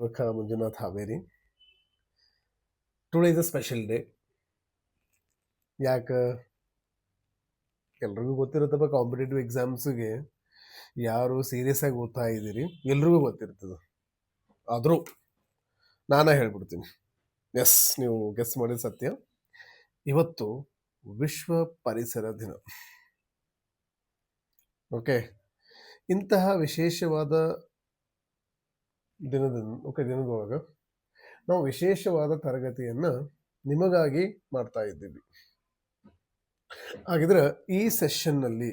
Manjunath Haveri. Today is a special day. ಯಾಕೆ ಎಲ್ರಿಗೂ ಗೊತ್ತಿರುತ್ತಪ್ಪ, competitive ಎಕ್ಸಾಮ್ಸ್ಗೆ ಯಾರು ಸೀರಿಯಸ್ ಆಗಿ ಓದ್ತಾ ಇದ್ದೀರಿ ಎಲ್ರಿಗೂ ಗೊತ್ತಿರ್ತದೆ. ಆದರೂ ನಾನೇ ಹೇಳ್ಬಿಡ್ತೀನಿ. ಎಸ್, ನೀವು ಗೆಸ್ ಮಾಡಿದ ಸತ್ಯ. ಇವತ್ತು ವಿಶ್ವ ಪರಿಸರ ದಿನ. ಓಕೆ, ಇಂತಹ ವಿಶೇಷವಾದ ದಿನದೊಳಗೆ ನಾವು ವಿಶೇಷವಾದ ತರಗತಿಯನ್ನು ನಿಮಗಾಗಿ ಮಾಡ್ತಾ ಇದ್ದೀವಿ. ಹಾಗಿದ್ರೆ ಈ ಸೆಷನ್ನಲ್ಲಿ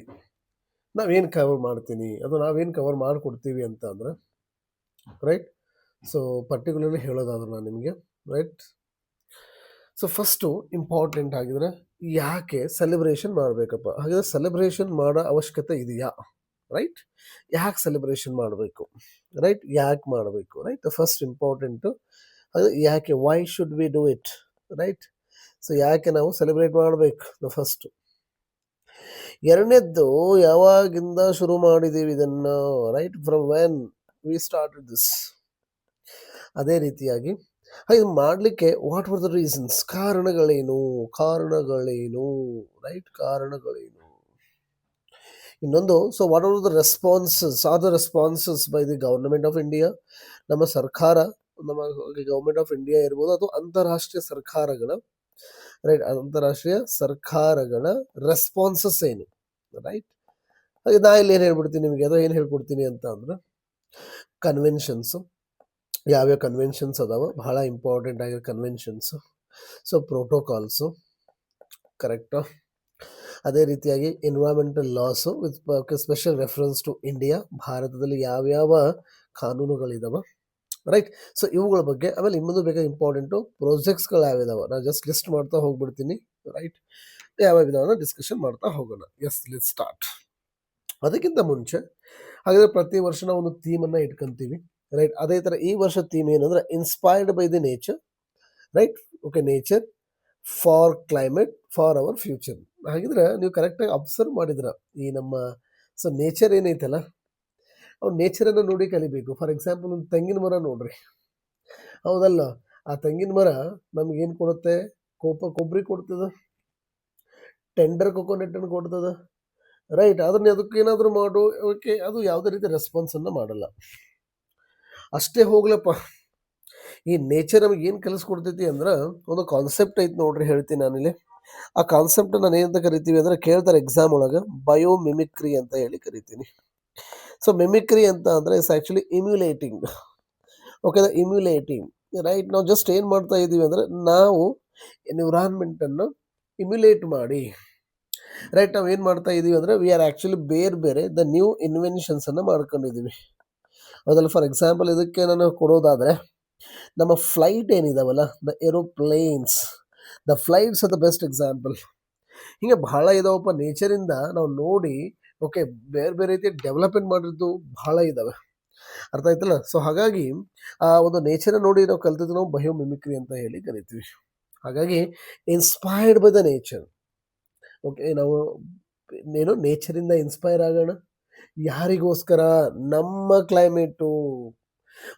ನಾವೇನು ಕವರ್ ಮಾಡ್ತೀನಿ ಅಥವಾ ನಾವೇನು ಕವರ್ ಮಾಡಿಕೊಡ್ತೀವಿ ಅಂತ ಅಂದ್ರೆ, ರೈಟ್, ಸೊ ಪರ್ಟಿಕ್ಯುಲರ್ಲಿ ಹೇಳೋದಾದ್ರೆ ನಾನು ನಿಮಗೆ, ರೈಟ್, ಸೊ ಫಸ್ಟು ಇಂಪಾರ್ಟೆಂಟ್ ಆಗಿದ್ರೆ ಯಾಕೆ ಸೆಲೆಬ್ರೇಷನ್ ಮಾಡಬೇಕಪ್ಪ, ಹಾಗಿದ್ರೆ ಸೆಲೆಬ್ರೇಷನ್ ಮಾಡೋ ಅವಶ್ಯಕತೆ ಇದೆಯಾ, ರೈಟ್, ಯಾಕೆ ಸೆಲೆಬ್ರೇಷನ್ ಮಾಡಬೇಕು, ರೈಟ್, ಯಾಕೆ ಮಾಡಬೇಕು, ರೈಟ್, ಫಸ್ಟ್ ಇಂಪಾರ್ಟೆಂಟು ಅದು ಯಾಕೆ, Y should we do it, right, so ಯಾಕೆ ನಾವು ಸೆಲೆಬ್ರೇಟ್ ಮಾಡಬೇಕು ಫಸ್ಟು. ಎರಡನೇದ್ದು, ಯಾವಾಗಿಂದ ಶುರು ಮಾಡಿದ್ದೀವಿ ಇದನ್ನು, right, from when we started this. ಅದೇ ರೀತಿಯಾಗಿ ಇದು ಮಾಡಲಿಕ್ಕೆ ವಾಟ್ ವರ್ ದ ರೀಸನ್ಸ್, ಕಾರಣಗಳೇನು, ರೈಟ್, ಕಾರಣಗಳೇನು. ಇನ್ನೊಂದು, so what are the responses by the government of India, ನಮ್ಮ ಸರ್ಕಾರ, ನಮ್ಮ ಗವರ್ಮೆಂಟ್ ಆಫ್ ಇಂಡಿಯಾ ಇರ್ಬೋದು ಅಥವಾ ಅಂತಾರಾಷ್ಟ್ರೀಯ ಸರ್ಕಾರಗಳ, ರೈಟ್, ಅಂತಾರಾಷ್ಟ್ರೀಯ ಸರ್ಕಾರಗಳ ರೆಸ್ಪಾನ್ಸಸ್ ಏನು, ರೈಟ್. ಹಾಗೆ ನಾ ಇಲ್ಲಿ ಏನು ಹೇಳ್ಬಿಡ್ತೀನಿ ನಿಮಗೆ, ಅದು ಏನು ಹೇಳ್ಕೊಡ್ತೀನಿ ಅಂತ ಅಂದ್ರೆ, ಕನ್ವೆನ್ಷನ್ಸು, ಯಾವ್ಯಾವ ಕನ್ವೆನ್ಷನ್ಸ್ ಅದಾವ, ಬಹಳ ಇಂಪಾರ್ಟೆಂಟ್ ಆಗಿರೋ ಕನ್ವೆನ್ಷನ್ಸು, ಸೊ ಪ್ರೋಟೋಕಾಲ್ಸು, ಕರೆಕ್ಟು. ಅದೇ ರೀತಿಯಾಗಿ environmental laws with special reference to India, ಭಾರತದಲ್ಲಿ ಯಾವ್ಯಾವ ಕಾನೂನುಗಳಿದಾವೆ, ರೈಟ್, ಸೊ ಇವುಗಳ ಬಗ್ಗೆ. ಆಮೇಲೆ ಇನ್ನೊಂದು ಬೇಕಾದ ಇಂಪಾರ್ಟೆಂಟು ಪ್ರಾಜೆಕ್ಟ್ಸ್ಗಳು ಯಾವ್ಯಾವ, ನಾನು ಜಸ್ಟ್ ಲಿಸ್ಟ್ ಮಾಡ್ತಾ ಹೋಗ್ಬಿಡ್ತೀನಿ, ರೈಟ್, ಯಾವ್ಯಾವ ಡಿಸ್ಕಷನ್ ಮಾಡ್ತಾ ಹೋಗೋಣ. Yes, let's start. ಅದಕ್ಕಿಂತ ಮುಂಚೆ ಹಾಗಾದರೆ ಪ್ರತಿ ವರ್ಷ ನಾವು ಒಂದು ಥೀಮನ್ನು ಇಟ್ಕೊಂತೀವಿ, ರೈಟ್. ಅದೇ ಥರ ಈ ವರ್ಷ ಥೀಮ್ ಏನಂದ್ರೆ inspired by the nature, right, okay, nature for climate for our future. ಹಾಗಿದ್ರೆ ನೀವು ಕರೆಕ್ಟಾಗಿ ಅಬ್ಸರ್ವ್ ಮಾಡಿದ್ರ ಈ ನಮ್ಮ, ಸೊ ನೇಚರ್ ಏನೈತಲ್ಲ, ಅವ್ರು ನೇಚರನ್ನು ನೋಡಿ ಕಲಿಬೇಕು. ಫಾರ್ ಎಕ್ಸಾಂಪಲ್, ಒಂದು ತೆಂಗಿನ ಮರ ನೋಡ್ರಿ, ಹೌದಲ್ಲ, ಆ ತೆಂಗಿನ ಮರ ನಮ್ಗೇನು ಕೊಡುತ್ತೆ, ಕೊಬ್ಬರಿ ಕೊಡ್ತದ, ಟೆಂಡರ್ ಕೊಕೊನೆಟ್ಟನ್ನು ಕೊಡ್ತದ, ರೈಟ್. ಅದನ್ನ ಅದಕ್ಕೇನಾದರೂ ಮಾಡು, ಓಕೆ, ಅದು ಯಾವುದೇ ರೀತಿ ರೆಸ್ಪಾನ್ಸನ್ನು ಮಾಡಲ್ಲ. ಅಷ್ಟೇ ಹೋಗ್ಲಪ್ಪ, ಈ ನೇಚರ್ ನಮಗೆ ಏನು ಕಲಿಸ್ಕೊಡ್ತೈತಿ ಅಂದ್ರೆ, ಒಂದು ಕಾನ್ಸೆಪ್ಟ್ ಐತಿ ನೋಡ್ರಿ, ಹೇಳ್ತೀನಿ ನಾನಿಲ್ಲಿ. ಆ ಕಾನ್ಸೆಪ್ಟ್ ನಾನು ಏನಂತ ಕರಿತೀವಿ ಅಂದ್ರೆ, ಕೇಳ್ತಾರೆ ಎಕ್ಸಾಮ್ ಒಳಗೆ, ಬಯೋಮಿಮಿಕ್ರಿ ಅಂತ ಹೇಳಿ ಕರಿತೀನಿ. ಸೊ ಮಿಮಿಕ್ರಿ ಅಂತ ಅಂದರೆ ಇಟ್ಸ್ ಆ್ಯಕ್ಚುಲಿ ಇಮ್ಯುಲೇಟಿಂಗ್, ಓಕೆ, ಇಮ್ಯುಲೇಟಿಂಗ್, ರೈಟ್. ನಾವು ಜಸ್ಟ್ ಏನು ಮಾಡ್ತಾ ಇದ್ದೀವಿ ಅಂದರೆ, ನಾವು ಎನ್ವಿರಾನ್ಮೆಂಟನ್ನು ಇಮ್ಯುಲೇಟ್ ಮಾಡಿ, ರೈಟ್, ನಾವು ಏನು ಮಾಡ್ತಾ ಇದ್ದೀವಿ ಅಂದರೆ, ವಿ ಆರ್ ಆ್ಯಕ್ಚುಲಿ ಬೇರೆ ದ ನ್ಯೂ ಇನ್ವೆನ್ಷನ್ಸನ್ನು ಮಾಡ್ಕೊಂಡಿದ್ದೀವಿ, ಅದರಲ್ಲಿ. ಫಾರ್ ಎಕ್ಸಾಂಪಲ್, ಇದಕ್ಕೆ ನಾನು ಕೊಡೋದಾದರೆ, ನಮ್ಮ ಫ್ಲೈಟ್ ಏನಿದಾವಲ್ಲ, the aeroplanes, the flights are the best example. ಹೀಗೆ ಬಹಳ ಇದಾವಪ್ಪ, ನೇಚರಿಂದ ನಾವು ನೋಡಿ, ಓಕೆ, ಬೇರೆ ರೀತಿ ಡೆವಲಪ್ಮೆಂಟ್ ಮಾಡಿದ್ದು ಬಹಳ ಇದ್ದಾವೆ, ಅರ್ಥ ಆಯ್ತಲ್ಲ. ಸೊ ಹಾಗಾಗಿ ಆ ಒಂದು ನೇಚರ್ ನೋಡಿ ನಾವು ಕಲ್ತಿದ್ದು ನಾವು ಬಯೋಮಿಮಿಕ್ರಿ ಅಂತ ಹೇಳಿ ಕರಿತೀವಿ. ಹಾಗಾಗಿ inspired by the nature, okay, ನಾವು ಏನು ನೇಚರಿಂದ ಇನ್ಸ್ಪೈರ್ ಆಗೋಣ. ಯಾರಿಗೋಸ್ಕರ, ನಮ್ಮ ಕ್ಲೈಮೇಟು,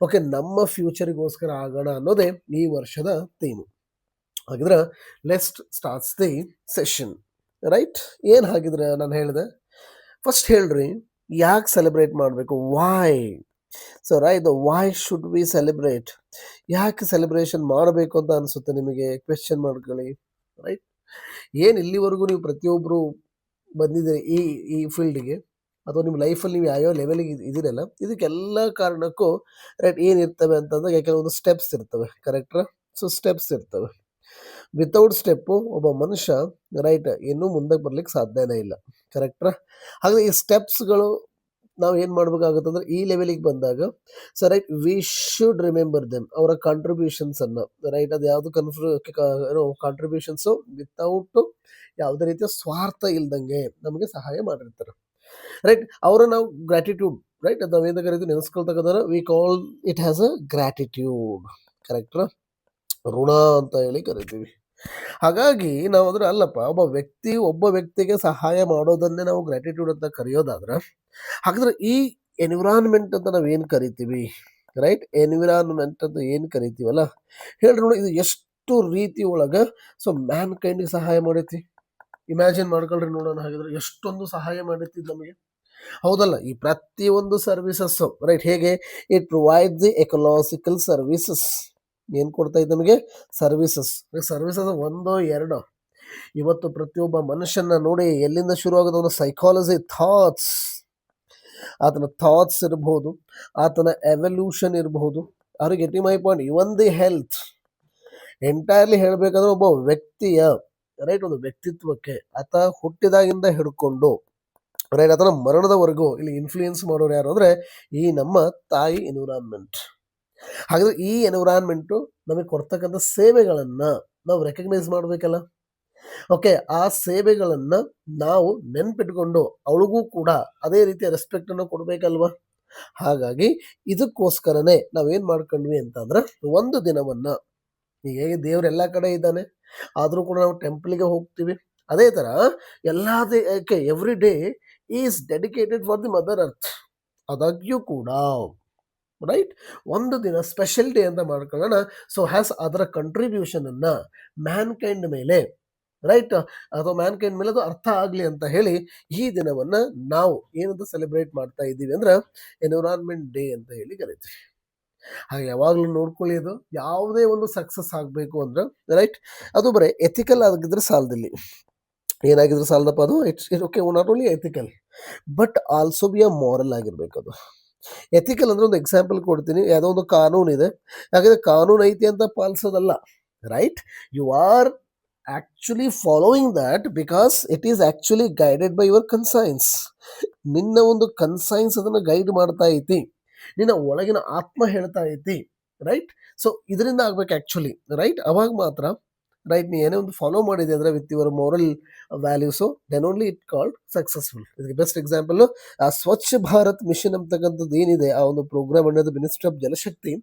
ಓಕೆ, ನಮ್ಮ ಫ್ಯೂಚರಿಗೋಸ್ಕರ ಆಗೋಣ ಅನ್ನೋದೇ ಈ ವರ್ಷದ ಥೀಮು. ಹಾಗಿದ್ರೆ let's starts the session, right. ಏನು ಹಾಗಿದ್ರೆ ನಾನು ಹೇಳಿದೆ, ಫಸ್ಟ್ ಹೇಳ್ರಿ ಯಾಕೆ ಸೆಲೆಬ್ರೇಟ್ ಮಾಡಬೇಕು, why. So right, why should we celebrate, ಯಾಕೆ ಸೆಲೆಬ್ರೇಷನ್ ಮಾಡಬೇಕು ಅಂತ ಅನಿಸುತ್ತೆ ನಿಮಗೆ, ಕ್ವೆಶ್ಚನ್ ಮಾಡ್ಕೊಳ್ಳಿ, ರೈಟ್. ಏನು ಇಲ್ಲಿವರೆಗೂ ನೀವು ಪ್ರತಿಯೊಬ್ಬರು ಬಂದಿದ್ದೀರಿ ಈ ಫೀಲ್ಡಿಗೆ, ಅಥವಾ ನಿಮ್ಮ ಲೈಫಲ್ಲಿ ನೀವು ಯಾವ್ಯಾವ ಲೆವೆಲಿಗೆ ಇದ್ದೀರಲ್ಲ, ಇದಕ್ಕೆಲ್ಲ ಕಾರಣಕ್ಕೂ, ರೈಟ್, ಏನಿರ್ತವೆ ಅಂತಂದಾಗ ಕೆಲವೊಂದು ಸ್ಟೆಪ್ಸ್ ಇರ್ತವೆ, ಕರೆಕ್ಟ್ರಾ. ಸೊ ಸ್ಟೆಪ್ಸ್ ಇರ್ತವೆ. ವಿತೌಟ್ ಸ್ಟೆಪ್ಪು ಒಬ್ಬ ಮನುಷ್ಯ, ರೈಟ್, ಇನ್ನೂ ಮುಂದಕ್ಕೆ ಬರ್ಲಿಕ್ಕೆ ಸಾಧ್ಯನೇ ಇಲ್ಲ, ಕರೆಕ್ಟ್ರಾ. ಹಾಗೆ ಈ ಸ್ಟೆಪ್ಸ್ಗಳು ನಾವು ಏನು ಮಾಡಬೇಕಾಗುತ್ತಂದ್ರೆ, ಈ ಲೆವೆಲಿಗೆ ಬಂದಾಗ, so right, we should remember them, ಅವರ ಕಾಂಟ್ರಿಬ್ಯೂಷನ್ಸನ್ನು, ರೈಟ್. ಅದು ಯಾವುದು ಕಾಂಟ್ರಿಬ್ಯೂಷನ್ಸು ವಿತೌಟ್ ಯಾವುದೇ ರೀತಿಯ ಸ್ವಾರ್ಥ ಇಲ್ದಂಗೆ ನಮಗೆ ಸಹಾಯ ಮಾಡಿರ್ತಾರೆ, ರೈಟ್. ಅವರ ನಾವು ಗ್ರ್ಯಾಟಿಟ್ಯೂಡ್, ರೈಟ್, ಅದು ನಾವೇನು ಕರಿತೀವಿ, ನೆನೆಸ್ಕೊಳ್ತಕ್ಕಂಥ, we call it has a gratitude, ಕರೆಕ್ಟ್ರಾ, ಋಣ ಅಂತ ಹೇಳಿ ಕರಿತೀವಿ. ಹಾಗಾಗಿ ನಾವು ಅಂದ್ರೆ, ಅಲ್ಲಪ್ಪ, ಒಬ್ಬ ವ್ಯಕ್ತಿಗೆ ಸಹಾಯ ಮಾಡೋದನ್ನೇ ನಾವು ಗ್ರ್ಯಾಟಿಟ್ಯೂಡ್ ಅಂತ ಕರೆಯೋದಾದ್ರೆ, ಹಾಗಾದ್ರೆ ಈ ಎನ್ವಿರಾನ್ಮೆಂಟ್ ಅಂತ ನಾವೇನು ಕರಿತೀವಿ, ರೈಟ್. ಎನ್ವಿರಾನ್ಮೆಂಟ್ ಅಂತ ಏನು ಕರಿತೀವಲ್ಲ, ಹೇಳ್ರಿ ನೋಡಿ, ಇದು ಎಷ್ಟು ರೀತಿ ಒಳಗೆ ಸೊ ಮ್ಯಾನ್ ಕೈಂಡ್ಗೆ ಸಹಾಯ ಮಾಡೈತಿ. ಇಮ್ಯಾಜಿನ್ ಮಾಡ್ಕೊಳ್ರಿ ನೋಡೋಣ. ಹಾಗಿದ್ರೆ ಎಷ್ಟೊಂದು ಸಹಾಯ ಮಾಡೈತಿ ನಮಗೆ, ಹೌದಲ್ಲ. ಈ ಪ್ರತಿಯೊಂದು ಸರ್ವಿಸಸ್, ರೈಟ್, ಹೇಗೆ it provide the ecological services. ಏನು ಕೊಡ್ತಾ ಇದ್ದ ನಮಗೆ? ಸರ್ವಿಸಸ್. ಸರ್ವಿಸಸ್ ಒಂದೋ ಎರಡೋ? ಇವತ್ತು ಪ್ರತಿಯೊಬ್ಬ ಮನುಷ್ಯನ ನೋಡಿ ಎಲ್ಲಿಂದ ಶುರು ಆಗೋದು? ಅವನ ಸೈಕಾಲಜಿ, ಥಾಟ್ಸ್, ಆತನ ಥಾಟ್ಸ್ ಇರಬಹುದು, ಆತನ ಎವಲ್ಯೂಷನ್ ಇರಬಹುದು. R getting my point? Even the health, entirely ಹೇಳಬೇಕಂದ್ರೆ ಒಬ್ಬ ವ್ಯಕ್ತಿಯ, ರೈಟ್, ಒಂದು ವ್ಯಕ್ತಿತ್ವಕ್ಕೆ ಆತ ಹುಟ್ಟಿದಾಗಿಂದ ಹಿಡ್ಕೊಂಡು, ರೈಟ್, ಆತನ ಮರಣದವರೆಗೂ ಇಲ್ಲಿ ಇನ್ಫ್ಲೂಯೆನ್ಸ್ ಮಾಡೋರು ಯಾರು ಅಂದರೆ ಈ ನಮ್ಮ ತಾಯಿ ಎನ್ವಿರಾನ್ಮೆಂಟ್. ಹಾಗಾದ್ರೆ ಈ ಎನ್ವಿರಾನ್ಮೆಂಟು ನಮಗೆ ಕೊಡ್ತಕ್ಕಂಥ ಸೇವೆಗಳನ್ನು ನಾವು ರೆಕಗ್ನೈಸ್ ಮಾಡಬೇಕಲ್ಲ. ಓಕೆ, ಆ ಸೇವೆಗಳನ್ನು ನಾವು ನೆನ್ಪಿಟ್ಕೊಂಡು ಅವಳಿಗೂ ಕೂಡ ಅದೇ ರೀತಿಯ ರೆಸ್ಪೆಕ್ಟನ್ನು ಕೊಡಬೇಕಲ್ವ. ಹಾಗಾಗಿ ಇದಕ್ಕೋಸ್ಕರನೇ ನಾವೇನು ಮಾಡ್ಕೊಂಡ್ವಿ ಅಂತಂದ್ರೆ, ಒಂದು ದಿನವನ್ನು, ಈಗ ಹೇಗೆ ದೇವ್ರು ಎಲ್ಲ ಕಡೆ ಇದ್ದಾನೆ, ಆದರೂ ಕೂಡ ನಾವು ಟೆಂಪಲ್ಗೆ ಹೋಗ್ತೀವಿ, ಅದೇ ಥರ ಎಲ್ಲದಕ್ಕೆ every day is dedicated for the mother earth. ಆದಾಗ್ಯೂ ಕೂಡ, ರೈಟ್, ಒಂದು ದಿನ ಸ್ಪೆಷಲ್ ಡೇ ಅಂತ ಮಾಡ್ಕೊಳ್ಳೋಣ. ಸೊ ಹ್ಯಾಸ್ ಅದರ ಕಂಟ್ರಿಬ್ಯೂಷನನ್ನು ಮ್ಯಾನ್ ಕೈಂಡ್ ಮೇಲೆ, ರೈಟ್, ಅಥವಾ ಮ್ಯಾನ್ ಕೈಂಡ್ ಮೇಲೆ ಅದು ಅರ್ಥ ಆಗಲಿ ಅಂತ ಹೇಳಿ ಈ ದಿನವನ್ನು ನಾವು ಏನಂತ ಸೆಲೆಬ್ರೇಟ್ ಮಾಡ್ತಾ ಇದ್ದೀವಿ ಅಂದ್ರೆ ಎನ್ವಿರಾನ್ಮೆಂಟ್ ಡೇ ಅಂತ ಹೇಳಿ ಕರಿತೀವಿ. ಹಾಗೆ ಯಾವಾಗಲೂ ನೋಡ್ಕೊಳ್ಳಿ, ಅದು ಯಾವುದೇ ಒಂದು ಸಕ್ಸಸ್ ಆಗಬೇಕು ಅಂದ್ರೆ, ರೈಟ್, ಅದು ಬರೀ ಎಥಿಕಲ್ ಆಗಿದ್ರೆ ಸಾಲದಿಲ್ಲಿ. ಏನಾಗಿದ್ರೆ ಸಾಲದಪ್ಪ, ಅದು it's okay, not only ethical but also be a moral ಆಗಿರ್ಬೇಕು. ಅದು ಎಥಿಕಲ್ ಅಂದ್ರೆ ಒಂದು ಎಕ್ಸಾಂಪಲ್ ಕೊಡ್ತೀನಿ. ಯಾವುದೋ ಒಂದು ಕಾನೂನು ಇದೆ, ಯಾಕಂದ್ರೆ ಕಾನೂನು ಐತಿ ಅಂತ ಪಾಲಿಸೋದಲ್ಲ, right. You are actually following that because it is actually guided by your conscience. ನಿನ್ನ ಒಂದು ಕನ್ಸೈನ್ಸ್ ಅದನ್ನು ಗೈಡ್ ಮಾಡ್ತಾ ಐತಿ, ನಿನ್ನ ಒಳಗಿನ ಆತ್ಮ ಹೇಳ್ತಾ ಐತಿ, ರೈಟ್. ಸೊ ಇದರಿಂದ ಆಗ್ಬೇಕು ಆ್ಯಕ್ಚುಲಿ, ರೈಟ್. ಅವಾಗ ಮಾತ್ರ, ರೈಟ್, ನೀ ಏನೇ ಒಂದು ಫಾಲೋ ಮಾಡಿದೆ ಅಂದರೆ with your moral values, then only it called successful. ಇದಕ್ಕೆ ಬೆಸ್ಟ್ ಎಕ್ಸಾಂಪಲ್ ಆ ಸ್ವಚ್ಛ ಭಾರತ್ ಮಿಷನ್ ಅಂತಕ್ಕಂಥದ್ದು ಏನಿದೆ, ಆ ಒಂದು ಪ್ರೋಗ್ರಾಮ್ ಅನ್ನೋದು ಮಿನಿಸ್ಟ್ರಿ ಆಫ್ ಜಲಶಕ್ತಿ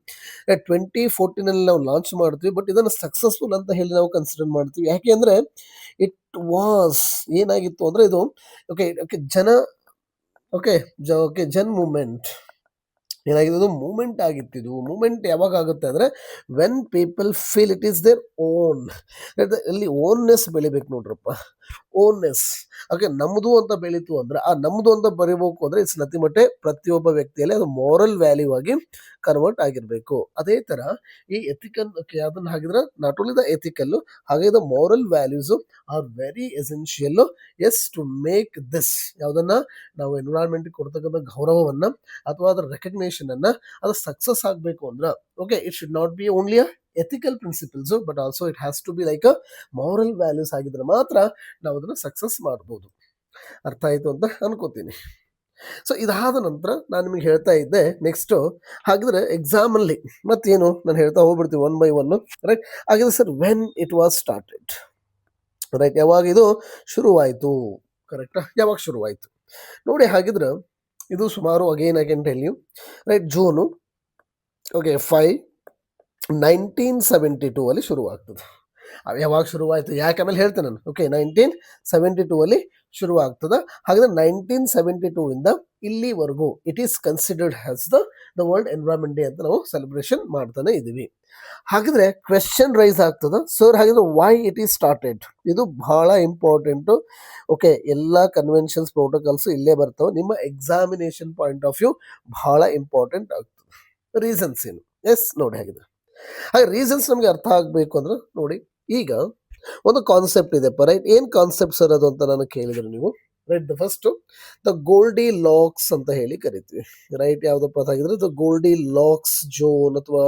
2014 ನಾವು ಲಾಂಚ್ ಮಾಡ್ತೀವಿ. ಬಟ್ ಇದನ್ನು ಸಕ್ಸಸ್ಫುಲ್ ಅಂತ ಹೇಳಿ ನಾವು ಕನ್ಸಿಡರ್ ಮಾಡ್ತೀವಿ. ಯಾಕೆ ಅಂದರೆ ಇಟ್ ವಾಸ್ ಏನಾಗಿತ್ತು ಅಂದರೆ, ಇದು ಓಕೆ ಓಕೆ ಜನ ಓಕೆ ಜನ್ ಮೂಮೆಂಟ್ ಏನಾಗಿದೆ, ಅದು ಮೂಮೆಂಟ್ ಆಗಿತ್ತು. ಇದು ಮೂಮೆಂಟ್ ಯಾವಾಗ ಆಗುತ್ತೆ ಅಂದರೆ when people feel it is their own. ಅಲ್ಲಿ ಓನ್ನೆಸ್ ಬೆಳಿಬೇಕು ನೋಡ್ರಪ್ಪ, ಓನ್ನೆಸ್. ಓಕೆ, ನಮ್ಮದು ಅಂತ ಬೆಳೀತು ಅಂದರೆ, ಆ ನಮ್ಮದು ಅಂತ ಬರೀಬೇಕು ಅಂದರೆ ಇಟ್ಸ್ ನಥಿಂಗ್ ಬಟ್ ಪ್ರತಿಯೊಬ್ಬ ವ್ಯಕ್ತಿಯಲ್ಲಿ ಅದು ಮಾರಲ್ ವ್ಯಾಲ್ಯೂ ಆಗಿ ಕನ್ವರ್ಟ್ ಆಗಿರಬೇಕು. ಅದೇ ಥರ ಈ ಎಥಿಕಲ್, ಓಕೆ, ಅದನ್ನು ಹಾಗಿದ್ರೆ ನಾಟ್ ಓನ್ಲಿ ದ ಎಥಿಕಲ್ಲು, ಹಾಗೆ the moral values are very essential, yes, to make this, ಯಾವುದನ್ನು ನಾವು ಎನ್ವಿರಾನ್ಮೆಂಟ್ಗೆ ಕೊಡ್ತಕ್ಕಂಥ ಗೌರವವನ್ನು ಅಥವಾ ಅದರ ರೆಕಗ್ನೇಷನ್ ಅನ್ನ, ಅದು ಸಕ್ಸಸ್ ಆಗಬೇಕು ಅಂದ್ರೆ, okay, it should not be only a ethical principles but also it has to be like a moral values ಆಗಿದ್ರೆ ಮಾತ್ರ ನಾವು ಅದನ್ನು ಸಕ್ಸಸ್ ಮಾಡ್ಬೋದು. ಅರ್ಥ ಆಯಿತು ಅಂತ ಅನ್ಕೋತೀನಿ. ಸೊ ಇದಾದ ನಂತರ ನಾನು ನಿಮಗೆ ಹೇಳ್ತಾ ಇದ್ದೆ ನೆಕ್ಸ್ಟ್, ಹಾಗಿದ್ರೆ ಎಕ್ಸಾಮಲ್ಲಿ ಮತ್ತೇನು ನಾನು ಹೇಳ್ತಾ ಹೋಗ್ಬಿಡ್ತೀವಿ ಒನ್ ಬೈ ಒನ್, ರೈಟ್. ಹಾಗಿದ್ರೆ sir, when it was started, right, ಯಾವಾಗ ಇದು ಶುರುವಾಯಿತು, ಕರೆಕ್ಟಾ, ಯಾವಾಗ ಶುರುವಾಯಿತು ನೋಡಿ. ಹಾಗಿದ್ರೆ ಇದು ಸುಮಾರು again tell you, right, June, okay, 5, 1972 ಅಲ್ಲಿ ಶುರುವಾಗ್ತದೆ. ಯಾವಾಗ ಶುರುವಾಯಿತು, ಯಾಕೆ ಆಮೇಲೆ ಹೇಳ್ತೇನೆ ನಾನು. ಓಕೆ, 1972 ಅಲ್ಲಿ ಶುರುವಾಗ್ತದೆ. ಹಾಗಾದ್ರೆ 1972 ಇಂದ ಇಲ್ಲಿವರೆಗೂ it is considered has the world environment day ಅಂತ ನಾವು ಸೆಲೆಬ್ರೇಷನ್ ಮಾಡ್ತಾನೆ ಇದ್ದೀವಿ. ಹಾಗಿದ್ರೆ ಕ್ವೆಶ್ಚನ್ ರೈಸ್ ಆಗ್ತದೆ, ಸರ್ ಹಾಗಿದ್ರೆ ವೈ ಇಟ್ ಈಸ್ ಸ್ಟಾರ್ಟೆಡ್? ಇದು ಬಹಳ ಇಂಪಾರ್ಟೆಂಟು. ಓಕೆ, ಎಲ್ಲ ಕನ್ವೆನ್ಷನ್ಸ್ ಪ್ರೋಟೋಕಾಲ್ಸು ಇಲ್ಲೇ ಬರ್ತವೆ. ನಿಮ್ಮ ಎಕ್ಸಾಮಿನೇಷನ್ ಪಾಯಿಂಟ್ ಆಫ್ ವ್ಯೂ ಬಹಳ ಇಂಪಾರ್ಟೆಂಟ್ ಆಗ್ತದೆ. ರೀಸನ್ಸ್ ಏನು? ಎಸ್, ನೋಡಿ. ಹಾಗೆ ರೀಸನ್ಸ್ ನಮಗೆ ಅರ್ಥ ಆಗಬೇಕು ಅಂದ್ರೆ ನೋಡಿ, ಈಗ ಒಂದು ಕಾನ್ಸೆಪ್ಟ್ ಇದೆ, ರೈಟ್. ಏನು ಕಾನ್ಸೆಪ್ಟ್ ಸರ್ ಅದು ಅಂತ ನಾನು ಕೇಳಿದ್ರೆ ನೀವು, right, the first the Goldilocks ಅಂತ ಹೇಳಿ ಕರಿತೀವಿ, ರೈಟ್. ಯಾವುದಪ್ಪ ಆಗಿದ್ರೆ ದ ಗೋಲ್ಡಿ ಲಾಕ್ಸ್ ಜೋನ್ ಅಥವಾ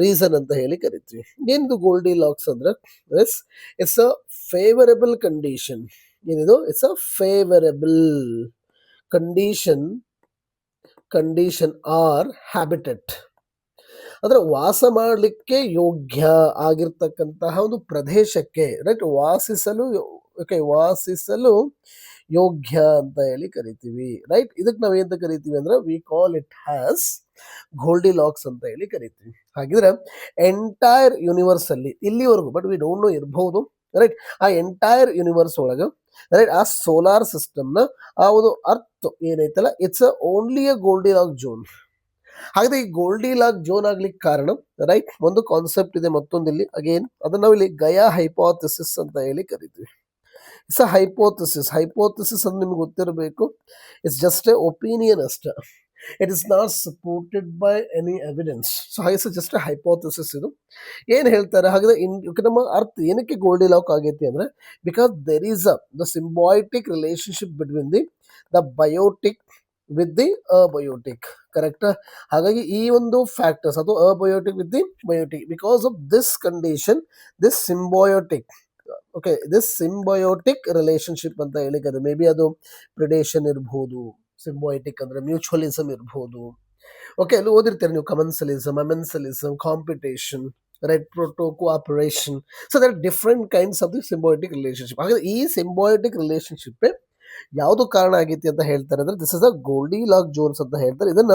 ರೀಸನ್ ಅಂತ ಹೇಳಿ ಕರಿತೀವಿ. ಏನಿದು ಗೋಲ್ಡಿ ಲಾಕ್ಸ್ ಅಂದ್ರೆ, yes, it's a favourable condition. ಏನಿದು? It's a favourable condition or habitat, ಅಂದರೆ ವಾಸ ಮಾಡಲಿಕ್ಕೆ ಯೋಗ್ಯ ಆಗಿರ್ತಕ್ಕಂತಹ ಒಂದು ಪ್ರದೇಶಕ್ಕೆ, ರೈಟ್, ವಾಸಿಸಲು ಯೋಗ್ಯ ಅಂತ ಹೇಳಿ ಕರಿತೀವಿ, ರೈಟ್. ಇದಕ್ಕೆ ನಾವು ಏನಂತ ಕರಿತೀವಿ ಅಂದ್ರೆ we call it has Goldilocks ಅಂತ ಹೇಳಿ ಕರಿತೀವಿ. ಹಾಗಿದ್ರೆ ಎಂಟೈರ್ ಯೂನಿವರ್ಸ್ ಅಲ್ಲಿ ಇಲ್ಲಿವರೆಗೂ, ಬಟ್ ವಿ ಡೋಂಟ್ ನೋ, ಇರಬಹುದು, ರೈಟ್, ಆ ಎಂಟೈರ್ ಯೂನಿವರ್ಸ್ ಒಳಗೆ, ರೈಟ್, ಆ ಸೋಲಾರ್ ಸಿಸ್ಟಮ್ನ ಆ ಒಂದು ಅರ್ತ್ ಏನೈತಲ್ಲ, it's only a Goldilocks zone. ಹಾಗಾದ್ರೆ ಈ ಗೋಲ್ಡಿ ಲಾಕ್ ಜೋನ್ ಆಗ್ಲಿಕ್ಕೆ ಕಾರಣ, ರೈಟ್, ಒಂದು ಕಾನ್ಸೆಪ್ಟ್ ಇದೆ ಮತ್ತೊಂದು ಇಲ್ಲಿ ಅಗೇನ್, ಅದನ್ನ ನಾವು ಇಲ್ಲಿ ಗಯಾ ಹೈಪೋಥಿಸಿಸ್ ಅಂತ ಹೇಳಿ ಕರಿತೀವಿ. ಇಟ್ಸ್ ಅ ಹೈಪೋಥಿಸಿಸ್ ಅಂತ ನಿಮ್ಗೆ ಗೊತ್ತಿರಬೇಕು. ಇಟ್ಸ್ ಜಸ್ಟ್ ಎ ಒಪಿನಿಯನ್ ಅಷ್ಟೇ. It is not supported by any evidence. So ಹಾಗೆ ಜಸ್ಟ್ ಎ ಹೈಪೋಥಿಸಿಸ್ ಇದು. ಏನ್ ಹೇಳ್ತಾರೆ ಹಾಗಾದ್ರೆ ನಮ್ಮ ಅರ್ಥ ಏನಕ್ಕೆ ಗೋಲ್ಡಿ ಲಾಕ್ ಆಗೈತಿ ಅಂದ್ರೆ, because there is the symbiotic relationship between the biotic with the abiotic. Correct. ಹಾಗಾಗಿ ಈ ಒಂದು ಫ್ಯಾಕ್ಟರ್ಸ್ ಅದು abiotic with the biotic, because of this condition, this symbiotic, okay, this symbiotic relationship ಅಂತ ಹೇಳಿ ಕರೀತಾರೆ. ಮೇ ಬಿ ಅದು ಪ್ರಿಡೇಷನ್ ಇರ್ಬೋದು, symbiotic ಅಂದ್ರೆ ಮ್ಯೂಚುವಲಿಸಮ್ ಇರ್ಬೋದು. ಓಕೆ, ಅಲ್ಲಿ ಓದಿರ್ತೀರಿ ನೀವು, commensalism, amensalism, competition, right, protocooperation. So there different kinds of the symbiotic relationship. ಹಾಗಾದ್ರೆ ಈ ಸಿಂಬಯೋಟಿಕ್ ರಿಲೇಶನ್ಶಿಪ್ ಯಾವುದು ಕಾರಣ ಆಗೈತಿ ಅಂತ ಹೇಳ್ತಾರೆ ಅಂದ್ರೆ, this is a Goldie lock Jones ಅಂತ ಹೇಳ್ತಾರೆ. ಇದನ್ನ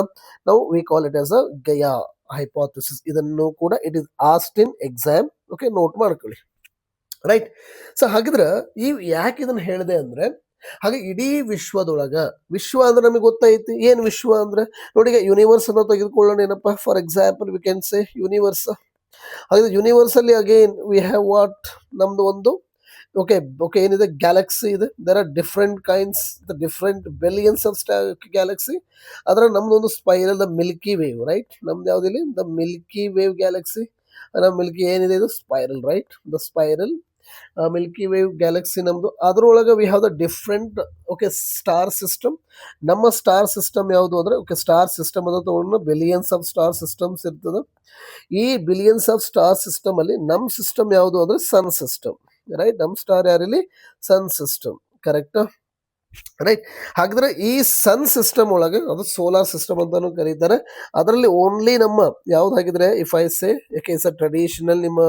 ನಾವು we call it as a Gaya hypothesis. ಇದನ್ನು ಕೂಡ it is asked in exam. Okay, note ಮಾಡ್ಕೊಳ್ಳಿ, ರೈಟ್. ಸೊ ಹಾಗಿದ್ರೆ ಈ ಯಾಕೆ ಇದನ್ನ ಹೇಳಿದೆ ಅಂದ್ರೆ, ಹಾಗೆ ಇಡೀ ವಿಶ್ವದೊಳಗ, ವಿಶ್ವ ಅಂದ್ರೆ ನಮಗೆ ಗೊತ್ತೈತಿ ಏನ್ ವಿಶ್ವ ಅಂದ್ರೆ, ನೋಡಿ ಈಗ ಯೂನಿವರ್ಸ್ ಅನ್ನು ತೆಗೆದುಕೊಳ್ಳೋಣ ಏನಪ್ಪಾ. For example we can say universe. ಹಾಗಾದ್ರೆ ಯೂನಿವರ್ಸ್ ಅಲ್ಲಿ ಅಗೇನ್ ವಿ ಹ್ಯಾವ್ ವಾಟ್, ನಮ್ದು ಒಂದು ಓಕೆ ಓಕೆ ಏನಿದೆ, ಗ್ಯಾಲಕ್ಸಿ ಇದೆ. There are different kinds, different billions of galaxy. ಅದರ ನಮ್ದು ಒಂದು spiral, the Milky Way, right. ನಮ್ದು ಯಾವ್ದಿಲ್ಲ, ದ ಮಿಲ್ಕಿ ವೇವ್ ಗ್ಯಾಲಕ್ಸಿ. ನಮ್ಮ ಮಿಲ್ಕಿ ಏನಿದೆ ಇದು spiral, right, the spiral Milky Way galaxy ನಮ್ದು. ಅದ್ರೊಳಗೆ we have the different okay star system. ನಮ್ಮ ಸ್ಟಾರ್ ಸಿಸ್ಟಮ್ ಯಾವುದು ಅಂದ್ರೆ, ಓಕೆ, ಸ್ಟಾರ್ ಸಿಸ್ಟಮ್ ಅದ ತಗೊಂಡು ಬಿಲಿಯನ್ಸ್ ಆಫ್ ಸ್ಟಾರ್ ಸಿಸ್ಟಮ್ಸ್ ಇರ್ತದೆ. ಈ ಬಿಲಿಯನ್ಸ್ ಆಫ್ ಸ್ಟಾರ್ ಸಿಸ್ಟಮ್ ಅಲ್ಲಿ ನಮ್ಮ ಸಿಸ್ಟಮ್ ಯಾವುದು ಅಂದ್ರೆ ಸನ್ ಸಿಸ್ಟಮ್, ರೈಟ್. ನಮ್ಮ ಸ್ಟಾರ್ ಯಾರಿಲ್ಲಿ, ಸನ್ ಸಿಸ್ಟಮ್, ಕರೆಕ್ಟ್, ರೈಟ್. ಹಾಗಿದ್ರೆ ಈ ಸನ್ ಸಿಸ್ಟಮ್ ಒಳಗೆ, ಅದು ಸೋಲಾರ್ ಸಿಸ್ಟಮ್ ಅಂತಾನು ಕರೀತಾರೆ. ಅದರಲ್ಲಿ ಓನ್ಲಿ ನಮ್ಮ ಯಾವ್ದಾಗಿದ್ರೆ, ಇಫ್ ಐ ಸೇ, ಯಾಕೆ ಇಸ್ ಅ ಟ್ರೆಡಿಷನಲ್ ನಿಮ್ಮ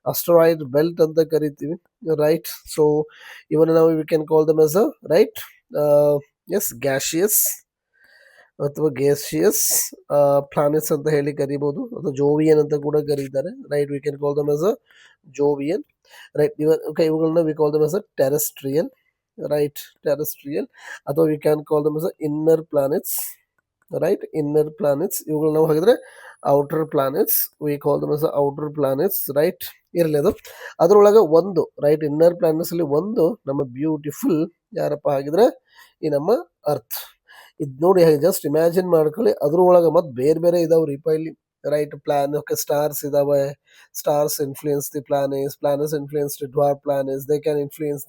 ಅಸ್ಟ್ರಾಯ್ಡ್ ಬೆಲ್ಟ್ ಅಂತ ಕರಿತೀವಿ, ರೈಟ್. ಸೊ ಇವನ್ ನಾವು we can call them as a right, yes, gaseous ಅಥವಾ ಗೇಸಿಯಸ್ ಪ್ಲಾನೆಟ್ಸ್ ಅಂತ ಹೇಳಿ ಕರಿಬಹುದು, ಅಥವಾ ಜೋವಿಯನ್ ಅಂತ ಕೂಡ ಕರೀತಾರೆ, right. We can call them as a Jovian, right. Okay, ಇವುಗಳನ್ನ we call them as a terrestrial, right, terrestrial. ಅಥವಾ we can call them as a inner planets, right, inner planets. ಇವುಗಳು ನಾವು ಹಾಗಿದ್ರೆ outer planets, we call them as a outer planets, right. ಇರಲಿ ಅದು. ಅದ್ರೊಳಗೆ ಒಂದು, right, inner planets ಅಲ್ಲಿ ಒಂದು ನಮ್ಮ ಬ್ಯೂಟಿಫುಲ್ ಯಾರಪ್ಪ ಆಗಿದ್ರೆ ಈ ನಮ್ಮ ಅರ್ತ್. ಇದು ನೋಡಿ, ಹಾಗೆ ಜಸ್ಟ್ ಇಮ್ಯಾಜಿನ್ ಮಾಡ್ಕೊಳ್ಳಿ. ಅದ್ರೊಳಗೆ ಮತ್ತೆ ಬೇರೆ ಬೇರೆ ಇದಾವ್ರಿಪ್ಪ ಇಲ್ಲಿ, ರೈಟ್. ಓಕೆ, ಸ್ಟಾರ್ಸ್ ಇದಾವೆ. Stars influence the planets influence the dwarf planets. They can influence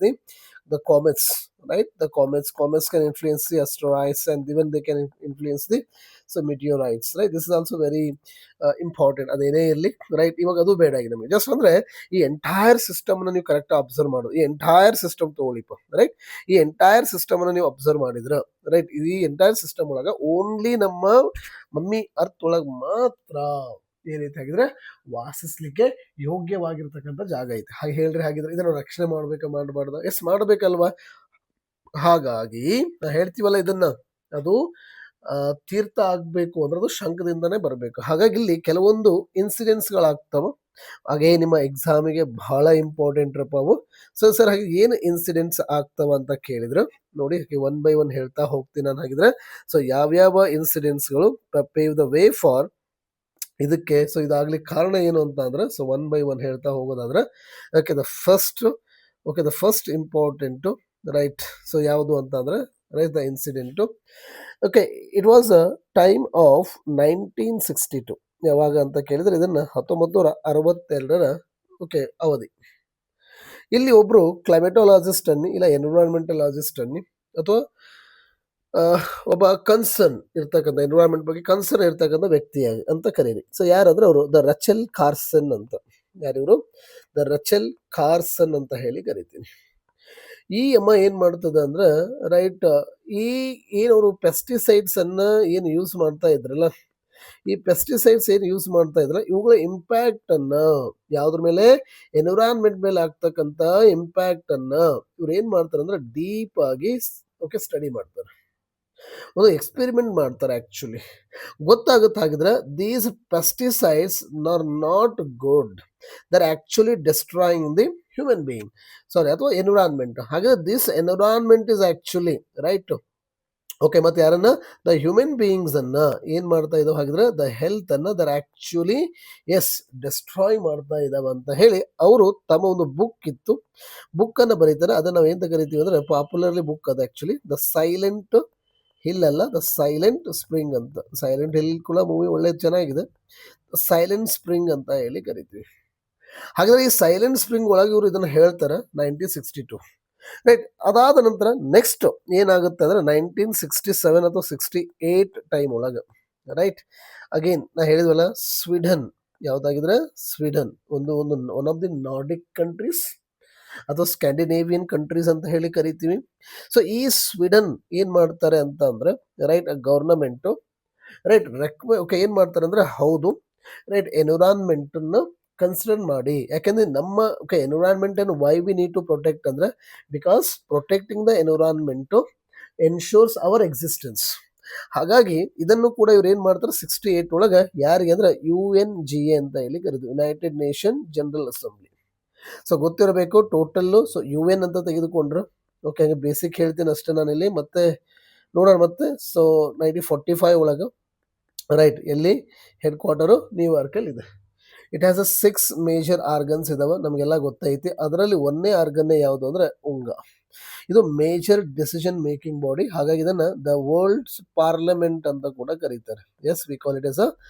the comets, right. The comets can influence the asteroids, and even they can influence the meteorites, right. This is also very important. ಅದೇನೇ ಇರಲಿ, right. ಇವಾಗ ಅದು ಬೇಡ ಈಗ ನಮಗೆ. Just ಅಂದ್ರೆ ಈ entire system ನೀವು ಕರೆಕ್ಟ್ ಅಬ್ಸರ್ವ್ ಮಾಡೋದು. ಈ ಎಂಟೈರ್ ಸಿಸ್ಟಮ್ ತಗೊಳ್ಳಿಪ್ಪ, ರೈಟ್. ಈ ಎಂಟೈರ್ ಸಿಸ್ಟಮ್ ನೀವು ಅಬ್ಸರ್ವ್ ಮಾಡಿದ್ರ, ರೈಟ್. ಈ ಎಂಟೈರ್ ಸಿಸ್ಟಮ್ ಒಳಗ ಓನ್ಲಿ ನಮ್ಮ ಮಮ್ಮಿ ಅರ್ತ್ ಒಳಗ್ ಮಾತ್ರ ಏನೈತೆ ಆಗಿದ್ರೆ ವಾಸಿಸ್ಲಿಕ್ಕೆ ಯೋಗ್ಯವಾಗಿರ್ತಕ್ಕಂಥ ಜಾಗ ಐತೆ. ಹಾಗೆ ಹೇಳ್ರಿ, ಹಾಗಿದ್ರೆ ಇದನ್ನು ರಕ್ಷಣೆ ಮಾಡಬಾರ್ದ? ಎಸ್, ಮಾಡ್ಬೇಕಲ್ವಾ. ಹಾಗಾಗಿ ನಾ ಹೇಳ್ತೀವಲ್ಲ ಇದನ್ನ, ಅದು ತೀರ್ಥ ಆಗ್ಬೇಕು ಅಂದ್ರೆ ಅದು ಶಂಖದಿಂದನೇ ಬರಬೇಕು. ಹಾಗಾಗಿ ಇಲ್ಲಿ ಕೆಲವೊಂದು ಇನ್ಸಿಡೆಂಟ್ಸ್ಗಳಾಗ್ತಾವ. ಹಾಗೆ ನಿಮ್ಮ ಎಕ್ಸಾಮಿಗೆ ಬಹಳ ಇಂಪಾರ್ಟೆಂಟ್ ರಪ್ಪ ಅವು. ಸೊ ಸರ್, ಹಾಗೆ ಏನು ಇನ್ಸಿಡೆಂಟ್ಸ್ ಆಗ್ತಾವ ಅಂತ ಕೇಳಿದ್ರೆ ನೋಡಿ, ಒನ್ ಬೈ ಒನ್ ಹೇಳ್ತಾ ಹೋಗ್ತೀನಿ ನಾನು. ಹಾಗಿದ್ರೆ ಸೊ ಯಾವ್ಯಾವ ಇನ್ಸಿಡೆಂಟ್ಸ್ಗಳು ಪೇವ್ ದ ವೇ ಫಾರ್ ಇದಕ್ಕೆ, ಸೊ ಇದಾಗ್ಲಿಕ್ಕೆ ಕಾರಣ ಏನು ಅಂತ ಅಂದ್ರೆ, ಸೊ ಒನ್ ಬೈ ಒನ್ ಹೇಳ್ತಾ ಹೋಗೋದಾದ್ರೆ, okay, the first important, right. So ಯಾವುದು ಅಂತ ಅಂದ್ರೆ, right, the incident. Okay, it was a time of 1962. ಯಾವಾಗ ಅಂತ ಕೇಳಿದ್ರೆ ಇದನ್ನ 1962 ಓಕೆ ಅವಧಿ. ಇಲ್ಲಿ ಒಬ್ರು ಕ್ಲೈಮೆಟೋಲಾಜಿಸ್ಟ್ ಅನ್ನಿ, ಇಲ್ಲ ಎನ್ವಿರಾನ್ಮೆಂಟಲಾಜಿಸ್ಟ್ ಅನ್ನಿ, ಅಥವಾ ಒಬ್ಬ ಕನ್ಸರ್ನ್ ಇರ್ತಕ್ಕಂಥ, ಎನ್ವಿರಾನ್ಮೆಂಟ್ ಬಗ್ಗೆ ಕನ್ಸರ್ನ್ ಇರ್ತಕ್ಕಂಥ ವ್ಯಕ್ತಿ ಅಂತ ಕರೀರಿ. ಸೊ ಯಾರಂದ್ರೆ ಅವರು ದ ರಚೆಲ್ ಕಾರ್ಸನ್ ಅಂತ. ಯಾರಿವರು? ದ ರಚೆಲ್ ಕಾರ್ಸನ್ ಅಂತ ಹೇಳಿ ಕರಿತೀನಿ. ಈ ಅಮ್ಮ ಏನ್ ಮಾಡ್ತದ ಅಂದ್ರೆ, ರೈಟ್, ಈ ಏನವರು ಪೆಸ್ಟಿಸೈಡ್ಸ್ ಅನ್ನ ಏನು ಯೂಸ್ ಮಾಡ್ತಾ ಇದ್ರಲ್ಲ, ಈ ಪೆಸ್ಟಿಸೈಡ್ಸ್ ಏನು ಯೂಸ್ ಮಾಡ್ತಾ ಇದ್ರ, ಇವುಗಳ ಇಂಪ್ಯಾಕ್ಟ್ ಅನ್ನ ಯಾವ್ದ್ರ ಮೇಲೆ, ಎನ್ವಿರಾನ್ಮೆಂಟ್ ಮೇಲೆ ಆಗ್ತಕ್ಕಂಥ ಇಂಪ್ಯಾಕ್ಟ್ ಅನ್ನ ಇವ್ರು ಏನ್ ಮಾಡ್ತಾರೆ ಅಂದ್ರೆ ಡೀಪ್ ಆಗಿ ಓಕೆ ಸ್ಟಡಿ ಮಾಡ್ತಾರೆ, ಒಂದು ಎಕ್ಸ್ಪೆರಿಮೆಂಟ್ ಮಾಡ್ತಾರೆ. ಆಕ್ಚುಲಿ ಗೊತ್ತಾಗುತ್ತೆ ಹಾಗಿದ್ರೆ, these pesticides are not good, they're actually destroying the human being, sorry, ಅಥವಾ ಎನ್ವಿರಾನ್ಮೆಂಟ್. ಹಾಗಾದ್ರೆ this environment is actually, right, okay, ಮತ್ತೆ ಯಾರನ್ನ ದ ಹ್ಯೂಮನ್ ಬೀಯಿಂಗ್ಸ್ ಅನ್ನ ಏನ್ ಮಾಡ್ತಾ ಇದಾವೆ ಹಾಗಿದ್ರೆ ದ ಹೆಲ್ತ್ ಅನ್ನ ದರ್ ಆಕ್ಚುಲಿ ಎಸ್ ಡೆಸ್ಟ್ರಾಯ್ ಮಾಡ್ತಾ ಇದಾವೆ ಅಂತ ಹೇಳಿ ಅವರು ತಮ್ಮ ಒಂದು ಬುಕ್ ಇತ್ತು, ಬುಕ್ ಅನ್ನ ಬರೀತಾರೆ. ಅದನ್ನ ನಾವು ಎಂತ ಕರಿತೀವಿ ಅಂದ್ರೆ ಪಾಪ್ಯುಲರ್ಲಿ ಬುಕ್ ಅದು ಆಕ್ಚುಲಿ ದ ಸೈಲೆಂಟ್ ಹಿಲ್ ಅಲ್ಲ, ದ ಸೈಲೆಂಟ್ ಸ್ಪ್ರಿಂಗ್ ಅಂತ. ಸೈಲೆಂಟ್ ಹಿಲ್ ಕೂಡ ಮೂವಿ ಒಳ್ಳೆ ಚೆನ್ನಾಗಿದೆ, ಸೈಲೆಂಟ್ ಸ್ಪ್ರಿಂಗ್ ಅಂತ ಹೇಳಿ ಕರಿತೀವಿ. ಹಾಗಾದ್ರೆ ಈ ಸೈಲೆಂಟ್ ಸ್ಪ್ರಿಂಗ್ ಒಳಗೆ ಇವರು ಇದನ್ನ ಹೇಳ್ತಾರೆ 1962, ರೈಟ್. ಅದಾದ ನಂತರ ನೆಕ್ಸ್ಟ್ ಏನಾಗುತ್ತೆ ಅಂದ್ರೆ 1967 ಅಥವಾ 68 ಟೈಮ್ ಒಳಗೆ, ರೈಟ್. ಅಗೇನ್ ನಾ ಹೇಳಿದ್ವಲ್ಲ, ಸ್ವೀಡನ್ ಯಾವ್ದಾಗಿದ್ರೆ ಸ್ವೀಡನ್ ಒಂದು ಒಂದು one of the Nordic countries ಅಥವಾ ಸ್ಕ್ಯಾಂಡಿನೇವಿಯನ್ ಕಂಟ್ರೀಸ್ ಅಂತ ಹೇಳಿ ಕರಿತೀವಿ. ಸೊ ಈ ಸ್ವೀಡನ್ ಏನ್ ಮಾಡ್ತಾರೆ ಅಂತ ಅಂದ್ರೆ, ರೈಟ್, ಗವರ್ನಮೆಂಟ್, ರೈಟ್, ಓಕೆ, ಏನ್ ಮಾಡ್ತಾರೆ ಅಂದ್ರೆ ಹೌದು, ರೈಟ್, ಎನ್ವಿರಾನ್ಮೆಂಟ್ ಕನ್ಸಿಡರ್ ಮಾಡಿ. ಯಾಕಂದ್ರೆ ನಮ್ಮ ಓಕೆ ಎನ್ವಿರಾನ್ಮೆಂಟ್ ಅನ್ನು why we need to protect ಅಂದ್ರೆ because protecting the environment ensures our existence. ಹಾಗಾಗಿ ಇದನ್ನು ಕೂಡ ಇವ್ರು ಏನ್ ಮಾಡ್ತಾರೆ 68 ಒಳಗೆ ಯಾರಿಗೆ ಅಂದ್ರೆ UNGA ಅಂತ ಹೇಳಿ ಕರೀತೀವಿ, United nation general assembly. So ಗೊತ್ತಿರಬೇಕು ಟೋಟಲ್. ಸೊ UN ಅಂತ ತೆಗೆದುಕೊಂಡ್ರು. ಓಕೆ, ಬೇಸಿಕ್ ಹೇಳ್ತೀನಿ ಅಷ್ಟೇ ನಾನಿಲ್ಲಿ, ಮತ್ತೆ ನೋಡೋಣ ಮತ್ತೆ. ಸೊ 1945 ಒಳಗೆ, ರೈಟ್, ಎಲ್ಲಿ ಹೆಡ್ ಕ್ವಾರ್ಟರು ನ್ಯೂಯಾರ್ಕ್ ಅಲ್ಲಿ ಇದೆ. ಇಟ್ ಹ್ಯಾಸ್ 6 ಮೇಜರ್ ಆರ್ಗನ್ಸ್ ಇದಾವೆ, ನಮಗೆಲ್ಲ ಗೊತ್ತೈತಿ. ಅದರಲ್ಲಿ ಒಂದೇ ಆರ್ಗನ್ ಯಾವುದು ಅಂದ್ರೆ ಉಂಗ. ಇದು ಮೇಜರ್ ಡಿಸಿಷನ್ ಮೇಕಿಂಗ್ ಬಾಡಿ. ಹಾಗಾಗಿ ಇದನ್ನ ದ ವರ್ಲ್ಡ್ಸ್ ಪಾರ್ಲಿಮೆಂಟ್ ಅಂತ ಕೂಡ ಕರೀತಾರೆ. Yes, we call it as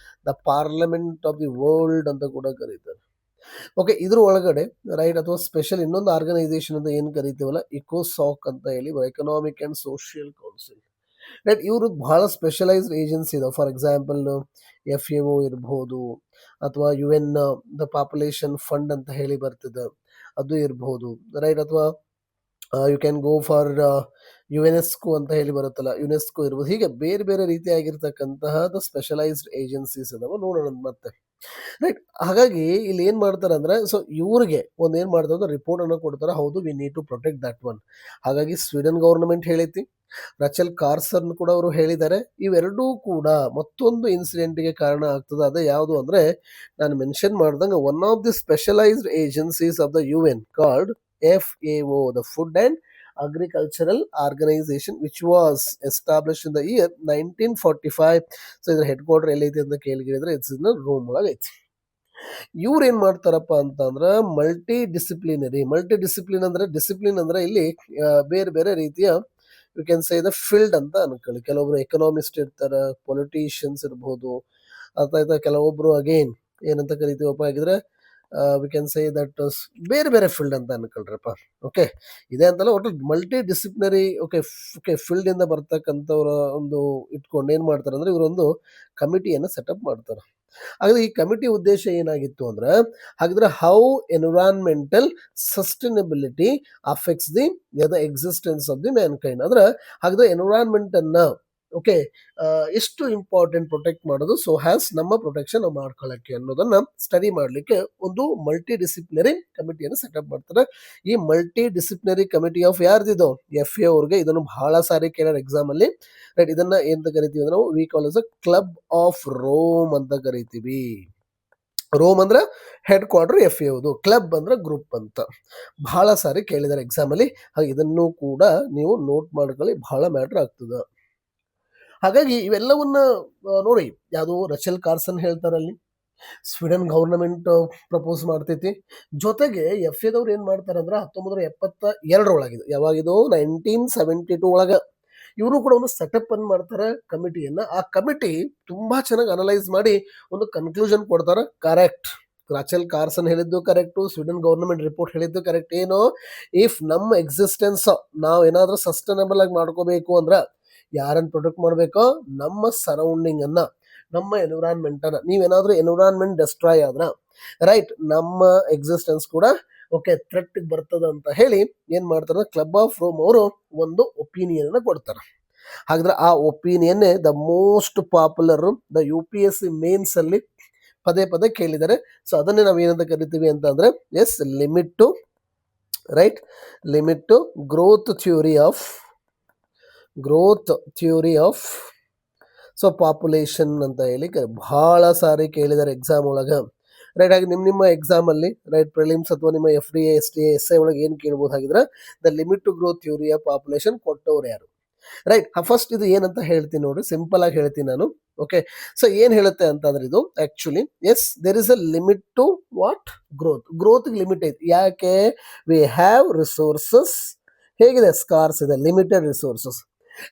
the parliament of the world ಅಂತ ಕೂಡ ಕರೀತಾರೆ. ಓಕೆ, ಇದ್ರ ಒಳಗಡೆ, ರೈಟ್, ಅಥವಾ ಸ್ಪೆಷಲ್ ಇನ್ನೊಂದು ಆರ್ಗನೈಸೇಷನ್ ಅಂತ ಏನ್ ಕರಿತೀವಲ್ಲ, ಇಕೋಸಾಕ್ ಅಂತ ಹೇಳಿ, economic and social council, right. ಇವರು ಬಹಳ ಸ್ಪೆಷಲೈಸ್ಡ್ ಏಜೆನ್ಸಿ ಇದಾವೆ. ಫಾರ್ ಎಕ್ಸಾಂಪಲ್ FAO ಇರ್ಬೋದು, ಅಥವಾ UN ದ ಪಾಪ್ಯುಲೇಷನ್ ಫಂಡ್ ಅಂತ ಹೇಳಿ ಬರ್ತದೆ, ಅದು ಇರ್ಬೋದು, ರೈಟ್. ಅಥವಾ you can go for UNESCO ಅಂತ ಹೇಳಿ ಬರುತ್ತಲ್ಲ, UNESCO ಇರ್ಬೋದು. ಹೀಗೆ ಬೇರೆ ಬೇರೆ ರೀತಿಯಾಗಿರ್ತಕ್ಕಂತಹ ದ ಸ್ಪೆಷಲೈಸ್ಡ್ ಏಜೆನ್ಸೀಸ್ ಇದಾವೆ, ನೋಡೋಣ ಮತ್ತೆ, ರೈಟ್. ಹಾಗಾಗಿ ಇಲ್ಲಿ ಏನ್ ಮಾಡ್ತಾರೆ ಅಂದ್ರೆ, ಸೊ ಇವ್ರಿಗೆ ಒಂದ್ ಏನ್ ಮಾಡ್ತಾರೆ ಅಂದ್ರೆ ರಿಪೋರ್ಟ್ ಅನ್ನ ಕೊಡ್ತಾರೆ, ಹೌದು we need to protect that one. ಹಾಗಾಗಿ ಸ್ವೀಡನ್ ಗವರ್ನಮೆಂಟ್ ಹೇಳೈತಿ, ರಚೆಲ್ ಕಾರ್ಸನ್ ಕೂಡ ಅವರು ಹೇಳಿದ್ದಾರೆ. ಇವೆರಡೂ ಕೂಡ ಮತ್ತೊಂದು ಇನ್ಸಿಡೆಂಟ್ಗೆ ಕಾರಣ ಆಗ್ತದೆ. ಅದೇ ಯಾವುದು ಅಂದ್ರೆ, ನಾನು ಮೆನ್ಷನ್ ಮಾಡ್ದಂಗೆ one of the specialised agencies of the UN called FAO, the food and agricultural organisation, which was establish in the year 1945. So ಇದ್ರ ಹೆಡ್ ಕ್ವಾರ್ಟರ್ ಎಲ್ಲೈತಿ ಅಂತ ಕೇಳಿದ್ರೆ ಇಟ್ಸ್ ಇನ್ ರೋಮ್ ಒಳಗೆ ಐತಿ. ಇವ್ರು ಏನ್ ಮಾಡ್ತಾರಪ್ಪ ಅಂತಂದ್ರ ಮಲ್ಟಿ ಡಿಸಿಪ್ಲಿನ್ ಅಂದ್ರೆ, ಡಿಸಿಪ್ಲಿನ್ ಅಂದ್ರೆ ಇಲ್ಲಿ ಬೇರೆ ಬೇರೆ ರೀತಿಯ you can say the field ಅಂತ ಅನ್ಕೊಳ್ಳಿ. ಕೆಲವೊಬ್ರು ಎಕನಾಮಿಸ್ಟ್ ಇರ್ತಾರ, ಪೊಲಿಟಿಷಿಯನ್ಸ್ ಇರ್ಬೋದು, ಅಥವಾ ಕೆಲವೊಬ್ರು ಅಗೇನ್ ಏನಂತ ಕರಿತೀವಪ್ಪ ಆಗಿದ್ರೆ ವಿ ಕ್ಯಾನ್ ಸೇ ದಟ್ ಬೇರೆ ಬೇರೆ ಫೀಲ್ಡ್ ಅಂತ ಅನ್ಕೊಳ್ರಪ್ಪ. ಓಕೆ, ಇದೆ ಅಂತಲ್ಲ, ಒಟ್ಟು ಮಲ್ಟಿ ಡಿಸಿಪ್ಲಿನರಿ ಓಕೆ ಫೀಲ್ಡ್ ಇಂದ ಬರ್ತಕ್ಕಂಥವ್ರ ಒಂದು ಇಟ್ಕೊಂಡು ಏನ್ ಮಾಡ್ತಾರೆ ಅಂದ್ರೆ ಇವರೊಂದು ಕಮಿಟಿಯನ್ನು ಸೆಟಪ್ ಮಾಡ್ತಾರೆ. ಹಾಗಾದ್ರೆ ಈ ಕಮಿಟಿ ಉದ್ದೇಶ ಏನಾಗಿತ್ತು ಅಂದ್ರೆ, ಹಾಗಿದ್ರೆ how environmental sustainability affects the existence of the Mankind. ಅಂದ್ರೆ ಹಾಗಾದ್ರೆ ಎನ್ವಿರಾನ್ಮೆಂಟ್ ಅನ್ನ ಓಕೆ ಎಷ್ಟು ಇಂಪಾರ್ಟೆಂಟ್ ಪ್ರೊಟೆಕ್ಟ್ ಮಾಡೋದು, ಸೊ ಹ್ಯಾಸ್ ನಮ್ಮ ಪ್ರೊಟೆಕ್ಷನ್ ಮಾಡ್ಕೊಳ್ಳಕ್ಕೆ ಅನ್ನೋದನ್ನ ಸ್ಟಡಿ ಮಾಡ್ಲಿಕ್ಕೆ ಒಂದು ಮಲ್ಟಿ ಡಿಸಿಪ್ಲಿನರಿ ಕಮಿಟಿಯನ್ನು ಸೆಟಪ್ ಮಾಡ್ತಾರೆ. ಈ ಮಲ್ಟಿ ಡಿಸಿಪ್ಲಿನರಿ ಕಮಿಟಿ ಆಫ್ ಯಾರ್ದಿದು FAO ಅವ್ರಿಗೆ. ಇದನ್ನು ಬಹಳ ಸಾರಿ ಕೇಳೋಣ ಎಕ್ಸಾಮ್ ಅಲ್ಲಿ, ರೈಟ್. ಇದನ್ನ ಎಂತ ಕರಿತೀವಿ ಅಂದ್ರೆ ನಾವು we call as club of Rome ಅಂತ ಕರಿತೀವಿ. ರೋಮ್ ಅಂದ್ರೆ ಹೆಡ್ ಕ್ವಾರ್ಟರ್ FAO, ಕ್ಲಬ್ ಅಂದ್ರೆ ಗ್ರೂಪ್ ಅಂತ ಬಹಳ ಸಾರಿ ಕೇಳಿದಾರೆ ಎಕ್ಸಾಮ್ ಅಲ್ಲಿ. ಹಾಗೆ ಇದನ್ನು ಕೂಡ ನೀವು ನೋಟ್ ಮಾಡ್ಕೊಳ್ಳಿ, ಬಹಳ ಮ್ಯಾಟರ್ ಆಗ್ತದೆ. ಹಾಗಾಗಿ ಇವೆಲ್ಲವನ್ನ ನೋಡಿ, ಯಾವುದು ರಚೆಲ್ ಕಾರ್ಸನ್ ಹೇಳ್ತಾರಲ್ಲಿ, ಸ್ವೀಡನ್ ಗವರ್ನಮೆಂಟ್ ಪ್ರಪೋಸ್ ಮಾಡ್ತೈತಿ. ಜೊತೆಗೆ FAದವ್ರು ಏನ್ ಮಾಡ್ತಾರೆ ಅಂದ್ರೆ 1972 ಒಳಗಿದೆ, ಯಾವಾಗಿದು 1972 ಒಳಗ ಇವರು ಕೂಡ ಒಂದು ಸೆಟಪ್ ಅನ್ನು ಮಾಡ್ತಾರೆ ಕಮಿಟಿಯನ್ನ. ಆ ಕಮಿಟಿ ತುಂಬಾ ಚೆನ್ನಾಗಿ ಅನಲೈಸ್ ಮಾಡಿ ಒಂದು ಕನ್ಕ್ಲೂಷನ್ ಕೊಡ್ತಾರೆ. ಕರೆಕ್ಟ್, ರಾಚೆಲ್ ಕಾರ್ಸನ್ ಹೇಳಿದ್ದು ಕರೆಕ್ಟು, ಸ್ವೀಡನ್ ಗವರ್ನಮೆಂಟ್ ರಿಪೋರ್ಟ್ ಹೇಳಿದ್ದು ಕರೆಕ್ಟ್. ಏನು, ಇಫ್ ನಮ್ಮ ಎಕ್ಸಿಸ್ಟೆನ್ಸ್ ನಾವು ಏನಾದ್ರೂ ಸಸ್ಟೈನಬಲ್ ಆಗಿ ಮಾಡ್ಕೋಬೇಕು ಅಂದ್ರ ಯಾರನ್ನ ಪ್ರೊಟೆಕ್ಟ್ ಮಾಡ್ಬೇಕೋ, ನಮ್ಮ ಸರೌಂಡಿಂಗ್ ಅನ್ನ, ನಮ್ಮ ಎನ್ವಿರಾನ್ಮೆಂಟ್ ಅನ್ನ. ನೀವೇನಾದ್ರೂ ಎನ್ವಿರಾನ್ಮೆಂಟ್ ಡೆಸ್ಟ್ರಾಯ್ ಆದ್ರ, ರೈಟ್, ನಮ್ಮ ಎಕ್ಸಿಸ್ಟೆನ್ಸ್ ಕೂಡ ಓಕೆ ಥ್ರೆಟ್ ಬರ್ತದ ಅಂತ ಹೇಳಿ ಏನ್ ಮಾಡ್ತಾರೆ, ಕ್ಲಬ್ ಆಫ್ ರೋಮ್ ಅವರು ಒಂದು ಒಪಿನಿಯನ್ ಅನ್ನ ಕೊಡ್ತಾರೆ. ಹಾಗಾದ್ರೆ ಆ opinion the most popular the UPSC mains ಅಲ್ಲಿ ಪದೇ ಪದೇ ಕೇಳಿದ್ದಾರೆ. ಸೊ ಅದನ್ನೇ ನಾವು ಏನಂತ ಕರಿತೀವಿ ಅಂತ ಅಂದ್ರೆ, yes, limit to, right, limit to growth theory of so population ಅಂತ ಹೇಳಿ ಬಹಳ ಸಾರಿ ಕೇಳಿದ್ದಾರೆ ಎಕ್ಸಾಮ್ ಒಳಗ, ರೈಟ್. ಹಾಗೆ ನಿಮ್ಮ ಎಕ್ಸಾಮ್ ಅಲ್ಲಿ, ರೈಟ್, ಪ್ರಿಲಿಮ್ಸ್ ಅಥವಾ ನಿಮ್ಮ FDA STA SI ಒಳಗೆ ಏನ್ ಕೇಳ್ಬೋದು ಹಾಗಿದ್ರೆ the limit to growth theory of population ಕೊಟ್ಟವ್ರು ಯಾರು, ರೈಟ್. ಫಸ್ಟ್ ಇದು ಏನಂತ ಹೇಳ್ತೀನಿ ನೋಡ್ರಿ, ಸಿಂಪಲ್ ಆಗಿ ಹೇಳ್ತೀನಿ ನಾನು. ಓಕೆ, ಸೊ ಏನ್ ಹೇಳುತ್ತೆ ಅಂತಂದ್ರೆ ಇದು actually yes there is a limit to what growth limit ಐತಿ. ಯಾಕೆ? We have resources. ಹೇಗಿದೆ? ಸ್ಕಾರ್ಸ್ ಇದೆ, ಲಿಮಿಟೆಡ್ ರಿಸೋರ್ಸಸ್.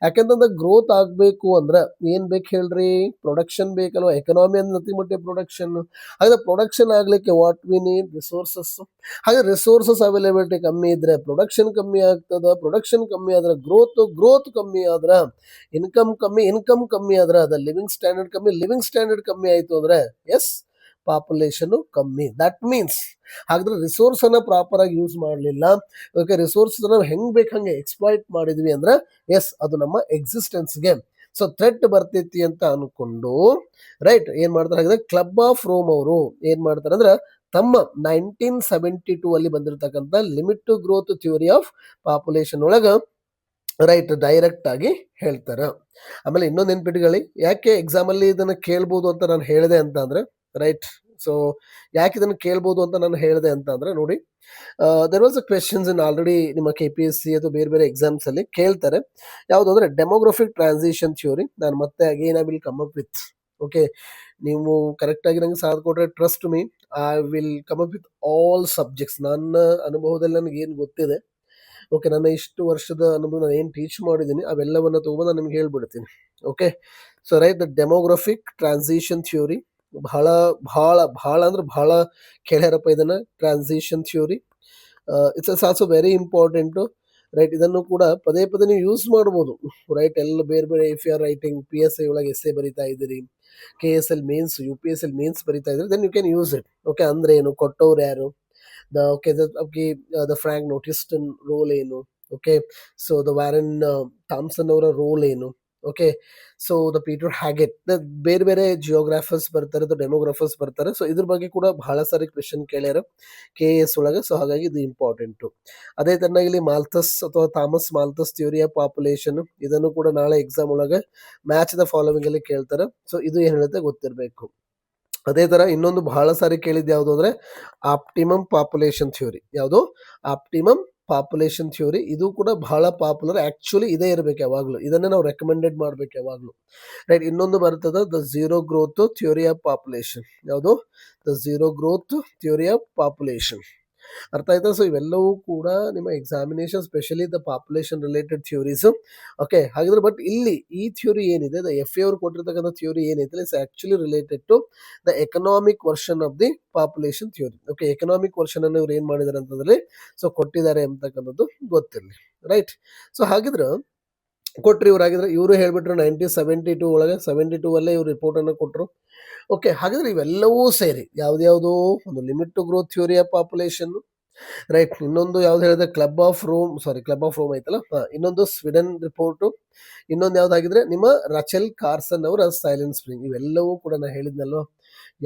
ಯಾಕೆಂತಂದ್ರೆ ಗ್ರೋತ್ ಆಗ್ಬೇಕು ಅಂದ್ರೆ ಏನ್ ಬೇಕು ಹೇಳ್ರಿ? ಪ್ರೊಡಕ್ಷನ್ ಬೇಕಲ್ವಾ? ಎಕನಾಮಿ ಅಂದ್ರೆ ನಥಿಂಗ್ ಬಟ್ ಪ್ರೊಡಕ್ಷನ್. ಹಾಗಾದ್ರೆ ಪ್ರೊಡಕ್ಷನ್ ಆಗ್ಲಿಕ್ಕೆ ವಾಟ್ ವಿ ನೀಡ್? ರಿಸೋರ್ಸಸ್. ಹಾಗೆ ರಿಸೋರ್ಸಸ್ ಅವೈಲೇಬಿಲಿಟಿ ಕಮ್ಮಿ ಇದ್ರೆ ಪ್ರೊಡಕ್ಷನ್ ಕಮ್ಮಿ ಆಗ್ತದ, ಪ್ರೊಡಕ್ಷನ್ ಕಮ್ಮಿ ಆದ್ರೆ ಗ್ರೋತ್ ಕಮ್ಮಿ ಆದ್ರ ಇನ್ಕಮ್ ಕಮ್ಮಿ ಆದ್ರೆ ಅದ ಲಿವಿಂಗ್ ಸ್ಟ್ಯಾಂಡರ್ಡ್ ಕಮ್ಮಿ ಆಯ್ತು ಅಂದ್ರೆ ಎಸ್ ಪಾಪ್ಯುಲೇಷನ್ ಕಮ್ಮಿ. ದಟ್ ಮೀನ್ಸ್ ಹಾಗಾದ್ರೆ ರಿಸೋರ್ಸ್ ಅನ್ನ ಪ್ರಾಪರ್ ಆಗಿ ಯೂಸ್ ಮಾಡಲಿಲ್ಲ. ಓಕೆ, ರಿಸೋರ್ಸ್ ನಾವು ಹೆಂಗ್ ಬೇಕು ಹಂಗೆ ಎಕ್ಸ್ಪ್ಲಾಯ್ಟ್ ಮಾಡಿದ್ವಿ ಅಂದ್ರೆ ಎಸ್ ಅದು ನಮ್ಮ ಎಕ್ಸಿಸ್ಟೆನ್ಸ್ಗೆ ಸೊ ಥ್ರೆಟ್ ಬರ್ತೈತಿ ಅಂತ ಅನ್ಕೊಂಡು ರೈಟ್ ಏನ್ ಮಾಡ್ತಾರೆ ಹಾಗಾದ್ರೆ ಕ್ಲಬ್ ಆಫ್ ರೋಮ್ ಅವರು ಏನ್ ಮಾಡ್ತಾರೆ ಅಂದ್ರೆ ತಮ್ಮ 1972 ಅಲ್ಲಿ ಬಂದಿರತಕ್ಕಂಥ limit to growth theory of population ಒಳಗ ರೈಟ್ ಡೈರೆಕ್ಟ್ ಆಗಿ ಹೇಳ್ತಾರೆ. ಆಮೇಲೆ ಇನ್ನೊಂದು ನೆನ್ಪಿಟ್ಕೊಳ್ಳಿ, ಯಾಕೆ ಎಕ್ಸಾಮ್ ಅಲ್ಲಿ ಇದನ್ನ ಕೇಳ್ಬೋದು ಅಂತ ನಾನು ಹೇಳಿದೆ ಅಂತ ಅಂದ್ರೆ ರೈಟ್. ಸೊ ಯಾಕೆ ಇದನ್ನು ಕೇಳ್ಬೋದು ಅಂತ ನಾನು ಹೇಳಿದೆ ಅಂತ ಅಂದ್ರೆ ನೋಡಿ, there was a questions in already ನಿಮ್ಮ KPSC ಅಥವಾ ಬೇರೆ ಬೇರೆ ಎಕ್ಸಾಮ್ಸ್ ಅಲ್ಲಿ ಕೇಳ್ತಾರೆ. ಯಾವುದು ಅಂದ್ರೆ ಡೆಮೋಗ್ರಫಿಕ್ ಟ್ರಾನ್ಸಿಷನ್ ಥಿಯೋರಿ. ನಾನು ಮತ್ತೆ again I will come up with. Okay, ನೀವು ಕರೆಕ್ಟ್ ಆಗಿ ನಂಗೆ ಸಾಥ್ ಕೊಟ್ರೆ trust me, I will come up with all subjects. ನನ್ನ ಅನುಭವದಲ್ಲಿ ನನಗೆ ಏನು ಗೊತ್ತಿದೆ, ಓಕೆ, ನನ್ನ ಇಷ್ಟು ವರ್ಷದ ಅನುಭವ ನಾನು ಏನು ಟೀಚ್ ಮಾಡಿದ್ದೀನಿ ಅವೆಲ್ಲವನ್ನ ತಗೊಂಡು ನಾನು ನಿಮ್ಗೆ ಹೇಳ್ಬಿಡ್ತೀನಿ. Okay, so right the demographic transition theory ಬಹಳ ಬಹಳ ಬಹಳ ಅಂದ್ರೆ ಬಹಳ ಕೇಳ್ಯಾರಪ್ಪ ಇದನ್ನ. Transition theory it's also very important. Right, ಇದನ್ನು ಕೂಡ ಪದೇ ಪದೇ ನೀವು ಯೂಸ್ ಮಾಡ್ಬೋದು. ರೈಟ್, ಎಲ್ಲ ಬೇರೆ ಬೇರೆ if you are writing PSI ಒಳಗೆ ಎಸ್ಸೆ ಬರಿತಾ ಇದ್ದೀರಿ, KSL ಮೇನ್ಸ್ UPSL ಮೇನ್ಸ್ ಬರಿತಾ ಇದ್ದೀರಿ, then you can use it. Okay, ಅಂದ್ರೆ ಏನು, ಕೊಟ್ಟವ್ರು ಯಾರು, ದ ಫ್ರಾಂಕ್ ನೋಟಿಸ್ಟನ್ ರೋಲ್ ಏನು, okay, so the Warren Thompson ಅವರ ರೋಲ್ ಏನು, okay, so the Peter Haggett, ಬೇರೆ ಬೇರೆ ಜಿಯೋಗ್ರಾಫರ್ಸ್ ಬರ್ತಾರೆ, ಡೆಮೋಗ್ರಾಫರ್ಸ್ ಬರ್ತಾರೆ. ಸೊ ಇದ್ರ ಬಗ್ಗೆ ಕೂಡ ಬಹಳ ಸಾರಿ ಕ್ವೆಶನ್ ಕೇಳ್ಯಾರ KS ಒಳಗೆ. ಸೊ ಹಾಗಾಗಿ ಇದು ಇಂಪಾರ್ಟೆಂಟು. ಅದೇ ತರನಾಗಿ ಇಲ್ಲಿ ಮಾಲ್ಥಸ್ ಅಥವಾ ಥಾಮಸ್ ಮಾಲ್ಥಸ್ ಥಿಯರಿ ಆಫ್ ಪಾಪ್ಯುಲೇಷನ್, ಇದನ್ನು ಕೂಡ ನಾಳೆ ಎಕ್ಸಾಮ್ ಒಳಗೆ ಮ್ಯಾಚ್ ದ ಫಾಲೋವಿಂಗ್ ಅಲ್ಲಿ ಕೇಳ್ತಾರೆ. ಸೊ ಇದು ಏನ್ ಹೇಳುತ್ತೆ ಗೊತ್ತಿರಬೇಕು. ಅದೇ ತರ ಇನ್ನೊಂದು ಬಹಳ ಸಾರಿ ಕೇಳಿದ್ದು ಯಾವುದು ಅಂದ್ರೆ ಆಪ್ಟಿಮಮ್ ಪಾಪ್ಯುಲೇಷನ್ ಥಿಯೋರಿ. ಯಾವುದು? Optimum population theory. ಇದು ಕೂಡ ಬಹಳ ಪಾಪ್ಯುಲರ್. ಆಕ್ಚುಲಿ ಇದೇ ಇರಬೇಕು ಯಾವಾಗಲೂ, ಇದನ್ನೇ ನಾವು ರೆಕಮೆಂಡೆಡ್ ಮಾಡ್ಬೇಕು ಯಾವಾಗಲೂ. ರೈಟ್, ಇನ್ನೊಂದು ಬರ್ತದ the zero growth theory of population. ಯಾವುದು? The zero growth theory of population. ಅರ್ಥ ಆಯ್ತಾ? ಸೊ ಇವೆಲ್ಲವೂ ಕೂಡ ನಿಮ್ಮ examination, specially the population related theories. Okay, ಹಾಗಿದ್ರೆ ಬಟ್ ಇಲ್ಲಿ ಈ ಥಿಯೋರಿ ಏನಿದೆ, ದ FA ಅವರು ಕೊಟ್ಟಿರ್ತಕ್ಕಂಥ ಥಿಯೋರಿ ಏನೈತೆ, it's actually related to the economic version of the population theory. Okay, economic version ಅನ್ನು ಇವ್ರು ಏನ್ ಮಾಡಿದಾರೆ ಅಂತಂದ್ರೆ ಸೊ ಕೊಟ್ಟಿದ್ದಾರೆ ಅಂತಕ್ಕಂಥದ್ದು ಗೊತ್ತಿರಲಿ. ರೈಟ್, ಸೊ ಹಾಗಿದ್ರೆ ಕೊಟ್ರಿ ಇವರು ಹೇಳ್ಬಿಟ್ರು 1972 ಒಳಗೆ 72 ಅಲ್ಲೇ ಇವ್ರು ರಿಪೋರ್ಟ್ ಅನ್ನು ಕೊಟ್ಟರು. ಓಕೆ, ಹಾಗಾದ್ರೆ ಇವೆಲ್ಲವೂ ಸೇರಿ ಯಾವ್ದು ಒಂದು limit to growth theory of population. Right, ಇನ್ನೊಂದು ಯಾವ್ದು ಹೇಳಿದ್ರೆ ಕ್ಲಬ್ ಆಫ್ ರೋಮ್ ಐತಲ್ಲ, ಇನ್ನೊಂದು ಸ್ವೀಡನ್ ರಿಪೋರ್ಟ್, ಇನ್ನೊಂದು ಯಾವ್ದಾಗಿದ್ರೆ ನಿಮ್ಮ ರಚೆಲ್ ಕಾರ್ಸನ್ ಅವರ ಸೈಲೆಂಟ್ ಸ್ಪ್ರಿಂಗ್. ಇವೆಲ್ಲವೂ ಕೂಡ ನಾ ಹೇಳಿದ್ನಲ್ವ,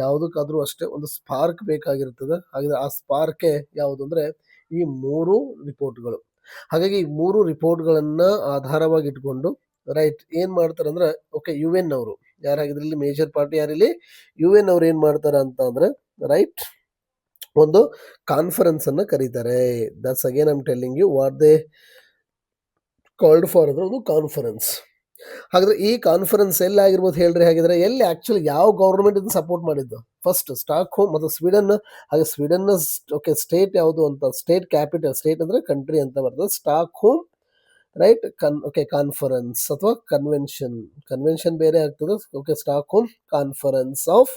ಯಾವುದಕ್ಕಾದ್ರೂ ಅಷ್ಟೇ ಒಂದು ಸ್ಪಾರ್ಕ್ ಬೇಕಾಗಿರ್ತದೆ. ಹಾಗಾದ್ರೆ ಆ ಸ್ಪಾರ್ಕೆ ಯಾವುದು ಅಂದ್ರೆ ಈ 3 ರಿಪೋರ್ಟ್ಗಳು. ಹಾಗಾಗಿ ಈ 3 ರಿಪೋರ್ಟ್ಗಳನ್ನ ಆಧಾರವಾಗಿ ಇಟ್ಕೊಂಡು ರೈಟ್ ಏನ್ ಮಾಡ್ತಾರೆ ಅಂದ್ರೆ ಓಕೆ UN ಅವರು ಯಾರಾಗಿದ್ರೆ ಇಲ್ಲಿ ಮೇಜರ್ ಪಾರ್ಟಿ ಯಾರಿಲ್ಲಿ UN ಅವ್ರು ಏನ್ ಮಾಡ್ತಾರ ಅಂತ ಅಂದ್ರೆ ರೈಟ್ ಒಂದು ಕಾನ್ಫರೆನ್ಸ್ ಅನ್ನ ಕರೀತಾರೆ. That's again I am telling you what they called for ಅಂದ್ರೆ ಒಂದು ಕಾನ್ಫರೆನ್ಸ್. ಹಾಗಾದ್ರೆ ಈ ಕಾನ್ಫರೆನ್ಸ್ ಎಲ್ಲಿ ಆಗಿರ್ಬೋದು ಹೇಳ್ರಿ? ಹಾಗಿದ್ರೆ ಎಲ್ಲಿ ಆಕ್ಚುಲಿ ಯಾವ ಗವರ್ಮೆಂಟ್ ಇದನ್ನ ಸಪೋರ್ಟ್ ಮಾಡಿದ್ದು? ಫಸ್ಟ್ ಸ್ಟಾಕ್ ಹೋಮ್ ಮತ್ತು ಸ್ವೀಡನ್. ಹಾಗೆ ಸ್ವೀಡನ್ ಓಕೆ ಸ್ಟೇಟ್ ಯಾವುದು ಅಂತ, ಸ್ಟೇಟ್ ಕ್ಯಾಪಿಟಲ್, ಸ್ಟೇಟ್ ಅಂದ್ರೆ ಕಂಟ್ರಿ ಅಂತ ಬರ್ತದೆ, stock home right. Okay, conference ಅಥವಾ ಕನ್ವೆನ್ಷನ್ ಬೇರೆ ಆಗ್ತದೆ. Okay, stock home conference of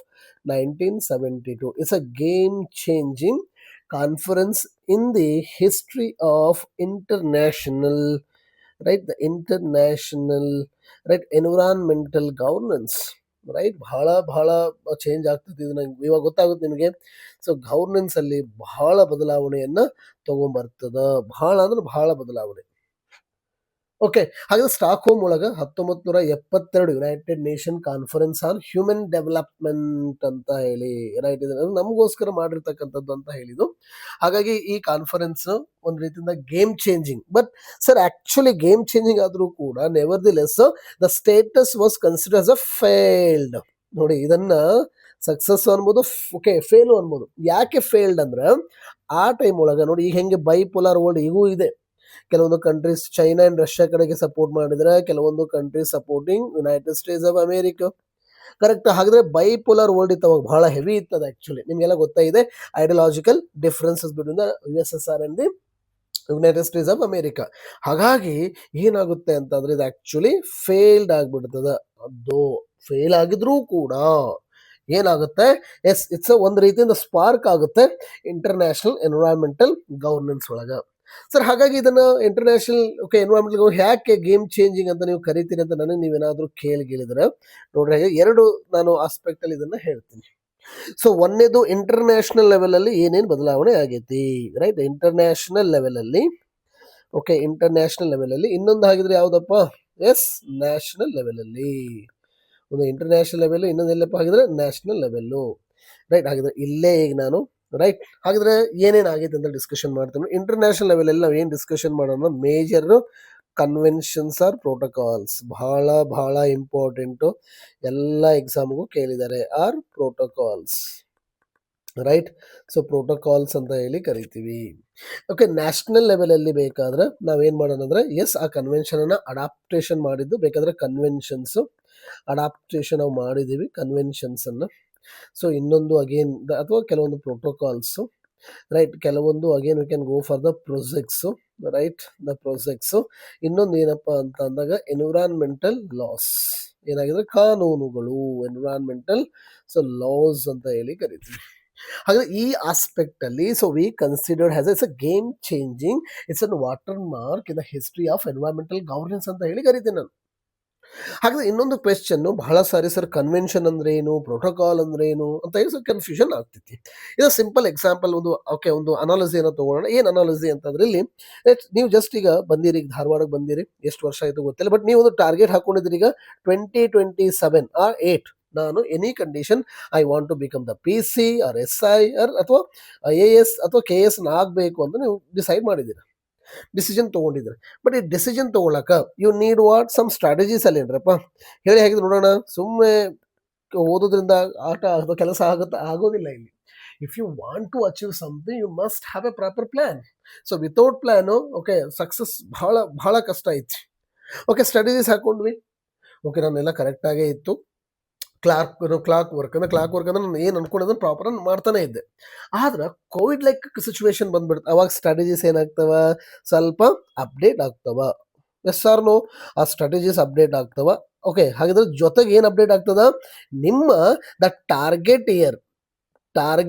1972 it's a game changing conference in the history of international environmental governance. Right, ಬಹಳ change ಆಗ್ತದೆ. ಇದು ನಂಗೆ ಇವಾಗ ಗೊತ್ತಾಗುತ್ತೆ ನಿಮಗೆ. ಸೊ ಗವರ್ನೆನ್ಸ್ ಅಲ್ಲಿ ಬಹಳ ಬದಲಾವಣೆಯನ್ನ ತಗೊಂಡ್ಬರ್ತದ, ಬಹಳ ಅಂದ್ರೆ ಬಹಳ ಬದಲಾವಣೆ. ಓಕೆ, ಹಾಗಾದ್ರೆ ಸ್ಟಾಕ್ ಹೋಮ್ ಒಳಗ 1972 United nation conference on human development ಅಂತ ಹೇಳಿ ರೈಟ್ ಇದನ್ನ ನಮಗೋಸ್ಕರ ಮಾಡಿರ್ತಕ್ಕಂಥದ್ದು ಅಂತ ಹೇಳಿದ್ದು. ಹಾಗಾಗಿ ಈ ಕಾನ್ಫರೆನ್ಸ್ ಒಂದ್ ರೀತಿಯಿಂದ game changing. But sir actually game changing ಆದ್ರೂ ಕೂಡ never the less the status was consider as a failed. ನೋಡಿ, ಇದನ್ನ ಸಕ್ಸಸ್ ಅನ್ಬೋದು, ಓಕೆ ಫೇಲು ಅನ್ಬೋದು. ಯಾಕೆ ಫೇಲ್ಡ್ ಅಂದ್ರೆ ಆ ಟೈಮ್ ಒಳಗ ನೋಡಿ, ಈಗ ಹೆಂಗೆ ಬೈಪೋಲಾರ್ ವರ್ಲ್ಡ್ ಈಗೂ ಇದೆ. ಕೆಲವೊಂದು ಕಂಟ್ರೀಸ್ ಚೈನಾ ಅಂಡ್ ರಷ್ಯಾ ಕಡೆಗೆ ಸಪೋರ್ಟ್ ಮಾಡಿದ್ರೆ, ಕೆಲವೊಂದು countries supporting United States of America. Correct. ಹಾಗಾದ್ರೆ ಬೈಪೋಲಾರ್ ವರ್ಲ್ಡ್ ಇತ್ತು, ಅವಾಗ ಬಹಳ ಹೆವಿ ಇತ್ತದ. ಆಕ್ಚುಲಿ ನಿಮ್ಗೆಲ್ಲ ಗೊತ್ತಾಗಿದೆ ideological differences between the USSR and the United States of America. ಹಾಗಾಗಿ ಏನಾಗುತ್ತೆ ಅಂತಂದ್ರೆ ಇದು ಆಕ್ಚುಲಿ ಫೇಲ್ಡ್ ಆಗ್ಬಿಡ್ತದ. ಅದು ಫೇಲ್ ಆಗಿದ್ರೂ ಕೂಡ ಏನಾಗುತ್ತೆ, ಎಸ್ ಇಟ್ಸ್ ಒಂದು ರೀತಿಯಿಂದ ಸ್ಪಾರ್ಕ್ ಆಗುತ್ತೆ ಇಂಟರ್ನ್ಯಾಷನಲ್ ಎನ್ವಿರಾನ್ಮೆಂಟಲ್ ಗವರ್ನೆನ್ಸ್ ಒಳಗ. ಸರ್ ಹಾಗಾಗಿ ಇದನ್ನ ಇಂಟರ್ನ್ಯಾಷನಲ್ ಎನ್ವಿರಾನ್ಮೆಂಟಲ್ ಯಾಕೆ ಗೇಮ್ ಚೇಂಜಿಂಗ್ ಅಂತ ನೀವು ಕರಿತೀರಿ ಅಂತ ನನಗೆ ನೀವೇನಾದ್ರೂ ಕೇಳಿದ್ರೆ ನೋಡ್ರಿ, ಎರಡು ನಾನು ಆಸ್ಪೆಕ್ಟ್ ಅಲ್ಲಿ ಇದನ್ನ ಹೇಳ್ತೀನಿ. ಸೊ ಒಂದೇದು ಇಂಟರ್ನ್ಯಾಷನಲ್ ಲೆವೆಲ್ ಅಲ್ಲಿ ಏನೇನು ಬದಲಾವಣೆ ಆಗೈತಿ, ರೈಟ್? ಇಂಟರ್ನ್ಯಾಷನಲ್ ಲೆವೆಲ್ ಅಲ್ಲಿ ಇಂಟರ್ನ್ಯಾಷನಲ್ ಲೆವೆಲ್ ಅಲ್ಲಿ. ಇನ್ನೊಂದು ಹಾಗಿದ್ರೆ ಯಾವ್ದಪ್ಪ? ಎಸ್, ನ್ಯಾಷನಲ್ ಲೆವೆಲ್ ಅಲ್ಲಿ. ಒಂದು ಇಂಟರ್ನ್ಯಾಷನಲ್ ಲೆವೆಲ್, ಇನ್ನೊಂದು ಎಲ್ಲಪ್ಪ ಆಗಿದ್ರೆ ನ್ಯಾಷನಲ್ ಲೆವೆಲ್ಲು, ರೈಟ್? ಹಾಗಿದ್ರೆ ಇಲ್ಲೇ ಈಗ ನಾನು ರೈಟ್ ಹಾಗಿದ್ರೆ ಏನೇನಾಗೈತೆ ಅಂತ ಡಿಸ್ಕಷನ್ ಮಾಡ್ತೀನಿ. ಇಂಟರ್ನ್ಯಾಷನಲ್ ಲೆವೆಲ್ ಅಲ್ಲಿ ನಾವು ಏನು ಡಿಸ್ಕಷನ್ ಮಾಡೋಣ? Major conventions or protocols. ಬಹಳ ಬಹಳ ಇಂಪಾರ್ಟೆಂಟು, ಎಲ್ಲ ಎಕ್ಸಾಮ್ಗೂ ಕೇಳಿದ್ದಾರೆ. Or protocols, right? So protocols ಅಂತ ಹೇಳಿ ಕರಿತೀವಿ. ನ್ಯಾಷನಲ್ ಲೆವೆಲ್ ಅಲ್ಲಿ ಬೇಕಾದ್ರೆ ನಾವೇನ್ ಮಾಡೋಣ ಅಂದ್ರೆ, ಎಸ್ ಆ ಕನ್ವೆನ್ಷನ್ ಅನ್ನ ಅಡಾಪ್ಟೇಷನ್ ಮಾಡಿದ್ದು ಬೇಕಾದ್ರೆ ಕನ್ವೆನ್ಷನ್ಸ್ ಅಡಾಪ್ಟೇಷನ್ ನಾವು ಮಾಡಿದೀವಿ ಕನ್ವೆನ್ಷನ್ಸ್ ಅನ್ನ. ಸೊ ಇನ್ನೊಂದು ಅಗೇನ್ ಅಥವಾ ಕೆಲವೊಂದು ಪ್ರೋಟೋಕಾಲ್ಸ್, ರೈಟ್? ಕೆಲವೊಂದು again we can go for the projects, right? The projects. ಇನ್ನೊಂದು ಏನಪ್ಪಾ ಅಂತ ಅಂದಾಗ ಎನ್ವಿರಾನ್ಮೆಂಟಲ್ ಲಾಸ್, ಏನಾಗಿದ್ರೆ ಕಾನೂನುಗಳು, ಎನ್ವಿರಾನ್ಮೆಂಟಲ್ ಸೊ ಲಾಸ್ ಅಂತ ಹೇಳಿ ಕರಿತೀವಿ. ಹಾಗಾದ್ರೆ ಈ ಆಸ್ಪೆಕ್ಟ್ ಅಲ್ಲಿ so we considered has its a game changing, it's an water mark in the history of environmental governance ಅಂತ ಹೇಳಿ ಕರಿತೀನಿ ನಾನು. ಹಾಗಾದ್ರೆ ಇನ್ನೊಂದು ಕ್ವೆಶ್ಚನ್ ಬಹಳ ಸಾರಿ, ಸರ್ ಕನ್ವೆನ್ಷನ್ ಅಂದ್ರೆ ಏನು, ಪ್ರೋಟೋಕಾಲ್ ಅಂದ್ರೆ ಏನು ಅಂತ ಹೇಳಿ ಸ್ವಲ್ಪ ಕನ್ಫ್ಯೂಷನ್ ಆಗ್ತೈತಿ. ಇದು ಸಿಂಪಲ್ ಎಕ್ಸಾಂಪಲ್, ಒಂದು ಅನಾಲಜಿ ಏನೋ ತಗೊಳ್ಳೋಣ. ಏನ್ ಅನಾಲಜಿ ಅಂತಂದ್ರೆ, ಇಲ್ಲಿ ನೀವು ಜಸ್ಟ್ ಈಗ ಬಂದಿರಿ, ಈಗ ಧಾರವಾಡಕ್ಕೆ ಬಂದಿರಿ, ಎಷ್ಟು ವರ್ಷ ಆಯ್ತು ಗೊತ್ತಿಲ್ಲ, ಬಟ್ ನೀವು ಒಂದು ಟಾರ್ಗೆಟ್ ಹಾಕೊಂಡಿದ್ರಿ ಈಗ 2027 ಆರ್ 8 ನಾನು any condition I want to become the PC or SI ಅಥವಾ AS ಅಥವಾ KS ಆಗಬೇಕು ಅಂತ ನೀವು ಡಿಸೈಡ್ ಮಾಡಿದ್ದೀರಾ, ಡಿಸಿಷನ್ ತಗೊಂಡಿದ್ರೆ. ಬಟ್ ಈ ಡಿಸಿಷನ್ ತಗೊಳಕ you need what some strategies ಅಲ್ಲಿ ಏನ್ರಪ್ಪ ಹೇಳಿ ಹಾಕಿದ್ರೆ ನೋಡೋಣ. ಸುಮ್ಮನೆ ಓದೋದ್ರಿಂದ ಆಟ ಅಥವಾ ಕೆಲಸ ಆಗೋದಿಲ್ಲ ಇಲ್ಲಿ. If you want to achieve something you must have a proper plan. So without plan success ಬಹಳ ಬಹಳ ಕಷ್ಟ ಐತಿ. ಸ್ಟ್ರಾಟಜೀಸ್ ಹಾಕೊಂಡ್ವಿ, ನಾನೆಲ್ಲ ಕರೆಕ್ಟಾಗೇ ಇತ್ತು. ಕ್ಲಾಕ್ ವರ್ಕ್ ಅಂದ್ರೆ ನಾನು ಏನು ಅನ್ಕೊಂಡಿದ್ದನ್ನು ಪ್ರಾಪರ್ ಮಾಡ್ತಾನೆ ಇದ್ದೆ. ಆದ್ರೆ ಕೋವಿಡ್ ಲೈಕ್ ಸಿಚುವೇಶನ್ ಬಂದ್ಬಿಡ್ತು. ಅವಾಗ ಸ್ಟ್ರಾಟಜೀಸ್ ಏನಾಗ್ತವ, ಸ್ವಲ್ಪ ಅಪ್ಡೇಟ್ ಆಗ್ತವ. Yes or no? ಆ ಸ್ಟ್ರಾಟಜೀಸ್ ಅಪ್ಡೇಟ್ ಆಗ್ತವ. ಹಾಗಿದ್ರೆ ಜೊತೆಗೆ ಏನು ಅಪ್ಡೇಟ್ ಆಗ್ತದ, ನಿಮ್ಮ ದ ಟಾರ್ಗೆಟ್ ಇಯರ್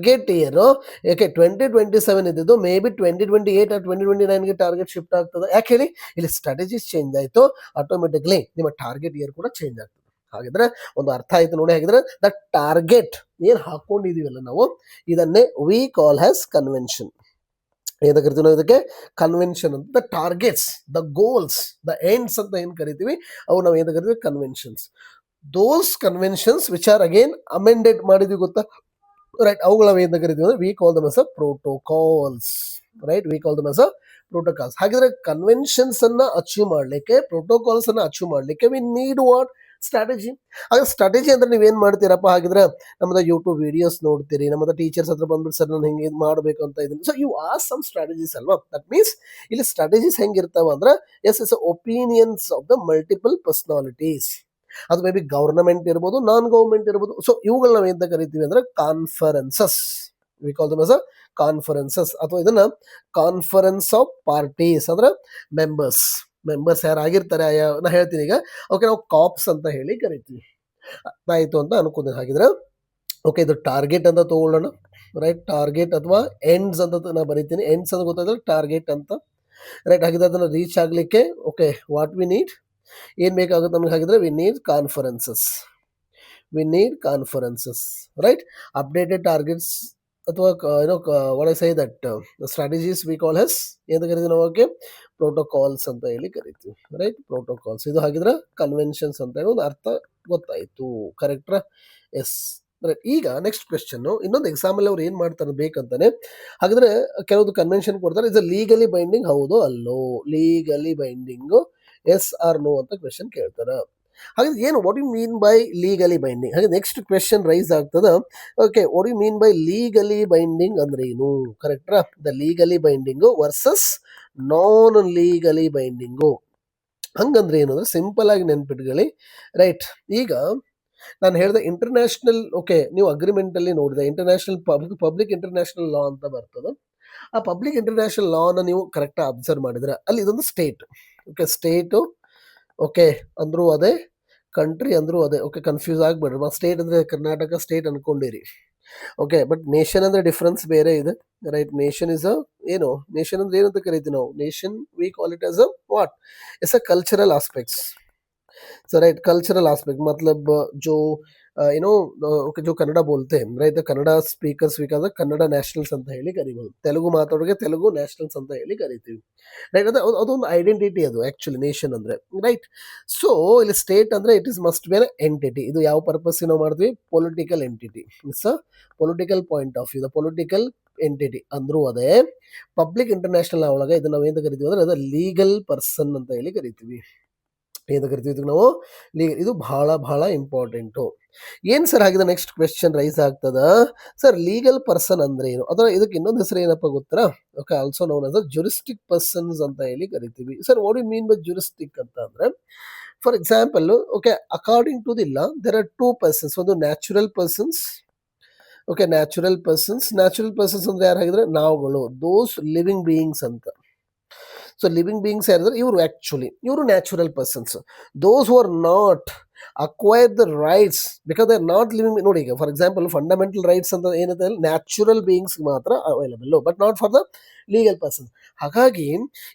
ಯಾಕೆ 2027 ಇದ್ದಿದ್ದು ಮೇ ಬಿ 2028 or 2029ಗೆ ಟಾರ್ಗೆಟ್ ಶಿಫ್ಟ್ ಆಗ್ತದೆ. ಯಾಕೆ ಹೇಳಿ, ಇಲ್ಲಿ ಸ್ಟ್ರಾಟಜೀಸ್ ಚೇಂಜ್ ಆಯಿತು, ಆಟೋಮೆಟಿಕ್ಲಿ ನಿಮ್ಮ ಟಾರ್ಗೆಟ್ ಇಯರ್ ಕೂಡ ಚೇಂಜ್ ಆಗ್ತದೆ. ಹಾಗಿದ್ರೆ ಒಂದು ಅರ್ಥ ಆಯ್ತು ನೋಡಿ. ಹಾಗಿದ್ರೆ ದ ಟಾರ್ಗೆಟ್ ಏನು ಹಾಕೊಂಡಿದೀವಲ್ಲ ನಾವು, ಇದನ್ನೇ ವಿ ಕಾಲ್ ಹ್ಯಾಸ್ ಕನ್ವೆನ್ಷನ್. ಏನಂತ ಕರಿತೀವಿ ನಾವು ಇದಕ್ಕೆ? ಕನ್ವೆನ್ಷನ್ ಅಂತ. The targets, the goals, the ends ಅಂತ ಏನು ಕರಿತೀವಿ ಅವು ನಾವು ಏನಂತ ಕರಿತೀವಿ? Conventions. Those conventions which are again amended ಮಾಡಿದ್ವಿ, ಗೊತ್ತಾ? ರೈಟ್, ಅವುಗಳ ಏನಂತ ಕರಿತೀವಿ ಅಂದ್ರೆ we call them as a protocols. Right, V call them as a protocols. ಹಾಗಿದ್ರೆ ಕನ್ವೆನ್ಷನ್ಸ್ ಅನ್ನ ಅಚೀವ್ ಮಾಡ್ಲಿಕ್ಕೆ, ಪ್ರೋಟೋಕಾಲ್ಸ್ ಅನ್ನ ಅಚೀವ್ ಮಾಡ್ಲಿಕ್ಕೆ ವಿ ನೀಡ್ ವಾಟ್? ಸ್ಟ್ರಾಟಜಿ. ಹಾಗೆ ಸ್ಟ್ರಾಟಜಿ ಅಂದ್ರೆ ನೀವೇನ್ ಮಾಡ್ತೀರಪ್ಪ? ಹಾಗಿದ್ರೆ ನಮ್ಮದ ಯೂಟ್ಯೂಬ್ ವಿಡಿಯೋಸ್ ನೋಡ್ತೀರಿ, ನಮ್ಮದ ಟೀಚರ್ಸ್ ಹತ್ರ ಬಂದ್ಬಿಟ್ಟು ಸರ್ ನಾನು ಹಿಂಗೆ ಇದು ಮಾಡಬೇಕು ಅಂತ ಇದ್ದೀನಿ. So you are some strategies ಅಲ್ವಾ? ದಟ್ ಮೀನ್ಸ್ ಇಲ್ಲಿ ಸ್ಟ್ರಾಟಜೀಸ್ ಹೆಂಗಿರ್ತಾವ ಅಂದ್ರೆ, yes it's opinions of the multiple personalities. ಅದು ಮೇ ಬಿ ಗವರ್ನಮೆಂಟ್ ಇರ್ಬೋದು, ನಾನ್ ಗವರ್ಮೆಂಟ್ ಇರ್ಬೋದು. ಸೊ ಇವುಗಳು ನಾವು ಎಂತ ಕರಿತೀವಿ ಅಂದ್ರೆ conferences. V call them as a conferences, ಅಥವಾ ಇದನ್ನ ಕಾನ್ಫರೆನ್ಸ್ ಆಫ್ ಪಾರ್ಟೀಸ್ ಅಂದ್ರೆ ಮೆಂಬರ್ಸ್ ಯಾರಾಗಿರ್ತಾರೆ ನಾ ಹೇಳ್ತೀನಿ ಈಗ. ನಾವು ಕಾಪ್ಸ್ ಅಂತ ಹೇಳಿ ಕರಿತೀವಿ. ಆಯ್ತು ಅಂತ ಅನ್ಕೋತೀನಿ. ಹಾಗಿದ್ರೆ ಇದು ಟಾರ್ಗೆಟ್ ಅಂತ ತಗೊಳ್ಳೋಣ. ರೈಟ್, ಟಾರ್ಗೆಟ್ ಅಥವಾ ಎಂಡ್ಸ್ ಅಂತ ನಾ ಬರೀತೀನಿ. ಎಂಡ್ಸ್ ಅಂತ ಗೊತ್ತಾದ್ರೆ ಟಾರ್ಗೆಟ್ ಅಂತ. ರೈಟ್, ಹಾಗಿದ್ರೆ ಅದನ್ನ ರೀಚ್ ಆಗ್ಲಿಕ್ಕೆ ವಾಟ್ ವಿ ನೀಡ್, ಏನ್ ಬೇಕಾಗುತ್ತೆ ನಮ್ಗೆ? ಹಾಗಿದ್ರೆ we need conferences. Right, updated targets ಅಥವಾ what I say that strategies we call has ಏನಂತ ಕರಿತೀವಿ ನಾವು? ಪ್ರೋಟೋಕಾಲ್ಸ್ ಅಂತ ಹೇಳಿ ಕರಿತೀವಿ. Right, protocols. ಇದು ಹಾಗಿದ್ರೆ ಕನ್ವೆನ್ಷನ್ಸ್ ಅಂತ ಹೇಳಿ ಒಂದು ಅರ್ಥ ಗೊತ್ತಾಯ್ತು. ಕರೆಕ್ಟ್ರಾ? ಎಸ್. ರೈಟ್, ಈಗ ನೆಕ್ಸ್ಟ್ ಕ್ವೆಶ್ಚನ್. ಇನ್ನೊಂದು ಎಕ್ಸಾಂಪಲ್ ಅವ್ರು ಏನ್ ಮಾಡ್ತಾರೆ ಬೇಕಂತಾನೆ. ಹಾಗಿದ್ರೆ ಕೆಲವೊಂದು ಕನ್ವೆನ್ಷನ್ ಕೊಡ್ತಾರೆ, ಇಸ್ ಲೀಗಲಿ ಬೈಂಡಿಂಗ್, ಹೌದು ಅಲ್ಲೋ? Legally binding, yes or no ಅಂತ ಕ್ವೆಶ್ಚನ್ ಕೇಳ್ತಾರೆ. ಹಾಗಾದ್ರೆ ಏನು what you mean by legally binding? ಹಾಗೆ ನೆಕ್ಸ್ಟ್ ಕ್ವೆಶನ್ ರೈಸ್ ಆಗ್ತದ. Okay, what you mean by legally binding ಅಂದ್ರೆ ಏನು? ಕರೆಕ್ಟಾ? The legally binding versus non legally binding. ಹಂಗಂದ್ರೆ ಏನು ಅಂದ್ರೆ ಸಿಂಪಲ್ ಆಗಿ ನೆನ್ಪಿಟ್ಕೊಳ್ಳಿ. ರೈಟ್, ಈಗ ನಾನು ಹೇಳಿದೆ ಇಂಟರ್ನ್ಯಾಷನಲ್, ಓಕೆ, ನೀವು ಅಗ್ರಿಮೆಂಟ್ ಅಲ್ಲಿ ನೋಡಿದೆ ಇಂಟರ್ನ್ಯಾಷನಲ್ ಪಬ್ಲಿಕ್ ಇಂಟರ್ನ್ಯಾಷನಲ್ ಲಾ ಅಂತ ಬರ್ತದೆ. ಆ ಪಬ್ಲಿಕ್ ಇಂಟರ್ನ್ಯಾಷನಲ್ ಲಾನ ನೀವು ಕರೆಕ್ಟ್ ಅಬ್ಸರ್ವ್ ಮಾಡಿದ್ರೆ ಅಲ್ಲಿ ಇದೊಂದು ಸ್ಟೇಟ್. ಓಕೆ, ಸ್ಟೇಟು, ಓಕೆ ಅಂದ್ರೂ ಅದೇ, ಕಂಟ್ರಿ ಅಂದ್ರೂ ಅದೇ. ಓಕೆ, ಕನ್ಫ್ಯೂಸ್ ಆಗ್ಬೇಡ್ರಿ. ಸ್ಟೇಟ್ ಅಂದ್ರೆ ಕರ್ನಾಟಕ ಸ್ಟೇಟ್ ಅನ್ಕೊಂಡಿರಿ. ಓಕೆ, ಬಟ್ ನೇಷನ್ ಅಂದ್ರೆ ಡಿಫ್ರೆನ್ಸ್ ಬೇರೆ ಇದೆ. ರೈಟ್, ನೇಷನ್ ಇಸ್ ಅ ಏನು, ನೇಷನ್ ಅಂದ್ರೆ ಏನಂತ ಕರಿತೀವಿ ನಾವು? Nation V call it as a what? It's a cultural aspects. So right, cultural aspect मतलब जो यू नो ओके, जो कन्नಡ बोलते हैं राइट, ಕನ್ನಡ ಸ್ಪೀಕರ್ಸ್ ಬೇಕಾದ್ರೆ ಕನ್ನಡ ನ್ಯಾಷನಲ್ಸ್ ಅಂತ ಹೇಳಿ ಕರಿಬಹುದು. ತೆಲುಗು ಮಾತಾಡೋರಿಗೆ ತೆಲುಗು ನ್ಯಾಷನಲ್ಸ್ ಅಂತ ಹೇಳಿ ಕರಿತೀವಿ. ರೈಟ್, ಅದೊಂದು ಐಡೆಂಟಿಟಿ ಅದು ಆಕ್ಚುಲಿ ನೇಷನ್ ಅಂದ್ರೆ. ರೈಟ್, ಸೊ ಇಲ್ಲಿ ಸ್ಟೇಟ್ ಅಂದ್ರೆ it is must be an entity. ಇದು ಯಾವ ಪರ್ಪಸ್ ನಾವು ಮಾಡ್ತೀವಿ? Political entity. It's a political point of view. The political entity ಅಂದ್ರೂ ಅದೇ. ಪಬ್ಲಿಕ್ ಇಂಟರ್ನ್ಯಾಷನಲ್ ಒಳಗೆ ಇದನ್ನ ನಾವು ಏನು ಕರಿತೀವಿ ಅಂದ್ರೆ ಅದು ಲೀಗಲ್ ಪರ್ಸನ್ ಅಂತ ಹೇಳಿ ಕರಿತೀವಿ. ಏನು ಕರಿತೀವಿ ಇದಕ್ಕೆ ನಾವು? ಇದು ಬಹಳ ಬಹಳ ಇಂಪಾರ್ಟೆಂಟು. ಏನ್ ಸರ್ ಆಗಿದೆ ನೆಕ್ಸ್ಟ್ ಕ್ವೆಶ್ಚನ್ ರೈಸ್ ಆಗ್ತದ, ಸರ್ ಲೀಗಲ್ ಪರ್ಸನ್ ಅಂದ್ರೆ ಏನು? ಅಥವಾ ಇದಕ್ಕೆ ಇನ್ನೊಂದು ಹೆಸರು ಏನಪ್ಪ ಗೊತ್ತಾ? Okay, also known as juristic persons ಅಂತ ಹೇಳಿ ಕರಿತೀವಿ. Sir what you mean by juristic ಅಂತ ಅಂದ್ರೆ, for example, okay, according to the law there are two persons. ಒಂದು natural persons. Okay, natural persons ಅಂದ್ರೆ ಯಾರಾಗಿದ್ರೆ ನಾವುಗಳು, ದೋಸ್ ಲಿವಿಂಗ್ ಬೀಯಿಂಗ್ಸ್ ಅಂತ. ಸೊ ಲಿವಿಂಗ್ ಬೀಯಿಂಗ್ಸ್ ಯಾರಿದ್ರೆ ಇವರು natural persons. Those who R not acquire the rights because they are not living. ನೋಡಿ, ಈಗ for example fundamental rights ಅಂತ ಏನಿದೆ ನ್ಯಾಚುರಲ್ ಬೀಯಿಂಗ್ಸ್ ಮಾತ್ರ available, but not for the legal person. ಹಾಗಾಗಿ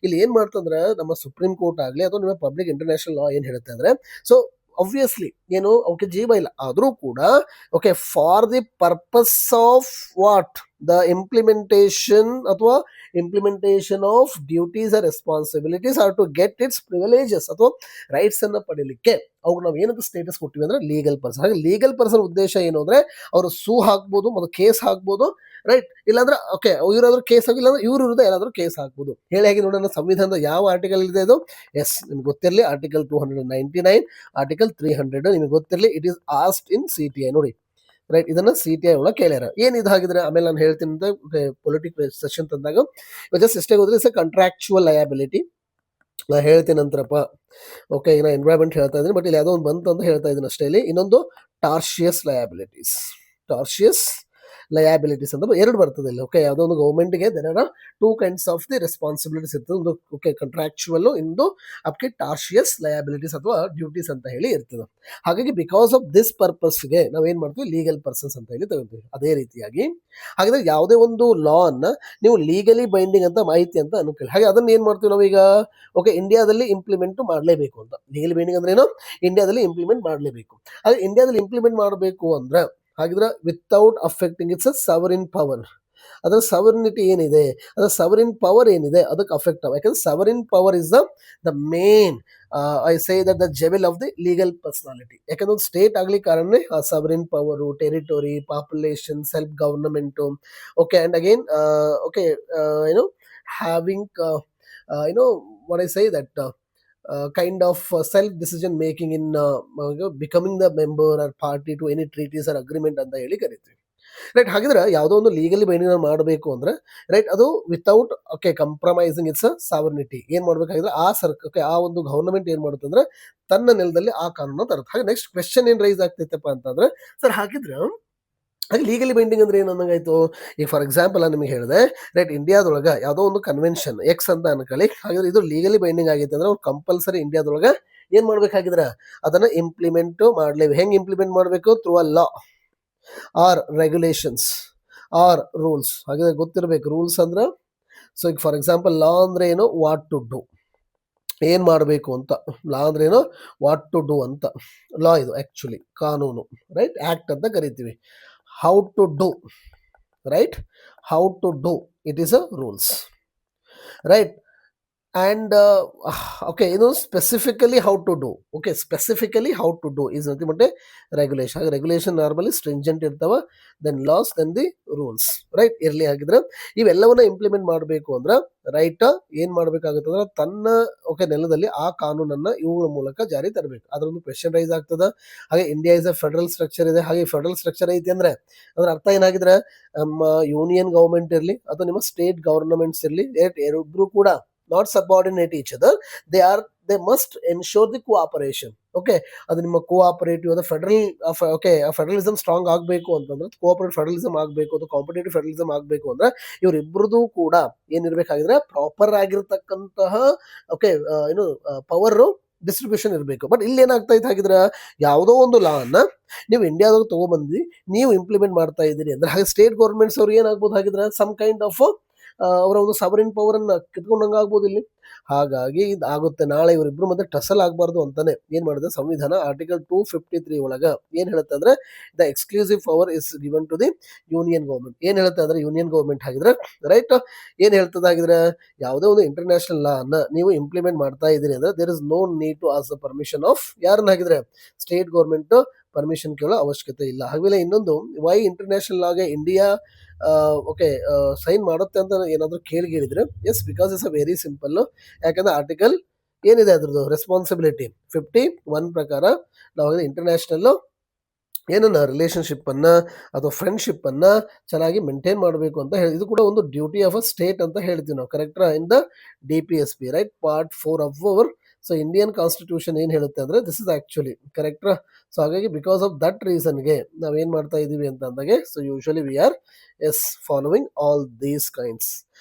ಇಲ್ಲಿ ಏನ್ ಮಾಡ್ತಂದ್ರೆ ನಮ್ಮ ಸುಪ್ರೀಂ ಕೋರ್ಟ್ ಆಗಲಿ ಅಥವಾ ನಿಮ್ಮ ಪಬ್ಲಿಕ್ ಇಂಟರ್ನ್ಯಾಷನಲ್ ಲಾ ಏನ್ ಹೇಳುತ್ತೆ ಅಂದ್ರೆ, ಸೊ obviously ಏನು ಅವಕ್ಕೆ ಜೀವ ಇಲ್ಲ ಆದರೂ ಕೂಡ, okay, for the purpose of what? The implementation ಅಥವಾ implementation of duties or responsibilities or to get its privileges ಅಥವಾ ರೈಟ್ಸ್ ಅನ್ನ ಪಡೀಲಿಕ್ಕೆ ಅವ್ರು ನಾವು ಏನಂತ ಸ್ಟೇಟಸ್ ಕೊಟ್ಟಿವಿ ಅಂದ್ರೆ ಲೀಗಲ್ ಪರ್ಸನ್. ಹಾಗೆ ಲೀಗಲ್ ಪರ್ಸನ್ ಉದ್ದೇಶ ಏನು ಅಂದ್ರೆ ಅವರು ಸೂ ಹಾಕ್ಬೋದು ಮತ್ತು ಕೇಸ್ ಹಾಕ್ಬೋದು. ರೈಟ್, ಇಲ್ಲಾಂದ್ರೆ ಓಕೆ ಇವರಾದ್ರೂ ಕೇಸ್ ಆಗಿಲ್ಲ ಅಂದ್ರೆ ಇವ್ರ ವಿರುದ್ಧ ಯಾರಾದ್ರೂ ಕೇಸ್ ಹಾಕ್ಬೋದು. ಹೇಳಿ ನೋಡೋಣ, ಸಂವಿಧಾನದ ಯಾವ ಆರ್ಟಿಕಲ್ ಇದೆ ಇದು? ಎಸ್, ನಿಮ್ಗೆ ಗೊತ್ತಿರಲಿ, ಆರ್ಟಿಕಲ್ 299, ಆರ್ಟಿಕಲ್ 300 ನಿಮಗೆ ಗೊತ್ತಿರಲಿ. It is asked in CTI. ನೋಡಿ, ರೈಟ್, ಇದನ್ನ CTI ಒಳಗೆ ಕೇಳ್ಯಾರ. ಏನ್ ಇದಾಗಿದ್ರೆ ಆಮೇಲೆ ನಾನು ಹೇಳ್ತೀನಿ ಅಂತ ಪೊಲಿಟಿಕಲ್ ಸೆಷನ್ ತಂದಾಗ ಜಸ್ಟ್ ಎಷ್ಟೇ ಹೋದ್ರೆ ಇಟ್ಸ್ ಕಾಂಟ್ರಾಕ್ಚುವಲ್ ಲಯಬಿಲಿಟಿ. ನಾ ಹೇಳ್ತೀನಿ ನಂತರಪ್ಪ. ಓಕೆ, ಈಗ ನಾ ಎನ್ವೈರನ್ಮೆಂಟ್ ಹೇಳ್ತಾ ಇದ್ದೀನಿ, ಬಟ್ ಇಲ್ಲಿ ಯಾವುದೋ ಒಂದು ಬಂತು ಅಂತ ಹೇಳ್ತಾ ಇದ್ದೀನಿ ಅಷ್ಟೇ. ಇಲ್ಲಿ ಇನ್ನೊಂದು ಟಾರ್ಷಿಯಸ್ ಲಯಬಿಲಿಟೀಸ್ ಅಂತ ಎರಡು ಬರ್ತದೆ ಇಲ್ಲಿ. ಓಕೆ, ಯಾವುದೋ ಒಂದು ಗೌರ್ಮೆಂಟ್ಗೆ there are two kinds of the responsibilities ಇರ್ತದೆ. ಒಂದು ಓಕೆ ಕಾಂಟ್ರಾಕ್ಚುವಲ್, ಇಂದು ಅದಕ್ಕೆ ಟಾರ್ಷಿಯಸ್ ಲಯಬಿಲಿಟೀಸ್ ಅಥವಾ ಡ್ಯೂಟೀಸ್ ಅಂತ ಹೇಳಿ ಇರ್ತದೆ. ಹಾಗಾಗಿ ಬಿಕಾಸ್ ಆಫ್ ದಿಸ್ ಪರ್ಪಸ್ಗೆ ನಾವೇನ್ ಮಾಡ್ತೀವಿ? ಲೀಗಲ್ ಪರ್ಸನ್ಸ್ ಅಂತ ಹೇಳಿ ತಗೊಳ್ತೀವಿ. ಅದೇ ರೀತಿಯಾಗಿ ಹಾಗಾದ್ರೆ ಯಾವುದೇ ಒಂದು ಲಾ ಅನ್ನ ನೀವು ಲೀಗಲಿ ಬೈಂಡಿಂಗ್ ಅಂತ ಮಾಹಿತಿ ಅಂತ ಅನ್ಕೊಳ್ಳಿ. ಹಾಗೆ ಅದನ್ನ ಏನ್ ಮಾಡ್ತೀವಿ ನಾವೀಗ? ಓಕೆ, ಇಂಡಿಯಾದಲ್ಲಿ ಇಂಪ್ಲಿಮೆಂಟ್ ಮಾಡಲೇಬೇಕು ಅಂತ. ಲೀಗಲ್ ಬೈಂಡಿಂಗ್ ಅಂದ್ರೆ ಏನು? ಇಂಡಿಯಾದಲ್ಲಿ ಇಂಪ್ಲಿಮೆಂಟ್ ಮಾಡಲೇಬೇಕು. ಹಾಗೆ ಇಂಡಿಯಾದಲ್ಲಿ ಇಂಪ್ಲಿಮೆಂಟ್ ಮಾಡಬೇಕು ಅಂದ್ರೆ ಹಾಗಿದ್ರೆ without affecting its a sovereign power. ಅದರ ಸವರ್ನಿಟಿ ಏನಿದೆ, ಅದರ ಸವರಿನ್ ಪವರ್ ಏನಿದೆ ಅದಕ್ಕೆ ಅಫೆಕ್ಟ್ ಆಗ. ಯಾಕಂದ್ರೆ sovereign power is the main I say that the jewel of the legal personality. ಯಾಕಂದ್ರೆ ಒಂದು ಸ್ಟೇಟ್ ಆಗ್ಲಿ ಕಾರಣನೇ ಆ sovereign power, territory, population, self government. Okay, and again okay ಏನೋ ಹ್ಯಾವಿಂಗ್ ಏನೋ what I say that kind of self-decision making in becoming the member or party to any treaties or agreement ಅಂತ ಹೇಳಿ ಕರಿತೀವಿ. Right, ಹಾಗಿದ್ರೆ ಯಾವುದೋ ಒಂದು legally binding ಮಾಡಬೇಕು ಅಂದ್ರೆ ರೈಟ್, ಅದು ವಿತೌಟ್ ಓಕೆ ಕಂಪ್ರಮೈಸಿಂಗ್ ಇಟ್ಸ್ ಸಾವರ್ನಿಟಿ. ಏನ್ ಮಾಡ್ಬೇಕಾಗಿದ್ರೆ ಆ ಒಂದು ಗವರ್ನಮೆಂಟ್ ಏನ್ ಮಾಡುತ್ತೆ ಅಂದ್ರೆ ತನ್ನ ನೆಲದಲ್ಲಿ ಆ ಕಾನೂನು ತರುತ್ತೆ. ಹಾಗೆ ನೆಕ್ಸ್ಟ್ ಕ್ವೆಶ್ಚನ್ ಏನ್ ರೈಸ್ ಆಗ್ತೈತಪ್ಪ ಅಂತಂದ್ರೆ, ಸರ್ ಹಾಗಿದ್ರೆ ಹಾಗೆ ಲೀಗಲಿ ಬೈಂಡಿಂಗ್ ಅಂದ್ರೆ ಏನು ಅನ್ನಂಗಾಯ್ತು? ಈಗ ಫಾರ್ ಎಕ್ಸಾಂಪಲ್ ನಾನು ನಿಮಗೆ ಹೇಳಿದೆ, ರೈಟ್, ಇಂಡಿಯಾದೊಳಗೆ ಯಾವುದೋ ಒಂದು ಕನ್ವೆನ್ಷನ್ ಎಕ್ಸ್ ಅಂತ ಅನ್ಕೊಳ್ಳಿ. ಹಾಗಾದ್ರೆ ಇದು ಲೀಗಲಿ ಬೈಂಡಿಂಗ್ ಆಗೈತೆ ಅಂದ್ರೆ ಅವ್ರು ಕಂಪಲ್ಸರಿ ಇಂಡಿಯಾದೊಳಗೆ ಏನ್ ಮಾಡ್ಬೇಕಾಗಿದ್ರೆ ಅದನ್ನ ಇಂಪ್ಲಿಮೆಂಟ್ ಮಾಡ್ಲೇಬೇಕು. ಹೆಂಗ್ ಇಂಪ್ಲಿಮೆಂಟ್ ಮಾಡಬೇಕು? Through a law or regulations or rules. ಹಾಗಾದ್ರೆ ಗೊತ್ತಿರಬೇಕು ರೂಲ್ಸ್ ಅಂದ್ರೆ. ಸೊ ಈಗ ಫಾರ್ ಎಕ್ಸಾಂಪಲ್ ಲಾ ಅಂದ್ರೆ ಏನು? ವಾಟ್ ಟು ಡೂ, ಏನ್ ಮಾಡಬೇಕು ಅಂತ. ಲಾ ಅಂದ್ರೆ ಏನು? ವಾಟ್ ಟು ಡೂ ಅಂತ. ಲಾ ಇದು ಆಕ್ಚುಲಿ ಕಾನೂನು, ರೈಟ್, ಆಕ್ಟ್ ಅಂತ ಕರಿತೀವಿ. how to do, right, how to do, it is a rules, right. and okay, specifically how to do. Okay, specifically how to do is nothing but a regulation. ಹಾಗೆ regulation normally stringent ಇರ್ತಾವ, then laws, then the rules, right. ಇರ್ಲಿ ಆಗಿದ್ರೆ ಇವೆಲ್ಲವನ್ನ implement ಮಾಡಬೇಕು ಅಂದ್ರೆ right ಏನ್ ಮಾಡ್ಬೇಕಾಗುತ್ತೆ ಅಂದ್ರೆ ತನ್ನ ನೆಲದಲ್ಲಿ ಆ ಕಾನೂನನ್ನ ಇವುಗಳ ಮೂಲಕ ಜಾರಿ ತರಬೇಕು. ಅದರೊಂದು ಕ್ವೆಶನ್ ರೈಸ್ ಆಗ್ತದ. ಹಾಗೆ India is a federal structure ಇದೆ. ಹಾಗೆ ಫೆಡರಲ್ ಸ್ಟ್ರಕ್ಚರ್ ಐತಿ ಅಂದ್ರೆ ಅದ್ರ ಅರ್ಥ ಏನಾಗಿದ್ರೆ ನಮ್ಮ ಯೂನಿಯನ್ ಗವರ್ಮೆಂಟ್ ಇರಲಿ ಅಥವಾ ನಿಮ್ಮ ಸ್ಟೇಟ್ ಗವರ್ನಮೆಂಟ್ಸ್ ಇರಲಿ, ಇಬ್ರು ಕೂಡ not subordinate each other, they must ensure the cooperation. Okay, ಅದು ನಿಮ್ಮ ಕೋಆಪರೇಟಿವ್ ಅದ ಫೆಡರಲಿಸಮ್ ಸ್ಟ್ರಾಂಗ್ ಆಗಬೇಕು ಅಂತಂದ್ರೆ, ಕೋಆಪರೇಟಿವ್ ಫೆಡರಲಿಸಮ್ ಆಗಬೇಕು ಅಥವಾ ಕಾಂಪಿಟೇಟಿವ್ ಫೆಡರಲಿಸಮ್ ಆಗಬೇಕು ಅಂದ್ರೆ ಇವರಿಬ್ಬರದು ಕೂಡ ಏನಿರ್ಬೇಕಾಗಿದ್ರೆ ಪ್ರಾಪರ್ ಆಗಿರ್ತಕ್ಕಂತಹ ಪವರ್ ಡಿಸ್ಟ್ರಿಬ್ಯೂಷನ್ ಇರಬೇಕು. ಬಟ್ ಇಲ್ಲಿ ಏನಾಗ್ತಾ ಇತ್ತು ಹಾಗಿದ್ರೆ, ಯಾವುದೋ ಒಂದು ಲಾ ಅನ್ನ ನೀವು ಇಂಡಿಯಾದಾಗ ತಗೊಬಂದು ನೀವು ಇಂಪ್ಲಿಮೆಂಟ್ ಮಾಡ್ತಾ ಇದ್ದೀರಿ ಅಂದ್ರೆ, ಹಾಗೆ ಸ್ಟೇಟ್ ಗೌರ್ಮೆಂಟ್ಸ್ ಅವ್ರು ಏನಾಗ್ಬೋದು ಹಾಗಿದ್ರೆ ಸಮ್ ಕೈಂಡ್ ಆಫ್ ಅವರ ಒಂದು ಸಾವರಿನ್ ಪವರ್ ಅನ್ನ ಕಿತ್ಕೊಂಡಂಗ ಆಗ್ಬೋದು ಇಲ್ಲಿ. ಹಾಗಾಗಿ ಇದಾಗುತ್ತೆ. ನಾಳೆ ಇವರಿಬ್ರು ಮತ್ತೆ ಟಸಲ್ ಆಗಬಾರ್ದು ಅಂತಾನೆ ಏನ್ ಮಾಡಿದೆ ಸಂವಿಧಾನ ಆರ್ಟಿಕಲ್ 253 ಒಳಗ ಏನ್ ಹೇಳುತ್ತೆ ಅಂದ್ರೆ, the exclusive power is given to the union government. ಏನ್ ಹೇಳುತ್ತೆ ಅಂದ್ರೆ ಯೂನಿಯನ್ ಗೌರ್ಮೆಂಟ್ ಆಗಿದ್ರೆ ರೈಟ್ ಏನ್ ಹೇಳ್ತದ ಆಗಿದ್ರೆ, ಯಾವುದೇ ಒಂದು ಇಂಟರ್ನ್ಯಾಷನಲ್ ಲಾ ಅನ್ನ ನೀವು ಇಂಪ್ಲಿಮೆಂಟ್ ಮಾಡ್ತಾ ಇದ್ದೀರಿ ಅಂದ್ರೆ there is no need to as the permission of ಯಾರನ್ನಾಗಿದ್ರೆ ಸ್ಟೇಟ್ ಗೌರ್ಮೆಂಟ್ ಪರ್ಮಿಷನ್ ಕೇಳೋ ಅವಶ್ಯಕತೆ ಇಲ್ಲ. ಹಾಗೆಲ್ಲ ಇನ್ನೊಂದು, ವೈ ಇಂಟರ್ನ್ಯಾಷನಲ್ ಲಾಗೆ ಇಂಡಿಯಾ ಸೈನ್ ಮಾಡುತ್ತೆ ಅಂತ ಏನಾದ್ರು ಕೇಳಿದ್ರೆ, yes because it's a very simple. ಯಾಕಂದ್ರೆ ಆರ್ಟಿಕಲ್ ಏನಿದೆ ಅದ್ರದ್ದು ರೆಸ್ಪಾನ್ಸಿಬಿಲಿಟಿ 51 ಪ್ರಕಾರ ನಾವು ಇಂಟರ್ನ್ಯಾಷನಲ್ ಏನನ್ನ ರಿಲೇಶನ್ಶಿಪ್ ಅನ್ನ ಅಥವಾ ಫ್ರೆಂಡ್ಶಿಪ್ ಅನ್ನ ಚೆನ್ನಾಗಿ ಮೇಂಟೈನ್ ಮಾಡಬೇಕು ಅಂತ ಹೇಳಿ, ಇದು ಕೂಡ ಒಂದು ಡ್ಯೂಟಿ ಆಫ್ ಅ ಸ್ಟೇಟ್ ಅಂತ ಹೇಳ್ತೀವಿ ನಾವು, ಕರೆಕ್ಟಾ? In the DPSP, right, part 4 of our Indian constitution ಏನ್ ಹೇಳುತ್ತೆ ಅಂದ್ರೆ ದಿಸ್ ಇಸ್ ಆಕ್ಚುಲಿ ಕರೆಕ್ಟಾ. ಹಾಗಾಗಿ ಬಿಕಾಸ್ ಆಫ್ ದಟ್ ರೀಸನ್ಗೆ ನಾವೇನ್ ಮಾಡ್ತಾ ಇದೀವಿ ಅಂತ ಅಂದಾಗೆ, usually we are following all these kinds.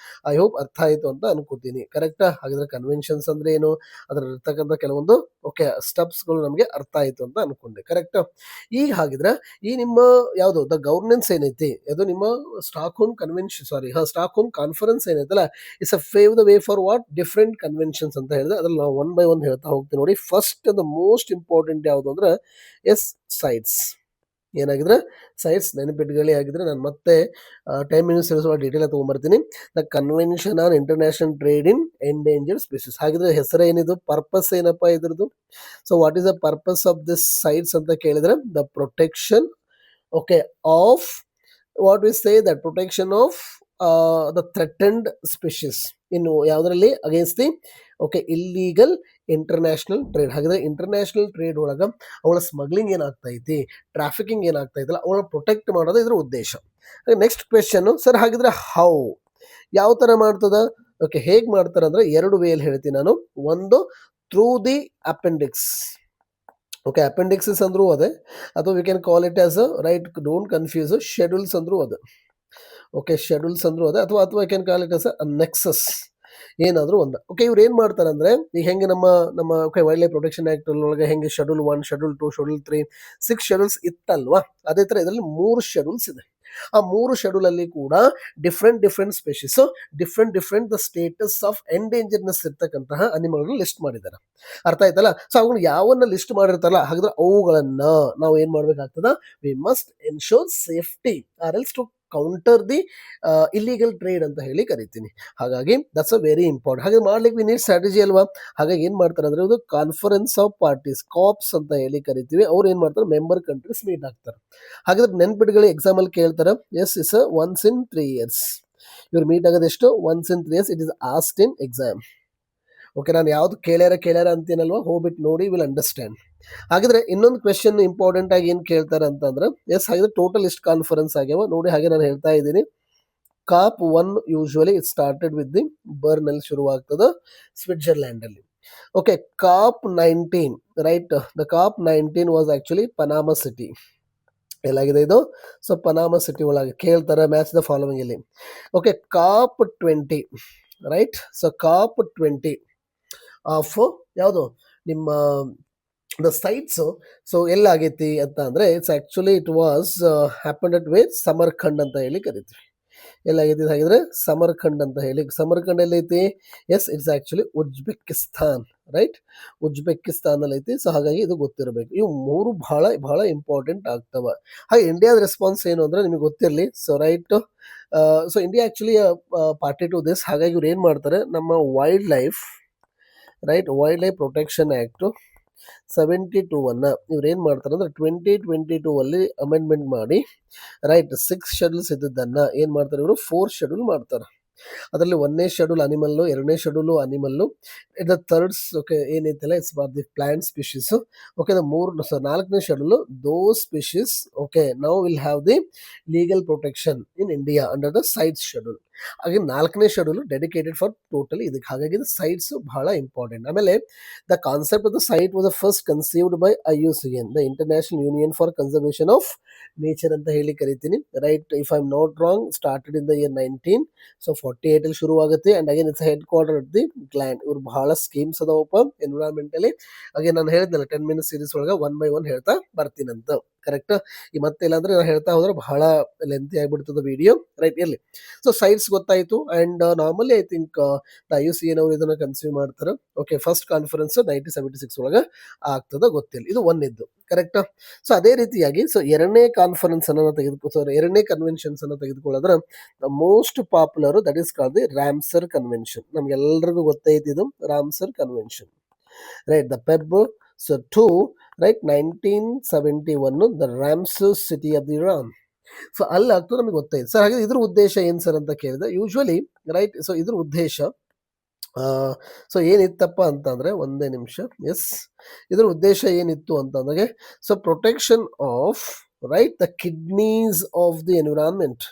I hope ಅರ್ಥ ಆಯ್ತು ಅಂತ ಅನ್ಕೋತೀನಿ, ಕರೆಕ್ಟಾ? ಹಾಗಿದ್ರೆ ಕನ್ವೆನ್ಷನ್ಸ್ ಅಂದ್ರೆ ಏನು, ಅದ್ರ ಇರ್ತಕ್ಕಂಥ ಕೆಲವೊಂದು ಸ್ಟೆಪ್ಸ್ಗಳು ನಮಗೆ ಅರ್ಥ ಆಯ್ತು ಅಂತ ಅನ್ಕೊಂಡೆ, ಕರೆಕ್ಟಾ? ಈಗ ಹಾಗಿದ್ರೆ ಈ ನಿಮ್ಮ ಯಾವುದು ದ ಗವರ್ನೆನ್ಸ್ ಏನೈತಿ, ಅದು ನಿಮ್ಮ ಸ್ಟಾಕ್ ಹೋಮ್ ಕಾನ್ಫರೆನ್ಸ್ ಏನೈತಲ್ಲ, it's a pave the way for what different conventions ಅಂತ ಹೇಳಿದ್ರೆ ಅದ್ರಲ್ಲಿ ನಾವು ಒನ್ ಬೈ ಒನ್ ಹೇಳ್ತಾ ಹೋಗ್ತೀವಿ ನೋಡಿ. ಫಸ್ಟ್ ದ ಮೋಸ್ಟ್ ಇಂಪಾರ್ಟೆಂಟ್ ಯಾವುದು ಅಂದ್ರೆ ಸೈಟ್ಸ್. ಏನಾಗಿದ್ರೆ ಸೈಟ್ಸ್ ನೆನಪಿಟ್ಕೊಳ್ಳಿ. ಆಗಿದ್ರೆ ನಾನು ಮತ್ತೆ ಟೈಮ್ ಡೀಟೇಲ್ ತಗೊಂಡ್ಬರ್ತೀನಿ. The convention on international trade in endangered species. ಹಾಗಿದ್ರೆ ಹೆಸರು ಏನಿದು, ಪರ್ಪಸ್ ಏನಪ್ಪಾ ಇದ್ರದ್ದು? So what is the purpose of this CITES ಅಂತ ಕೇಳಿದ್ರೆ, the protection of what we say that protection of the threatened species. ಇನ್ನು ಯಾವುದರಲ್ಲಿ against the illegal international trade. ಹಾಗಿದ್ರೆ ಇಂಟರ್ನ್ಯಾಷನಲ್ ಟ್ರೇಡ್ ಒಳಗ ಅವಳ ಸ್ಮಗ್ಲಿಂಗ್ ಏನಾಗ್ತಾ ಐತಿ, ಟ್ರಾಫಿಕಿಂಗ್ ಏನಾಗ್ತಾ ಐತಲ್ಲ, ಅವಳ ಪ್ರೊಟೆಕ್ಟ್ ಮಾಡೋದು ಇದ್ರ ಉದ್ದೇಶ. ನೆಕ್ಸ್ಟ್ ಕ್ವೆಶನ್, ಸರ್ ಹಾಗಿದ್ರೆ ಹೌ, ಯಾವ ತರ ಮಾಡ್ತದ? ಹೇಗ್ ಮಾಡ್ತಾರ ಅಂದ್ರೆ ಎರಡು ವೇಲ್ ಹೇಳ್ತೀನಿ ನಾನು. ಒಂದು ಥ್ರೂ ದಿ ಅಪೆಂಡಿಕ್ಸ್. ಅಪೆಂಡಿಕ್ಸಸ್ ಅಂದ್ರೂ ಅದೇ, ಅಥವಾ we can call it as right, don't confuse, schedules ಅಂದ್ರೂ ಅದೇ. ಶೆಡ್ಯೂಲ್ಸ್ ಅಂದ್ರೂ ಅದೇ, ಅಥವಾ I can call it as nexus, ಏನಾದ್ರು ಒಂದು. ಇವ್ರು ಏನ್ ಮಾಡ್ತಾರೆ ಅಂದ್ರೆ, ಈಗ ಹೆಂಗೆ ನಮ್ಮ ವೈಲ್ಡ್ ಲೈಫ್ ಪ್ರೊಟೆಕ್ಷನ್ ಆಕ್ಟ್ ಒಳಗೆ ಹೆಂಗೆ ಶೆಡ್ಯೂಲ್ 1, ಶೆಡ್ಯೂಲ್ 2, ಶೆಡ್ಯೂಲ್ 3, 6 ಶೆಡ್ಯೂಲ್ಸ್ ಇತ್ತಲ್ವಾ, ಅದೇ ತರ ಇದರಲ್ಲಿ 3 ಶೆಡ್ಯೂಲ್ಸ್ ಇದೆ. ಆ 3 ಶೆಡ್ಯೂಲ್ ಅಲ್ಲಿ ಕೂಡ different species, different the status of endangerness ಇರ್ತಕ್ಕಂತಹ ಅನಿಮಲ್ ಲಿಸ್ಟ್ ಮಾಡಿದ್ದಾರೆ. ಅರ್ಥ ಆಯ್ತಲ್ಲ? ಸೊ ಅವ್ರು ಯಾವನ್ನ ಲಿಸ್ಟ್ ಮಾಡಿರ್ತಾರಲ್ಲ, ಹಾಗಾದ್ರೆ ಅವುಗಳನ್ನ ನಾವು ಏನ್ ಮಾಡ್ಬೇಕಾಗ್ತದ, we must ensure safety or else to counter the illegal trade ಅಂತ ಹೇಳಿ ಕರಿತೀನಿ. ಹಾಗಾಗಿ ದಟ್ಸ್ ಅ ವೆರಿ ಇಂಪಾರ್ಟೆಂಟ್. ಹಾಗೆ ಮಾಡ್ಲಿಕ್ಕೆ ವಿ ನೀಡ್ ಸ್ಟ್ರಾಟಜಿ ಅಲ್ವಾ. ಹಾಗಾಗಿ ಏನ್ ಮಾಡ್ತಾರೆ ಅಂದ್ರೆ, ಇದು ಕಾನ್ಫರೆನ್ಸ್ ಆಫ್ ಪಾರ್ಟೀಸ್, ಕಾಪ್ಸ್ ಅಂತ ಹೇಳಿ ಕರಿತೀವಿ. ಅವ್ರು ಏನ್ ಮಾಡ್ತಾರೆ, ಮೆಂಬರ್ ಕಂಟ್ರೀಸ್ ಮೀಟ್ ಆಗ್ತಾರೆ. ಹಾಗಾದ್ರೆ ನೆನ್ಪಿಟ್ಗಳು, ಎಕ್ಸಾಮ್ ಅಲ್ಲಿ ಕೇಳ್ತಾರೆ, yes is once in 3 years. ಇವ್ರು ಮೀಟ್ ಆಗೋದು ಎಷ್ಟು? Once in 3 years. It is asked in exam. ನಾನು ಯಾವ್ದು ಕೇಳ್ಯಾರ ಅಂತೀನಲ್ವಾ, ಹೋಗ್ಬಿಟ್ಟು ನೋಡಿ, ವಿಲ್ ಅಂಡರ್ಸ್ಟ್ಯಾಂಡ್. ಹಾಗಿದ್ರೆ ಇನ್ನೊಂದು ಕ್ವೆಶನ್ ಇಂಪಾರ್ಟೆಂಟ್ ಆಗಿ ಏನ್ ಕೇಳ್ತಾರೆ ಅಂತಂದ್ರೆ, ಹಾಗಿದ್ರೆ ಟೋಟಲ್ ಇಷ್ಟು ಕಾನ್ಫರೆನ್ಸ್ ಆಗ್ಯಾವ ನೋಡಿ. ಹಾಗೆ ನಾನು ಹೇಳ್ತಾ ಇದ್ದೀನಿ, COP 1 usually it started with the Bern ಅಲ್ಲಿ ಶುರುವಾಗ್ತದೆ, ಸ್ವಿಟ್ಜರ್ಲ್ಯಾಂಡ್ ಅಲ್ಲಿ. COP 19, right, the COP 19 was actually Panama City. ಎಲ್ಲಾಗಿದೆ ಇದು? ಸೊ ಪನಾಮಾ ಸಿಟಿ ಒಳಗೆ ಕೇಳ್ತಾರೆ, ಮ್ಯಾಚ್ ದ ಫಾಲೋವಿಂಗ್ ಇಲ್ಲಿ. COP 20, right. So COP 20 of ಯಾವುದು ನಿಮ್ಮ ದ ಸೈಟ್ಸ್. ಸೊ ಎಲ್ಲಾಗೈತಿ ಅಂತ ಅಂದ್ರೆ, it was happened at where Samarkand ಅಂತ ಹೇಳಿ ಕರಿತೀವಿ. ಎಲ್ಲಾಗೈತಿ ಹಾಗಿದ್ರೆ ಸಮರ್ಖಂಡ್ ಅಂತ ಹೇಳಿ. ಸಮರ್ಖಂಡ್ ಎಲ್ಲೈತಿ? Yes, it's actually Uzbekistan, right, Uzbekistan ಅಲ್ಲಿ ಐತಿ. ಸೊ ಹಾಗಾಗಿ ಇದು ಗೊತ್ತಿರಬೇಕು. ಇವು 3 ಬಹಳ ಇಂಪಾರ್ಟೆಂಟ್ ಆಗ್ತವ. ಹಾಗೆ ಇಂಡಿಯಾದ ರೆಸ್ಪಾನ್ಸ್ ಏನು ಅಂದ್ರೆ ನಿಮಗೆ ಗೊತ್ತಿರಲಿ. So right, so India actually party to this. ಹಾಗಾಗಿ ಇವ್ರು ಏನ್ ಮಾಡ್ತಾರೆ, ನಮ್ಮ wildlife right wildlife protection act 72 ಇವ್ರು ಏನು ಮಾಡ್ತಾರೆ ಅಂದರೆ 2022 ಅಲ್ಲಿ ಅಮೆಂಡ್ಮೆಂಟ್ ಮಾಡಿ ರೈಟ್ 6 ಶೆಡ್ಯೂಲ್ಸ್ ಇದ್ದದ್ದನ್ನು ಏನು ಮಾಡ್ತಾರೆ ಇವರು 4 ಶೆಡ್ಯೂಲ್ ಮಾಡ್ತಾರೆ. ಅದರಲ್ಲಿ 1ನೇ ಶೆಡ್ಯೂಲ್ ಅನಿಮಲ್ಲು, 2ನೇ schedule animal, the thirds okay ಏನೈತಲ್ಲ it's for the plant species. Okay 4ನೇ schedule those species okay now will have the legal protection in India under the CITES schedule. ಹಾಗೆ 4ನೇ ಶೆಡ್ಯೂಲು ಡೆಡಿಕೇಟೆಡ್ ಫಾರ್ ಟೋಟಲಿ ಇದಕ್ಕೆ. ಹಾಗಾಗಿ sites ಬಹಳ important. ಆಮೇಲೆ the concept of the site was first conceived by IUCN, the international union for conservation of nature ಅಂತ ಹೇಳಿ ಕರಿತೀನಿ. Right if I am not wrong started in the year 19, so 48 ಅಲ್ಲಿ ಶುರು ಆಗುತ್ತೆ. And again it's head quarter at the gland. ಇವ್ರು ಬಹಳ schemes ಅದಾವಪ್ಪ environmentally. ಹಾಗೆ ನಾನು ಹೇಳಿದ್ನಲ್ಲ 10 minutes ಸೀರೀಸ್ ಒಳಗೆ 1 by 1 ಹೇಳ್ತಾ ಬರ್ತೀನಂತ. ಕರೆಕ್ಟ್. ಈ ಮತ್ತೆ ಇಲ್ಲಾಂದ್ರೆ ನಾನು ಹೇಳ್ತಾ ಹೋದ್ರೆ ಬಹಳ ಲೆಂತಿ ಆಗಿಬಿಡ್ತದೆ ವಿಡಿಯೋ. ರೈಟ್ ಇರಲಿ. ಸೊ ಸೈಟ್ಸ್ ಗೊತ್ತಾಯಿತು. And normally I think IUCN ಅವರು ಇದನ್ನು ಕನ್ಸ್ಯೂಮ್ ಮಾಡ್ತಾರೆ. ಓಕೆ ಫಸ್ಟ್ ಕಾನ್ಫರೆನ್ಸ್ 1976 ಒಳಗೆ ಆಗ್ತದೆ ಗೊತ್ತಿಲ್ಲ. ಇದು ಒಂದಿದ್ದು ಕರೆಕ್ಟ್. ಸೊ ಅದೇ ರೀತಿಯಾಗಿ ಸೊ 2ನೇ ಕಾನ್ಫರೆನ್ಸ್ ಅನ್ನು ಸಾರಿ 2ನೇ ಕನ್ವೆನ್ಷನ್ಸ್ ಅನ್ನು ತೆಗೆದುಕೊಳ್ಳೋದ್ರೆ the most popular that is called the Ramsar convention. ನಮ್ಗೆಲ್ಲರಿಗೂ ಗೊತ್ತೈತಿ ಇದು ರಾಮ್ಸರ್ ಕನ್ವೆನ್ಷನ್. ರೈಟ್ ದ ಪೆರ್ಬ್ so 2 right 1971 the Ramsar city of the Iran. ಸೊ ಅಲ್ಲಿ ಆಗ್ತದೆ ನಮಗೆ ಗೊತ್ತಾಯ್ತು ಸರ್. ಹಾಗೆ ಇದ್ರ ಉದ್ದೇಶ ಏನು ಸರ್ ಅಂತ ಕೇಳಿದೆ. ಯೂಶ್ವಲಿ ರೈಟ್ ಸೊ ಇದ್ರ ಉದ್ದೇಶ ಸೊ ಏನಿತ್ತಪ್ಪ ಅಂತಂದರೆ ಒಂದೇ ನಿಮಿಷ. ಎಸ್ ಇದ್ರ ಉದ್ದೇಶ ಏನಿತ್ತು ಅಂತಂದ್ರೆ so protection of right the kidneys of the environment.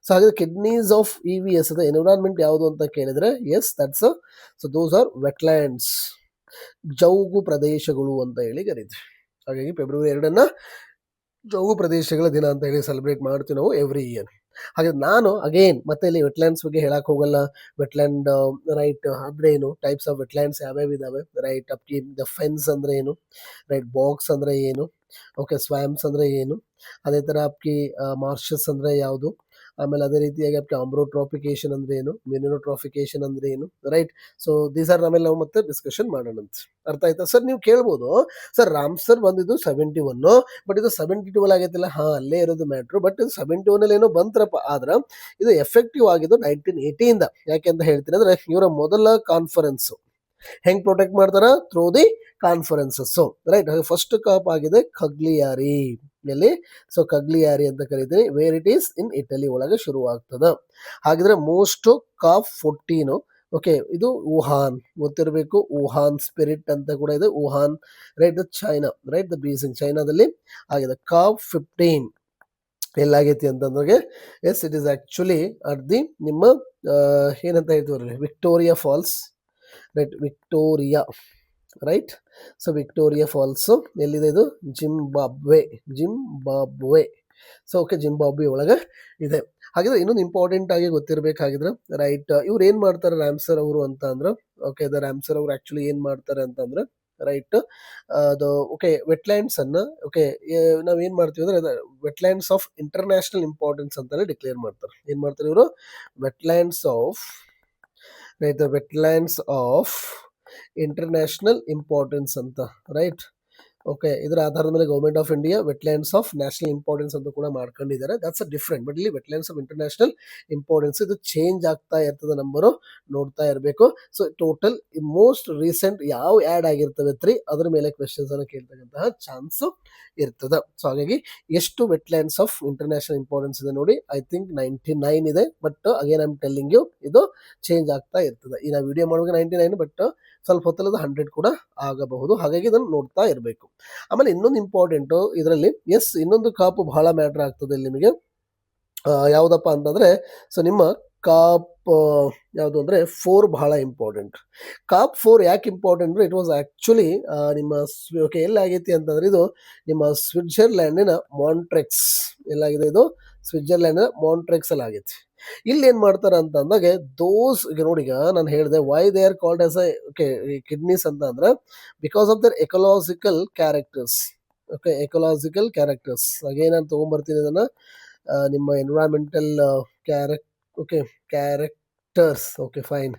So ಹಾಗೆ kidneys of EVS the environment ಯಾವುದು ಅಂತ ಕೇಳಿದ್ರೆ yes that's so those are wetlands, ಜೌಗು ಪ್ರದೇಶಗಳು ಅಂತ ಹೇಳಿ ಕರೀತೀವಿ. ಹಾಗಾಗಿ ಫೆಬ್ರವರಿ 2 ಜೌಗು ಪ್ರದೇಶಗಳ ದಿನ ಅಂತ ಹೇಳಿ ಸೆಲೆಬ್ರೇಟ್ ಮಾಡ್ತೀವಿ ನಾವು ಎವ್ರಿ ಇಯರ್. ಹಾಗೆ ನಾನು ಅಗೇನ್ ಮತ್ತೆ ಇಲ್ಲಿ ವೆಟ್ಲ್ಯಾಂಡ್ಸ್ ಬಗ್ಗೆ ಹೇಳಕ್ ಹೋಗಲ್ಲ. ವೆಟ್ಲ್ಯಾಂಡ್ ರೈಟ್ ಅಂದ್ರೆ ಏನು, ಟೈಪ್ಸ್ ಆಫ್ ವೆಟ್ಲ್ಯಾಂಡ್ಸ್ ಯಾವ್ಯಾವ ಇದಾವೆ, ರೈಟ್ ಅಪ್ಕಿ ದ ಫೆನ್ಸ್ ಅಂದ್ರೆ ಏನು, ರೈಟ್ ಬಾಕ್ಸ್ ಅಂದ್ರೆ ಏನು, ಓಕೆ ಸ್ವ್ಯಾಂಪ್ಸ್ ಅಂದ್ರೆ ಏನು, ಅದೇ ಥರ ಅಪ್ಕಿ ಮಾರ್ಷಸ್ ಅಂದ್ರೆ ಯಾವುದು, ಆಮೇಲೆ ಅದೇ ರೀತಿಯಾಗಿ ಅಪ್ಕಿ ಆಂಬ್ರೋಟ್ರಾಫಿಕೇಶನ್ ಅಂದ್ರೆ ಏನು, ಮಿನರೋಟ್ರಾಫಿಕೇಶನ್ ಅಂದ್ರೆ ಏನು. ರೈಟ್ ಸೊ ದೀಸ್ ಆರ್ ಆಮೇಲೆ ನಾವು ಮತ್ತೆ ಡಿಸ್ಕಷನ್ ಮಾಡೋಣ ಅಂತ. ಅರ್ಥ ಆಯ್ತಾ ಸರ್? ನೀವು ಕೇಳ್ಬೋದು ಸರ್ ರಾಮ್ಸರ್ ಬಂದಿದ್ದು 71 ಬಟ್ ಇದು 72 ಆಗೈತಿಲ್ಲ. ಹಾಂ ಅಲ್ಲೇ ಇರೋದು ಮ್ಯಾಟ್ರು. ಬಟ್ ಇದು 71 ಏನೋ ಬಂತ್ರಪ್ಪ. ಆದ್ರೆ ಇದು ಎಫೆಕ್ಟಿವ್ ಆಗಿದ್ದು 1980 ಯಾಕೆ ಅಂತ ಹೇಳ್ತೀನಿ ಅಂದ್ರೆ ಇವರ ಮೊದಲ ಕಾನ್ಫರೆನ್ಸು ಹೆಂಗ್ ಪ್ರೊಟೆಕ್ಟ್ ಮಾಡ್ತಾರ through the conferences. Right first COP ಆಗಿದೆ ಖಗ್ಲಿಯಾರಿ ಎಲ್ಲಿ, ಸೊ ಖಗ್ಲಿಯಾರಿ ಅಂತ ಕರಿತೀನಿ. Where it is in Italy ಒಳಗೆ ಶುರು ಆಗ್ತದೆ. ಹಾಗಿದ್ರೆ ಮೋಸ್ಟ್ ಕಾಪ್ 14 ಓಕೆ ಇದು ವುಹಾನ್ ಗೊತ್ತಿರಬೇಕು. ವುಹಾನ್ ಸ್ಪಿರಿಟ್ ಅಂತ ಕೂಡ ಇದೆ. Wuhan right the China right the Beijing ಚೈನಾದಲ್ಲಿ ಆಗಿದೆ. ಕಾಪ್ 15 ಎಲ್ಲಾಗೈತಿ ಅಂತಂದ್ರೆ yes it is actually at the ನಿಮ್ಮ ಏನಂತ ಹೇಳ್ತೀವಿ Victoria Falls. Right Victoria right. So Victoria Falls ಎಲ್ಲಿದೆ ಇದು? ಜಿಂಬಾಬ್ವೆ. ಸೊ ಓಕೆ ಜಿಂಬಾಬ್ವೆ ಒಳಗೆ ಇದೆ. ಹಾಗಿದ್ರೆ ಇನ್ನೊಂದು ಇಂಪಾರ್ಟೆಂಟ್ ಆಗಿ ಗೊತ್ತಿರಬೇಕಾಗಿದ್ರೆ ರೈಟ್ ಇವ್ರು ಏನು ಮಾಡ್ತಾರೆ ರಾಮ್ಸರ್ ಅವರು ಅಂತ ಅಂದ್ರೆ ಓಕೆ ದ ರಾಮ್ಸರ್ ಅವರು ಆ್ಯಕ್ಚುಲಿ ಏನು ಮಾಡ್ತಾರೆ ಅಂತಂದ್ರೆ ರೈಟ್ ಅದು ಓಕೆ ವೆಟ್ಲ್ಯಾಂಡ್ಸ್ ಅನ್ನ ಓಕೆ ನಾವೇನು ಮಾಡ್ತೀವಿ ಅಂದರೆ ವೆಟ್ಲ್ಯಾಂಡ್ಸ್ ಆಫ್ ಇಂಟರ್ನ್ಯಾಷನಲ್ ಇಂಪಾರ್ಟೆನ್ಸ್ ಅಂತಲೇ ಡಿಕ್ಲೇರ್ ಮಾಡ್ತಾರೆ. ಏನು ಮಾಡ್ತಾರೆ ಇವರು? Wetlands of right the wetlands of international importance ಅಂತ. ರೈಟ್ ಓಕೆ ಇದರ ಆಧಾರದ ಮೇಲೆ government of India wetlands of national importance ಅಂತ ಕೂಡ ಮಾಡ್ಕೊಂಡಿದ್ದಾರೆ. That's a different. ಬಟ್ ಇಲ್ಲಿ ವೆಟ್ಲ್ಯಾಂಡ್ಸ್ ಆಫ್ ಇಂಟರ್ನ್ಯಾಷನಲ್ ಇಂಪಾರ್ಟೆನ್ಸ್ ಇದು ಚೇಂಜ್ ಆಗ್ತಾ ಇರ್ತದೆ, ನಂಬರು ನೋಡ್ತಾ ಇರಬೇಕು. ಸೊ ಟೋಟಲ್ ಮೋಸ್ಟ್ ರೀಸೆಂಟ್ ಯಾವ ಆ್ಯಡ್ ಆಗಿರ್ತವೆ 3 ಅದ್ರ ಮೇಲೆ ಕ್ವೆಶನ್ಸ್ ಅನ್ನು ಕೇಳ್ತಕ್ಕಂತಹ ಚಾನ್ಸು ಇರ್ತದೆ. ಸೊ ಹಾಗಾಗಿ ಎಷ್ಟು ವೆಟ್ಲ್ಯಾಂಡ್ಸ್ ಆಫ್ ಇಂಟರ್ನ್ಯಾಷನಲ್ ಇಂಪಾರ್ಟೆನ್ಸ್ ಇದೆ ನೋಡಿ. ಐ ಥಿಂಕ್ 99 ಇದೆ. But again I am telling you ಇದು ಚೇಂಜ್ ಆಗ್ತಾ ಇರ್ತದೆ. ಈ ನಾವು ವಿಡಿಯೋ ಮಾಡುವಾಗ 99 ಬಟ್ ಸ್ವಲ್ಪ ಹೊತ್ತಲ್ಲದ 100 ಕೂಡ ಆಗಬಹುದು. ಹಾಗಾಗಿ ಇದನ್ನು ನೋಡ್ತಾ ಇರಬೇಕು. ಆಮೇಲೆ ಇನ್ನೊಂದು ಇಂಪಾರ್ಟೆಂಟು ಇದರಲ್ಲಿ ಎಸ್ ಇನ್ನೊಂದು ಕಾಪು ಬಹಳ ಮ್ಯಾಟ್ರ್ ಆಗ್ತದೆ ಇಲ್ಲಿ ನಿಮಗೆ. ಯಾವುದಪ್ಪ ಅಂತಂದರೆ ಸೊ ನಿಮ್ಮ ಕಾಪ್ ಯಾವುದು ಅಂದರೆ 4 ಬಹಳ ಇಂಪಾರ್ಟೆಂಟ್. ಕಾಪ್ 4 ಯಾಕೆ ಇಂಪಾರ್ಟೆಂಟ್ ಅಂದರೆ ಇಟ್ ವಾಸ್ ಆ್ಯಕ್ಚುಲಿ ನಿಮ್ಮ ಓಕೆ ಎಲ್ಲಾಗೈತಿ ಅಂತಂದರೆ ಇದು ನಿಮ್ಮ ಸ್ವಿಟ್ಜರ್ಲ್ಯಾಂಡಿನ ಮಾಂಟ್ರೆಕ್ಸ್ ಎಲ್ಲಾಗಿದೆ ಇದು ಸ್ವಿಟ್ಜರ್ಲ್ಯಾಂಡಿನ ಮಾಂಟ್ರೆಕ್ಸಲ್ಲಿ ಆಗೈತಿ. ಇಲ್ಲಿ ಏನು ಮಾಡ್ತಾರೆ ಅಂತ ಅಂದಾಗ ದೋಸ್ ಈಗ ನೋಡಿ ಈಗ ನಾನು ಹೇಳಿದೆ why they are called as okay kidneys ಅಂತ ಅಂದ್ರೆ because of there ecological characters. Okay ecological characters again ನಾನು ತೊಗೊಂಬರ್ತೀನಿ ಅದನ್ನು ನಿಮ್ಮ environmental okay characters okay fine.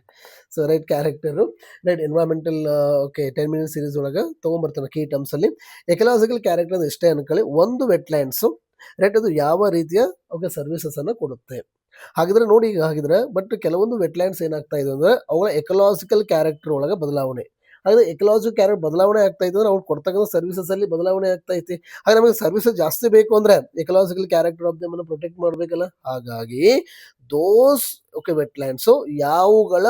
So right character right environmental okay 10 minutes series ಒಳಗೆ ತೊಗೊಂಬರ್ತಾನೆ ಕೀ ಟರ್ಮ್ಸಲ್ಲಿ. ಎಕಲಾಜಿಕಲ್ ಕ್ಯಾರೆಕ್ಟರ್ ಇಷ್ಟೇ ಅನ್ಕೊಳ್ಳಿ. ಒಂದು ವೆಟ್ಲ್ಯಾಂಡ್ಸು right ಅದು ಯಾವ ರೀತಿಯ ಓಕೆ ಸರ್ವಿಸಸನ್ನು ಕೊಡುತ್ತೆ. ಹಾಗಿದ್ರೆ ನೋಡಿ, ಈಗ ಹಾಗಿದ್ರೆ ಬಟ್ ಕೆಲವೊಂದು ವೆಟ್ಲ್ಯಾಂಡ್ಸ್ ಏನಾಗ್ತಾ ಇದೆ ಅಂದರೆ ಅವುಗಳ ಎಕಲಾಜಿಕಲ್ ಕ್ಯಾರೆಕ್ಟರ್ ಒಳಗೆ ಬದಲಾವಣೆ. ಹಾಗಾದ್ರೆ ಎಕಲಾಜಿಕಲ್ ಕ್ಯಾರೆಕ್ಟರ್ ಬದಲಾವಣೆ ಆಗ್ತಾ ಇದೆ ಅಂದ್ರೆ ಅವ್ರು ಕೊಡ್ತಕ್ಕಂಥ ಸರ್ವಿಸಸ್ ಅಲ್ಲಿ ಬದಲಾವಣೆ ಆಗ್ತಾ ಐತಿ. ಹಾಗೆ ನಮಗೆ ಸರ್ವಿಸಸ್ ಜಾಸ್ತಿ ಬೇಕು ಅಂದ್ರೆ ಎಕಲಾಜಿಕಲ್ ಕ್ಯಾರೆಕ್ಟರ್ ಆಫ್ ದಮ್ ಅನ್ನು ಪ್ರೊಟೆಕ್ಟ್ ಮಾಡಬೇಕಲ್ಲ. ಹಾಗಾಗಿ ದೋಸ್ ವೆಟ್ಲ್ಯಾಂಡ್ಸ್ ಯಾವುಗಳ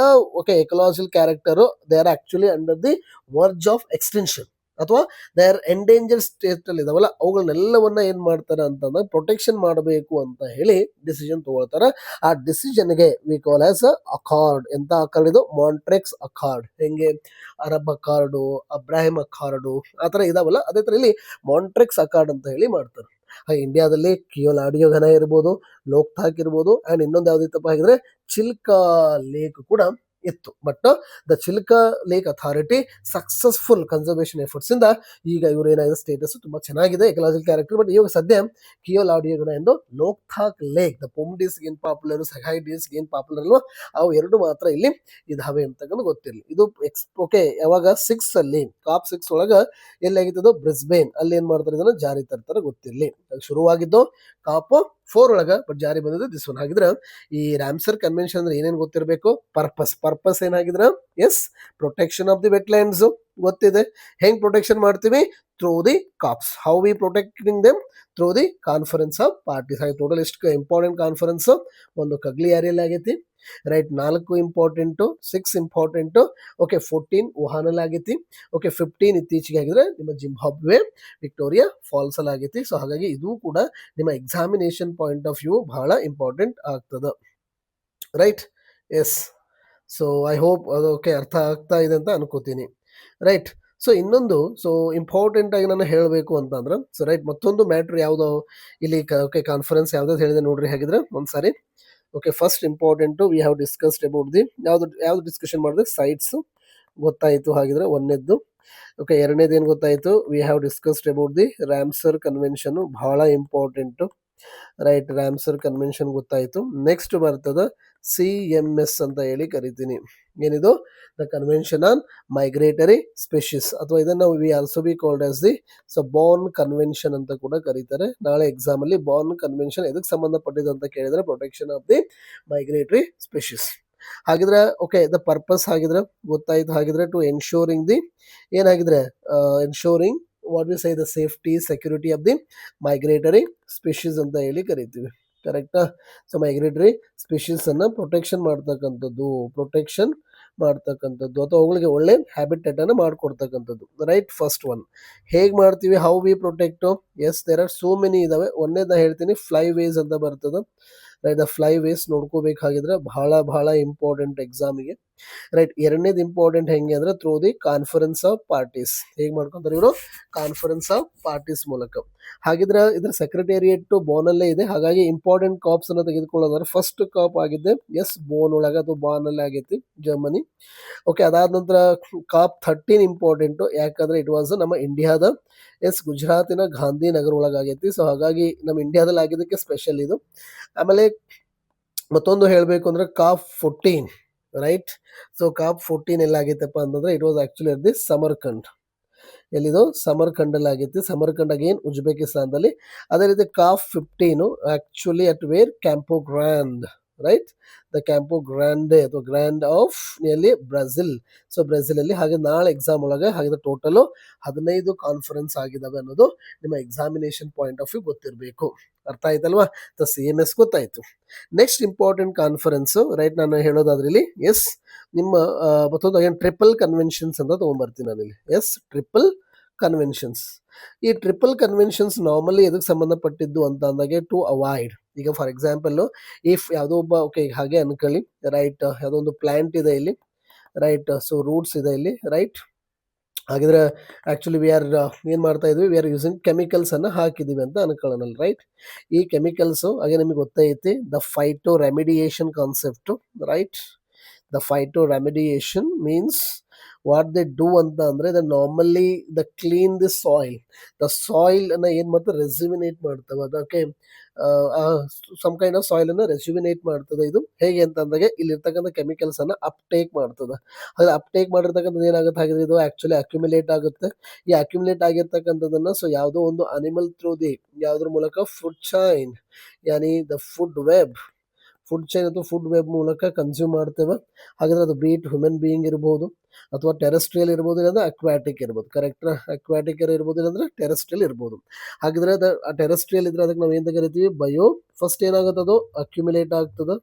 ecological character they are actually under the verge of extension or they are endanger state ಅಲ್ಲಿ ಇದಾವಲ್ಲ, ಅವುಗಳನ್ನೆಲ್ಲವನ್ನ ಏನ್ ಮಾಡ್ತಾರೆ ಅಂತಂದ್ರೆ ಪ್ರೊಟೆಕ್ಷನ್ ಮಾಡಬೇಕು ಅಂತ ಹೇಳಿ ಡಿಸಿಷನ್ ತಗೊಳ್ತಾರೆ. ಆ ಡಿಸಿಷನ್ಗೆ ವಿ ಕಾಲ್ ಆಸ್ ಅಕಾರ್ಡ್. ಎಂತ ಅಕಾರ್ಡ್ ಇದು? ಮಾಂಟ್ರೆಕ್ಸ್ ಅಕಾರ್ಡ್. ಹೆಂಗೆ ಅರಬ್ ಅಕಾರ್ಡು, ಅಬ್ರಾಹಿಂ ಅಕಾರ್ಡು ಆ ಥರ ಇದಾವಲ್ಲ, ಅದೇ ಥರ ಇಲ್ಲಿ ಮಾಂಟ್ರೆಕ್ಸ್ ಅಕಾರ್ಡ್ ಅಂತ ಹೇಳಿ ಮಾಡ್ತಾರೆ. ಇಂಡಿಯಾದಲ್ಲಿ ಕಿಯೋಲಾಡಿಯೋ ಘನ ಇರ್ಬೋದು, ಲೋಕ್ತಾಕ್ ಇರ್ಬೋದು, ಅಂಡ್ ಇನ್ನೊಂದು ಯಾವ್ದಿತ್ತಪ್ಪ ಆಗಿದ್ರೆ ಚಿಲ್ಕಾ ಲೇಕ್ ಕೂಡ ಇತ್ತು. But the Chilka lake authority successful conservation efforts ಇಂದ ಈಗ ಇವರು ಏನಾಗಿದೆ ಸ್ಟೇಟಸ್ ತುಂಬಾ ಚೆನ್ನಾಗಿದೆ ಎಕಲಾಜಿಕಲ್ ಕ್ಯಾರೆಕ್ಟರ್. ಬಟ್ ಇವಾಗ ಸದ್ಯ ಕಿಯೋಲಾಡಿಯೋಗನ ಎಂದು ಲೋಕ್ತಾಕ್ ಲೇಕ್, ದ ಪೊಮ್ಡಿಸ್ ಏನ್ ಪಾಪ್ಯುಲರ್, ಸೆಹೈಡಿಸ್ ಏನ್ ಪಾಪ್ಯುಲರ್ ಅಲ್ವಾ, ಅವು ಎರಡು ಮಾತ್ರ ಇಲ್ಲಿ ಇದಾವೆ ಅಂತಕ್ಕಂಥ ಗೊತ್ತಿರಲಿ. ಇದು ಯಾವಾಗ 6 ಅಲ್ಲಿ ಕಾಪ್ 6 ಒಳಗ ಎಲ್ಲಾಗಿತ್ತು? ಬ್ರಿಸ್ಬೇನ್ ಅಲ್ಲಿ ಏನ್ ಮಾಡ್ತಾರೆ, ಇದನ್ನ ಜಾರಿ ತರ್ತಾರೆ ಗೊತ್ತಿರಲಿ. ಶುರುವಾಗಿದ್ದು ಕಾಪ್ 4 ಒಳಗ, ಬಟ್ ಜಾರಿ ಬಂದಿದ್ದು ದಿಸ್ ಒನ್. ಹಾಗಿದ್ರೆ ಈ ರಾಮ್ಸರ್ ಕನ್ವೆನ್ಷನ್ ಅಂದ್ರೆ ಏನೇನು ಗೊತ್ತಿರಬೇಕು? ಪರ್ಪಸ್ ಏನಾಗಿದ್ರ? Yes, protection of the wetlands ಗೊತ್ತಿದೆ. ಹೆಂಗ್ ಪ್ರೊಟೆಕ್ಷನ್ ಮಾಡ್ತೀವಿ? Through the COPs. How we protecting them? Through the conference of parties. ಹಾಗೆ ಟೋಟಲ್ ಎಷ್ಟು ಇಂಪಾರ್ಟೆಂಟ್ ಕಾನ್ಫರೆನ್ಸ್? ಒಂದು ಕಗ್ಲಿ ಏರಿಯಲ್ಲಿ ಆಗೈತಿ, ರೈಟ್. 4 ಇಂಪಾರ್ಟೆಂಟು, 6 ಇಂಪಾರ್ಟೆಂಟು, 14 ವುಹಾನಲ್ಲಿ ಆಗೈತಿ, 15 ಇತ್ತೀಚೆಗೆ ಆಗಿದ್ರೆ ನಿಮ್ಮ ಜಿಂಬಾಬ್ವೆ ವಿಕ್ಟೋರಿಯಾ ಫಾಲ್ಸ್ ಅಲ್ಲಿ ಆಗೈತಿ. ಸೊ ಹಾಗಾಗಿ ಇದು ಕೂಡ ನಿಮ್ಮ ಎಕ್ಸಾಮಿನೇಷನ್ ಪಾಯಿಂಟ್ ಆಫ್ ವ್ಯೂ ಬಹಳ ಇಂಪಾರ್ಟೆಂಟ್ ಆಗ್ತದೆ, right. Yes, so I hope ಅದು ಅರ್ಥ ಆಗ್ತಾ ಇದೆ ಅಂತ ಅನ್ಕೋತೀನಿ, ರೈಟ್. ಸೊ ಇನ್ನೊಂದು ಇಂಪಾರ್ಟೆಂಟ್ ಆಗಿ ನಾನು ಹೇಳಬೇಕು ಅಂತಂದ್ರೆ, ಸೊ ರೈಟ್, ಮತ್ತೊಂದು ಮ್ಯಾಟ್ರ್ ಯಾವ್ದು ಇಲ್ಲಿ ಕಾನ್ಫರೆನ್ಸ್ ಯಾವ್ದಾದ್ರು ಹೇಳಿದೆ ನೋಡ್ರಿ. ಹಾಗಿದ್ರೆ ಒಂದ್ಸಾರಿ first important we have discussed about the ಯಾವ್ದು ಡಿಸ್ಕಷನ್ ಮಾಡಿದ್ರೆ ಸೈಟ್ಸ್ ಗೊತ್ತಾಯಿತು. ಹಾಗಿದ್ರೆ ಒಂದನೇದ್ದು. ಎರಡನೇದು ಏನು ಗೊತ್ತಾಯಿತು? We have discussed about the Ramsar convention, ಬಹಳ ಇಂಪಾರ್ಟೆಂಟು, ರೈಟ್. ರಾಮ್ಸರ್ ಕನ್ವೆನ್ಷನ್ ಗೊತ್ತಾಯಿತು. ನೆಕ್ಸ್ಟ್ ಬರ್ತದ CMS ಅಂತ ಹೇಳಿ ಕರಿತೀನಿ. ಏನಿದು? ದ ಕನ್ವೆನ್ಷನ್ ಆನ್ ಮೈಗ್ರೇಟರಿ ಸ್ಪೆಷೀಸ್, ಅಥವಾ ಇದನ್ನ we also be called as the Born convention ಅಂತ ಕೂಡ ಕರೀತಾರೆ. ನಾಳೆ ಎಕ್ಸಾಮ್ ಅಲ್ಲಿ ಬಾರ್ನ್ ಕನ್ವೆನ್ಷನ್ ಎದಕ್ಕೆ ಸಂಬಂಧಪಟ್ಟಿದೆ ಅಂತ ಕೇಳಿದ್ರೆ protection of the migratory species. ಹಾಗಿದ್ರೆ ದ ಪರ್ಪಸ್ ಹಾಗಿದ್ರೆ ಗೊತ್ತಾಯ್ತು. ಹಾಗಿದ್ರೆ ಟು ಎನ್ಶೋರಿಂಗ್ ದಿ ಏನಾಗಿದ್ರೆ ensuring what we say the safety security of the migratory species ಅಂತ ಹೇಳಿ ಕರಿತೀವಿ, ಕರೆಕ್ಟಾ? ಸೊ ಮೈಗ್ರೇಟರಿ ಸ್ಪೆಷೀಸ್ ಅನ್ನ ಪ್ರೊಟೆಕ್ಷನ್ ಮಾಡ್ತಕ್ಕಂಥದ್ದು ಅಥವಾ ಅವುಗಳಿಗೆ ಒಳ್ಳೆ ಹ್ಯಾಬಿಟೇಟ್ ಅನ್ನ ಮಾಡ್ಕೊಡ್ತಕ್ಕಂಥದ್ದು, ರೈಟ್. ಫಸ್ಟ್ ಒನ್ ಹೇಗ್ ಮಾಡ್ತೀವಿ? How we protect? Yes, there are so many ಇದಾವೆ. ಒಂದೇದ ಹೇಳ್ತೀನಿ, ಫ್ಲೈ ವೇಸ್ ಅಂತ ಬರ್ತದ, ರೈಟ್. ದ ಫ್ಲೈ ವೇಸ್ ನೋಡ್ಕೋಬೇಕಾಗಿದ್ರೆ ಬಹಳ ಇಂಪಾರ್ಟೆಂಟ್ ಎಕ್ಸಾಮಿಗೆ, ರೈಟ್. ಎರಡನೇದು ಇಂಪಾರ್ಟೆಂಟ್ ಹೆಂಗೆ ಅಂದ್ರೆ through the conference of parties. ಹೇಗೆ ಮಾಡ್ಕೊಂತಾರೆ ಇವರು? ಕಾನ್ಫರೆನ್ಸ್ ಆಫ್ ಪಾರ್ಟೀಸ್ ಮೂಲಕ. ಹಾಗಿದ್ರೆ ಇದ್ರ ಸೆಕ್ರೆಟೇರಿಯೇಟ್ ಬೋನಲ್ಲೇ ಇದೆ. ಹಾಗಾಗಿ ಇಂಪಾರ್ಟೆಂಟ್ ಕಾಪ್ಸ್ ಅನ್ನ ತೆಗೆದುಕೊಳ್ಳೋದಾದ್ರೆ ಫಸ್ಟ್ ಕಾಪ್ ಆಗಿದ್ದೆ ಎಸ್ ಬೋನ್ ಒಳಗೆ, ಅದು ಬಾನಲ್ಲಿ ಆಗೈತಿ, ಜರ್ಮನಿ. ಅದಾದ ನಂತರ ಕಾಪ್ 13 ಇಂಪಾರ್ಟೆಂಟು, ಯಾಕಂದ್ರೆ ಇಟ್ ವಾಸ್ ನಮ್ಮ ಇಂಡಿಯಾದ ಗುಜರಾತಿನ ಗಾಂಧಿನಗರ ಒಳಗಾಗೈತಿ. ಸೊ ಹಾಗಾಗಿ ನಮ್ಮ ಇಂಡಿಯಾದಲ್ಲಿ ಆಗಿದ್ದಕ್ಕೆ ಸ್ಪೆಷಲ್ ಇದು. ಆಮೇಲೆ ಮತ್ತೊಂದು ಹೇಳಬೇಕು ಅಂದ್ರೆ ಕಾಪ್ 14, ರೈಟ್. ಸೊ ಕಾಪ್ 14 ಎಲ್ಲಾಗೈತಪ್ಪ ಅಂತಂದ್ರೆ it was actually at the Samarkand. ಎಲ್ಲಿದು? ಸಮರ್ಕಂಡ್ ಅಲ್ಲಿ ಆಗೈತಿ. ಸಮರ್ಕಂಡ್ ಅಗೇನ್ ಉಜ್ಬೇಕಿಸ್ತಾನದಲ್ಲಿ. ಅದೇ ರೀತಿ COP 15 actually at where? Campo Grand, right. The Campo Grande ಅಥವಾ Grand of nearly Brazil. So Brazil ಅಲ್ಲಿ. ಹಾಗೆ ನಾಳೆ ಎಕ್ಸಾಮ್ ಒಳಗೆ ಹಾಗೆ ಟೋಟಲ್ 15 ಕಾನ್ಫರೆನ್ಸ್ ಆಗಿದಾವೆ ಅನ್ನೋದು ನಿಮ್ಮ ಎಕ್ಸಾಮಿನೇಷನ್ ಪಾಯಿಂಟ್ ಆಫ್ ವ್ಯೂ ಗೊತ್ತಿರಬೇಕು. ಅರ್ಥ ಆಯ್ತಲ್ವಾ? CMS ಗೊತ್ತಾಯ್ತು. Next important conference, right. ನಾನು ಹೇಳೋದಾದ್ರಲ್ಲಿ ಎಸ್ ನಿಮ್ಮ ಮತ್ತೊಂದು ಟ್ರಿಪಲ್ ಕನ್ವೆನ್ಷನ್ಸ್ ಅಂತ ತಗೊಂಡ್ಬರ್ತೀನಿ ನಾನಿಲ್ಲಿ. Yes, triple conventions. ಈ ಟ್ರಿಪಲ್ ಕನ್ವೆನ್ಷನ್ಸ್ ನಾರ್ಮಲಿ ಎದಕ್ಕೆ ಸಂಬಂಧಪಟ್ಟಿದ್ದು ಅಂತ ಅಂದಾಗೆ ಟು ಅವಾಯ್ಡ್. ಈಗ ಫಾರ್ ಎಕ್ಸಾಂಪಲ್ ಇಫ್ ಯಾವುದೋ ಒಬ್ಬ ಹಾಗೆ ಅನ್ಕೊಳ್ಳಿ, ರೈಟ್. ಯಾವುದೋ ಒಂದು ಪ್ಲಾಂಟ್ ಇದೆ ಇಲ್ಲಿ, ರೈಟ್. ಸೊ ರೂಟ್ಸ್ ಇದೆ ಇಲ್ಲಿ, ರೈಟ್. ಹಾಗಿದ್ರೆ ಆಕ್ಚುಲಿ ವಿ ಆರ್ ಏನ್ ಮಾಡ್ತಾ ಇದ್ವಿ? ವಿ ಆರ್ ಯೂಸಿಂಗ್ ಕೆಮಿಕಲ್ಸ್ ಅನ್ನ ಹಾಕಿದೀವಿ ಅಂತ ಅನ್ಕೊಳ್ಳೋಣ, ರೈಟ್. ಈ ಕೆಮಿಕಲ್ಸ್ ಹಾಗೆ ನಿಮಗೆ ಗೊತ್ತೈತಿ the phyto remediation concept, right. The phyto remediation means what they do ಅಂತ ಅಂದ್ರೆ normally the clean the soil ಅನ್ನ ಏನ್ ಮಾಡ್ತಾರೆ? ರೆಸ್ಯುಮಿನೇಟ್ ಮಾಡ್ತವೆ. ಅದಕ್ಕೆ ಸಮ್ ಕೈಂಡ್ ಆಫ್ ಸಾಯಿಲ್ ಅನ್ನ ರೆಸ್ಯುಮಿನೇಟ್ ಮಾಡ್ತದೆ. ಇದು ಹೇಗೆ ಅಂತ ಅಂದಾಗೆ ಇಲ್ಲಿರ್ತಕ್ಕಂಥ ಕೆಮಿಕಲ್ಸ್ ಅನ್ನ ಅಪ್ಟೇಕ್ ಮಾಡ್ತದೆ. ಹಾಗೆ ಅಪ್ಟೇಕ್ ಮಾಡಿರ್ತಕ್ಕಂಥದ್ದು ಏನಾಗುತ್ತೆ? ಹಾಗಿದ್ರೆ ಇದು ಆಕ್ಚುಲಿ ಅಕ್ಯುಮುಲೇಟ್ ಆಗುತ್ತೆ. ಈ ಅಕ್ಯುಮುಲೇಟ್ ಆಗಿರ್ತಕ್ಕಂಥದ್ದನ್ನ ಯಾವುದೋ ಒಂದು ಅನಿಮಲ್ ಥ್ರೂ ದಿ ಯಾವ್ದ್ರ ಮೂಲಕ ಫುಡ್ ಚೈನ್, ಯಾನಿ the food web food chain ಅಥವಾ ಫುಡ್ ವೆಬ್ ಮೂಲಕ ಕನ್ಸ್ಯೂಮ್ ಮಾಡ್ತೇವೆ. ಹಾಗಾದ್ರೆ ಅದು ಬೀಟ್ ಹ್ಯೂಮನ್ ಬೀಯಿಂಗ್ ಇರ್ಬೋದು, ಅಥವಾ ಟೆರೆಸ್ಟ್ರಿಯಲ್ ಇರ್ಬೋದು, ಇಲ್ಲಾಂದ್ರೆ ಅಕ್ವಾಟಿಕ್ ಇರ್ಬೋದು. ಕರೆಕ್ಟ್, ಅಕ್ವಾಟಿಕ್ ಇರ್ಬೋದು, ಇಲ್ಲಾಂದ್ರೆ ಟೆರೆಸ್ಟ್ರಿಯಲ್ ಇರ್ಬೋದು. ಹಾಗಿದ್ರೆ ಅದು ಆ ಟೆರೆಸ್ಟ್ರಿಯಲ್ ಇದ್ರೆ ಅದಕ್ಕೆ ನಾವು ಏನು ಕರಿತೀವಿ? ಬಯೋ. ಫಸ್ಟ್ ಏನಾಗುತ್ತೆ, ಅದು ಅಕ್ಯುಮುಲೇಟ್ ಆಗ್ತದೆ,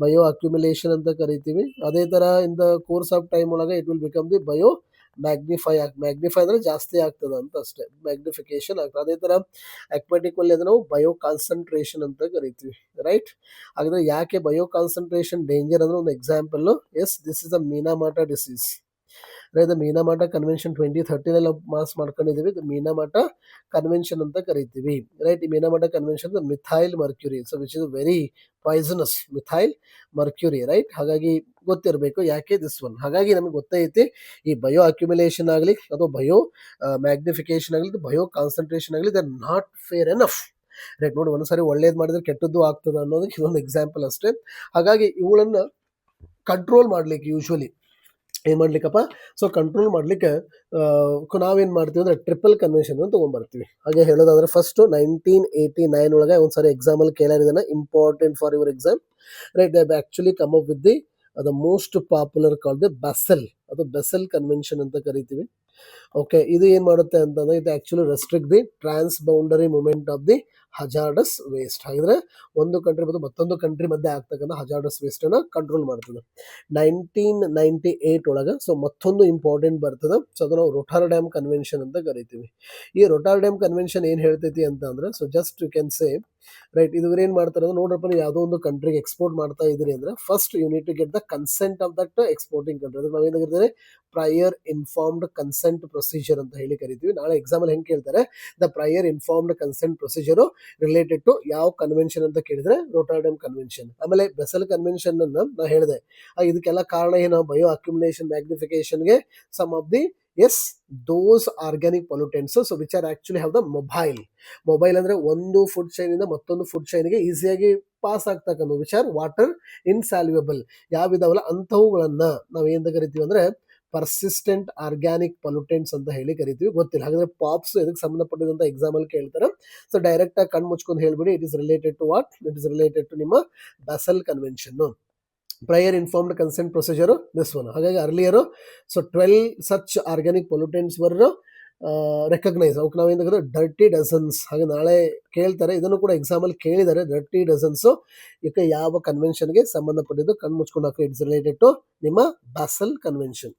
ಬಯೋ ಅಕ್ಯುಮುಲೇಷನ್ ಅಂತ ಕರಿತೀವಿ. ಅದೇ ಥರ in the course of time ಒಳಗೆ it will become the biomagnify ಅಂದರೆ ಜಾಸ್ತಿ ಆಗ್ತದೆ ಅಂತ ಅಷ್ಟೇ, ಮ್ಯಾಗ್ನಿಫಿಕೇಶನ್ ಆಗ್ತದೆ. ಅದೇ ಥರ ಅಕ್ವಾಟಿಕ್ ಅಲ್ಲಿ ಅದನ್ನು ಬಯೋ ಕಾನ್ಸಂಟ್ರೇಷನ್ ಅಂತ ಕರಿತೀವಿ, ರೈಟ್. ಹಾಗಾದ್ರೆ ಯಾಕೆ ಬಯೋ ಕಾನ್ಸಂಟ್ರೇಷನ್ ಡೇಂಜರ್ ಅಂದ್ರೆ ಒಂದು example, yes, this is a Minamata disease. Right, Minamata convention 2013 ಮಾಸ್ ಮಾಡ್ಕೊಂಡಿದ್ದೀವಿ. ಮೀನಾಮಾಟ ಕನ್ವೆನ್ಷನ್ ಅಂತ ಕರಿತೀವಿ, ರೈಟ್. ಈ Minamata convention methyl mercury, so which is very poisonous, methyl mercury, right. ಹಾಗಾಗಿ ಗೊತ್ತಿರಬೇಕು ಯಾಕೆ ದಿಸ್ ಒನ್. ಹಾಗಾಗಿ ನಮಗೆ ಗೊತ್ತೈತಿ ಈ ಬಯೋ ಅಕ್ಯುಮುಲೇಷನ್ ಆಗಲಿ ಅಥವಾ ಬಯೋ ಮ್ಯಾಗ್ನಿಫಿಕೇಶನ್ ಆಗಲಿ, ಬಯೋ ಕಾನ್ಸಂಟ್ರೇಷನ್ ಆಗಲಿ, they are not fair enough, right. ನೋಡಿ, ಒಂದ್ಸರಿ ಒಳ್ಳೇದು ಮಾಡಿದ್ರೆ ಕೆಟ್ಟದ್ದು ಆಗ್ತದೆ ಅನ್ನೋದಕ್ಕೆ ಇದೊಂದು ಎಕ್ಸಾಂಪಲ್ ಅಷ್ಟೇ. ಹಾಗಾಗಿ ಇವುಗಳನ್ನ ಕಂಟ್ರೋಲ್ ಮಾಡ್ಲಿಕ್ಕೆ ಯೂಶ್ವಲಿ ಏನು ಮಾಡ್ಲಿಕ್ಕಪ್ಪ, ಸೊ ಕಂಟ್ರೋಲ್ ಮಾಡಲಿಕ್ಕೆ ನಾವೇನು ಮಾಡ್ತೀವಿ ಅಂದರೆ ಟ್ರಿಪಲ್ ಕನ್ವೆನ್ಷನ್ ತೊಗೊಂಡ್ಬರ್ತೀವಿ. ಹಾಗೆ ಹೇಳೋದಾದ್ರೆ ಫಸ್ಟು 1989 ಒಳಗೆ ಒಂದ್ಸರಿ ಎಕ್ಸಾಮಲ್ಲಿ ಕೇಳಿದಾನೆ, important for your exam, right. They have actually come up with the most popular called the Basel, ಅದು ಬೆಸೆಲ್ ಕನ್ವೆನ್ಷನ್ ಅಂತ ಕರಿತೀವಿ. ಓಕೆ, ಇದು ಏನು ಮಾಡುತ್ತೆ ಅಂತಂದ್ರೆ ಇದು actually restrict the transboundary movement of the hazardous waste. ಹಾಗಿದ್ರೆ ಒಂದು ಕಂಟ್ರಿ ಮತ್ತು ಮತ್ತೊಂದು ಕಂಟ್ರಿ ಮಧ್ಯೆ ಆಗ್ತಕ್ಕಂಥ ಹಜಾರ್ಡಸ್ ವೇಸ್ಟನ್ನು ಕಂಟ್ರೋಲ್ ಮಾಡ್ತದೆ. 1998 ಒಳಗೆ ಸೊ ಮತ್ತೊಂದು ಇಂಪಾರ್ಟೆಂಟ್ ಬರ್ತದೆ, ಸೊ ಅದನ್ನು ರೊಟರ್ಡ್ಯಾಮ್ ಕನ್ವೆನ್ಷನ್ ಅಂತ ಕರಿತೀವಿ. ಈ ರೊಟರ್ಡ್ಯಾಮ್ ಕನ್ವೆನ್ಷನ್ ಏನು ಹೇಳ್ತೈತಿ ಅಂತ ಅಂದ್ರೆ, so just you can say, right, ಇದು ಏನು ಮಾಡ್ತಾರೆ ಅಂದ್ರೆ, ನೋಡ್ರಪ್ಪ, ನೀವು ಯಾವುದೋ ಒಂದು ಕಂಟ್ರಿಗೆ ಎಕ್ಸ್ಪೋರ್ಟ್ ಮಾಡ್ತಾ ಇದ್ದೀರಿ ಅಂದ್ರೆ first you need to get the consent of that exporting country. ಅದಕ್ಕೆ ನಾವೇನಾಗಿರ್ತಾರೆ, ಪ್ರಯರ್ ಇನ್ಫಾರ್ಮ್ಡ್ ಕನ್ಸೆಂಟ್ ಪ್ರೊಸೀಜರ್ ಅಂತ ಹೇಳಿ ಕರಿತೀವಿ. ನಾಳೆ ಎಕ್ಸಾಮಲ್ಲಿ ಹೆಂಗೆ ಕೇಳ್ತಾರೆ, the prior informed consent procedure related to ಯಾವ ಕನ್ವೆನ್ಷನ್ ಅಂತ ಕೇಳಿದ್ರೆ ರೊಟರ್ಡ್ಯಾಮ್ ಕನ್ವೆನ್ಷನ್. ಆಮೇಲೆ ಬೆಸೆಲ್ ಕನ್ವೆನ್ಷನ್ ಅನ್ನ ನಾ ಹೇಳಿದೆ, ಇದಕ್ಕೆಲ್ಲ ಕಾರಣ ಏನು, ಬಯೋ ಅಕ್ಯುಮುಲೇಷನ್ ಮ್ಯಾಗ್ನಿಫಿಕೇಶನ್ಗೆ some of the yes those organic pollutants so which are actually have the mobile ಅಂದ್ರೆ ಒಂದು ಫುಡ್ ಚೈನ್ ಇಂದ ಮತ್ತೊಂದು ಫುಡ್ ಚೈನ್ಗೆ ಈಸಿಯಾಗಿ ಪಾಸ್ ಆಗ್ತಕ್ಕಂಥ ವಿಚ್ ಆರ್ ವಾಟರ್ ಇನ್ಸಾಲ್ಯುಯಬಲ್ ಯಾವಿದಾವಲ್ಲ ಅಂಥವುಗಳನ್ನ ನಾವು ಏನಂತ ಕರಿತೀವಿ ಅಂದ್ರೆ ಪರ್ಸಿಸ್ಟೆಂಟ್ ಆರ್ಗ್ಯಾನಿಕ್ ಪೊಲ್ಯೂಟೆಂಟ್ಸ್ ಅಂತ ಹೇಳಿ ಕರಿತೀವಿ. ಗೊತ್ತಿಲ್ಲ, ಹಾಗಾದ್ರೆ ಪಾಪ್ಸ್ ಇದಕ್ಕೆ ಸಂಬಂಧಪಟ್ಟಿದಂತ ಎಕ್ಸಾಮ್ ಅಲ್ಲಿ ಕೇಳ್ತಾರೆ. ಸೊ ಡೈರೆಕ್ಟ್ ಆಗಿ ಕಣ್ಣು ಮುಚ್ಕೊಂಡು ಹೇಳ್ಬಿಡಿ, it is related to what, it is related to ನಿಮ್ಮ Basel convention, prior informed consent procedure, this one. ಹಾಗಾಗಿ earlier so 12 such organic pollutants were recognise, ಅವಕ್ಕೆ ನಾವೇನು ಡರ್ಟಿ ಡಜನ್ಸ್. ಹಾಗೆ ನಾಳೆ ಕೇಳ್ತಾರೆ, ಇದನ್ನು ಕೂಡ ಎಕ್ಸಾಮಲ್ಲಿ ಕೇಳಿದ್ದಾರೆ, ಡರ್ಟಿ ಡಜನ್ಸು ಈಗ ಯಾವ ಕನ್ವೆನ್ಷನ್ಗೆ ಸಂಬಂಧಪಟ್ಟಿದ್ದು ಕಣ್ಣು ಮುಚ್ಕೊಂಡು ಹಾಕಿ, ಇಟ್ಸ್ ರಿಲೇಟೆಡ್ ಟು ನಿಮ್ಮ ಬೆಸೆಲ್ ಕನ್ವೆನ್ಷನ್.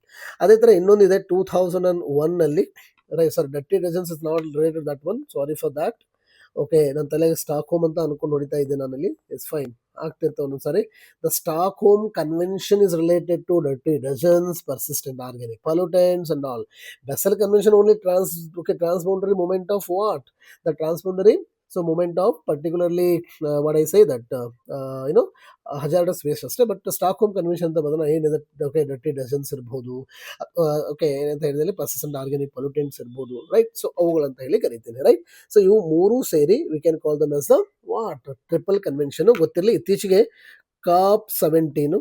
ಅದೇ ಥರ ಇನ್ನೊಂದಿದೆ 2001 right sir, dirty dozens is not related that one, sorry for that. Okay, ನನ್ನ ತಲೆಗೆ ಸ್ಟಾಕ್ ಹೋಮ್ ಅಂತ ಅನ್ಕೊಂಡು ಹೊಡಿತಾ ಇದ್ದೆ ನಾನಲ್ಲಿ, ಇಟ್ಸ್ ಫೈನ್, ಆಗ್ತಿರ್ತಾವೆ ಒಂದೊಂದ್ಸಾರಿ. The Stockholm convention is related to dirty dozens, persistent organic pollutants and all. Basel convention only transboundary movement of what, the transboundary so movement of particularly what I say that hazardous waste ಅಷ್ಟೇ. But Stockholm convention ಅಂತ ಬಂದ್ರೆ ಏನಿದೆ, okay, dirty dozens ಇರ್ಬೋದು, okay, ಏನಂತ ಹೇಳಿದ್ರೆ persistent organic pollutants ಇರ್ಬೋದು, right. So ಅವುಗಳಂತ ಹೇಳಿ ಕರಿತೀನಿ, ರೈಟ್. ಸೊ ಇವು ಮೂರು ಸೇರಿ we can call them as the what, triple convention. ಗೊತ್ತಿರಲಿ, ಇತ್ತೀಚೆಗೆ COP 17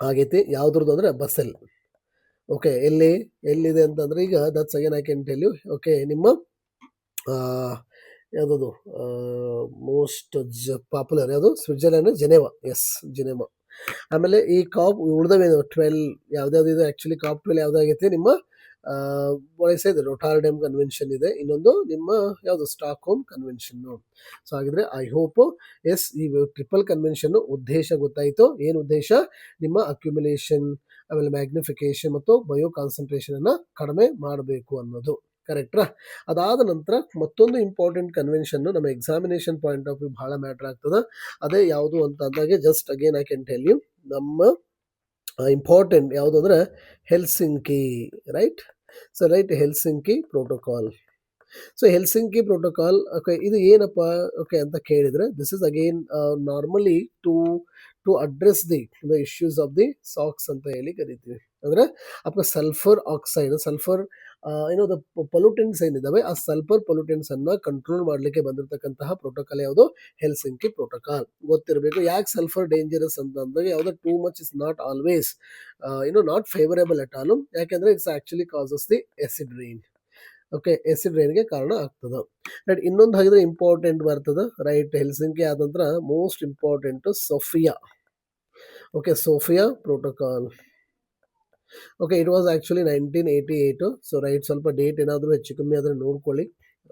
ಆಗೈತಿ. ಯಾವ್ದ್ರದ್ದು ಅಂದ್ರೆ ಬೆಸೆಲ್. ಓಕೆ, ಎಲ್ಲಿದೆ ಅಂತಂದ್ರೆ ಈಗ that's again I can tell you. Okay, ನಿಮ್ಮ ಯಾವುದದು ಮೋಸ್ಟ್ ಪಾಪ್ಯುಲರ್ ಯಾವುದು, ಸ್ವಿಟ್ಜರ್ಲ್ಯಾಂಡ್, ಜೆನೆವಾ, ಎಸ್, ಜೆನೆವಾ. ಆಮೇಲೆ ಈ COP ಉಳಿದವೇನು 12 ಯಾವ್ದಾವ್ದು ಇದೆ, ಆ್ಯಕ್ಚುಲಿ COP 12 ಯಾವುದಾಗೈತಿ, ನಿಮ್ಮ ಇದೆ ರೊಟರ್ಡ್ಯಾಮ್ ಕನ್ವೆನ್ಷನ್ ಇದೆ, ಇನ್ನೊಂದು ನಿಮ್ಮ ಯಾವುದು ಸ್ಟಾಕ್ ಹೋಮ್ ಕನ್ವೆನ್ಷನ್. ಸೊ ಹಾಗಿದ್ರೆ ಐ ಹೋಪ್ ಎಸ್ ಈ ಟ್ರಿಪಲ್ ಕನ್ವೆನ್ಷನ್ ಉದ್ದೇಶ ಗೊತ್ತಾಯಿತು. ಏನು ಉದ್ದೇಶ, ನಿಮ್ಮ ಅಕ್ಯುಮುಲೇಷನ್, ಆಮೇಲೆ ಮ್ಯಾಗ್ನಿಫಿಕೇಶನ್ ಮತ್ತು ಬಯೋ ಕಾನ್ಸಂಟ್ರೇಷನ್ ಅನ್ನ ಕಡಿಮೆ ಮಾಡಬೇಕು ಅನ್ನೋದು, ಕರೆಕ್ಟ್ರಾ? ಅದಾದ ನಂತರ ಮತ್ತೊಂದು ಇಂಪಾರ್ಟೆಂಟ್ ಕನ್ವೆನ್ಷನ್ ನಮ್ಮ ಎಕ್ಸಾಮಿನೇಷನ್ ಪಾಯಿಂಟ್ ಆಫ್ ವ್ಯೂ ಬಹಳ ಮ್ಯಾಟರ್ ಆಗ್ತದೆ. ಅದೇ ಯಾವುದು ಅಂತ ಅಂದಾಗೆ just again I can tell you, ನಮ್ಮ ಇಂಪಾರ್ಟೆಂಟ್ ಯಾವುದು ಅಂದರೆ Helsinki, right. So right, Helsinki protocol. So Helsinki protocol, okay, ಇದು ಏನಪ್ಪ ಓಕೆ ಅಂತ ಕೇಳಿದರೆ, this is again normally to address the issues of the SOx ಅಂತ ಹೇಳಿ ಕರಿತೀವಿ. ಅಂದರೆ ಅಪ್ಪ sulphur oxide, sulphur the pollutants ಏನಿದ್ದಾವೆ ಆ ಸಲ್ಫರ್ ಪೊಲ್ಯೂಟೆಂಟ್ಸ್ ಅನ್ನ ಕಂಟ್ರೋಲ್ ಮಾಡಲಿಕ್ಕೆ ಬಂದಿರತಕ್ಕಂತಹ ಪ್ರೋಟೋಕಾಲ್ ಯಾವುದು, ಹೆಲ್ಸಿಂಕಿ ಪ್ರೋಟೋಕಾಲ್. ಗೊತ್ತಿರಬೇಕು ಯಾಕೆ ಸಲ್ಫರ್ ಡೇಂಜರಸ್ ಅಂತ ಅಂದಾಗ, ಯಾವುದೋ too much is not always not favourable at all. ಯಾಕೆಂದ್ರೆ it's actually causes the acid rain. Okay, acid ರೈನ್ಗೆ ಕಾರಣ ಆಗ್ತದೆ. ರೈಟ್, ಇನ್ನೊಂದು ಹಾಗಿದ್ರೆ ಇಂಪಾರ್ಟೆಂಟ್ ಬರ್ತದೆ. ರೈಟ್, ಹೆಲ್ಸಿಂಕಿ ಆದ ನಂತರ most important Sofia. Okay, Sofia protocol. Okay, it was actually 1988. So right, ಸ್ವಲ್ಪ ಡೇಟ್ ಏನಾದರೂ ಹೆಚ್ಚು ಕಮ್ಮಿ ಆದರೆ ನೋಡ್ಕೊಳ್ಳಿ.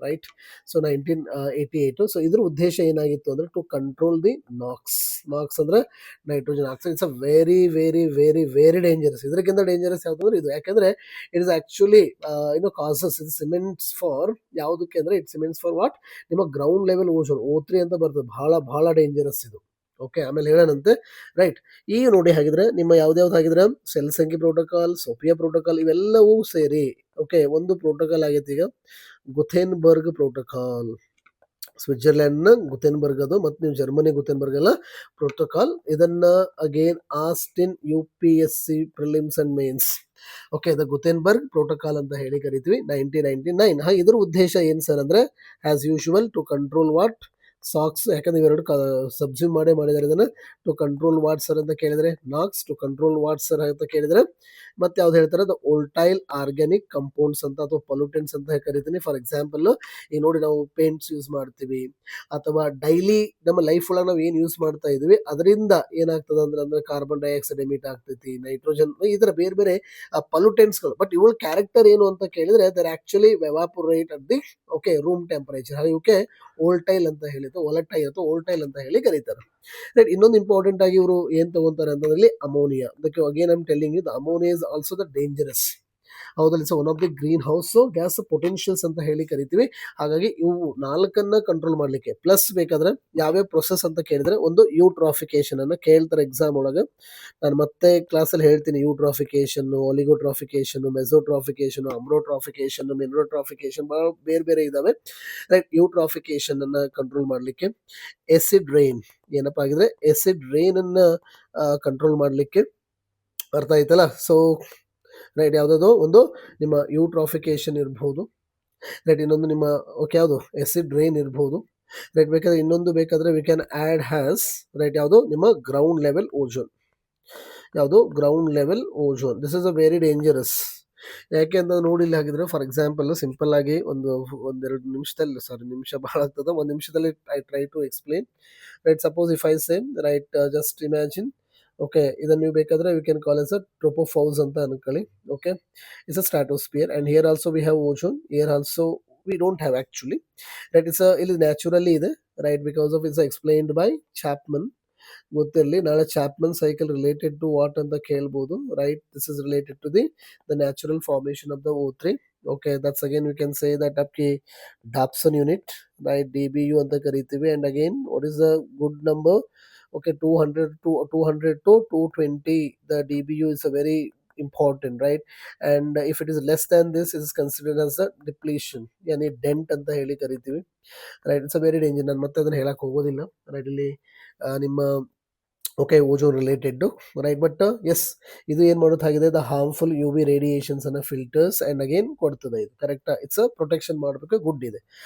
Right, so 1988. ಸೊ ಇದ್ರ ಉದ್ದೇಶ ಏನಾಗಿತ್ತು ಅಂದರೆ to control the NOx. NOx ಅಂದರೆ nitrogen oxide. It's a very very very very dangerous. ಇದಕ್ಕಿಂತ ಡೇಂಜರಸ್ ಯಾವುದಂದ್ರೆ ಇದು. ಯಾಕೆಂದರೆ ಇಟ್ ಇಸ್ ಆ್ಯಕ್ಚುಲಿ ಕಾಸಸ್ ಇದು ಸಿಮೆಂಟ್ಸ್ ಫಾರ್ ಯಾವುದಕ್ಕೆ ಅಂದರೆ ಇಟ್ ಸಿಮೆಂಟ್ಸ್ ಫಾರ್ ವಾಟ್, ನಿಮ್ಮ ಗ್ರೌಂಡ್ ಲೆವೆಲ್ ಓಝೋನ್ O3 ಅಂತ ಬರ್ತದೆ. ಬಹಳ ಡೇಂಜರಸ್ ಇದು. ಓಕೆ, ಆಮೇಲೆ ಹೇಳೋಣಂತೆ. ರೈಟ್, ಈಗ ನೋಡಿ ಹಾಗಿದ್ರೆ ನಿಮ್ಮ ಯಾವ್ದಾವ್ದು ಹಾಗಿದ್ರೆ ಹೆಲ್ಸಿಂಕಿ ಪ್ರೋಟೋಕಾಲ್, ಸೋಫಿಯಾ ಪ್ರೋಟೋಕಾಲ್ ಇವೆಲ್ಲವೂ ಸೇರಿ ಓಕೆ ಒಂದು ಪ್ರೋಟೋಕಾಲ್ ಆಗೈತೆ ಈಗ, ಗುಥೆನ್ಬರ್ಗ್ ಪ್ರೋಟೋಕಾಲ್. ಸ್ವಿಟ್ಜರ್ಲ್ಯಾಂಡ್ನ ಗುಥೆನ್ಬರ್ಗ್ ಅದು, ಮತ್ತು ನೀವು ಜರ್ಮನಿ ಗುಥೆನ್ಬರ್ಗ್ ಎಲ್ಲ ಪ್ರೋಟೋಕಾಲ್. ಇದನ್ನ again asked in UPSC prelims and mains. Okay, the Gothenburg protocol ಅಂತ ಹೇಳಿ ಕರಿತೀವಿ. 1999. ಇದ್ರ ಉದ್ದೇಶ ಏನು ಸರ್ ಅಂದರೆ as usual to control what SOx. ಯಾಕಂದ್ರೆ ಇವೆರಡು ಸಬ್ಸ್ಯೂಮ್ ಮಾಡಿದ್ದಾರೆ ಇದನ್ನು. ಟು ಕಂಟ್ರೋಲ್ ವಾಟ್ ಸರ್ ಅಂತ ಕೇಳಿದರೆ NOx, to control what sir ಅಂತ ಕೇಳಿದರೆ ಮತ್ತೆ ಯಾವ್ದು ಹೇಳ್ತಾರೆ, ದ ವೋಲ್ಟೈಲ್ ಆರ್ಗ್ಯಾನಿಕ್ ಕಂಪೌಂಡ್ಸ್ ಅಂತ ಅಥವಾ ಪೊಲ್ಯೂಟೆಂಟ್ಸ್ ಅಂತ ಕರಿತೀನಿ. ಫಾರ್ ಎಕ್ಸಾಂಪಲ್ ಈಗ ನೋಡಿ, ನಾವು ಪೇಂಟ್ಸ್ ಯೂಸ್ ಮಾಡ್ತೀವಿ ಅಥವಾ ಡೈಲಿ ನಮ್ಮ ಲೈಫ್ ಒಳಗೆ ನಾವು ಏನು ಯೂಸ್ ಮಾಡ್ತಾ ಇದೀವಿ ಅದರಿಂದ ಏನಾಗ್ತದೆ ಅಂದ್ರೆ ಕಾರ್ಬನ್ ಡೈಆಕ್ಸೈಡ್ ಎಮಿಟ್ ಆಗ್ತೈತಿ, ನೈಟ್ರೋಜನ್, ಈ ಥರ ಬೇರೆ ಬೇರೆ ಪೊಲ್ಯೂಟೆಂಟ್ಸ್ಗಳು. ಬಟ್ ಇವುಗಳ ಕ್ಯಾರೆಕ್ಟರ್ ಏನು ಅಂತ ಕೇಳಿದ್ರೆ they're actually evaporate at the okay room temperature. ಹಾಗೆ ಇವಕ್ಕೆ ವೋಲ್ಟೈಲ್ ಅಂತ ಹೇಳಿದ್ದು, ವೊಲಟೈಲ್ ಅಥವಾ ವೋಲ್ಟೈಲ್ ಅಂತ ಹೇಳಿ ಕರೀತಾರೆ. ರೈಟ್, ಇನ್ನೊಂದು ಇಂಪಾರ್ಟೆಂಟ್ ಆಗಿ ಇವರು ಏನ್ ತಗೊಂತಾರೆ ಅಂತಂದ್ರೆ ಅಮೋನಿಯಾ. ಅದಕ್ಕೆ again I am telling you the ammonia is also the dangerous. ಹೌದಲ್ಲ, so one of the greenhouse gas potentials ಅಂತ ಹೇಳಿ ಕರಿತೀವಿ. ಹಾಗಾಗಿ ಇವು 4 ಕಂಟ್ರೋಲ್ ಮಾಡ್ಲಿಕ್ಕೆ ಪ್ಲಸ್ ಬೇಕಾದ್ರೆ ಯಾವ್ಯಾವ ಪ್ರೊಸೆಸ್ ಅಂತ ಕೇಳಿದ್ರೆ ಒಂದು ಯೂಟ್ರಾಫಿಕೇಶನ್ ಅನ್ನ ಕೇಳ್ತಾರೆ ಎಕ್ಸಾಮ್ ಒಳಗೆ. ನಾನು ಮತ್ತೆ ಕ್ಲಾಸಲ್ಲಿ ಹೇಳ್ತೀನಿ, ಯೂಟ್ರಾಫಿಕೇಶನ್, ಒಲಿಗೋಟ್ರಾಫಿಕೇಶನ್, ಮೆಸೋಟ್ರಾಫಿಕೇಶನ್, ಅಮ್ರೋಟ್ರಾಫಿಕೇಶನ್, ಮಿನರೋಟ್ರಾಫಿಕೇಶನ್, ಬೇರೆ ಬೇರೆ ಇದಾವೆ. ರೈಟ್, ಯೂಟ್ರಾಫಿಕೇಶನ್ ಅನ್ನ ಕಂಟ್ರೋಲ್ ಮಾಡ್ಲಿಕ್ಕೆ ಎಸಿಡ್ ರೈನ್ ಏನಪ್ಪಾ ಆಗಿದ್ರೆ ಎಸಿಡ್ ರೈನ್ ಅನ್ನ ಕಂಟ್ರೋಲ್ ಮಾಡ್ಲಿಕ್ಕೆ ಅರ್ಥ ಆಯ್ತಲ್ಲ. ಸೊ ರೈಟ್, ಯಾವುದಾದ್ರು ಒಂದು ನಿಮ್ಮ ಯೂಟ್ರಾಫಿಕೇಶನ್ ಇರ್ಬೋದು. ರೈಟ್, ಇನ್ನೊಂದು ನಿಮ್ಮ ಓಕೆ ಯಾವುದು ಎಸಿಡ್ ರೈನ್ ಇರ್ಬೋದು. ರೈಟ್, ಬೇಕಾದ್ರೆ ಇನ್ನೊಂದು ಬೇಕಾದ್ರೆ we can add has right ಯಾವುದು ನಿಮ್ಮ ಗ್ರೌಂಡ್ ಲೆವೆಲ್ ಓಝೋನ್. ಯಾವುದು ground level ozone, this is a very dangerous. ಯಾಕೆ ಅಂತ ನೋಡಿಲ್ಲ ಹಾಗಿದ್ರೆ ಫಾರ್ ಎಕ್ಸಾಂಪಲ್ ಸಿಂಪಲ್ ಆಗಿ ಒಂದೆರಡು ನಿಮಿಷದಲ್ಲಿ, ಸಾರಿ ನಿಮಿಷ ಭಾಳ ಆಗ್ತದೆ, ಒಂದು ನಿಮಿಷದಲ್ಲಿ I try to explain. Right, suppose if I same right just imagine. Okay, ಇದನ್ನು ನೀವು ಬೇಕಾದ್ರೆ we can call as a tropopause ಅಂತ ಅನ್ಕೊಳ್ಳಿ. Okay, it's a stratosphere and here also we have ozone. Here also we don't have actually. Right, ಇಲ್ಲಿ naturally ಇದೆ. Right, because of it's explained by Chapman. ಗೊತ್ತಿರಲಿ, ನಾಳೆ Chapman cycle related to what ಅಂತ ಕೇಳ್ಬೋದು. Right, this is related to the natural formation of the O3. Okay, that's again we can say that ಅಪ್ಕಿ Dobson unit, right, DBU ಅಂತ ಕರಿತೀವಿ. And again what is the good number? Okay, 200 to 220, the DBU is a very important, right? And if it is less than this, it is considered as a depletion, yani dent ಅಂತ ಹೇಳಿ ಕರಿತೀವಿ. Right, it's a very danger. ನಾನು ಮತ್ತೆ ಅದನ್ನು ಹೇಳಕ್ಕೆ ಹೋಗೋದಿಲ್ಲ. Right, ಇಲ್ಲಿ ನಿಮ್ಮ okay ozone related. Right, but yes ಇದು ಏನು ಮಾಡೋದಾಗಿದೆ, ದ ಹಾರ್ಮ್ಫುಲ್ UV ರೇಡಿಯೇಷನ್ಸ್ ಅನ್ನ ಫಿಲ್ಟರ್ಸ್ ಅಂಡ್ ಅಗೇನ್ ಕೊಡ್ತದೆ. ಇದು ಕರೆಕ್ಟ್, ಇಟ್ಸ್ ಅ ಪ್ರೊಟೆಕ್ಷನ್ ಮಾಡಬೇಕು, ಗುಡ್ ಇದೆ.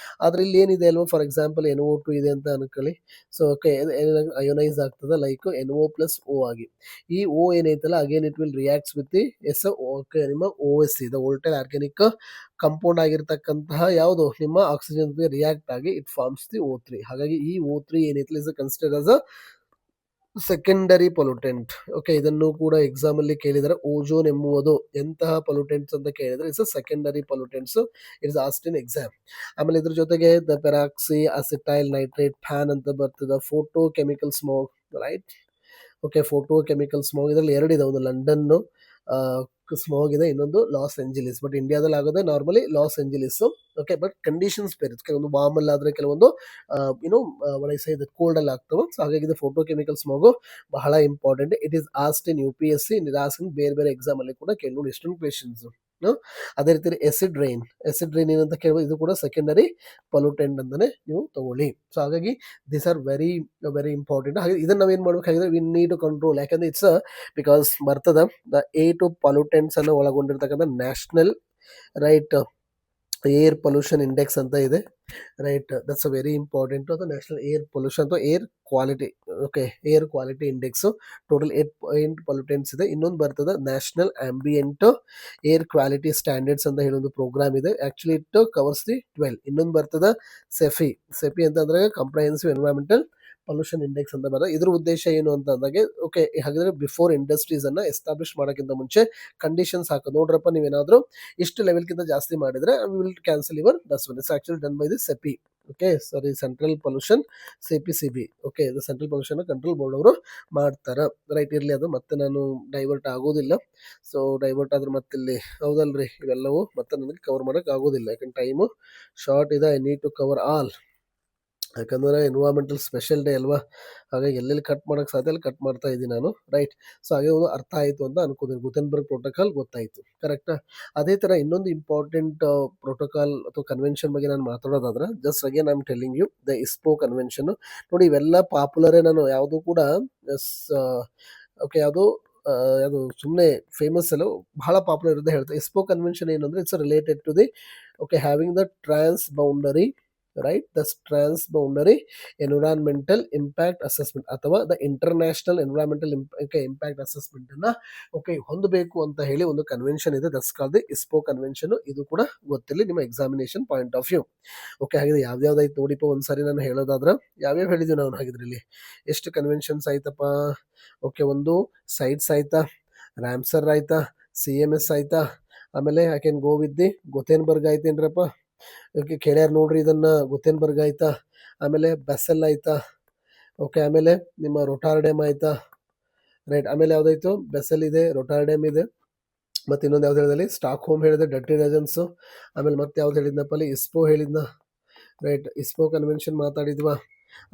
ಆದ್ರೆ ಇಲ್ಲಿ ಏನಿದೆ ಅಲ್ವಾ, ಫಾರ್ ಎಕ್ಸಾಂಪಲ್ NO2 ಇದೆ ಅಂತ ಅನ್ಕೊಳ್ಳಿ. ಸೊ ಓಕೆ, ಅಯೋನೈಸ್ ಆಗ್ತದೆ ಲೈಕ್ NO+O ಆಗಿ. ಈ O ಏನೈತಲ್ಲ again it will reacts with the okay ನಿಮ್ಮ OSC, ದ ವೋಲ್ಟೈಲ್ ಆರ್ಗ್ಯಾನಿಕ್ ಕಂಪೌಂಡ್ ಆಗಿರ್ತಕ್ಕಂತಹ ಯಾವುದು ನಿಮ್ಮ ಆಕ್ಸಿಜನ್ ರಿಯಾಕ್ಟ್ ಆಗಿ ಇಟ್ ಫಾರ್ಮ್ಸ್ ದಿ O3. ಹಾಗಾಗಿ ಈ O3 ಏನೈತಲ್ಲ is consider as a secondary pollutant. Okay, ಇದನ್ನು ಕೂಡ ಎಕ್ಸಾಮ್ ಅಲ್ಲಿ ಕೇಳಿದರೆ ಓಝೋನ್ ಎಂಬುವುದು ಎಂತಹ ಪೊಲ್ಯೂಟೆಂಟ್ಸ್ ಅಂತ ಕೇಳಿದ್ರೆ it's secondary pollutants, it's asked in exam. ಆಮೇಲೆ ಇದ್ರ ಜೊತೆಗೆ ದ ಪೆರಾಕ್ಸಿ ಅಸಿಟೈಲ್ ನೈಟ್ರೇಟ್ ಫ್ಯಾನ್ ಅಂತ ಬರ್ತದೆ, photo chemical smoke. Right, okay, photo chemical smoke ಇದರಲ್ಲಿ 2 ಇದೆ, ಒಂದು ಲಂಡನ್ ಸ್ಮೋಗ್ ಇದೆ, ಇನ್ನೊಂದು ಲಾಸ್ ಏಂಜಲೀಸ್. ಬಟ್ ಇಂಡಿಯಾದಲ್ಲಿ ಆಗೋದೇ normally Los Angeles. Okay, but conditions ಬೇರೆ, ಕೆಲವೊಂದು ವಾರ್ಮ್ ಅಲ್ಲಿ ಆದ್ರೆ ಕೆಲವೊಂದು ಕೋಲ್ಡ್ ಅಲ್ಲಿ ಆಗ್ತವೆ. ಸೊ ಹಾಗಾಗಿ ಇದು ಫೋಟೋ ಕೆಮಿಕಲ್ ಸ್ಮೋಗು ಬಹಳ important. It is asked in UPSC, asked ಬೇರೆ ಬೇರೆ ಎಕ್ಸಾಮ್ ಅಲ್ಲಿ ಕೂಡ ಕೆಲವೊಂದು ಎಷ್ಟೊಂದು ಕ್ವೆಶನ್ಸ್. ಅದೇ ರೀತಿ ಎಸಿಡ್ ರೈನ್ ಏನಂತ ಕೇಳ್ಬೋದು, ಇದು ಕೂಡ ಸೆಕೆಂಡರಿ ಪೊಲ್ಯೂಟೆಂಟ್ ಅಂತಾನೆ ನೀವು ತಗೊಳ್ಳಿ. ಸೊ ಹಾಗಾಗಿ this are very very important. ಹಾಗೆ ಇದನ್ನ ನಾವೇನ್ ಮಾಡ್ಬೇಕಾಗಿದೆ, ವಿ ನೀಡ್ ಟು ಕಂಟ್ರೋಲ್. ಯಾಕಂದ್ರೆ ಇಟ್ಸ್ ಬಿಕಾಸ್ ಬರ್ತದ ದ 8 ಪೊಲ್ಯೂಟೆಂಟ್ಸ್ ಅನ್ನು ಒಳಗೊಂಡಿರ್ತಕ್ಕಂಥ national right air pollution index ಅಂತ ಇದೆ, right. That's a very important. ಅದು ನ್ಯಾಷನಲ್ ಏರ್ ಪೊಲ್ಯೂಷನ್ ಅಥವಾ air quality, okay, air quality index. Total 8 pollutants ಇದೆ. ಇನ್ನೊಂದು ಬರ್ತದೆ national ambient air quality standards ಅಂತ ಹೇಳಿ ಒಂದು ಪ್ರೋಗ್ರಾಮ್ ಇದೆ. Actually it covers the 12. ಇನ್ನೊಂದು ಬರ್ತದೆ ಸೆಫಿ. ಸೆಫಿ ಅಂತ ಅಂದ್ರೆ ಕಂಪ್ರಹೆನ್ಸಿವ್ ಎನ್ವೈರನ್ಮೆಂಟಲ್ ಪೊಲ್ಯೂಷನ್ ಇಂಡೆಕ್ಸ್ ಅಂತ ಬರ್ತದೆ. ಇದ್ರ ಉದ್ದೇಶ ಏನು ಅಂತ ಅಂದಾಗೆ, ಓಕೆ, ಹಾಗಾದ್ರೆ ಬಿಫೋರ್ ಇಂಡಸ್ಟ್ರೀಸ್ ಅನ್ನ ಎಸ್ಟಾಬ್ಲಿಷ್ ಮಾಡೋಕ್ಕಿಂತ ಮುಂಚೆ ಕಂಡೀಷನ್ಸ್ ಹಾಕೋದು. ನೋಡ್ರಪ್ಪ, ನೀವೇನಾದ್ರೂ ಇಷ್ಟು ಲೆವೆಲ್ಗಿಂತ ಜಾಸ್ತಿ ಮಾಡಿದ್ರೆ ವಿಲ್ ಕ್ಯಾನ್ಸಲ್ ಯುವರ್ ದಸ್ವನ್. It's actually done by the CP. Okay, sorry, central pollution CPCB. Okay, ಇದು ಸೆಂಟ್ರಲ್ ಪೊಲ್ಯೂಷನ್ ಕಂಟ್ರೋಲ್ ಬೋರ್ಡ್ ಅವರು ಮಾಡ್ತಾರ. ರೈಟ್, ಇರ್ಲಿ, ಅದು ಮತ್ತೆ ನಾನು ಡೈವರ್ಟ್ ಆಗೋದಿಲ್ಲ. ಸೊ ಡೈವರ್ಟ್ ಆದ್ರೆ ಮತ್ತೆ ಇಲ್ಲಿ, ಹೌದಲ್ರಿ, ಇವೆಲ್ಲವೂ ಮತ್ತೆ ನನಗೆ ಕವರ್ ಮಾಡಕ್ ಆಗೋದಿಲ್ಲ. ಯಾಕಂದ್ರೆ ಟೈಮು ಶಾರ್ಟ್ ಇದೆ. I need to cover all. ಯಾಕಂದ್ರೆ ಎನ್ವೈರನ್ಮೆಂಟಲ್ ಸ್ಪೆಷಲ್ ಡೇ ಅಲ್ವಾ, ಹಾಗಾಗಿ ಎಲ್ಲೆಲ್ಲಿ ಕಟ್ ಮಾಡಕ್ ಸಾಧ್ಯ ಅಲ್ಲಿ ಕಟ್ ಮಾಡ್ತಾ ಇದ್ದೀನಿ ನಾನು, ರೈಟ್. ಸೊ ಹಾಗೆ ಒಂದು ಅರ್ಥ ಆಯಿತು ಅಂತ ಅನ್ಕೋತೀನಿ. ಗುಟೆನ್ಬರ್ಗ್ ಪ್ರೋಟೋಕಾಲ್ ಗೊತ್ತಾಯಿತು, ಕರೆಕ್ಟಾ? ಅದೇ ಥರ ಇನ್ನೊಂದು ಇಂಪಾರ್ಟೆಂಟ್ ಪ್ರೋಟೋಕಾಲ್ ಅಥವಾ ಕನ್ವೆನ್ಷನ್ ಬಗ್ಗೆ ನಾನು ಮಾತಾಡೋದಾದ್ರೆ, just again I am telling you the ISPO convention. ನೋಡಿ, ಇವೆಲ್ಲ ಪಾಪ್ಯುಲರೇ. ನಾನು ಯಾವುದು ಕೂಡ ಓಕೆ, ಯಾವುದು ಅದು ಸುಮ್ಮನೆ ಫೇಮಸ್ ಅಲ್ಲ, ಬಹಳ ಪಾಪ್ಯುಲರ್ ಇರೋದೇ ಹೇಳ್ತಾರೆ. ISPO ಕನ್ವೆನ್ಷನ್ ಏನಂದ್ರೆ, it's related to the, okay, having the transboundary, right, the transboundary environmental impact assessment ಅಥವಾ the international environmental impact assessment ಅನ್ನ, ಓಕೆ, ಹೊಂದಬೇಕು ಅಂತ ಹೇಳಿ ಒಂದು ಕನ್ವೆನ್ಷನ್ ಇದೆ. That's called the ISPO convention. ಇದು ಕೂಡ ಗೊತ್ತಿರಲಿ ನಿಮ್ಮ examination point of view. Okay, ಹಾಗಿದ್ರೆ ಯಾವ್ದಾವ್ದಾಯ್ತು ನೋಡಿಪ್ಪ, ಒಂದ್ಸರಿ ನಾನು ಹೇಳೋದಾದ್ರೆ ಯಾವ್ಯಾವ ಹೇಳಿದ್ವಿ ನಾವು. ಹಾಗಿದ್ರೆ ಇಲ್ಲಿ ಎಷ್ಟು ಕನ್ವೆನ್ಷನ್ಸ್ ಆಯ್ತಪ್ಪ? ಓಕೆ, ಒಂದು ಸೈಟ್ಸ್ ಆಯ್ತಾ, ರ್ಯಾಮ್ಸರ್ ಆಯ್ತಾ, CMS ಆಯ್ತಾ, ಆಮೇಲೆ I can go with the Gothenburg ಆಯ್ತೇನ್ರಪ್ಪ. ಓಕೆ, ಕೇಳ್ಯಾರ ನೋಡ್ರಿ ಇದನ್ನ, ಗೊತೆನ್ಬರ್ಗ್ ಆಯ್ತಾ, ಆಮೇಲೆ ಬೆಸೆಲ್ ಆಯ್ತಾ, ಓಕೆ, ಆಮೇಲೆ ನಿಮ್ಮ ರೊಟಾರ್ಡೆಮ್ ಆಯ್ತಾ, ರೈಟ್. ಆಮೇಲೆ ಯಾವ್ದಾಯ್ತು? ಬೆಸೆಲ್ ಇದೆ, ರೊಟಾರ್ಡೆಮ್ ಇದೆ, ಮತ್ತೆ ಇನ್ನೊಂದು ಯಾವ್ದು ಹೇಳಿದಲ್ಲಿ ಸ್ಟಾಕ್ ಹೋಮ್ ಹೇಳಿದೆ, ಡರ್ಟಿ ರೆಜನ್ಸ್. ಆಮೇಲೆ ಮತ್ತೆ ಯಾವ್ದು ಹೇಳಿದ್ನಪ್ಪ ಅಲ್ಲಿ? ISPO ಹೇಳಿದ್ನ, ರೈಟ್. ISPO ಕನ್ವೆನ್ಷನ್ ಮಾತಾಡಿದ್ವಾ,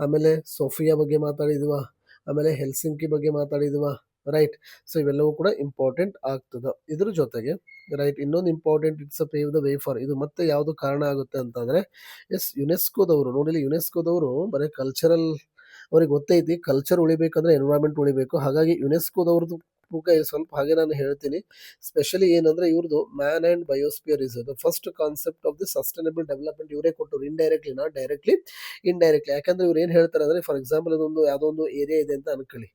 ಆಮೇಲೆ ಸೋಫಿಯಾ ಬಗ್ಗೆ ಮಾತಾಡಿದ್ವಾ, ಆಮೇಲೆ ಹೆಲ್ಸಿಂಕಿ ಬಗ್ಗೆ ಮಾತಾಡಿದ್ವಾ, ರೈಟ್. ಸೊ ಇವೆಲ್ಲವೂ ಕೂಡ ಇಂಪಾರ್ಟೆಂಟ್ ಆಗ್ತದ. ಇದ್ರ ಜೊತೆಗೆ, ರೈಟ್, ಇನ್ನೊಂದು important, it's a pave the way for. ಇದು ಮತ್ತೆ ಯಾವುದು ಕಾರಣ ಆಗುತ್ತೆ ಅಂತಂದ್ರೆ, ಎಸ್, ಯುನೆಸ್ಕೋದವರು. ನೋಡಿ, ಯುನೆಸ್ಕೋದವರು ಬರೀ ಕಲ್ಚರಲ್, ಅವ್ರಿಗೆ ಗೊತ್ತೈತಿ ಕಲ್ಚರ್ ಉಳಿಬೇಕಂದ್ರೆ ಎನ್ವಿರಾನ್ಮೆಂಟ್ ಉಳಿಬೇಕು. ಹಾಗಾಗಿ ಯುನೆಸ್ಕೋದವ್ರದ್ದು ಸ್ವಲ್ಪ ಹಾಗೆ ನಾನು ಹೇಳ್ತೀನಿ. ಸ್ಪೆಷಲಿ ಏನಂದ್ರೆ, ಇವ್ರದ್ದು man and biosphere is the first concept of the sustainable development ಇವರೇ ಕೊಟ್ಟರು. Indirectly, not directly, indirectly. ಯಾಕಂದ್ರೆ ಇವ್ರು ಏನ್ ಹೇಳ್ತಾರೆ ಅಂದ್ರೆ, ಫಾರ್ ಎಕ್ಸಾಂಪಲ್ ಅದೊಂದು ಯಾವುದೋ ಒಂದು ಏರಿಯಾ ಇದೆ ಅಂತ ಅನ್ಕೊಳ್ಳಿ.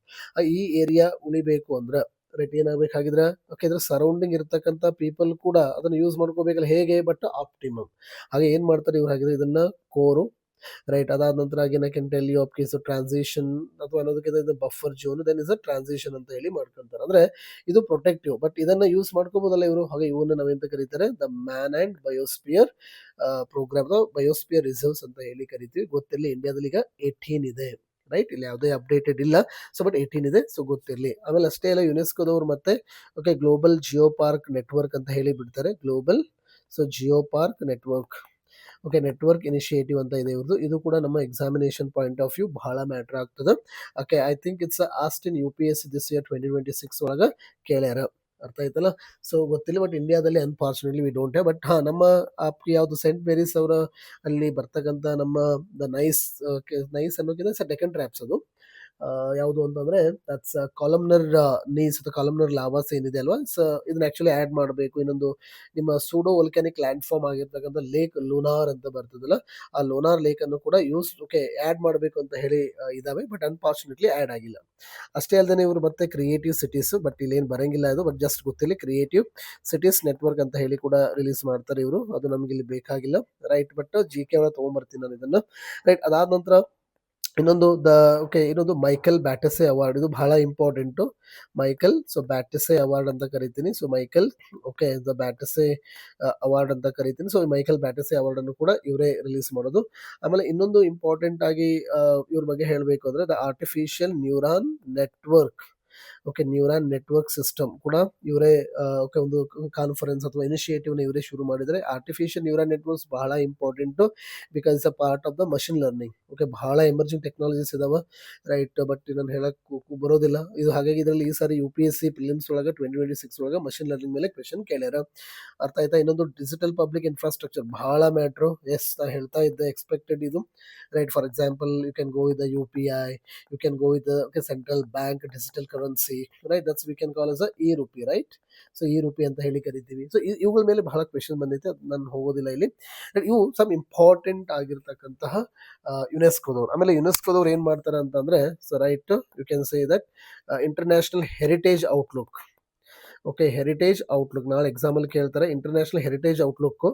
ಈ ಏರಿಯಾ ಉಳಿಬೇಕು ಅಂದ್ರೆ, ರೈಟ್, ಏನಾಗಬೇಕಾಗಿದ್ರೆ, ಓಕೆ, ಇದ್ರ ಸರೌಂಡಿಂಗ್ ಇರ್ತಕ್ಕಂಥ ಪೀಪಲ್ ಕೂಡ ಅದನ್ನ ಯೂಸ್ ಮಾಡ್ಕೋಬೇಕಲ್ಲ. ಹೇಗೆ? But optimum. ಹಾಗೆ ಏನ್ ಮಾಡ್ತಾರೆ ಇವ್ರು? ಹಾಗಿದ್ರೆ ಇದನ್ನ ಕೋರು, ರೈಟ್. ಅದಾದ ನಂತರ again I can tell you of case transition ಅಥವಾ ಅನ್ನೋದಕ್ಕಿಂತ buffer zone, then is a transition ಅಂತ ಹೇಳಿ ಮಾಡ್ಕೊಂತಾರೆ. ಅಂದ್ರೆ ಇದು ಪ್ರೊಟೆಕ್ಟಿವ್, ಬಟ್ ಇದನ್ನ ಯೂಸ್ ಮಾಡ್ಕೋಬಹುದಲ್ಲ ಇವರು. ಹಾಗೆ ಇವನ್ನ ನಾವೆಂತ ಕರೀತಾರೆ? The man and biosphere programme, biosphere reserves ಅಂತ ಹೇಳಿ ಕರಿತೀವಿ. ಗೊತ್ತಿರಲಿ, ಇಂಡಿಯಾದಲ್ಲಿ ಈಗ 18 ಇದೆ, ರೈಟ್. ಇಲ್ಲಿ ಯಾವುದೇ ಅಪ್ಡೇಟೆಡ್ ಇಲ್ಲ. ಸೊ ಬಟ್ 18 ಇದೆ, ಸೊ ಗೊತ್ತಿರಲಿ. ಆಮೇಲೆ ಅಷ್ಟೇ ಅಲ್ಲ, ಯುನೆಸ್ಕೋದವ್ರು ಮತ್ತೆ, okay, global geo park network ಅಂತ ಹೇಳಿ ಬಿಡ್ತಾರೆ. Global, so geo park network, okay, network initiative ಅಂತ ಇದೆ ಇವ್ರದ್ದು. ಇದು ಕೂಡ ನಮ್ಮ ಎಕ್ಸಾಮಿನೇಷನ್ ಪಾಯಿಂಟ್ ಆಫ್ ವ್ಯೂ ಬಹಳ ಮ್ಯಾಟರ್ ಆಗ್ತದೆ. Okay, I think it's asked in UPSC this year 2026 ಒಳಗೆ ಕೇಳ್ಯಾರ. ಅರ್ಥ ಆಯ್ತಲ್ಲ? ಸೊ ಗೊತ್ತಿಲ್ಲ, ಬಟ್ ಇಂಡಿಯಾದಲ್ಲಿ unfortunately we don't have. But ನಮ್ಮ ಯಾವುದು ಸೆಂಟ್ ಮೇರಿಸ್ ಅವರ ಅಲ್ಲಿ ಬರ್ತಕ್ಕಂಥ ನಮ್ಮ ದ ನೈಸ್, ನೈಸ್ ಅನ್ನೋಕ್ಕಿಂತ ಡೆಕ್ಕನ್ ಟ್ರ್ಯಾಪ್ಸ್ ಅದು ಯಾವುದು ಅಂತಂದ್ರೆ, ದಟ್ಸ್ ಕಾಲಮ್ನರ್ ನೀಸ್ ಅಥವಾ ಕಾಲಮ್ನರ್ ಲಾವಾಸ್ ಏನಿದೆ ಅಲ್ವಾ. ಸೊ ಇದನ್ನ ಆಕ್ಚುಲಿ ಆಡ್ ಮಾಡಬೇಕು. ಇನ್ನೊಂದು ನಿಮ್ಮ ಸೂಡೋ ವೋಲ್ಕ್ಯಾನಿಕ್ ಲ್ಯಾಂಡ್ ಫಾರ್ಮ್ ಆಗಿರ್ತಕ್ಕಂಥ ಲೇಕ್ ಲೂನಾರ್ ಅಂತ ಬರ್ತದಲ್ಲ, ಆ ಲೂನಾರ್ ಲೇಕ್ ಅನ್ನು ಕೂಡ ಓಕೆ, ಆಡ್ ಮಾಡಬೇಕು ಅಂತ ಹೇಳಿ ಇದಾವೆ. ಬಟ್ ಅನ್ಫಾರ್ಚುನೇಟ್ಲಿ ಆಡ್ ಆಗಿಲ್ಲ. ಅಷ್ಟೇ ಅಲ್ಲದೆ ಇವರು ಮತ್ತೆ ಕ್ರಿಯೇಟಿವ್ ಸಿಟೀಸ್, ಬಟ್ ಇಲ್ಲಿ ಏನು ಬರಂಗಿಲ್ಲ ಇದು, ಬಟ್ ಜಸ್ಟ್ ಗೊತ್ತಿಲ್ಲ, ಕ್ರಿಯೇಟಿವ್ ಸಿಟೀಸ್ ನೆಟ್ವರ್ಕ್ ಅಂತ ಹೇಳಿ ಕೂಡ ರಿಲೀಸ್ ಮಾಡ್ತಾರೆ ಇವರು. ಅದು ನಮ್ಗೆ ಇಲ್ಲಿ ಬೇಕಾಗಿಲ್ಲ, ರೈಟ್. ಬಟ್ GK ಒಳಗೆ ತಗೊಂಡ್ಬರ್ತೀನಿ ನಾನು ಇದನ್ನ, ರೈಟ್. ಅದಾದ ನಂತರ ಇನ್ನೊಂದು ಇನ್ನೊಂದು ಮೈಕಲ್ ಬ್ಯಾಟಸೆ ಅವಾರ್ಡ್. ಇದು ಬಹಳ important. Michel, so Batisse award ಅಂತ ಕರಿತೀನಿ. So Michel, okay, the Batisse award ಅಂತ ಕರಿತೀನಿ. ಸೊ ಮೈಕಲ್ ಬ್ಯಾಟಸೆ ಅವಾರ್ಡ್ ಅನ್ನು ಕೂಡ ಇವರೇ ರಿಲೀಸ್ ಮಾಡೋದು. ಆಮೇಲೆ ಇನ್ನೊಂದು ಇಂಪಾರ್ಟೆಂಟ್ ಆಗಿ ಇವ್ರ ಬಗ್ಗೆ ಹೇಳಬೇಕು ಅಂದ್ರೆ, the artificial neuron network, okay, neuron network system ಕೂಡ ಇವರೇ, ಓಕೆ, ಒಂದು ಕಾನ್ಫರೆನ್ಸ್ ಅಥವಾ ಇನಿಷಿಯೇಟಿವ್ ನ ಇವರೇ ಶುರು ಮಾಡಿದರೆ. ಆರ್ಟಿಫಿಷಿಯಲ್ ನ್ಯೂರಾನ್ ನೆಟ್ವರ್ಕ್ಸ್ ಬಹಳ important, because it's a part of the machine learning. Okay, ಬಹಳ ಎಮರ್ಜಿಂಗ್ ಟೆಕ್ನಾಲಜೀಸ್ ಇದಾವೆ, ರೈಟ್. ಬಟ್ ನಾನು ಹೇಳಕ್ ಬರೋದಿಲ್ಲ ಇದು. ಹಾಗಾಗಿ ಇದರಲ್ಲಿ ಈ ಸಾರಿ UPSC ಪ್ರಿಲಿಮ್ಸ್ ಒಳಗೆ 2026 ಒಳಗೆ ಮಷಿನ್ ಲರ್ನಿಂಗ್ ಮೇಲೆ ಕ್ವೆಶನ್ ಕೇಳ್ಯಾರ. ಅರ್ಥ ಆಯ್ತಾ? ಇನ್ನೊಂದು ಡಿಜಿಟಲ್ ಪಬ್ಲಿಕ್ ಇನ್ಫ್ರಾಸ್ಟ್ರಕ್ಚರ್ ಬಹಳ ಮ್ಯಾಟ್ರು. ಎಸ್, ನಾ ಹೇಳ್ತಾ ಇದ್ದೆ, ಎಕ್ಸ್ಪೆಕ್ಟೆಡ್ ಇದು, right. For example, you can go with the UPI, you can go with the, okay, central bank digital currency, right. That's we can call as a e rupee, right. So e rupee ಅಂತ ಹೇಳಿ ಕರಿತೀವಿ. So ಇವುಗಳ ಮೇಲೆ ಬಹಳ question ಬಂದೈತೆ, ಅದು ನಾನು ಹೋಗೋದಿಲ್ಲ ಇಲ್ಲಿ. ಇವು ಸಮ್ ಇಂಪಾರ್ಟೆಂಟ್ ಆಗಿರ್ತಕ್ಕಂತಹ ಯುನೆಸ್ಕೋದವ್ರು. ಆಮೇಲೆ ಯುನೆಸ್ಕೋದವ್ರು ಏನ್ ಮಾಡ್ತಾರೆ ಅಂತಂದ್ರೆ, so right, you can say that international heritage outlook. Okay, heritage outlook ನಾಳೆ ಎಕ್ಸಾಮಲ್ಲಿ ಕೇಳ್ತಾರೆ. ಇಂಟರ್ನ್ಯಾಷನಲ್ ಹೆರಿಟೇಜ್ ಔಟ್ಲುಕ್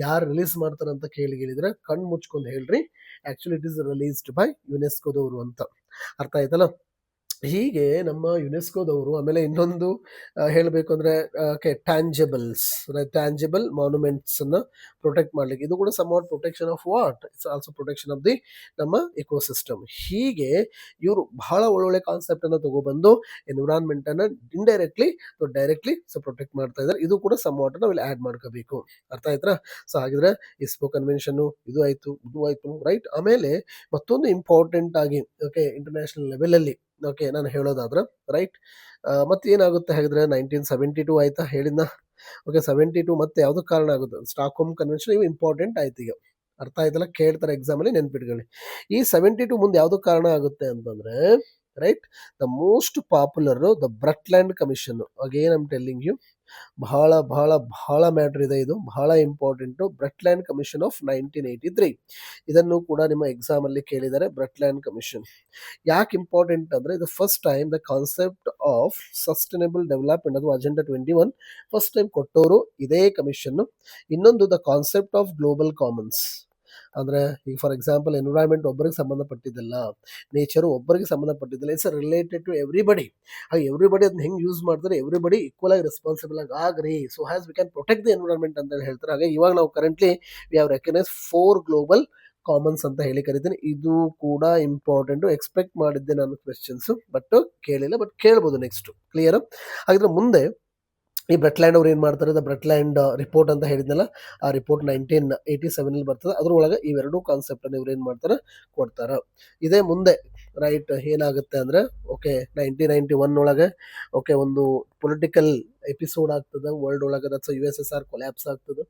ಯಾರು ರಿಲೀಸ್ ಮಾಡ್ತಾರೆ ಅಂತ ಕೇಳಿದ್ರೆ ಕಣ್ಣು ಮುಚ್ಕೊಂಡು ಹೇಳ್ರಿ, actually it is released by ಯುನೆಸ್ಕೋದವರು ಅಂತ. ಅರ್ಥ ಆಯ್ತಲ್ಲ? ಹೀಗೆ ನಮ್ಮ ಯುನೆಸ್ಕೋದವರು. ಆಮೇಲೆ ಇನ್ನೊಂದು ಹೇಳಬೇಕು ಅಂದ್ರೆ ಟ್ಯಾಂಜಿಬಲ್ ಮಾನ್ಯುಮೆಂಟ್ಸ್ ಅನ್ನ ಪ್ರೊಟೆಕ್ಟ್ ಮಾಡ್ಲಿಕ್ಕೆ, ಇದು ಕೂಡ somewhat protection of what, it's also protection of the ನಮ್ಮ ಇಕೋಸಿಸ್ಟಮ್. ಹೀಗೆ ಇವರು ಬಹಳ ಒಳ್ಳೊಳ್ಳೆ ಕಾನ್ಸೆಪ್ಟ್ ಅನ್ನ ತಗೊಬಂದು ಎನ್ವಿರಾನ್ಮೆಂಟ್ ಅನ್ನ ಡೈರೆಕ್ಟ್ಲಿ ಸೊ ಪ್ರೊಟೆಕ್ಟ್ ಮಾಡ್ತಾ ಇದ್ದಾರೆ. ಇದು ಕೂಡ ಸಮ್ವಾಟ್ ನಾವು ಇಲ್ಲಿ ಆಡ್ ಮಾಡ್ಕೋಬೇಕು. ಅರ್ಥ ಆಯ್ತಾ? ಸೊ ಹಾಗಿದ್ರೆ ಇಸ್ಪೋ ಕನ್ವೆನ್ಷನ್ ಇದು ಆಯ್ತು ರೈಟ್. ಆಮೇಲೆ ಮತ್ತೊಂದು ಇಂಪಾರ್ಟೆಂಟ್ ಆಗಿ ಓಕೆ ಇಂಟರ್ನ್ಯಾಷನಲ್ ಲೆವೆಲ್ ಅಲ್ಲಿ ಓಕೆ ನಾನು ಹೇಳೋದಾದ್ರೆ ರೈಟ್, ಮತ್ತೆ ಏನಾಗುತ್ತೆ ಹಾಗಿದ್ರೆ 1972 ಆಯ್ತಾ ಹೇಳಿದ್ನ. ಓಕೆ 72 ಮತ್ತೆ ಯಾವ್ದಕ್ಕೆ ಕಾರಣ ಆಗುತ್ತೆ? Stockholm convention. ಇವು ಇಂಪಾರ್ಟೆಂಟ್ ಆಯ್ತು ಈಗ. ಅರ್ಥ ಆಯ್ತಲ್ಲ? ಕೇಳ್ತಾರೆ ಎಕ್ಸಾಮ್ ಅಲ್ಲಿ, ನೆನ್ಪಿಟ್ಕೊಳ್ಳಿ. ಈ 72 ಮುಂದೆ ಯಾವ್ದಕ್ಕೆ ಕಾರಣ ಆಗುತ್ತೆ ಅಂತಂದ್ರೆ right, the most popular the Brundtland commission. Again I am telling you, ಬಹಳ ಬಹಳ ಬಹಳ ಮ್ಯಾಟರ್ ಇದೆ, ಇದು ಬಹಳ ಇಂಪಾರ್ಟೆಂಟು. ಬ್ರಟ್ಲ್ಯಾಂಡ್ commission of 1983. ಇದನ್ನು ಕೂಡ ನಿಮ್ಮ ಎಕ್ಸಾಮ್ ಅಲ್ಲಿ ಕೇಳಿದ್ದಾರೆ. ಬ್ರಟ್ಲ್ಯಾಂಡ್ ಕಮಿಷನ್ ಯಾಕೆ ಇಂಪಾರ್ಟೆಂಟ್ ಅಂದ್ರೆ, ಇದು first time the concept of sustainable development ಅದು ಅಜೆಂಡಾ 21 ಫಸ್ಟ್ ಟೈಮ್ ಕೊಟ್ಟವರು ಇದೇ ಕಮಿಷನ್. ಇನ್ನೊಂದು the concept of global Commons. ಅಂದ್ರೆ ಈಗ ಫಾರ್ ಎಕ್ಸಾಂಪಲ್ ಎನ್ವಿರಾನ್ಮೆಂಟ್ ಒಬ್ಬರಿಗೆ ಸಂಬಂಧಪಟ್ಟಿದ್ದಲ್ಲ, ನೇಚರ್ ಒಬ್ಬರಿಗೆ ಸಂಬಂಧಪಟ್ಟಿದ್ದಲ್ಲ, ಇಟ್ಸ್ ರಿಲೇಟೆಡ್ ಟು ಎವ್ರಿಬಡಿ. ಹಾಗೆ ಎವ್ರಿಬಡಿ ಅದನ್ನ ಹೆಂಗ್ ಯೂಸ್ ಮಾಡ್ತಾರೆ, ಎವ್ರಿಬಡಿ ಈಕ್ವಲ್ ಆಗಿ responsible agri, so has we can protect the environment ಅಂತ ಹೇಳ್ತಾರೆ. ಹಾಗೆ ಇವಾಗ ನಾವು currently we have recognise 4 global Commons ಅಂತ ಹೇಳಿ ಕರಿತೀನಿ. ಇದು ಕೂಡ ಇಂಪಾರ್ಟೆಂಟ್. ಎಕ್ಸ್ಪೆಕ್ಟ್ ಮಾಡಿದ್ದೆ ನಾನು ಕ್ವೆಶ್ಚನ್ಸ್, ಬಟ್ ಕೇಳಿಲ್ಲ, ಬಟ್ ಕೇಳ್ಬೋದು ನೆಕ್ಸ್ಟ್. ಕ್ಲಿಯರ್? ಹಾಗಿದ್ರೆ ಮುಂದೆ ಈ ಬ್ರಟ್ಲ್ಯಾಂಡ್ ಅವ್ರು ಏನ್ ಮಾಡ್ತಾರೆ, ದ ಬ್ರಟ್ಲ್ಯಾಂಡ್ ರಿಪೋರ್ಟ್ ಅಂತ ಹೇಳಿದ್ನಲ್ಲ, ಆ ರಿಪೋರ್ಟ್ 1987 ಬರ್ತದೆ. ಅದ್ರೊಳಗೆ ಇವೆರಡೂ ಕಾನ್ಸೆಪ್ಟ್ ಅನ್ನು ಇವ್ರು ಏನ್ ಮಾಡ್ತಾರೆ, ಕೊಡ್ತಾರ. ಇದೇ ಮುಂದೆ ರೈಟ್ ಏನಾಗುತ್ತೆ ಅಂದ್ರೆ ಓಕೆ 1991 ಒಳಗೆ ಓಕೆ ಒಂದು ಪೊಲಿಟಿಕಲ್ ಎಪಿಸೋಡ್ ಆಗ್ತದೆ ವರ್ಲ್ಡ್ ಒಳಗೆ. ದಟ್ಸ್ USSR ಕೊಲ್ಯಾಪ್ಸ್ ಆಗ್ತದೆ.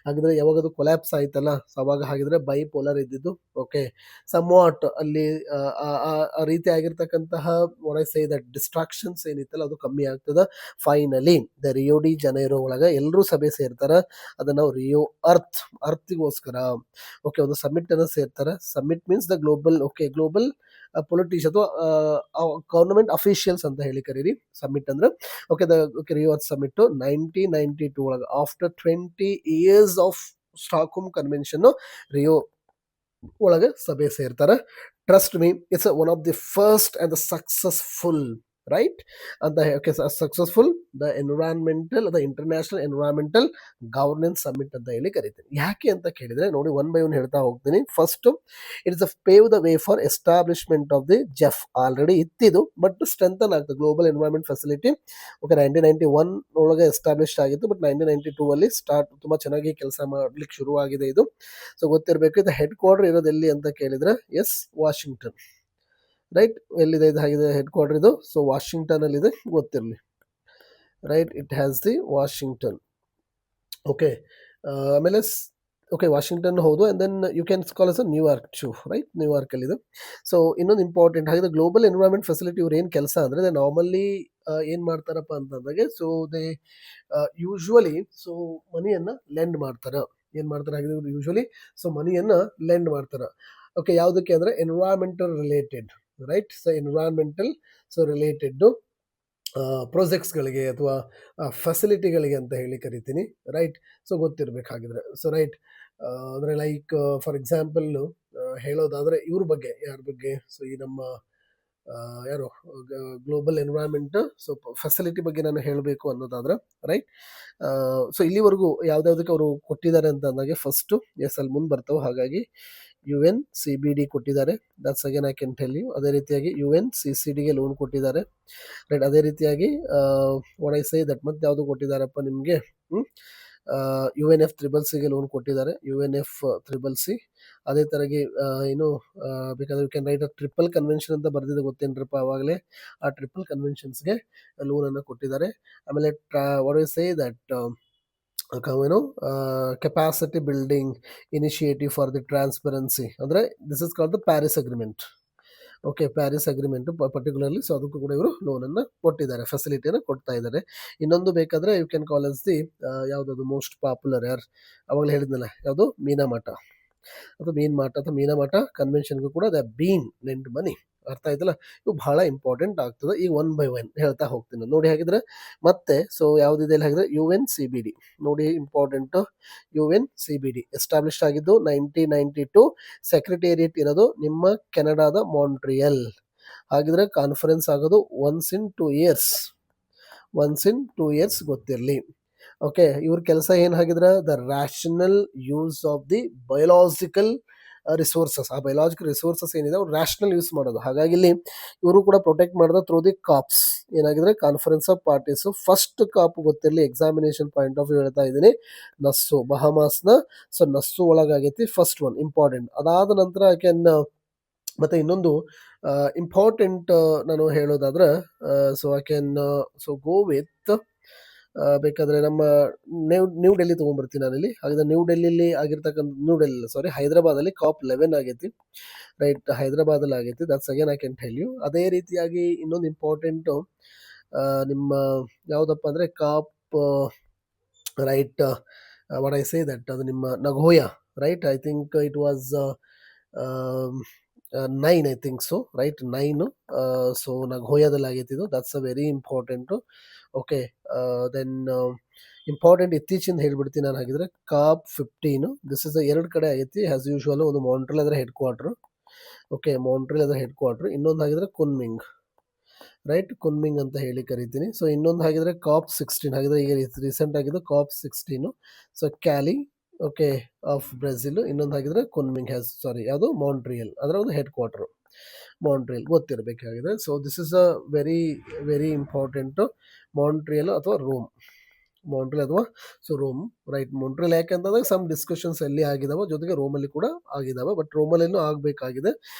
ಹಾಗಿದ್ರೆ ಯಾವಾಗ ಅದು ಕೊಲ್ಯಾಪ್ಸ್ ಆಯ್ತಲ್ಲ, ಅವಾಗ ಹಾಗಿದ್ರೆ ಬೈಪೋಲರ್ ಇದ್ದಿದ್ದು ಓಕೆ ಸಮ್ವಾಟ್ ಅಲ್ಲಿ ಆ ರೀತಿ ಆಗಿರ್ತಕ್ಕಂತಹ ದಟ್ ಡಿಸ್ಟ್ರಾಕ್ಷನ್ಸ್ ಏನಿತ್ತಲ್ಲ ಅದು ಕಮ್ಮಿ ಆಗ್ತದೆ. Finally the Rio D Janeiro ಒಳಗೆ ಎಲ್ಲರೂ ಸಭೆ ಸೇರ್ತಾರ. ಅದನ್ನ ರಿಯೋ ಅರ್ತ್ಗೋಸ್ಕರ ಓಕೆ ಒಂದು ಸಮಿಟ್ ಅನ್ನ ಸೇರ್ತಾರೆ. Summit means the global politician ಅಥವಾ ಗವರ್ನಮೆಂಟ್ ಅಫಿಷಿಯಲ್ಸ್ ಅಂತ ಹೇಳಿ ಕರೀರಿ. ಸಮಿಟ್ ಅಂದ್ರೆ ಓಕೆ ರಿಯೋ ಅರ್ತ್ ಸಮಿಟ್ 1992 ಒಳಗೆ after 20 years of Stockholm convention Rio ಒಳಗೆ ಸಭೆ ಸೇರ್ತಾರೆ. Trust me, it's one of the first and the successful right ಅಂತ okay successful the international environmental governance summit ಅಂತ ಹೇಳಿ ಕರಿತೀನಿ. ಯಾಕೆ ಅಂತ ಕೇಳಿದ್ರೆ ನೋಡಿ, ಒನ್ ಬೈ ಒನ್ ಹೇಳ್ತಾ ಹೋಗ್ತೀನಿ. First, it's pave the way for establishment of the GEF. Already ಇತ್ತಿದು, ಬಟ್ ಸ್ಟ್ರೆಂಥನ್ ಆಗ್ತದೆ ಗ್ಲೋಬಲ್ ಎನ್ವಿರಾನ್ಮೆಂಟ್ ಫೆಸಿಲಿಟಿ. ಓಕೆ 1991 ಒಳಗೆ ಎಸ್ಟಾಬ್ಲಿಷ್ ಆಗಿತ್ತು, ಬಟ್ 1992 ಅಲ್ಲಿ ಸ್ಟಾರ್ಟ್ ತುಂಬಾ ಚೆನ್ನಾಗಿ ಕೆಲಸ ಮಾಡ್ಲಿಕ್ಕೆ ಶುರುವಾಗಿದೆ ಇದು. ಸೊ ಗೊತ್ತಿರಬೇಕು, ಇದು ಹೆಡ್ ಕ್ವಾರ್ಟರ್ ಇರೋದು ಎಲ್ಲಿ ಅಂತ ಕೇಳಿದ್ರೆ ಎಸ್ ವಾಷಿಂಗ್ಟನ್. ರೈಟ್, ಎಲ್ಲಿದೆ ಇದು? ಹಾಗಿದೆ ಹೆಡ್ ಕ್ವಾರ್ಟರ್ ಇದು. ಸೊ ವಾಷಿಂಗ್ಟನ್ ಅಲ್ಲಿ ಇದೆ, ಗೊತ್ತಿರಲಿ. Right, it has the Washington. Okay ಆಮೇಲೆ ಓಕೆ ವಾಷಿಂಗ್ಟನ್ ಹೌದು. And then you can call as New York to right, New York ಅಲ್ಲಿ ಇದೆ. ಸೊ ಇನ್ನೊಂದು ಇಂಪಾರ್ಟೆಂಟ್ ಆಗಿದೆ ಗ್ಲೋಬಲ್ ಎನ್ವಿರಾನ್ಮೆಂಟ್ ಫೆಸಿಲಿಟಿ. ಇವ್ರು ಏನ್ ಕೆಲಸ ಅಂದ್ರೆ ನಾರ್ಮಲಿ ಏನ್ ಮಾಡ್ತಾರಪ್ಪ ಅಂತಂದಾಗ, ಸೊ ದೇ ಯೂಶುವಲಿ ಸೊ ಮನಿಯನ್ನ ಲೆಂಡ್ ಮಾಡ್ತಾರ. ಏನ್ ಮಾಡ್ತಾರೆ ಹಾಗಿದ್ರೆ ಯೂಶುವಲಿ ಸೊ ಮನಿಯನ್ನ ಲೆಂಡ್ ಮಾಡ್ತಾರ. ಓಕೆ ಯಾವುದಕ್ಕೆ ಅಂದ್ರೆ environmental related right. So environmental so related ಪ್ರಾಜೆಕ್ಟ್ಸ್ಗಳಿಗೆ ಅಥವಾ ಫೆಸಿಲಿಟಿಗಳಿಗೆ ಅಂತ ಹೇಳಿ ಕರಿತೀನಿ. ರೈಟ್, ಸೊ ಗೊತ್ತಿರಬೇಕಾಗಿದ್ರೆ. ಸೊ ರೈಟ್ ಅಂದರೆ ಲೈಕ್ ಫಾರ್ ಎಕ್ಸಾಂಪಲ್ ಹೇಳೋದಾದರೆ ಇವ್ರ ಬಗ್ಗೆ, ಯಾರ ಬಗ್ಗೆ? ಸೊ ಈ ನಮ್ಮ ಯಾರು ಗ್ಲೋಬಲ್ ಎನ್ವಿರಾನ್ಮೆಂಟ್ ಸೊ ಫೆಸಿಲಿಟಿ ಬಗ್ಗೆ ನಾನು ಹೇಳಬೇಕು ಅನ್ನೋದಾದ್ರೆ ರೈಟ್. ಸೊ ಇಲ್ಲಿವರೆಗೂ ಯಾವ್ದಾವ್ದಕ್ಕೆ ಅವರು ಕೊಟ್ಟಿದ್ದಾರೆ ಅಂತ ಅಂದಾಗೆ ಫಸ್ಟು ಎಸ್ ಅಲ್ಲಿ ಮುಂದೆ ಬರ್ತಾವೆ. ಹಾಗಾಗಿ UNCBD ಕೊಟ್ಟಿದ್ದಾರೆ. That's again I can tell you. ಅದೇ ರೀತಿಯಾಗಿ UNCCDಗೆ ಲೋನ್ ಕೊಟ್ಟಿದ್ದಾರೆ. ರೈಟ್, ಅದೇ ರೀತಿಯಾಗಿ ವಾಟ್ ಐ ಸೇ ದಟ್ ಮತ್ತೆ ಯಾವುದು ಕೊಟ್ಟಿದ್ದಾರಪ್ಪ ನಿಮಗೆ, UNFCCCಗೆ ಲೋನ್ ಕೊಟ್ಟಿದ್ದಾರೆ. UNFCCC ಅದೇ ತರಗೆ ಏನು ಬೇಕಾದ್ರೆ you can write triple convention ಅಂತ ಬರ್ದಿದೆ, ಗೊತ್ತೇನ್ರಪ್ಪ ಅವಾಗಲೇ. ಆ ಟ್ರಿಪಲ್ ಕನ್ವೆನ್ಷನ್ಸ್ಗೆ ಲೋನ್ ಅನ್ನು ಕೊಟ್ಟಿದ್ದಾರೆ. ಆಮೇಲೆ ವಾಟ್ ಐ ಸೇ ದಟ್ ಏನು capacity building initiative for the transparency, ಅಂದರೆ this is called the Paris agreement. Okay, Paris agreement particularly. So ಅದಕ್ಕೂ ಕೂಡ ಇವರು ಲೋನನ್ನು ಕೊಟ್ಟಿದ್ದಾರೆ, ಫೆಸಿಲಿಟಿಯನ್ನು ಕೊಡ್ತಾ ಇದ್ದಾರೆ. ಇನ್ನೊಂದು ಬೇಕಾದರೆ you can call as the ಯಾವುದದು ಮೋಸ್ಟ್ ಪಾಪ್ಯುಲರ್, ಅವಾಗಲೇ ಹೇಳಿದ್ನಲ್ಲ, ಯಾವುದು ಮೀನಾಮಾಟ ಅಥವಾ ಮೀನಾಮಾಟ ಕನ್ವೆನ್ಷನ್ಗೂ ಕೂಡ ದ ಬೀನ್ ಲೆಂಡ್ ಮನಿ. ಅರ್ಥ ಆಯ್ತಲ್ಲ, ಇವು ಬಹಳ ಇಂಪಾರ್ಟೆಂಟ್ ಆಗ್ತದೆ. ಈಗ ಒನ್ ಬೈ ಒನ್ ಹೇಳ್ತಾ ಹೋಗ್ತೀನಿ ನೋಡಿ. ಹಾಗಿದ್ರೆ ಮತ್ತೆ ಸೊ ಯಾವುದಿದೆ ಇಲ್ಲಿ ಹಾಗಿದ್ರೆ UN-CBD ನೋಡಿ, ಇಂಪಾರ್ಟೆಂಟ್. UN-CBD ಎಸ್ಟಾಬ್ಲಿಷ್ ಆಗಿದ್ದು 1992. ಸೆಕ್ರೆಟೇರಿಯೇಟ್ ಇರೋದು ನಿಮ್ಮ ಕೆನಡಾದ ಮಾಂಟ್ರಿಯಲ್. ಹಾಗಿದ್ರೆ ಕಾನ್ಫರೆನ್ಸ್ ಆಗೋದು ಒನ್ಸ್ ಇನ್ 2 ಇಯರ್ಸ್ ಗೊತ್ತಿರಲಿ. ಓಕೆ, ಇವ್ರ ಕೆಲಸ ಏನು ಹಾಗಿದ್ರೆ the rational use of the biological resources. ಆ ಬಯೋಲಾಜಿಕಲ್ ರಿಸೋರ್ಸಸ್ ಏನಿದೆ ಅವ್ರು ರ್ಯಾಷನಲ್ ಯೂಸ್ ಮಾಡೋದು. ಹಾಗಾಗಿ ಇಲ್ಲಿ ಇವರು ಕೂಡ ಪ್ರೊಟೆಕ್ಟ್ ಮಾಡೋದು ಥ್ರೂ ದಿ ಕಾಪ್ಸ್. ಏನಾಗಿದ್ರೆ conference of parties. First COP ಗೊತ್ತಿರಲಿ, ಎಕ್ಸಾಮಿನೇಷನ್ ಪಾಯಿಂಟ್ ಆಫ್ ವ್ಯೂ ಹೇಳ್ತಾ ಇದ್ದೀನಿ, ನಸ್ಸು, ಬಹಮಾಸ್ನ. ಸೊ ನಸ್ಸು ಒಳಗಾಗೈತಿ ಫಸ್ಟ್ ಒನ್, ಇಂಪಾರ್ಟೆಂಟ್. ಅದಾದ ನಂತರ ಮತ್ತೆ ಇನ್ನೊಂದು ಇಂಪಾರ್ಟೆಂಟ್ ನಾನು ಹೇಳೋದಾದ್ರೆ, so I can go with ಬೇಕಾದರೆ ನಮ್ಮ ನ್ಯೂ ಡೆಲ್ಲಿ ತೊಗೊಂಡ್ಬರ್ತೀನಿ ನಾನಿಲ್ಲಿ. ಹಾಗಾದ್ರೆ ನ್ಯೂ ಡೆಲ್ಲಿಲಿ ಆಗಿರ್ತಕ್ಕಂಥ ಹೈದರಾಬಾದಲ್ಲಿ COP11 ಆಗೈತಿ, ರೈಟ್. ಹೈದರಾಬಾದಲ್ಲಿ ಆಗೈತಿ. That's again I can tell you. ಅದೇ ರೀತಿಯಾಗಿ ಇನ್ನೊಂದು ಇಂಪಾರ್ಟೆಂಟು ನಿಮ್ಮ ಯಾವುದಪ್ಪ ಅಂದರೆ COP, right, what I say that, ಅದು ನಿಮ್ಮ Nagoya, right. I think it was 9, I think so, right, 9. So ನಗೋಯಾದಲ್ಲಿ ಆಗೈತಿದ್ದು. That's a very important. Okay, then important ಇತ್ತೀಚಿಂದ ಹೇಳ್ಬಿಡ್ತೀನಿ ನಾನು. ಹಾಗಿದ್ರೆ COP15 ದಿಸ್ ಇಸ್ 2 ಕಡೆ ಆಗೈತಿ ಆ್ಯಸ್ ಯೂಶ್ವಲ್. ಒಂದು ಮಾಂಟ್ರಿಯಲ್ ಅದರ ಹೆಡ್ ಕ್ವಾರ್ಟ್ರು. ಓಕೆ, ಮಾಂಟ್ರಿಯಲ್ ಅದರ ಹೆಡ್ ಕ್ವಾರ್ಟ್ರು. ಇನ್ನೊಂದು ಹಾಗಿದ್ರೆ ಕುನ್ಮಿಂಗ್, ರೈಟ್, ಕುನ್ಮಿಂಗ್ ಅಂತ ಹೇಳಿ ಕರಿತೀನಿ. ಸೊ ಇನ್ನೊಂದು ಹಾಗಿದ್ರೆ COP16. ಹಾಗಿದ್ರೆ ಈಗ ರೀಸೆಂಟ್ ಆಗಿದ್ದು COP16. So Cali, okay, of Brazil. ಇನ್ನೊಂದು ಹಾಗಿದ್ರೆ ಕುನ್ಮಿಂಗ್ ಯಾವುದು ಮಾಂಟ್ರಿಯಲ್, ಅದರ ಒಂದು ಹೆಡ್ ಕ್ವಾರ್ಟರ್ ಮಾಂಟ್ರಿಯಲ್ ಗೊತ್ತಿರಬೇಕಾಗಿದೆ. So this is a very very important. Montreal ಅಥವಾ ರೋಮ್, ರೋಮ್, ರೈಟ್. ಮಾಂಟ್ರಿಯಲ್ ಯಾಕೆಂತಂದ್ರೆ ಸಮ್ ಡಿಸ್ಕಷನ್ಸ್ ಎಲ್ಲಿ ಆಗಿದಾವೆ, ಜೊತೆಗೆ ರೋಮಲ್ಲಿ ಕೂಡ ಆಗಿದಾವೆ, ಬಟ್ ರೋಮಲ್ಲಿನೂ ಆಗಬೇಕಾಗಿದೆ,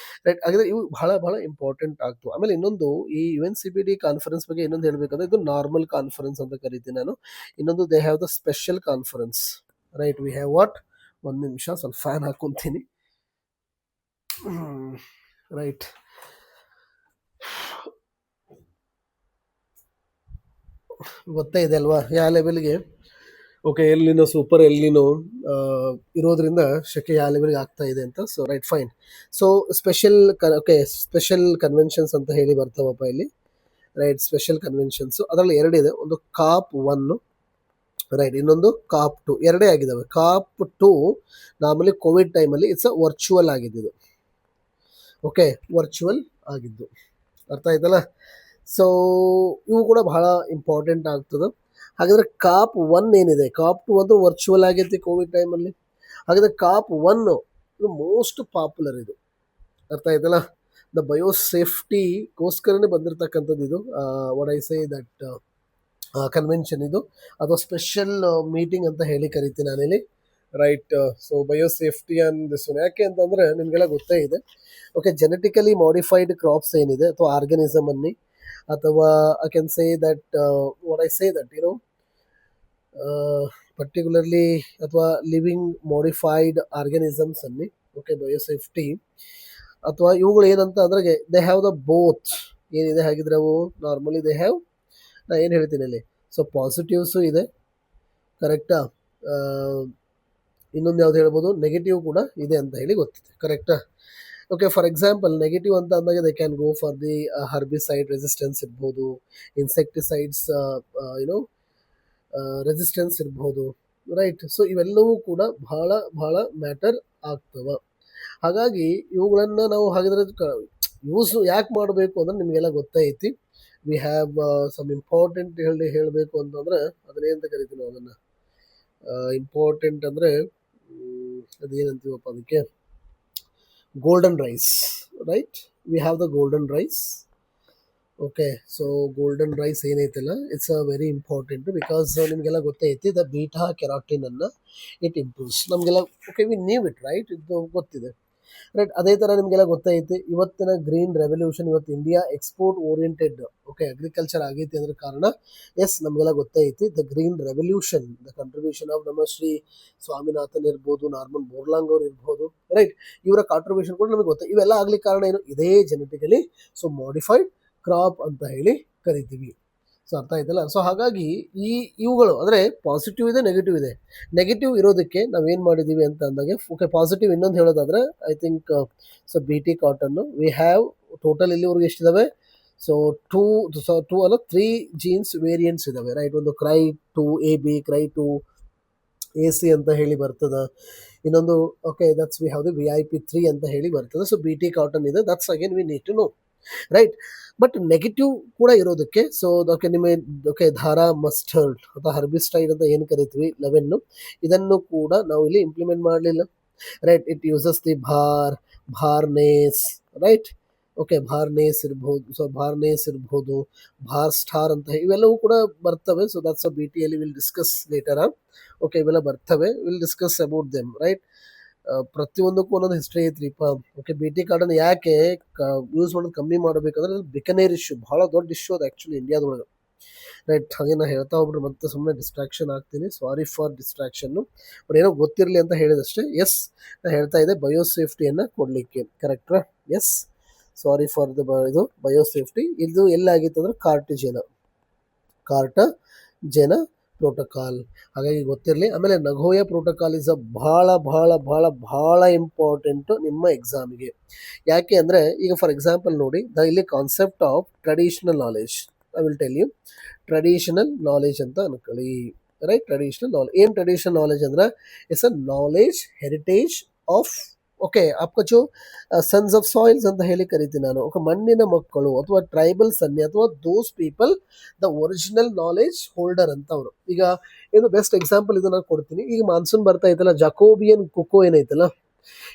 ರೈಟ್. ಹಾಗಿದ್ರೆ ಇವು ಬಹಳ ಬಹಳ ಇಂಪಾರ್ಟೆಂಟ್ ಆಗ್ತವೆ. ಆಮೇಲೆ ಇನ್ನೊಂದು ಈ UN-CBD ಕಾನ್ಫರೆನ್ಸ್ ಬಗ್ಗೆ ಇನ್ನೊಂದು ಹೇಳಬೇಕಂದ್ರೆ, ಇದು ನಾರ್ಮಲ್ ಕಾನ್ಫರೆನ್ಸ್ ಅಂತ ಕರಿತೀನಿ ನಾನು. ಇನ್ನೊಂದು they have the special conference, right. We have what, ಒಂದು ನಿಮಿಷ ಸ್ವಲ್ಪ ಫ್ಯಾನ್ ಹಾಕೊಂತೀನಿ, ರೈಟ್. ಗೊತ್ತೇ ಇದೆ ಅಲ್ವಾ ಯಾವ ಲೆವೆಲ್ಗೆ. ಓಕೆ, ಎಲ್ಲಿನೋ ಸೂಪರ್ ಎಲ್ಲಿನೋ ಇರೋದ್ರಿಂದ ಶೆಕೆ ಯಾವ ಲೆವೆಲ್ಗೆ ಆಗ್ತಾ ಇದೆ ಅಂತ. So right, fine. So special conventions ಅಂತ ಹೇಳಿ ಬರ್ತಾವಪ್ಪ ಇಲ್ಲಿ, ರೈಟ್. ಸ್ಪೆಷಲ್ ಕನ್ವೆನ್ಷನ್ಸು ಅದರಲ್ಲಿ 2 ಇದೆ. ಒಂದು COP1, ರೈಟ್. ಇನ್ನೊಂದು COP2. 2 ಆಗಿದ್ದಾವೆ. COP2 ನಾರ್ಮಲಿ ಕೋವಿಡ್ ಟೈಮಲ್ಲಿ ಇಟ್ಸ್ ವರ್ಚುವಲ್ ಆಗಿದ್ದು. ಓಕೆ, ವರ್ಚುವಲ್ ಆಗಿದ್ದು, ಅರ್ಥ ಆಯ್ತಲ್ಲ. ಸೊ ಇವು ಕೂಡ ಬಹಳ ಇಂಪಾರ್ಟೆಂಟ್ ಆಗ್ತದೆ. ಹಾಗಾದರೆ COP1 ಏನಿದೆ, COP2 ಅಂತೂ ವರ್ಚುವಲ್ ಆಗೈತಿ ಕೋವಿಡ್ ಟೈಮಲ್ಲಿ. ಹಾಗಾದರೆ COP1 ಇದು ಮೋಸ್ಟ್ ಪಾಪ್ಯುಲರ್, ಇದು ಅರ್ಥ ಆಯ್ತಲ್ಲ. ದ ಬಯೋಸೇಫ್ಟಿಗೋಸ್ಕರನೇ ಬಂದಿರತಕ್ಕಂಥದ್ದು ಇದು. What I say that convention ಇದು, ಅಥವಾ ಸ್ಪೆಷಲ್ ಮೀಟಿಂಗ್ ಅಂತ ಹೇಳಿ ಕರಿತೀನಿ ನಾನಿಲ್ಲಿ, right. So biosafety and this one ಯಾಕೆ ಅಂತಂದರೆ ನಿಮಗೆಲ್ಲ ಗೊತ್ತೇ ಇದೆ. ಓಕೆ, ಜೆನೆಟಿಕಲಿ ಮಾಡಿಫೈಡ್ ಕ್ರಾಪ್ಸ್ ಏನಿದೆ ಅಥವಾ ಆರ್ಗನಿಸಮ್ ಅನ್ನಿ, ಅಥವಾ I can say that what I say that particularly ಅಥವಾ ಲಿವಿಂಗ್ ಮಾಡಿಫೈಡ್ ಆರ್ಗನಿಸಮ್ಸ್ ಅನ್ನಿ. ಓಕೆ, ಬಯೋಸೇಫ್ಟಿ ಅಥವಾ ಇವುಗಳು ಏನಂತ ಅಂದ್ರೆ ದೇ ಹ್ಯಾವ್ ದ ಬೋತ್ ಏನಿದೆ. ಹಾಗಿದ್ರೆ ಅವು ನಾರ್ಮಲಿ ದೇ ಹ್ಯಾವ್, ನಾ ಏನು ಹೇಳ್ತೀನಿ ಅಲ್ಲಿ, ಸೊ ಪಾಸಿಟಿವ್ಸು ಇದೆ, ಕರೆಕ್ಟಾ. ಇನ್ನೊಂದು ಯಾವ್ದು ಹೇಳ್ಬೋದು, ನೆಗೆಟಿವ್ ಕೂಡ ಇದೆ ಅಂತ ಹೇಳಿ ಗೊತ್ತಿದೆ, ಕರೆಕ್ಟಾ. ಓಕೆ, ಫಾರ್ ಎಕ್ಸಾಂಪಲ್ ನೆಗೆಟಿವ್ ಅಂತ ಅಂದಾಗ they can go for the herbicide resistance ಇರ್ಬೋದು, ಇನ್ಸೆಕ್ಟಿಸೈಡ್ಸ್ ರೆಸಿಸ್ಟೆನ್ಸ್ ಇರ್ಬೋದು, ರೈಟ್. ಸೊ ಇವೆಲ್ಲವೂ ಕೂಡ ಬಹಳ ಬಹಳ ಮ್ಯಾಟರ್ ಆಗ್ತವೆ. ಹಾಗಾಗಿ ಇವುಗಳನ್ನು ನಾವು ಹಾಗಿದ್ರೆ ಯೂಸ್ ಯಾಕೆ ಮಾಡಬೇಕು ಅಂದ್ರೆ ನಿಮಗೆಲ್ಲ ಗೊತ್ತೈತಿ. ವಿ ಹ್ಯಾವ್ ಸಮ್ ಇಂಪಾರ್ಟೆಂಟ್ ಹೇಳಬೇಕು ಅಂತಂದ್ರೆ ಅದನ್ನೇಂತ ಕರಿತೀವಿ ನಾವು ಅದನ್ನು, ಇಂಪಾರ್ಟೆಂಟ್ ಅಂದರೆ ಅದೇನಂತೀವಪ್ಪ ಅದಕ್ಕೆ, golden rice, right. We have the golden rice. Okay, so golden rice ಏನೈತಲ್ಲ, it's a very important because ನಿಮಗೆಲ್ಲ ಗೊತ್ತೈತಿ ದ ಬೀಟಾ ಕೆರಾಟಿನ್ ಅನ್ನು ಇಟ್ ಇಂಪ್ರೂವ್ಸ್. ನಮಗೆಲ್ಲ okay, we need it, right. ಇದು ಗೊತ್ತಿದೆ. ರೈಟ್. ಅದೇ ಥರ ನಿಮಗೆಲ್ಲ ಗೊತ್ತೈತಿ ಇವತ್ತಿನ ಗ್ರೀನ್ ರೆವಲ್ಯೂಷನ್, ಇವತ್ತು India export oriented okay agriculture ಆಗೈತಿ ಅಂದ್ರೆ ಕಾರಣ ಎಸ್ ನಮಗೆಲ್ಲ ಗೊತ್ತೈತಿ the green revolution, the contribution of ನಮ್ಮ ಶ್ರೀ ಸ್ವಾಮಿನಾಥನ್ ಇರ್ಬೋದು, ನಾರ್ಮನ್ ಬೋರ್ಲಾಂಗ್ ಅವ್ರು ಇರ್ಬೋದು, ರೈಟ್. ಇವರ ಕಾಂಟ್ರಿಬ್ಯೂಷನ್ ಕೂಡ ನಮಗೆ ಗೊತ್ತ. ಇವೆಲ್ಲ ಆಗ್ಲಿಕ್ಕೆ ಕಾರಣ ಏನು? ಇದೇ ಜೆನೆಟಿಕಲಿ ಸೊ ಮಾಡಿಫೈಡ್ ಕ್ರಾಪ್ ಅಂತ ಹೇಳಿ ಕರಿತೀವಿ. ಸೊ ಅರ್ಥ ಆಯ್ತಲ್ಲ. ಸೊ ಹಾಗಾಗಿ ಇವುಗಳು ಅಂದರೆ ಪಾಸಿಟಿವ್ ಇದೆ, ನೆಗೆಟಿವ್ ಇದೆ. ನೆಗೆಟಿವ್ ಇರೋದಕ್ಕೆ ನಾವೇನು ಮಾಡಿದ್ದೀವಿ ಅಂತ ಅಂದಾಗೆ ಓಕೆ ಪಾಸಿಟಿವ್ ಇನ್ನೊಂದು ಹೇಳೋದಾದ್ರೆ I think so B T ಕಾಟನ್ನು ವಿ ಹ್ಯಾವ್ ಟೋಟಲ್ ಇಲ್ಲಿವರೆಗೂ ಎಷ್ಟಿದಾವೆ? ಸೊ ಟೂ ಅಲ್ಲ 3 ಜೀನ್ಸ್ ವೇರಿಯಂಟ್ಸ್ ಇದಾವೆ, ರೈಟ್. ಒಂದು ಕ್ರೈ 2 AB, ಕ್ರೈ 2 AC ಅಂತ ಹೇಳಿ ಬರ್ತದೆ. ಇನ್ನೊಂದು okay that's we have the VIP3 ಅಂತ ಹೇಳಿ ಬರ್ತದೆ. ಸೊ ಬಿ ಟಿ ಕಾಟನ್ ಇದೆ, that's again we need to know, right. But negative ಕೂಡ ಇರೋದಕ್ಕೆ ಸೊ ಓಕೆ ನಿಮಗೆ ಓಕೆ ಧಾರಾ ಮಸ್ಟರ್ಡ್ ಅಥವಾ ಹರ್ಬಿಸ್ಟೈಡ್ ಅಂತ ಏನು ಕರಿತೀವಿ 11 ಇದನ್ನು ಕೂಡ ನಾವು ಇಲ್ಲಿ ಇಂಪ್ಲಿಮೆಂಟ್ ಮಾಡಲಿಲ್ಲ, right. It uses the barnase, right. Okay barnase ಇರ್ಬೋದು, ಸೊ ಭಾರ್ನೇಸ್ ಇರ್ಬೋದು, ಭಾರ್ ಸ್ಟಾರ್ ಅಂತ ಇವೆಲ್ಲವೂ ಕೂಡ ಬರ್ತವೆ. ಸೊ ದಟ್ಸ್ ಬಿ ಟಿಯಲ್ಲಿ will discuss later on. Okay ಇವೆಲ್ಲ ಬರ್ತವೆ, will discuss about them, right. ಪ್ರತಿಯೊಂದಕ್ಕೂ ಒಂದೊಂದು ಹಿಸ್ಟ್ರಿ ಐತ್ರಿಪ್ಪ. ಓಕೆ ಬಿ ಟಿ ಕಾರ್ಡನ್ನು ಯಾಕೆ ಯೂಸ್ ಮಾಡೋದು ಕಮ್ಮಿ ಮಾಡಬೇಕಂದ್ರೆ ಬಿಕನೇರ್ ಇಶ್ಯೂ ಭಾಳ ದೊಡ್ಡ ಇಶ್ಯೂ ಅದು ಆ್ಯಕ್ಚುಲಿ ಇಂಡಿಯಾದೊಳಗೆ, ರೈಟ್. ಹಾಗೆ ನಾನು ಹೇಳ್ತಾ ಹೋಗ್ಬಿಟ್ರೆ ಮತ್ತೆ ಸುಮ್ಮನೆ ಡಿಸ್ಟ್ರಾಕ್ಷನ್ ಆಗ್ತೀನಿ, ಸಾರಿ ಫಾರ್ ಡಿಸ್ಟ್ರಾಕ್ಷನ್ನು. ಬಟ್ ಏನೋ ಗೊತ್ತಿರಲಿ ಅಂತ ಹೇಳಿದಷ್ಟೇ. ಎಸ್ ನಾನು ಹೇಳ್ತಾ ಇದ್ದೆ ಬಯೋಸೇಫ್ಟಿಯನ್ನು ಕೊಡಲಿಕ್ಕೆ, ಕರೆಕ್ಟ್ರಾ? ಎಸ್ ಸಾರಿ ಫಾರ್ ದ ಇದು ಬಯೋಸೇಫ್ಟಿ. ಇದು ಎಲ್ಲಾಗಿತ್ತು ಅಂದರೆ ಕಾರ್ಟಜೆನ ಪ್ರೋಟೋಕಾಲ್, ಹಾಗಾಗಿ ಗೊತ್ತಿರಲಿ. ಆಮೇಲೆ ನಗೋಯಾ ಪ್ರೋಟೋಕಾಲ್ ಇಸ್ ಭಾಳ ಭಾಳ ಭಾಳ ಭಾಳ ಇಂಪಾರ್ಟೆಂಟು ನಿಮ್ಮ ಎಕ್ಸಾಮಿಗೆ. ಯಾಕೆ ಅಂದರೆ ಈಗ ಫಾರ್ ಎಕ್ಸಾಂಪಲ್ ನೋಡಿ ಇಲ್ಲಿ concept of traditional knowledge I will tell you. Traditional knowledge ಅಂತ ಅನ್ಕೊಳ್ಳಿ, ರೈಟ್. ಟ್ರೆಡಿಷನಲ್ ನಾಲೆಜ್ ಏನು? ಟ್ರೆಡಿಷನಲ್ ನಾಲೆಜ್ ಅಂದ್ರೆ it's a knowledge heritage of okay आपका जो ಸನ್ಸ್ ಆಫ್ ಸಾಯಿಲ್ಸ್ ಅಂತ ಹೇಳಿ ಕರಿತೀನಿ ನಾನು. ಓಕೆ ಮಣ್ಣಿನ ಮಕ್ಕಳು ಅಥವಾ ಟ್ರೈಬಲ್ ಸನ್ನಿ ಅಥವಾ those people the original knowledge holder ಅಂತ ಅವರು. ಈಗ ಏನು ಬೆಸ್ಟ್ ಎಕ್ಸಾಂಪಲ್ ಇದನ್ನ ಕೊಡ್ತೀನಿ. ಈಗ ಮಾನ್ಸೂನ್ ಬರ್ತಾ ಐತಲ್ಲ, ಜಾಕೋಬಿಯನ್ ಕೊಕ್ಕೋ ಏನೈತಲ್ಲ,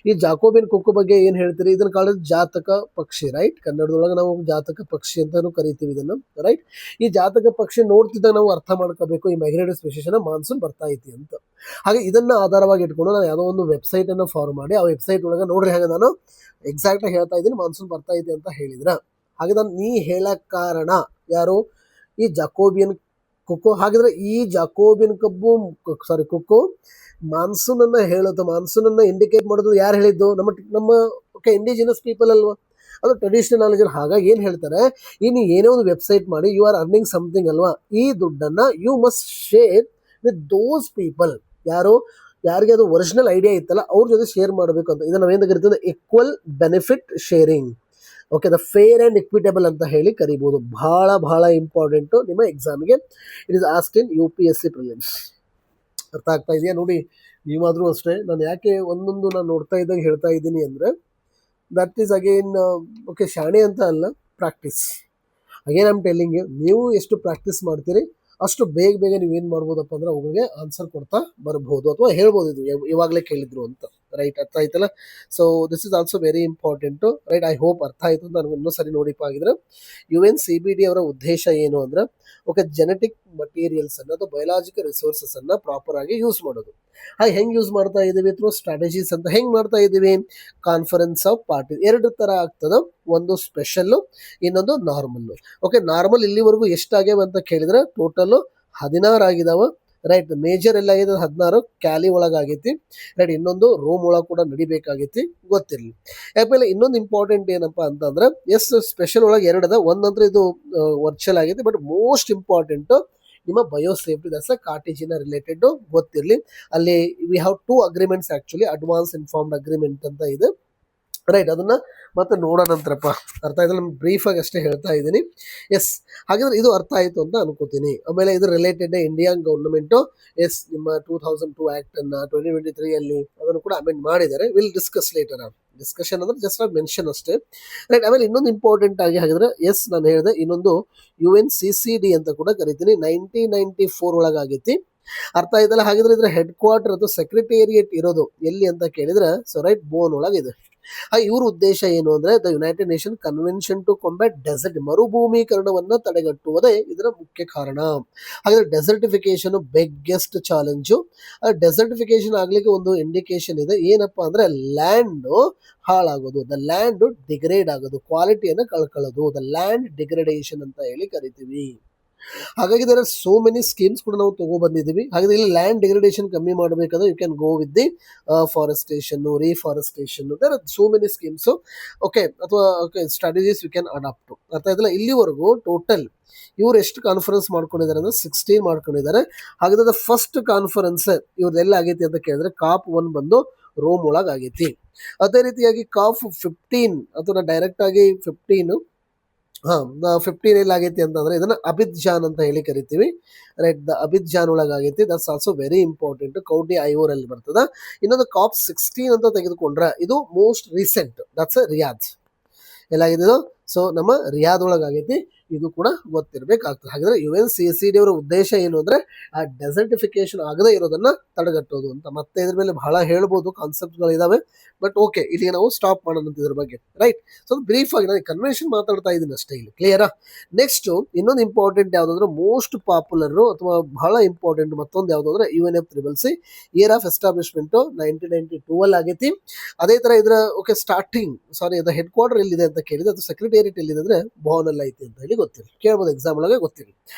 ಈ ಜಾಕೋಬಿಯನ್ ಕೊಕ್ಕೋ ಬಗ್ಗೆ ಏನು ಹೇಳ್ತೀರಿ? ಇದನ್ನ ಕಾಳೋದು ಜಾತಕ ಪಕ್ಷಿ, ರೈಟ್. ಕನ್ನಡದೊಳಗೆ ನಾವು ಜಾತಕ ಪಕ್ಷಿ ಅಂತಾನು ಕರಿತೀವಿ ಇದನ್ನು, ರೈಟ್. ಈ ಜಾತಕ ಪಕ್ಷಿ ನೋಡ್ತಿದ್ದಾಗ ನಾವು ಅರ್ಥ ಮಾಡ್ಕೋಬೇಕು ಈ ಮೈಗ್ರೇಟರಿ ಸ್ಪೆಷನ್ ಮಾನ್ಸೂನ್ ಬರ್ತಾ ಐತಿ ಅಂತ. ಹಾಗೆ ಇದನ್ನ ಆಧಾರವಾಗಿ ಇಟ್ಕೊಂಡು ನಾನು ಯಾವುದೋ ಒಂದು ವೆಬ್ಸೈಟ್ ಅನ್ನು ಫಾರ್ಮ್ ಮಾಡಿ ಆ ವೆಬ್ಸೈಟ್ ಒಳಗೆ ನೋಡ್ರಿ ಹಾಗೆ ನಾನು ಎಕ್ಸಾಕ್ಟ್ ಆಗಿ ಹೇಳ್ತಾ ಇದ್ದೀನಿ ಮಾನ್ಸೂನ್ ಬರ್ತಾ ಐತಿ ಅಂತ ಹೇಳಿದ್ರ. ಹಾಗೆ ನಾನು ನೀ ಹೇಳಕ್ ಕಾರಣ ಯಾರು? ಈ ಜಾಕೋಬಿಯನ್ ಕೊಕ್ಕೋ. ಹಾಗಿದ್ರೆ ಈ ಜಾಕೋಬಿಯನ್ ಕೊಕ್ಕೋ ಮಾನ್ಸೂನ್ ಅನ್ನ ಹೇಳೋದು, ಮಾನ್ಸೂನ್ ಅನ್ನ ಇಂಡಿಕೇಟ್ ಮಾಡೋದು ಯಾರು ಹೇಳಿದ್ದು? ನಮ್ಮ ಓಕೆ ಇಂಡಿಜಿನಸ್ ಪೀಪಲ್ ಅಲ್ವಾ, ಅದು ಟ್ರೆಡಿಷನಲ್ ನಾಲೆಜ್. ಹಾಗಾಗಿ ಏನು ಹೇಳ್ತಾರೆ, ಇನ್ನು ಏನೇ ಒಂದು ವೆಬ್ಸೈಟ್ ಮಾಡಿ ಯು ಆರ್ ಅರ್ನಿಂಗ್ ಸಮಥಿಂಗ್ ಅಲ್ವಾ, ಈ ದುಡ್ಡನ್ನ you must share with those people. ಯಾರಿಗೆ ಅದು ಒರಿಜಿನಲ್ ಐಡಿಯಾ ಇತ್ತಲ್ಲ ಅವ್ರ ಜೊತೆ ಶೇರ್ ಮಾಡಬೇಕು ಅಂತ. ಇದನ್ನ ನಾವೇನು ಕರಿತೀವಿ? Equal benefit sharing. Okay the fair and equitable ಅಂತ ಹೇಳಿ ಕರಿಬೋದು. ಭಾಳ ಭಾಳ ಇಂಪಾರ್ಟೆಂಟು ನಿಮ್ಮ ಎಕ್ಸಾಮಿಗೆ. It is asked in UPSC prelims. ಅರ್ಥ ಆಗ್ತಾ ಇದೆಯಾ? ನೋಡಿ ನೀವಾದರೂ ಅಷ್ಟೇ. ನಾನು ಯಾಕೆ ಒಂದೊಂದು ನಾನು ನೋಡ್ತಾ ಇದ್ದಾಗ ಹೇಳ್ತಾ ಇದ್ದೀನಿ ಅಂದರೆ ದಟ್ ಈಸ್ ಅಗೇನ್ ಓಕೆ ಶಾಣೆ ಅಂತ ಅಲ್ಲ, practice. Again I am telling you, ನೀವು ಎಷ್ಟು ಪ್ರಾಕ್ಟೀಸ್ ಮಾಡ್ತೀರಿ ಅಷ್ಟು ಬೇಗ ನೀವೇನು ಮಾಡ್ಬೋದಪ್ಪ ಅಂದ್ರೆ ಅವುಗಳಿಗೆ ಆನ್ಸರ್ ಕೊಡ್ತಾ ಬರ್ಬೋದು ಅಥವಾ ಹೇಳ್ಬೋದು ಇದು ಇವಾಗಲೇ ಕೇಳಿದ್ರು ಅಂತ, ರೈಟ್. ಅರ್ಥ ಆಯ್ತಲ್ಲ? So this is also very important, right. I hope ಅರ್ಥ ಆಯಿತು ಅಂತ ನನಗೆ ಇನ್ನೂ ಸರಿ ನೋಡಿಪ್ಪ ಆಗಿದ್ರೆ. UNCBD ಅವರ ಉದ್ದೇಶ ಏನು ಅಂದರೆ ಓಕೆ ಜೆನೆಟಿಕ್ ಮಟೀರಿಯಲ್ಸನ್ನು ಅಥವಾ ಬಯೋಲಾಜಿಕಲ್ ರಿಸೋರ್ಸಸ್ಸನ್ನು ಪ್ರಾಪರಾಗಿ ಯೂಸ್ ಮಾಡೋದು. ಹಾಗೆ ಹೆಂಗೆ ಯೂಸ್ ಮಾಡ್ತಾ ಇದ್ದೀವಿ? ಥ್ರೂ ಸ್ಟ್ರಾಟಜೀಸ್ ಅಂತ ಹೆಂಗೆ ಮಾಡ್ತಾ ಇದ್ದೀವಿ? ಕಾನ್ಫರೆನ್ಸ್ ಆಫ್ ಪಾರ್ಟಿ 2 ಥರ ಆಗ್ತದೆ, ಒಂದು ಸ್ಪೆಷಲ್ಲು, ಇನ್ನೊಂದು ನಾರ್ಮಲ್ಲು. ಓಕೆ ನಾರ್ಮಲ್ ಇಲ್ಲಿವರೆಗೂ ಎಷ್ಟಾಗ್ಯಾವ ಅಂತ ಕೇಳಿದ್ರೆ ಟೋಟಲ್ಲು 16 ಆಗಿದಾವೆ, ರೈಟ್. ಮೇಜರ್ ಎಲ್ಲ ಆಗಿದೆ 16, ಕ್ಯಾಲಿ ಒಳಗಾಗೈತಿ, ರೈಟ್. ಇನ್ನೊಂದು ರೂಮ್ ಒಳಗೆ ಕೂಡ ನಡಿಬೇಕಾಗೈತಿ, ಗೊತ್ತಿರಲಿ. ಯಾಕಂದ್ರೆ ಇನ್ನೊಂದು ಇಂಪಾರ್ಟೆಂಟ್ ಏನಪ್ಪ ಅಂತಂದ್ರೆ ಎಸ್ ಸ್ಪೆಷಲ್ ಒಳಗೆ 2 ಅದ, ಒಂದಂದ್ರೆ ಇದು ವರ್ಚುವಲ್ ಆಗೈತಿ, ಬಟ್ ಮೋಸ್ಟ್ ಇಂಪಾರ್ಟೆಂಟು ನಿಮ್ಮ ಬಯೋಸೇಫ್ಟಿ, ದಟ್ಸ್ ಕಾರ್ಟಿಜಿನ ರಿಲೇಟೆಡ್ ಗೊತ್ತಿರಲಿ. ಅಲ್ಲಿ we have 2 agreements actually, advance informed agreement ಅಂತ ಇದೆ, ರೈಟ್. ಅದನ್ನು ಮತ್ತೆ ನೋಡೋಣಂತರಪ್ಪ. ಅರ್ಥ ಆಯ್ತು? ನಾನು ಬ್ರೀಫಾಗಿ ಅಷ್ಟೇ ಹೇಳ್ತಾ ಇದ್ದೀನಿ. ಎಸ್ ಹಾಗಿದ್ರೆ ಇದು ಅರ್ಥ ಆಯಿತು ಅಂತ ಅನ್ಕೋತೀನಿ. ಆಮೇಲೆ ಇದು ರಿಲೇಟೆಡ್ ಇಂಡಿಯನ್ ಗೌರ್ಮೆಂಟು ಎಸ್ ನಿಮ್ಮ 2002 ಆ್ಯಕ್ಟನ್ನು 2023 ಅದನ್ನು ಕೂಡ ಅಮೆಂಡ್ ಮಾಡಿದ್ದಾರೆ. Will discuss later. ಡಿಸ್ಕಷನ್ ಅಂದರೆ ಜಸ್ಟ್ ಮೆನ್ಷನ್ ಅಷ್ಟೇ, ರೈಟ್. ಆಮೇಲೆ ಇನ್ನೊಂದು ಇಂಪಾರ್ಟೆಂಟ್ ಆಗಿ ಹಾಗಿದ್ರೆ ಎಸ್ ನಾನು ಹೇಳಿದೆ ಇನ್ನೊಂದು UNCCD ಅಂತ ಕೂಡ ಕರಿತೀನಿ, 1994 ಒಳಗಾಗೈತಿ. ಅರ್ಥ ಆಯ್ತಲ್ಲ? ಹಾಗಿದ್ರೆ ಇದರ ಹೆಡ್ ಕ್ವಾರ್ಟರ್ ಅಥವಾ ಸೆಕ್ರೆಟೇರಿಯೇಟ್ ಇರೋದು ಎಲ್ಲಿ ಅಂತ ಕೇಳಿದ್ರೆ ಸೊ ರೈಟ್ ಬೋನ್ ಒಳಗಿದೆ. ಇವ್ರ ಉದ್ದೇಶ ಏನು ಅಂದ್ರೆ the United Nation convention to combat desert, ಮರುಭೂಮೀಕರಣವನ್ನ ತಡೆಗಟ್ಟುವುದೇ ಇದರ ಮುಖ್ಯ ಕಾರಣ. ಹಾಗಾದ್ರೆ ಡೆಸರ್ಟಿಫಿಕೇಶನ್ ಬಿಗ್ಗೆಸ್ಟ್ ಚಾಲೆಂಜು. ಡೆಸರ್ಟಿಫಿಕೇಶನ್ ಆಗ್ಲಿಕ್ಕೆ ಒಂದು ಇಂಡಿಕೇಶನ್ ಇದೆ, ಏನಪ್ಪಾ ಅಂದ್ರೆ ಲ್ಯಾಂಡ್ ಹಾಳಾಗೋದು, ದ ಲ್ಯಾಂಡ್ ಡಿಗ್ರೇಡ್ ಆಗೋದು, ಕ್ವಾಲಿಟಿಯನ್ನು ಕಳ್ಕೊಳ್ಳೋದು, ದ ಲ್ಯಾಂಡ್ ಡಿಗ್ರೇಡೇಷನ್ ಅಂತ ಹೇಳಿ ಕರಿತೀವಿ. ಹಾಗಾಗಿ there are so many schemes ಕೂಡ ನಾವು ತಗೊಬಂದಿದ್ದೀವಿ. ಹಾಗಾದ್ರೆ ಇಲ್ಲಿ ಲ್ಯಾಂಡ್ ಡಿಗ್ರೇಡೇಷನ್ ಕಮ್ಮಿ ಮಾಡಬೇಕಾದ್ರೆ you can go with the forestation, reforestation, there are so many schemes. Okay, ಅಥವಾ okay strategies you can adapt. ಅರ್ಥ ಆಯ್ತಲ್ಲ? ಇಲ್ಲಿವರೆಗೂ ಟೋಟಲ್ ಇವ್ರು ಎಷ್ಟು ಕಾನ್ಫರೆನ್ಸ್ ಮಾಡ್ಕೊಂಡಿದ್ದಾರೆ ಅಂದ್ರೆ 16 ಮಾಡ್ಕೊಂಡಿದ್ದಾರೆ. ಹಾಗಾದ್ರೆ ಫಸ್ಟ್ ಕಾನ್ಫರೆನ್ಸ್ ಇವ್ರದ್ದೆಲ್ಲ ಆಗೈತಿ ಅಂತ ಕೇಳಿದ್ರೆ COP 1 ಬಂದು ರೋಮ್ ಒಳಗೆ ಆಗೈತಿ. ಅದೇ ರೀತಿಯಾಗಿ COP 15 ಅಥವಾ ಡೈರೆಕ್ಟ್ ಆಗಿ 15 ಎಲ್ಲಿ ಆಗೈತಿ ಅಂತಂದ್ರೆ ಇದನ್ನ ಅಬಿಡ್ಜಾನ್ ಅಂತ ಹೇಳಿ ಕರಿತೀವಿ. ರೈಟ್, ದ ಅಬಿಡ್ಜಾನ್ ಒಳಗೆ ಆಗೈತಿ. That's also very important. Cote d'Ivoire ಅಲ್ಲಿ ಬರ್ತದ. ಇನ್ನೊಂದು COP 16 ಅಂತ ತೆಗೆದುಕೊಂಡ್ರೆ ಇದು ಮೋಸ್ಟ್ ರೀಸೆಂಟ್, ದಟ್ಸ್ ರಿಯಾದ್. ಎಲ್ಲಾಗಿದೆ ಇದು? ಸೊ ನಮ್ಮ ರಿಯಾದ್ ಒಳಗೆ ಆಗೈತಿ. ಇದು ಕೂಡ ಗೊತ್ತಿರಬೇಕಾಗ್ತದೆ. ಹಾಗಾದ್ರೆ UNCCD ಅವರ ಉದ್ದೇಶ ಏನು ಅಂದ್ರೆ ಆ ಡೆಸರ್ಟಿಫಿಕೇಶನ್ ಆಗದೇ ಇರೋದನ್ನ ತಡೆಗಟ್ಟೋದು ಅಂತ. ಮತ್ತೆ ಇದ್ರ ಮೇಲೆ ಬಹಳ ಹೇಳ್ಬೋದು, ಕಾನ್ಸೆಪ್ಟ್ಗಳು ಇದಾವೆ. ಬಟ್ ಓಕೆ, ಇಲ್ಲಿಗೆ ನಾವು ಸ್ಟಾಪ್ ಮಾಡೋಣ ಇದ್ರ ಬಗ್ಗೆ. ರೈಟ್, ಸೊ ಬ್ರೀಫ್ ಆಗಿ ನಾನು ಕನ್ವೆನ್ಷನ್ ಮಾತಾಡ್ತಾ ಇದ್ದೀನಿ ಅಷ್ಟೇ ಇಲ್ಲಿ. ಕ್ಲಿಯರಾ? ನೆಕ್ಸ್ಟ್ ಇನ್ನೊಂದು ಇಂಪಾರ್ಟೆಂಟ್ ಯಾವ್ದಂದ್ರೆ ಮೋಸ್ಟ್ ಪಾಪ್ಯುಲರ್ ಅಥವಾ ಬಹಳ ಇಂಪಾರ್ಟೆಂಟ್ ಮತ್ತೊಂದು ಯಾವ್ದು ಅಂದ್ರೆ UNFCCC ಇಯರ್ ಆಫ್ ಎಸ್ಟಾಬ್ಲಿಷ್ಮೆಂಟ್ 1992 ಅಲ್ಲಿ ಆಗೈತಿ. ಅದೇ ತರ ಇದ್ರ ಓಕೆ ಸ್ಟಾರ್ಟಿಂಗ್ ಅದ ಹೆಡ್ ಕ್ವಾರ್ಟರ್ ಎಲ್ಲಿದೆ ಅಂತ ಕೇಳಿದ್ರೆ ಅದು ಸೆಕ್ರೆಟೇರಿಯೇಟ್ ಎಲ್ಲಿದೆ ಅಂದ್ರೆ ಭವನಲ್ಲಿ ಐತಿ ಅಂತ ಹೇಳಿ ಗೊತ್ತಿಲ್ಲ, ಕೇಳ್ಬೋದು ಎಕ್ಸಾಮ್ ಒಳಗೆ ಗೊತ್ತಿಲ್ಲ.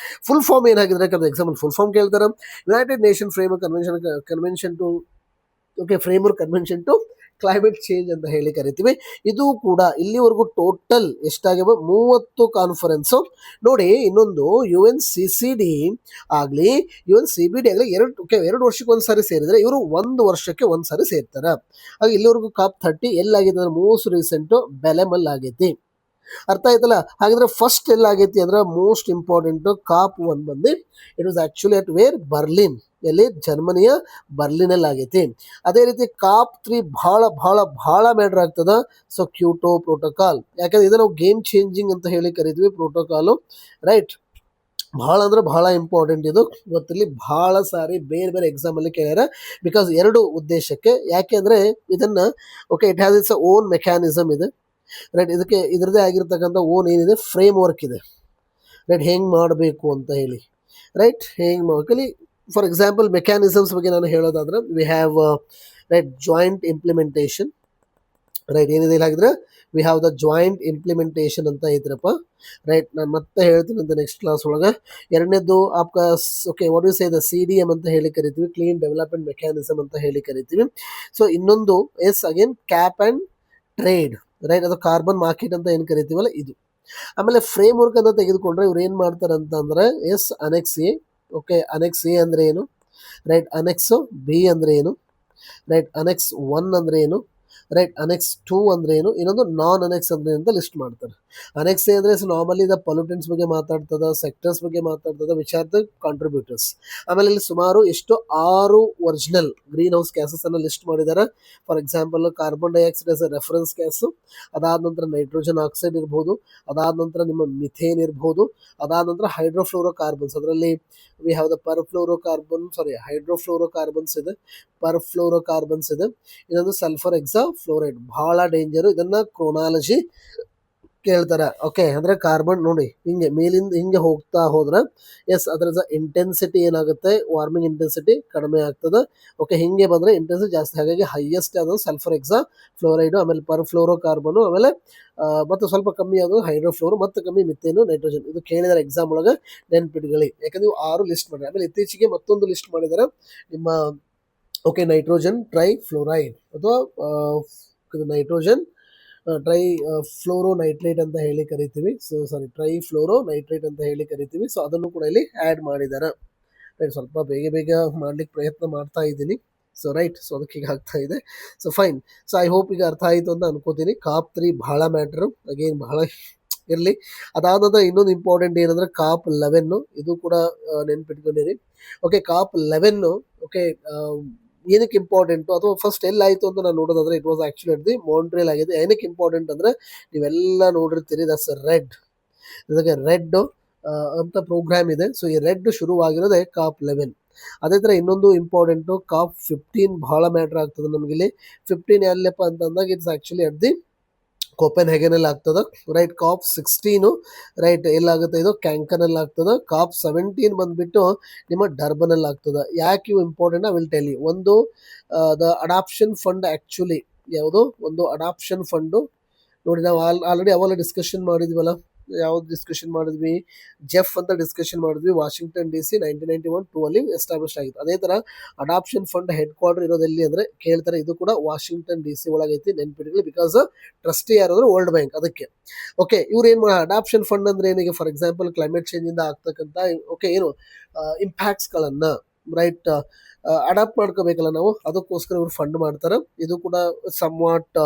ಫುಲ್ ಫಾರ್ಮ್ ಏನಾಗಿದ್ರೆ ಎಕ್ಸಾಮ್ ಫುಲ್ ಫಾರ್ಮ್ ಕೇಳ್ತಾರೆ. United Nation framework convention to climate change ಅಂತ ಹೇಳಿ ಕರಿತೀವಿ. ಇದು ಕೂಡ ಇಲ್ಲಿವರೆಗೂ ಟೋಟಲ್ ಎಷ್ಟಾಗಿವೆ 30 ಕಾನ್ಫರೆನ್ಸ್. ನೋಡಿ, ಇನ್ನೊಂದು UNCCD ಆಗ್ಲಿ UNCBD ಆಗಲಿ 2 ವರ್ಷಕ್ಕೆ ಒಂದ್ಸಾರಿ ಸೇರಿದ್ರೆ ಇವರು 1 ವರ್ಷಕ್ಕೆ ಒಂದ್ಸಾರಿ ಸೇರ್ತಾರೆ. ಹಾಗೆ ಇಲ್ಲಿವರೆಗೂ COP 30 ಎಲ್ಲಾಗಿದೆ ಅಂದ್ರೆ ಮೋಸ್ಟ್ ರೀಸೆಂಟ್ ಬೆಲೆಮಲ್ ಆಗೈತಿ. ಅರ್ಥ ಆಯ್ತಲ್ಲ? ಹಾಗಿದ್ರೆ ಫಸ್ಟ್ ಎಲ್ಲಾಗೈತಿ ಅಂದ್ರೆ ಮೋಸ್ಟ್ ಇಂಪಾರ್ಟೆಂಟ್ COP 1 ಬಂದು it was actually at where Berlin, ಎಲ್ಲಿ ಜರ್ಮನಿಯ ಬರ್ಲಿನಲ್ಲಿ ಆಗೈತಿ. ಅದೇ ರೀತಿ COP 3 ಬಹಳ ಬಹಳ ಬಹಳ ಮ್ಯಾಟರ್ ಆಗ್ತದ. ಸೊ ಕ್ಯೂಟೋ ಪ್ರೋಟೋಕಾಲ್, ಯಾಕಂದ್ರೆ ಇದು ನಾವು ಗೇಮ್ ಚೇಂಜಿಂಗ್ ಅಂತ ಹೇಳಿ ಕರಿತೀವಿ ಪ್ರೋಟೋಕಾಲು. ರೈಟ್, ಬಹಳ ಅಂದ್ರೆ ಬಹಳ ಇಂಪಾರ್ಟೆಂಟ್. ಇದು ಗೊತ್ತಿರಲಿ, ಬಹಳ ಸಾರಿ ಬೇರೆ ಬೇರೆ ಎಕ್ಸಾಮ್ ಅಲ್ಲಿ ಕೇಳ್ಯಾರ. ಬಿಕಾಸ್ 2 ಉದ್ದೇಶಕ್ಕೆ. ಯಾಕೆ ಅಂದ್ರೆ ಇದನ್ನ okay it has its own mechanism ಇದೆ. ರೈಟ್, ಇದಕ್ಕೆ ಇದರದೇ ಆಗಿರ್ತಕ್ಕಂಥ ಓನ್ ಏನಿದೆ ಫ್ರೇಮ್ ವರ್ಕ್ ಇದೆ. ರೈಟ್, ಹೆಂಗ್ ಮಾಡಬೇಕು ಅಂತ ಹೇಳಿ. ರೈಟ್, ಹೆಂಗ್ ಮಾಡಲಿ ಫಾರ್ ಎಕ್ಸಾಂಪಲ್ ಮೆಕ್ಯಾನಿಸಮ್ಸ್ ಬಗ್ಗೆ ನಾನು ಹೇಳೋದಾದ್ರೆ we have right joint implementation. Right, ಏನಿದೆ ಇಲ್ಲ ಹಾಗಿದ್ರೆ V have the joint implementation ಅಂತ ಐತ್ರಪ್ಪ. ರೈಟ್, ನಾನು ಮತ್ತೆ ಹೇಳ್ತೀನಿ ಅಂತ ನೆಕ್ಸ್ಟ್ ಕ್ಲಾಸ್ ಒಳಗೆ. ಎರಡನೇದು okay what you say the CDM ಅಂತ ಹೇಳಿ ಕರಿತೀವಿ, ಕ್ಲೀನ್ ಡೆವಲಪ್ಮೆಂಟ್ ಮೆಕ್ಯಾನಿಸಮ್ ಅಂತ ಹೇಳಿ ಕರಿತೀವಿ. ಸೊ ಇನ್ನೊಂದು again cap and trade. Right, ಅದು ಕಾರ್ಬನ್ ಮಾರ್ಕೆಟ್ ಅಂತ ಏನು ಕರಿತೀವಲ್ಲ ಇದು. ಆಮೇಲೆ ಫ್ರೇಮ್ ವರ್ಕ್ ಅಂತ ತೆಗೆದುಕೊಂಡ್ರೆ ಇವ್ರು ಏನು ಮಾಡ್ತಾರೆ ಅಂತಂದ್ರೆ annexe A. Okay, annexe A ಅಂದ್ರೆ ಏನು? ರೈಟ್, ಅನೆಕ್ಸ್ ಬಿ ಅಂದ್ರೆ ಏನು? ರೈಟ್, ಅನೆಕ್ಸ್ 1 ಅಂದ್ರೆ ಏನು? ರೈಟ್, ಅನೆಕ್ಸ್ 2 ಅಂದ್ರೆ ಏನು? ಇನ್ನೊಂದು ನಾನ್ ಅನೆಕ್ಸ್ ಅಂದ್ರೆ ಅಂತ ಲಿಸ್ಟ್ ಮಾಡ್ತಾರೆ. ಅನೆಕ್ಸ್ ಎ ಅಂದ್ರೆ ನಾರ್ಮಲಿ ದ ಪೊಲ್ಯೂಟೆಂಟ್ಸ್ ಬಗ್ಗೆ ಮಾತಾಡ್ತದ, ಸೆಕ್ಟರ್ಸ್ ಬಗ್ಗೆ ಮಾತಾಡ್ತದ, ವಿಚ್ ಆರ್ ದ ಕಾಂಟ್ರಿಬ್ಯೂಟರ್ಸ್. ಆಮೇಲೆ ಇಲ್ಲಿ ಸುಮಾರು 6 ಒರಿಜಿನಲ್ ಗ್ರೀನ್ ಹೌಸ್ ಗ್ಯಾಸಸ್ ಅನ್ನ ಲಿಸ್ಟ್ ಮಾಡಿದ್ದಾರೆ. For example carbon dioxide as a reference gas, ಅದಾದ ನಂತರ ನೈಟ್ರೋಜನ್ ಆಕ್ಸೈಡ್ ಇರ್ಬೋದು, ಅದಾದ ನಂತರ ನಿಮ್ಮ ಮಿಥೇನ್ ಇರ್ಬೋದು, ಅದಾದ ನಂತರ ಹೈಡ್ರೋಫ್ಲೋರೋಕಾರ್ಬನ್ಸ್. ಅದರಲ್ಲಿ ವಿ ಹ್ಯಾವ್ ದ ಹೈಡ್ರೋಫ್ಲೋರೋಕಾರ್ಬನ್ಸ್ ಇದೆ, ಪರ್ಫ್ಲೋರೋಕಾರ್ಬನ್ಸ್ ಇದೆ. ಇನ್ನೊಂದು ಸಲ್ಫರ್ ಫ್ಲೋರೈಡ್, ಬಹಳ ಡೇಂಜರ್. ಇದನ್ನ ಕ್ರೋನಾಲಜಿ ಕೇಳ್ತಾರೆ. ಓಕೆ, ಅಂದ್ರೆ ಕಾರ್ಬನ್ ನೋಡಿ ಹಿಂಗೆ ಮೇಲಿಂದ ಹಿಂಗೆ ಹೋಗ್ತಾ ಹೋದ್ರೆ ಅದರ ಇಂಟೆನ್ಸಿಟಿ ಏನಾಗುತ್ತೆ, ವಾರ್ಮಿಂಗ್ ಇಂಟೆನ್ಸಿಟಿ ಕಡಿಮೆ ಆಗ್ತದೆ. ಓಕೆ, ಹಿಂಗೆ ಬಂದ್ರೆ ಇಂಟೆನ್ಸಿಟಿ ಜಾಸ್ತಿ. ಹಾಗಾಗಿ ಹೈಯೆಸ್ಟ್ ಯಾವುದು ಸಲ್ಫರ್ ಫ್ಲೋರೈಡ್, ಆಮೇಲೆ ಪರ್ಫ್ಲೋರೋಕಾರ್ಬನ್, ಆಮೇಲೆ ಮತ್ತೆ ಸ್ವಲ್ಪ ಕಮ್ಮಿ ಯಾವುದು ಹೈಡ್ರೋಫ್ಲೋರೋ, ಮತ್ತೆ ಕಮ್ಮಿ ಮಿಥೇನು, ನೈಟ್ರೋಜನ್. ಇದು ಕೇಳಿದಾರೆ ಎಕ್ಸಾಮ್ ಒಳಗೆ, ನೆನ್ಪಿಟ್ಕೊಳ್ಳಿ. ಯಾಕಂದ್ರೆ ನೀವು 6 ಲಿಸ್ಟ್ ಮಾಡಿದ್ರೆ. ಆಮೇಲೆ ಇತ್ತೀಚೆಗೆ ಮತ್ತೊಂದು ಲಿಸ್ಟ್ ಮಾಡಿದ್ದಾರೆ ನಿಮ್ಮ ಓಕೆ ನೈಟ್ರೋಜನ್ ಟ್ರೈಫ್ಲೋರೈಡ್ ಅಥವಾ ನೈಟ್ರೋಜನ್ ಫ್ಲೋರೋನೈಟ್ರೇಟ್ ಅಂತ ಹೇಳಿ ಕರಿತೀವಿ. ಟ್ರೈಫ್ಲೋರೋನೈಟ್ರೇಟ್ ಅಂತ ಹೇಳಿ ಕರಿತೀವಿ. ಸೊ ಅದನ್ನು ಕೂಡ ಇಲ್ಲಿ ಆ್ಯಡ್ ಮಾಡಿದ್ದಾರೆ. ರೈಟ್, ಸ್ವಲ್ಪ ಬೇಗ ಮಾಡ್ಲಿಕ್ಕೆ ಪ್ರಯತ್ನ ಮಾಡ್ತಾ ಇದ್ದೀನಿ. ಸೊ ರೈಟ್, ಸೊ ಅದಕ್ಕೆ ಈಗ ಆಗ್ತಾ ಇದೆ. So fine. So I hope ಈಗ ಅರ್ಥ ಆಯಿತು ಅಂತ ಅನ್ಕೋತೀನಿ. COP 3 ಬಹಳ ಮ್ಯಾಟ್ರು, ಅಗೇನ್ ಬಹಳ ಇರಲಿ. ಅದಾದ ಇನ್ನೊಂದು ಇಂಪಾರ್ಟೆಂಟ್ ಏನಂದ್ರೆ COP 11. ಇದು ಕೂಡ ನೆನ್ಪಿಟ್ಕೊಂಡಿರಿ. ಓಕೆ, COP 11 ಓಕೆ ಏನಕ್ಕೆ ಇಂಪಾರ್ಟೆಂಟು ಅಥವಾ ಫಸ್ಟ್ ಎಲ್ಲಾಯಿತು ಅಂತ ನಾನು ನೋಡೋದಾದ್ರೆ it was actually at the Montreal ಆಗಿದೆ. ಏನಕ್ಕೆ ಇಂಪಾರ್ಟೆಂಟ್ ಅಂದ್ರೆ ನೀವೆಲ್ಲ ನೋಡಿರ್ತೀರಿ, ದಟ್ಸ್ ರೆಡ್. ಇದಕ್ಕೆ ರೆಡ್ ಅಂತ ಪ್ರೋಗ್ರಾಮ್ ಇದೆ. ಸೊ ಈ ರೆಡ್ ಶುರುವಾಗಿರೋದೇ COP 11. ಅದೇ ಥರ ಇನ್ನೊಂದು ಇಂಪಾರ್ಟೆಂಟು ಕಾಪ್ 15 ಬಹಳ ಮ್ಯಾಟ್ರ್ ಆಗ್ತದೆ ನಮಗಿಲ್ಲಿ. 15 ಎಲ್ಲಪ್ಪ ಅಂತಂದಾಗ ಇಟ್ಸ್ ಆ್ಯಕ್ಚುಲಿ ಅಟ್ ದಿ ಕೋಪೆನ್ ಹೆಗನಲ್ಲಿ ಆಗ್ತದೆ, ರೈಟ್. ಕಾಪ್ 16 ರೈಟ್ ಎಲ್ಲಾಗುತ್ತೆ, ಇದು ಕ್ಯಾಂಕನಲ್ಲಿ ಆಗ್ತದೆ. ಕಾಪ್ 17 ಬಂದುಬಿಟ್ಟು ನಿಮ್ಮ ಡರ್ಬನಲ್ಲಿ ಆಗ್ತದೆ. ಯಾಕೆ ಇವು important I will tell you. ಒಂದು ದ ಅಡಾಪ್ಷನ್ ಫಂಡ್ ಆ್ಯಕ್ಚುಲಿ ಯಾವುದು, ಒಂದು ಅಡಾಪ್ಷನ್ ಫಂಡು ನೋಡಿ. ನಾವು ಆಲ್ರೆಡಿ ಅವೆಲ್ಲ ಡಿಸ್ಕಷನ್ ಮಾಡಿದ್ವಲ್ಲ, ಯಾವ್ದು ಡಿಸ್ಕಷನ್ ಮಾಡಿದ್ವಿ, ಜೆಫ್ ಅಂತ ಡಿಸ್ಕಷನ್ ಮಾಡಿದ್ವಿ. ವಾಷಿಂಗ್ಟನ್ DC 1991-2 ಅಲ್ಲಿ ಎಸ್ಟಾಬ್ಲಿಷ್ ಆಗಿತ್ತು. ಅದೇ ಥರ ಅಡಾಪ್ಷನ್ ಫಂಡ್ ಹೆಡ್ ಕ್ವಾರ್ಟರ್ ಇರೋದು ಎಲ್ಲಿ ಅಂದರೆ ಕೇಳ್ತಾರೆ, ಇದು ಕೂಡ ವಾಷಿಂಗ್ಟನ್ DC ಒಳಗೈತಿ, ನೆನ್ಪಿಟ್ಕೊಳ್ಳಿ. ಬಿಕಾಸ್ ಟ್ರಸ್ಟಿ ಯಾರಾದರೂ ವರ್ಲ್ಡ್ ಬ್ಯಾಂಕ್, ಅದಕ್ಕೆ. ಓಕೆ, ಇವ್ರು ಏನು ಅಡಾಪ್ಷನ್ ಫಂಡ್ ಅಂದರೆ ಏನಿಗೆ, ಫಾರ್ ಎಕ್ಸಾಂಪಲ್ ಕ್ಲೈಮೇಟ್ ಚೇಂಜಿಂದ ಆಗ್ತಕ್ಕಂಥ ಓಕೆ ಏನು ಇಂಪ್ಯಾಕ್ಟ್ಸ್ಗಳನ್ನು ರೈಟ್ ಅಡಾಪ್ಟ್ ಮಾಡ್ಕೋಬೇಕಲ್ಲ ನಾವು, ಅದಕ್ಕೋಸ್ಕರ ಇವ್ರು ಫಂಡ್ ಮಾಡ್ತಾರೆ. ಇದು ಕೂಡ ಸಮ್ ವಾಟ್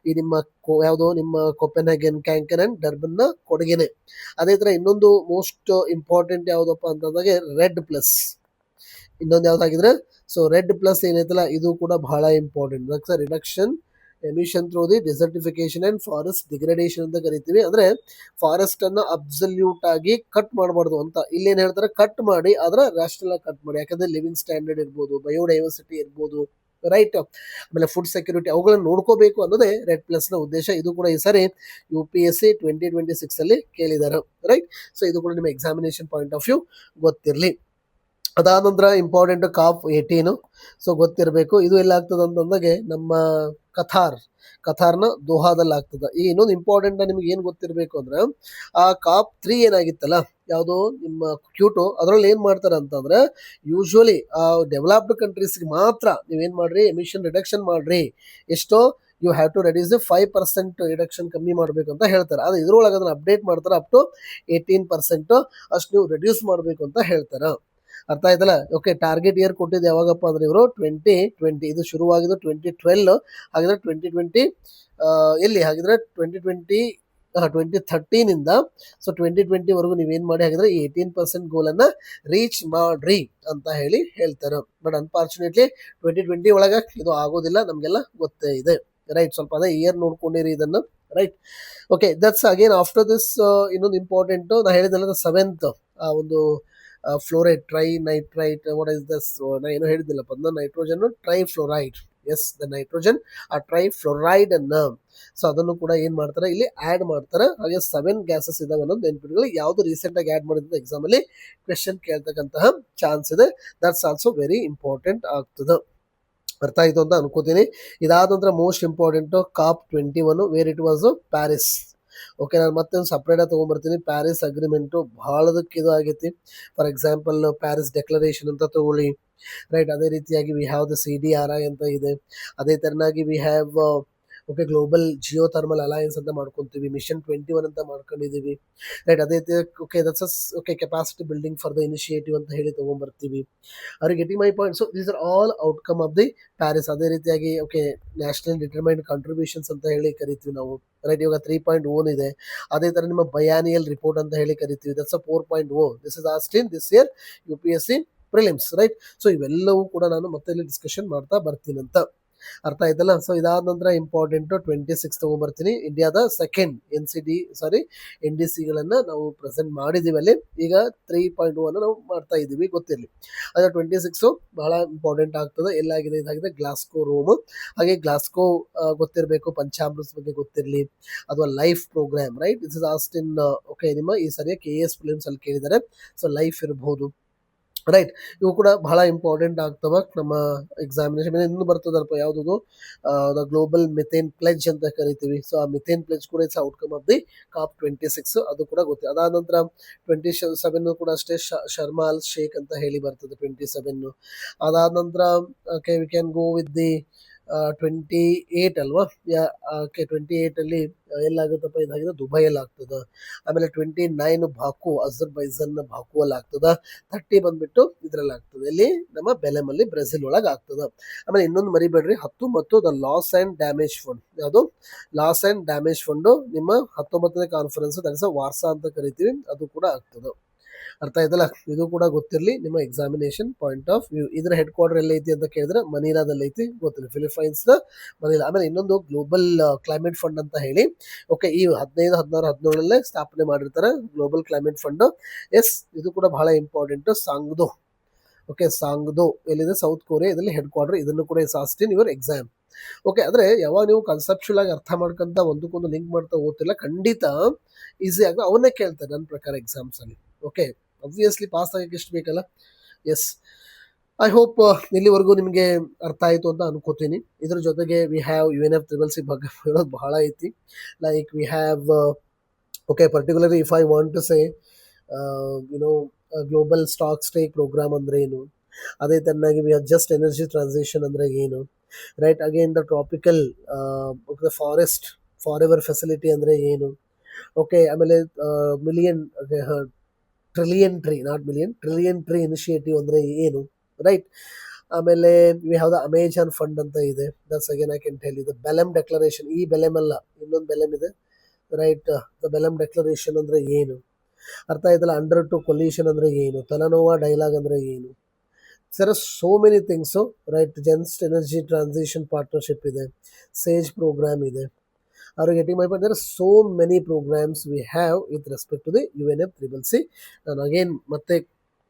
ಈ ನಿಮ್ಮ ಯಾವುದೋ ನಿಮ್ಮ ಕೋಪೆನ್ಹೆಗನ್, ಕ್ಯಾಂಕನ್ ಆ್ಯಂಡ್ ಡರ್ಬನ್ನ ಕೊಡುಗೆನೆ. ಅದೇ ಥರ ಇನ್ನೊಂದು ಮೋಸ್ಟ್ ಇಂಪಾರ್ಟೆಂಟ್ ಯಾವುದಪ್ಪ ಅಂತಂದಾಗ ರೆಡ್ ಪ್ಲಸ್, ಇನ್ನೊಂದು ಯಾವುದಾಗಿದ್ರೆ ಸೊ ರೆಡ್ ಪ್ಲಸ್ ಏನೈತಲ್ಲ ಇದು ಕೂಡ ಬಹಳ important. Reduction emission through the desertification and forest degradation ಅಂತ ಕರಿತೀವಿ. ಅಂದರೆ ಫಾರೆಸ್ಟನ್ನು ಅಬ್ಸಲ್ಯೂಟ್ ಆಗಿ ಕಟ್ ಮಾಡಬಾರ್ದು ಅಂತ. ಇಲ್ಲೇನು ಹೇಳ್ತಾರೆ, ಕಟ್ ಮಾಡಿ ಅದರ ರಾಷ್ಟ್ರಲ್ಲ ಕಟ್ ಮಾಡಿ. ಯಾಕಂದರೆ ಲಿವಿಂಗ್ ಸ್ಟ್ಯಾಂಡರ್ಡ್ ಇರ್ಬೋದು, ಬಯೋಡೈವರ್ಸಿಟಿ ಇರ್ಬೋದು, ರೈಟ್, ಆಮೇಲೆ ಫುಡ್ ಸೆಕ್ಯೂರಿಟಿ, ಅವುಗಳನ್ನು ನೋಡ್ಕೋಬೇಕು ಅನ್ನೋದೇ ರೆಡ್ ಪ್ಲಸ್ನ ಉದ್ದೇಶ. ಇದು ಕೂಡ ಈ ಸಾರಿ UPSC 2026 ಅಲ್ಲಿ ಕೇಳಿದ್ದಾರೆ, ರೈಟ್. ಸೊ ಇದು ಕೂಡ ನಿಮ್ಮ ಎಕ್ಸಾಮಿನೇಷನ್ ಪಾಯಿಂಟ್ ಆಫ್ ವ್ಯೂ ಗೊತ್ತಿರಲಿ. ಅದಾದ ನಂತರ ಇಂಪಾರ್ಟೆಂಟ್ ಕಾಪ್ 18 ಸೊ ಗೊತ್ತಿರಬೇಕು. ಇದು ಎಲ್ಲಾಗ್ತದೆ ಅಂತಂದಾಗೆ ನಮ್ಮ ಕಥಾರ್ನ ದೋಹಾದಲ್ಲಿ ಆಗ್ತದೆ. ಈಗ ಇನ್ನೊಂದು ಇಂಪಾರ್ಟೆಂಟ್ ನಿಮ್ಗೆ ಏನು ಗೊತ್ತಿರಬೇಕು ಅಂದ್ರೆ, ಆ ಕಾಪ್ 3 ಏನಾಗಿತ್ತಲ್ಲ ಯಾವುದು ನಿಮ್ಮ ಕ್ಯೂಟೋ, ಅದರಲ್ಲಿ ಏನು ಮಾಡ್ತಾರೆ ಅಂತಂದ್ರೆ ಯೂಶ್ವಲಿ ಡೆವಲಪ್ಡ್ ಕಂಟ್ರೀಸ್ಗೆ ಮಾತ್ರ ನೀವೇನು ಮಾಡ್ರಿ, ಎಮಿಷನ್ ರಿಡಕ್ಷನ್ ಮಾಡ್ರಿ. ಎಷ್ಟೋ you have to reduce 5% reduction ಕಮ್ಮಿ ಮಾಡಬೇಕು ಅಂತ ಹೇಳ್ತಾರೆ. ಅದು ಇದ್ರೊಳಗೆ ಅದನ್ನು ಅಪ್ಡೇಟ್ ಮಾಡ್ತಾರೆ, ಅಪ್ ಟು 18% ಅಷ್ಟು ನೀವು ರೆಡ್ಯೂಸ್ ಮಾಡಬೇಕು ಅಂತ ಹೇಳ್ತಾರೆ. ಅರ್ಥ ಆಯ್ತಲ್ಲ. ಓಕೆ, ಟಾರ್ಗೆಟ್ ಇಯರ್ ಕೊಟ್ಟಿದ್ದು ಯಾವಾಗಪ್ಪ ಅಂದ್ರೆ ಇವರು 2020, ಇದು ಶುರುವಾಗಿದ್ದು 2012, ಹಾಗಿದ್ರೆ 2020 ಎಲ್ಲಿ ಹಾಗಿದ್ರೆ 2013 ಸೊ 2020ವರೆಗೂ ನೀವೇನು ಮಾಡಿ ಹಾಗಿದ್ರೆ 18% ಗೋಲನ್ನು ರೀಚ್ ಮಾಡ್ರಿ ಅಂತ ಹೇಳ್ತಾರೆ. ಬಟ್ ಅನ್ಫಾರ್ಚುನೇಟ್ಲಿ 2020 ಒಳಗೆ ಇದು ಆಗೋದಿಲ್ಲ, ನಮಗೆಲ್ಲ ಗೊತ್ತೇ ಇದೆ, ರೈಟ್. ಸ್ವಲ್ಪ ಅದೇ ಇಯರ್ ನೋಡ್ಕೊಂಡಿರಿ ಇದನ್ನು, right. Okay, that's again after this ಇನ್ನೊಂದು ಇಂಪಾರ್ಟೆಂಟು ನಾ ಹೇಳಿದಲ್ಲ, 7th ಒಂದು fluoride, tri nitrite, what is this, ನಾ ಏನೋ ಹೇಳಿದ್ದಿಲ್ಲಪ್ಪ ಅದನ್ನ, nitrogen trifluoride, yes the nitrogen ಆ ಟ್ರೈಫ್ಲೋರೈಡ್ ಅನ್ನ ಸೊ ಅದನ್ನು ಕೂಡ ಏನು ಮಾಡ್ತಾರೆ ಇಲ್ಲಿ ಆ್ಯಡ್ ಮಾಡ್ತಾರೆ. ಹಾಗೆ 7 ಗ್ಯಾಸಸ್ ಇದಾವೆ ಅನ್ನೋದು ನೆನ್ಪಿಟ್ಕೊಳ್ಳಿ. ಯಾವುದು ರೀಸೆಂಟಾಗಿ ಆ್ಯಡ್ ಮಾಡಿದ್ರೆ ಎಕ್ಸಾಮಲ್ಲಿ ಕ್ವೆಶನ್ ಕೇಳ್ತಕ್ಕಂತಹ ಚಾನ್ಸ್ ಇದೆ. ದಟ್ಸ್ ಆಲ್ಸೋ ವೆರಿ ಇಂಪಾರ್ಟೆಂಟ್ ಆಗ್ತದೆ. ಅರ್ಥ ಆಯಿತು ಅಂತ ಅನ್ಕೋತೀನಿ. ಇದಾದ ನಂತರ most important COP 21 where it was Paris. Okay, ನಾನು ಮತ್ತೆ ಒಂದು ಸಪ್ರೇಟಾಗಿ ತೊಗೊಂಬರ್ತೀನಿ. ಪ್ಯಾರಿಸ್ ಅಗ್ರಿಮೆಂಟು ಭಾಳದಕ್ಕೆ ಇದು ಆಗೈತಿ. ಫಾರ್ ಎಕ್ಸಾಂಪಲ್ ಪ್ಯಾರಿಸ್ ಡೆಕ್ಲರೇಷನ್ ಅಂತ ತಗೊಳ್ಳಿ, ರೈಟ್. ಅದೇ ರೀತಿಯಾಗಿ ವಿ ಹ್ಯಾವ್ ದ CDRI ಅಂತ ಇದೆ. ಅದೇ ಥರನಾಗಿ we have okay global geothermal alliance ಅಂತ ಮಾಡ್ಕೊತೀವಿ. ಮಿಷನ್ 21 ಅಂತ ಮಾಡ್ಕೊಂಡಿದ್ದೀವಿ, ರೈಟ್. ಅದೇ okay that's okay capacity building for the initiative ಅಂತ ಹೇಳಿ ತೊಗೊಂಬರ್ತೀವಿ. ಅವ್ರಿಗೆ getting my point. So these are all outcome of the Paris. ಅದೇ ರೀತಿಯಾಗಿ ಓಕೆ ನ್ಯಾಷನಲ್ ಡಿಟರ್ಮೈನ್ಡ್ ಕಾಂಟ್ರಿಬ್ಯೂಷನ್ಸ್ ಅಂತ ಹೇಳಿ ಕರಿತೀವಿ ನಾವು, ರೈಟ್. ಇವಾಗ 3.1 ಇದೆ. ಅದೇ ಥರ ನಿಮ್ಮ ಬಯಾನಿಯಲ್ ರಿಪೋರ್ಟ್ ಅಂತ ಹೇಳಿ ಕರಿತೀವಿ, that's 4.0. This is asked in this year UPSC prelims, right. So ಇವೆಲ್ಲವೂ ಕೂಡ ನಾನು ಮತ್ತೆ ಇಲ್ಲಿ ಡಿಸ್ಕಷನ್ ಮಾಡ್ತಾ ಬರ್ತೀನಿ ಅಂತ. ಅರ್ಥ ಆಯ್ತಲ್ಲ. ಸೊ ಇದಾದ ನಂತರ ಇಂಪಾರ್ಟೆಂಟು 26 ತೊಗೊಂಬರ್ತೀನಿ. ಇಂಡಿಯಾದ ಸೆಕೆಂಡ್ NDCಗಳನ್ನು ನಾವು ಪ್ರೆಸೆಂಟ್ ಮಾಡಿದ್ದೀವಿ ಅಲ್ಲಿ. ಈಗ 3.1 ನಾವು ಮಾಡ್ತಾ ಇದ್ದೀವಿ, ಗೊತ್ತಿರಲಿ. ಅದೇ 26 ಬಹಳ ಇಂಪಾರ್ಟೆಂಟ್ ಆಗ್ತದೆ. ಎಲ್ಲಾಗಿದೆ ಇದಾಗಿದೆ ಗ್ಲಾಸ್ಕೋ ರೋಮು. ಹಾಗೆ ಗ್ಲಾಸ್ಕೋ ಗೊತ್ತಿರಬೇಕು, ಪಂಚಾಮೃತ ಬಗ್ಗೆ ಗೊತ್ತಿರಲಿ, ಅಥವಾ life programme, right. This is asked in okay ನಿಮ್ಮ ಈ ಸರಿಯ KS ಪ್ರಿಲಿಮ್ಸ್ ಅಲ್ಲಿ ಕೇಳಿದ್ದಾರೆ. ಸೊ ಲೈಫ್ ಇರ್ಬೋದು, ರೈಟ್. ಇವು ಕೂಡ ಬಹಳ ಇಂಪಾರ್ಟೆಂಟ್ ಆಗ್ತವೆ ನಮ್ಮ ಎಕ್ಸಾಮಿನೇಷನ್. ಇನ್ನೂ ಬರ್ತದಲ್ಪ ಯಾವುದದು ದ ಗ್ಲೋಬಲ್ ಮಿಥೇನ್ ಪ್ಲೆಜ್ ಅಂತ ಕರಿತೀವಿ. ಸೊ ಆ ಮಿಥೇನ್ ಪ್ಲೆಜ್ ಕೂಡ ಇಟ್ಸ್ ಔಟ್ಕಮ್ ಆಫ್ ದಿ ಕಾಪ್ 26, ಅದು ಕೂಡ ಗೊತ್ತಿದೆ. ಅದಾದ ನಂತರ 27 ಕೂಡ ಅಷ್ಟೇ ಶರ್ಮಾ ಅಲ್ ಶೇಖ್ ಅಂತ ಹೇಳಿ ಬರ್ತದೆ 27. ಅದಾದ ನಂತರ okay we can go with the 28 ಅಲ್ವಾ. ಓಕೆ 28 ಅಲ್ಲಿ ಎಲ್ಲಾಗುತ್ತಪ್ಪ ಇದಾಗಿದೆ ದುಬೈಯಲ್ಲಿ ಆಗ್ತದೆ. ಆಮೇಲೆ 29 ಬಾಕು ಅಜರ್ಬೈಜಾನ್ ಬಾಕು ಅಲ್ಲಿ ಆಗ್ತದೆ. 30 ಬಂದ್ಬಿಟ್ಟು ಇದರಲ್ಲಿ ಆಗ್ತದೆ, ಇಲ್ಲಿ ನಮ್ಮ ಬೆಲೆಮಲ್ಲಿ ಬ್ರೆಜಿಲ್ ಒಳಗೆ ಆಗ್ತದೆ. ಆಮೇಲೆ ಇನ್ನೊಂದು ಮರಿಬೇಡ್ರಿ 19 the loss and damage fund. ಯಾವುದು ಲಾಸ್ ಆ್ಯಂಡ್ ಡ್ಯಾಮೇಜ್ ಫಂಡು ನಿಮ್ಮ 19ನೇ ಕಾನ್ಫರೆನ್ಸ್, ದಟ್ ಇಸ್ ವಾರ್ಸಾ ಅಂತ ಕರಿತೀವಿ, ಅದು ಕೂಡ ಆಗ್ತದೆ. ಅರ್ಥ ಆಯ್ತಲ್ಲ. ಇದು ಕೂಡ ಗೊತ್ತಿರಲಿ ನಿಮ್ಮ ಎಕ್ಸಾಮಿನೇಷನ್ ಪಾಯಿಂಟ್ ಆಫ್ ವ್ಯೂ. ಇದರ ಹೆಡ್ ಕ್ವಾರ್ಟರ್ ಎಲ್ಲ ಐತಿ ಅಂತ ಕೇಳಿದ್ರೆ ಮನೀಲಾದಲ್ಲಿ ಐತಿ, ಗೊತ್ತಿಲ್ಲ, ಫಿಲಿಪೈನ್ಸ್ನ ಮನೀಲಾ. ಆಮೇಲೆ ಇನ್ನೊಂದು ಗ್ಲೋಬಲ್ ಕ್ಲೈಮೇಟ್ ಫಂಡ್ ಅಂತ ಹೇಳಿ ಓಕೆ ಈ 15, 16, 17 ಸ್ಥಾಪನೆ ಮಾಡಿರ್ತಾರೆ ಗ್ಲೋಬಲ್ ಕ್ಲೈಮೇಟ್ ಫಂಡ್. ಎಸ್, ಇದು ಕೂಡ ಬಹಳ ಇಂಪಾರ್ಟೆಂಟ್. ಸಾಂಗ್ದೋ ಓಕೆ, ಸಾಂಗ್ದೋ ಎಲ್ಲಿದೆ, ಸೌತ್ ಕೊರಿಯಾ, ಇದರಲ್ಲಿ ಹೆಡ್ ಕ್ವಾರ್ಟರ್, ಇದನ್ನು ಕೂಡ is asked in your exam. Okay, ಅಂದರೆ ಯಾವಾಗ ನೀವು ಕನ್ಸೆಪ್ಚುಯಲ್ ಆಗಿ ಅರ್ಥ ಮಾಡ್ಕೊಂತ ಒಂದಕ್ಕೊಂದು ಲಿಂಕ್ ಮಾಡ್ತಾ ಓದ್ತಿಲ್ಲ, ಖಂಡಿತ ಈಸಿ ಆಗಿ ಅವನ್ನೇ ಕೇಳ್ತಾರೆ ನನ್ನ ಪ್ರಕಾರ ಎಕ್ಸಾಮ್ಸಲ್ಲಿ. ಓಕೆ, ಅಬ್ವಿಯಸ್ಲಿ ಪಾಸ್ ಆಗಕ್ಕೆ ಎಷ್ಟು ಬೇಕಲ್ಲ. ಎಸ್, ಐ ಹೋಪ್ ಇಲ್ಲಿವರೆಗೂ ನಿಮಗೆ ಅರ್ಥ ಆಯಿತು ಅಂತ ಅನ್ಕೋತೀನಿ. ಇದ್ರ ಜೊತೆಗೆ ವಿ ಹ್ಯಾವ್ UNF-CCC ಬಗ್ಗೆ ಹೇಳೋದು ಬಹಳ ಐತಿ. Like we have okay, particularly if I want to say global stock stake program ಅಂದರೆ ಏನು, ಅದೇ ತರನಾಗಿ we are just energy transition ಅಂದರೆ ಏನು, right. Again the tropical the forest for ever facility ಅಂದರೆ ಏನು, ಓಕೆ. ಆಮೇಲೆ million trillion tree, not million, trillion tree initiative ಅಂದರೆ ಏನು, ರೈಟ್. ಆಮೇಲೆ we have the Amazon fund ಅಂತ ಇದೆ. That's again I can tell you the Belem declaration. ಈ ಬೆಲೆಮ್ ಅಲ್ಲ, ಇನ್ನೊಂದು ಬೆಲೆಮ್ ಇದೆ, ರೈಟ್. ದ ಬೆಲಮ್ ಡೆಕ್ಲರೇಷನ್ ಅಂದರೆ ಏನು, ಅರ್ಥ ಆಯ್ತಲ್ಲ. ಅಂಡರ್ ಟು ಕೊಲ್ಯೂಷನ್ ಅಂದರೆ ಏನು, ತಲನೋವಾ ಡೈಲಾಗ್ ಅಂದರೆ ಏನು. Sir so many things, right. Just energy transition partnership ಇದೆ, ಸೇಜ್ ಪ್ರೋಗ್ರಾಮ್ ಇದೆ. Are you getting my point? There are so many programs we have with respect to the UNF-CCC. ನಾನು again ಮತ್ತೆ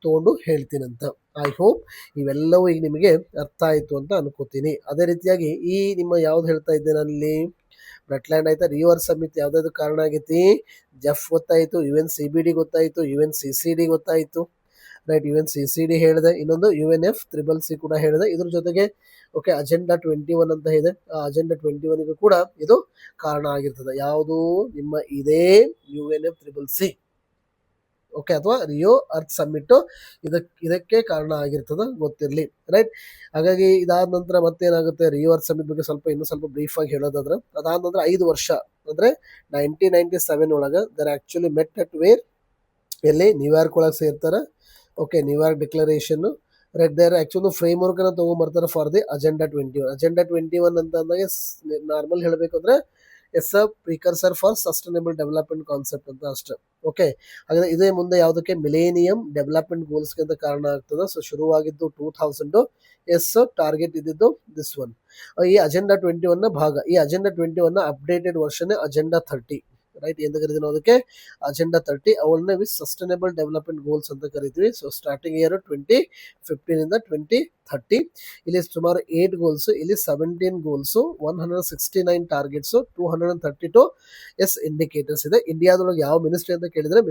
ತೊಗೊಂಡು ಹೇಳ್ತೀನಂತ. I hope ಇವೆಲ್ಲವೂ ಈಗ ನಿಮಗೆ ಅರ್ಥ ಆಯಿತು ಅಂತ ಅನ್ಕೋತೀನಿ. ಅದೇ ರೀತಿಯಾಗಿ ಈ ನಿಮ್ಮ ಯಾವ್ದು ಹೇಳ್ತಾ ಇದ್ದೆ ನಾನಿಲ್ಲಿ, ವೆಟ್ಲ್ಯಾಂಡ್ ಆಯ್ತಾ, ರಿವರ್ ಸಮಿತಿ ಯಾವ್ದಾದ್ರು ಕಾರಣ ಆಗೈತಿ, ಜೆಫ್ ಗೊತ್ತಾಯಿತು, UNCBD ಗೊತ್ತಾಯಿತು, UNCCD ಗೊತ್ತಾಯಿತು, ರೈಟ್. UNCCD ಹೇಳಿದೆ, ಇನ್ನೊಂದು UNF-CCC ಕೂಡ ಹೇಳಿದೆ. ಇದ್ರ ಜೊತೆಗೆ ಓಕೆ, ಅಜೆಂಡಾ 21 ಅಂತ ಇದೆ. ಆ ಅಜೆಂಡಾ 21ಗೂ ಕೂಡ ಇದು ಕಾರಣ ಆಗಿರ್ತದೆ. ಯಾವುದು, ನಿಮ್ಮ ಇದೇ UNF-CCC, ಓಕೆ, ಅಥವಾ ರಿಯೋ ಅರ್ತ್ ಸಮ್ಮಿಟ್ಟು ಇದಕ್ಕೆ ಕಾರಣ ಆಗಿರ್ತದೆ, ಗೊತ್ತಿರಲಿ, ರೈಟ್. ಹಾಗಾಗಿ ಇದಾದ ನಂತರ ಮತ್ತೇನಾಗುತ್ತೆ, ರಿಯೋ ಅರ್ತ್ ಸಮ್ಮಿಟ್ ಬಗ್ಗೆ ಇನ್ನೂ ಸ್ವಲ್ಪ ಬ್ರೀಫ್ ಆಗಿ ಹೇಳೋದಾದ್ರೆ, ಅದಾದ ನಂತರ 5 ವರ್ಷ ಅಂದರೆ 1997 ಒಳಗೆ there actually met at where, ಎಲ್ಲಿ, ನ್ಯೂಯಾರ್ಕ್ ಒಳಗೆ ಸೇರ್ತಾರೆ. Okay, New York declaration, right. There actually framework ಅನ್ನು ತೊಗೊಂಬರ್ತಾರೆ ಫಾರ್ ದಿ ಅಜೆಂಡಾ 21. ಅಜೆಂಡಾ 21 ಅಂತ ಅಂದಾಗ ನಾರ್ಮಲ್ ಹೇಳಬೇಕು ಅಂದರೆ as a precursor for sustainable development concept ಅಂತ ಅಷ್ಟೇ. ಓಕೆ, ಹಾಗಾದರೆ ಇದೇ ಮುಂದೆ ಯಾವುದಕ್ಕೆ, ಮಿಲೇನಿಯಂ ಡೆವಲಪ್ಮೆಂಟ್ ಗೋಲ್ಸ್ಗೆ ಅಂತ ಕಾರಣ ಆಗ್ತದೆ. ಸೊ ಶುರುವಾಗಿದ್ದು 2000, ಎಸ್ ಟಾರ್ಗೆಟ್ ಇದ್ದಿದ್ದು ದಿಸ್ ಒನ್. ಈ ಅಜೆಂಡಾ 21 ಭಾಗ. ಈ agenda 21 updated version agenda 30, right. ಎಂದು ಕರಿತೀವಿ ನಾವು ಅದಕ್ಕೆ, ಅಜೆಂಡಾ 30. ಅವಳನ್ನ ವಿತ್ ಸಸ್ಟೈನಬಲ್ ಡೆವಲಪ್ಮೆಂಟ್ ಗೋಲ್ಸ್ ಅಂತ ಕರಿತೀವಿ. ಸೊ ಸ್ಟಾರ್ಟಿಂಗ್ ಇಯರ್ 2015 ಇಂದ 2030. ಇಲ್ಲಿ ಸುಮಾರು 8 ಗೋಲ್ಸು, ಇಲ್ಲಿ 17 ಗೋಲ್ಸು, 169 ಟಾರ್ಗೆಟ್ಸು, 232 ಇಂಡಿಕೇಟರ್ಸ್ ಇದೆ. ಇಂಡಿಯಾದೊಳಗೆ ಯಾವ ಮಿನಿಸ್ಟ್ರಿ ಅಂತ ಕೇಳಿದ್ರೆ,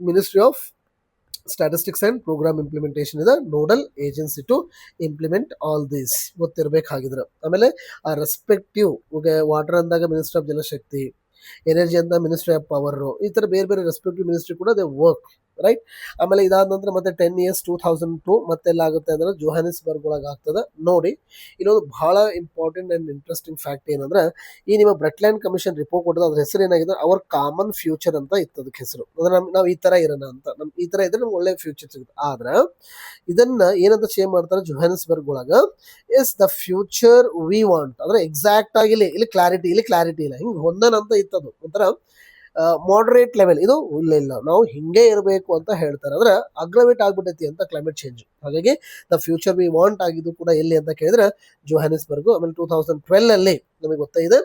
ministry of statistics and program implementation ಇದೆ nodal agency to implement all these, ಗೊತ್ತಿರಬೇಕಾಗಿದ್ರೆ. ಆಮೇಲೆ ಆ ರೆಸ್ಪೆಕ್ಟಿವ್, ವಾಟರ್ ಅಂದಾಗ ಮಿನಿಸ್ಟ್ರಿ ಆಫ್ ಜಲಶಕ್ತಿ, ಎನರ್ಜಿ ಅಂತ ಮಿನಿಸ್ಟ್ರಿ ಆಫ್ ಪವರ್, ಈ ಥರ ಬೇರೆ ಬೇರೆ ರೆಸ್ಪೆಕ್ಟಿವ್ ಮಿನಿಸ್ಟ್ರಿ ಕೂಡ ದೇ ವರ್ಕ್, ರೈಟ್. ಆಮೇಲೆ ಇದಾದ ನಂತರ ಮತ್ತೆ 10 years 2002 ಮತ್ತೆಲ್ಲ ಆಗುತ್ತೆ ಅಂದರೆ ಜೋಹಾನಿಸ್ಬರ್ಗ್ ಒಳಗೆ ಆಗ್ತದೆ. ನೋಡಿ, ಇನ್ನೊಂದು ಬಹಳ ಇಂಪಾರ್ಟೆಂಟ್ ಆ್ಯಂಡ್ ಇಂಟ್ರೆಸ್ಟಿಂಗ್ ಫ್ಯಾಕ್ಟ್ ಏನಂದ್ರೆ, ಈ ನಿಮ್ಮ ಬ್ರೆಟ್ಲ್ಯಾಂಡ್ ಕಮಿಷನ್ ರಿಪೋರ್ಟ್ ಕೊಟ್ಟದ, ಅದ್ರ ಹೆಸರು ಏನಾಗಿದೆ, ಅವರ್ ಕಾಮನ್ ಫ್ಯೂಚರ್ ಅಂತ ಇತ್ತು ಅದಕ್ಕೆ ಹೆಸರು. ಅಂದ್ರೆ ನಾವು ಈ ಥರ ಇರೋಣ ಅಂತ, ಈ ಥರ ಇದ್ರೆ ನಮ್ಗೆ ಒಳ್ಳೆ ಫ್ಯೂಚರ್ ಸಿಗುತ್ತೆ. ಆದ್ರೆ ಇದನ್ನ ಏನಂತ ಚೇಂಜ್ ಮಾಡ್ತಾರೆ ಜೋಹಾನಿಸ್ಬರ್ಗ್ ಒಳಗೆ, yes the future we want, ಅಂದ್ರೆ ಎಕ್ಸಾಕ್ಟ್ ಆಗಿ ಇಲ್ಲಿ ಕ್ಲಾರಿಟಿ ಇಲ್ಲ, ಹಿಂಗೆ ಹೊಂದನ ಅಂತ ಇತ್ತದು, ಒಂಥರ ಮಾಡ್ರೇಟ್ ಲೆವೆಲ್. ಇದು ಇಲ್ಲ ನಾವು ಹಿಂಗೆ ಇರಬೇಕು ಅಂತ ಹೇಳ್ತಾರೆ. ಅಂದ್ರೆ ಅಗ್ರವೇಟ್ ಆಗ್ಬಿಟ್ಟೈತಿ ಅಂತ ಕ್ಲೈಮೇಟ್ ಚೇಂಜ್. ಹಾಗಾಗಿ ದ ಫ್ಯೂಚರ್ ವಿ ವಾಂಟ್ ಆಗಿದ್ದು ಕೂಡ ಎಲ್ಲಿ ಅಂತ ಕೇಳಿದ್ರೆ ಜೋಹಾನಿಸ್ಬರ್ಗು. ಆಮೇಲೆ 2012 ನಮಗೆ ಗೊತ್ತಾಯಿದೆ,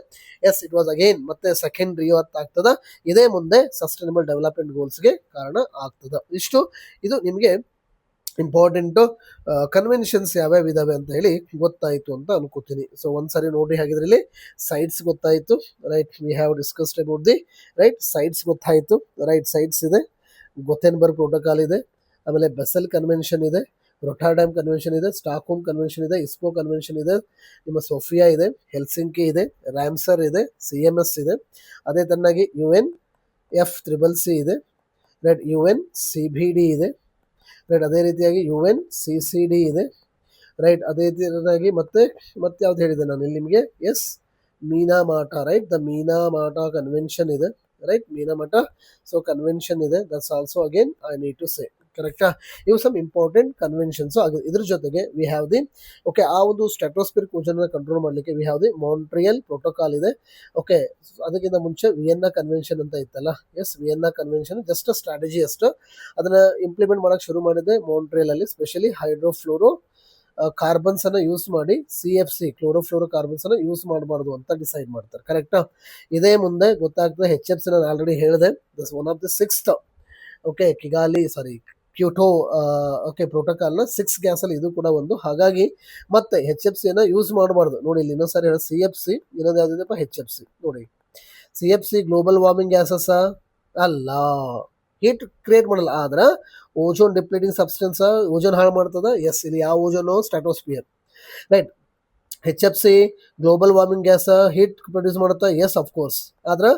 ಎಸ್ ಇಟ್ ವಾಸ್ ಅಗೇನ್ ಮತ್ತೆ ಸೆಕೆಂಡ್ ರಿಯೋ ಅರ್ಥ ಆಗ್ತದ. ಇದೇ ಮುಂದೆ ಸಸ್ಟೈನಬಲ್ ಡೆವಲಪ್ಮೆಂಟ್ ಗೋಲ್ಸ್ಗೆ ಕಾರಣ ಆಗ್ತದ. ಇಷ್ಟು ಇದು ನಿಮಗೆ ಇಂಪಾರ್ಟೆಂಟು ಕನ್ವೆನ್ಷನ್ಸ್ ಯಾವ್ಯಾವ ಇದಾವೆ ಅಂತ ಹೇಳಿ ಗೊತ್ತಾಯಿತು ಅಂತ ಅನ್ಕೋತೀನಿ. ಸೊ ಒಂದ್ಸರಿ ನೋಡ್ರಿ, ಹಾಗಿದ್ರೆ ಇಲ್ಲಿ ಸೈಟ್ಸ್ ಗೊತ್ತಾಯಿತು, right. We have discussed about the right sites ಗೊತ್ತಾಯಿತು, ರೈಟ್. ಸೈಟ್ಸ್ ಇದೆ, ಗೊಥೆನ್ಬರ್ಗ್ ಪ್ರೋಟೋಕಾಲ್ ಇದೆ, ಆಮೇಲೆ ಬೆಸೆಲ್ ಕನ್ವೆನ್ಷನ್ ಇದೆ, ರೊಟರ್ಡ್ಯಾಮ್ ಕನ್ವೆನ್ಷನ್ ಇದೆ, ಸ್ಟಾಕ್ಹೋಮ್ ಕನ್ವೆನ್ಷನ್ ಇದೆ, ಇಸ್ಪೋ ಕನ್ವೆನ್ಷನ್ ಇದೆ, ನಿಮ್ಮ ಸೋಫಿಯಾ ಇದೆ, ಹೆಲ್ಸಿಂಕಿ ಇದೆ, ರ್ಯಾಮ್ಸರ್ ಇದೆ, CMS ಇದೆ. ಅದೇ ತರನಾಗಿ UNF-CCC ಇದೆ, ರೈಟ್. UNCBD ಇದೆ, ರೈಟ್. ಅದೇ ರೀತಿಯಾಗಿ UNCCD ಇದೆ, ರೈಟ್. ಅದೇ ರೀತಿಯಾಗಿ ಮತ್ತೆ ಯಾವ್ದು ಹೇಳಿದೆ ನಾನು ಇಲ್ಲಿ ನಿಮಗೆ, yes Minamata, right. The Minamata convention ಇದೆ, ರೈಟ್. ಮೀನಾಮಾಟ ಸೊ ಕನ್ವೆನ್ಷನ್ ಇದೆ. That's also again I need to say, ಕರೆಕ್ಟಾ. ಇವು ಸಮ್ ಇಂಪಾರ್ಟೆಂಟ್ ಕನ್ವೆನ್ಷನ್ಸ್ ಆಗಿದೆ. ಇದ್ರ ಜೊತೆಗೆ ವಿ ಹ್ಯಾವ್ ದಿ ಓಕೆ, ಆ ಒಂದು ಸ್ಟ್ರಾಟೋಸ್ಫಿಯರಿಕ್ ಓಜನ್ನ ಕಂಟ್ರೋಲ್ ಮಾಡಲಿಕ್ಕೆ we have the Montreal protocol ಇದೆ. ಓಕೆ, ಅದಕ್ಕಿಂತ ಮುಂಚೆ ವಿಯೆನ್ನಾ ಕನ್ವೆನ್ಷನ್ ಅಂತ ಇತ್ತಲ್ಲ, yes Vienna convention just strategy ಅಷ್ಟು. ಅದನ್ನ ಇಂಪ್ಲಿಮೆಂಟ್ ಮಾಡಕ್ಕೆ ಶುರು ಮಾಡಿದೆ ಮಾಂಟ್ರಿಯಲ್ ಅಲ್ಲಿ, ಸ್ಪೆಷಲಿ ಹೈಡ್ರೋಫ್ಲೋರೋ ಕಾರ್ಬನ್ಸ್ ಅನ್ನ ಯೂಸ್ ಮಾಡಿ, CFC ಕ್ಲೋರೋಫ್ಲೋರೋ ಕಾರ್ಬನ್ಸ್ ಅನ್ನ ಯೂಸ್ ಮಾಡಬಾರ್ದು ಅಂತ ಡಿಸೈಡ್ ಮಾಡ್ತಾರೆ, ಕರೆಕ್ಟಾ. ಇದೇ ಮುಂದೆ ಗೊತ್ತಾಗ್ತದೆ HFC ನಾನು ಆಲ್ರೆಡಿ ಹೇಳಿದೆ, this one of the 6th okay Kigali Kyoto okay ಪ್ರೋಟೋಕಾಲ್ನ 6 ಗ್ಯಾಸಲ್ಲಿ ಇದು ಕೂಡ ಒಂದು. ಹಾಗಾಗಿ ಮತ್ತೆ HFCನ ಯೂಸ್ ಮಾಡಬಾರ್ದು. ನೋಡಿ ಇಲ್ಲಿ ಇನ್ನೊಂದ್ಸಾರಿ ಹೇಳಿ, CFC ಇನ್ನೊಂದು ಯಾವುದಿದೆಪ್ಪ, HFC. ನೋಡಿ CFC ಗ್ಲೋಬಲ್ ವಾರ್ಮಿಂಗ್ ಗ್ಯಾಸಸ್ ಅಲ್ಲ, ಹೀಟ್ ಕ್ರಿಯೇಟ್ ಮಾಡಲ್ಲ, ಆದ್ರೆ ಓಜೋನ್ ಡಿಪ್ಲೀಟಿಂಗ್ ಸಬ್ಸ್ಟೆನ್ಸ್, ಓಜೋನ್ ಹಾಳು ಮಾಡ್ತದ. ಎಸ್, ಇಲ್ಲಿ ಯಾವ ozone, stratosphere, right. HFC global warming gas heat produce ಮಾಡುತ್ತಾ? Yes, of course. ಆದ್ರೆ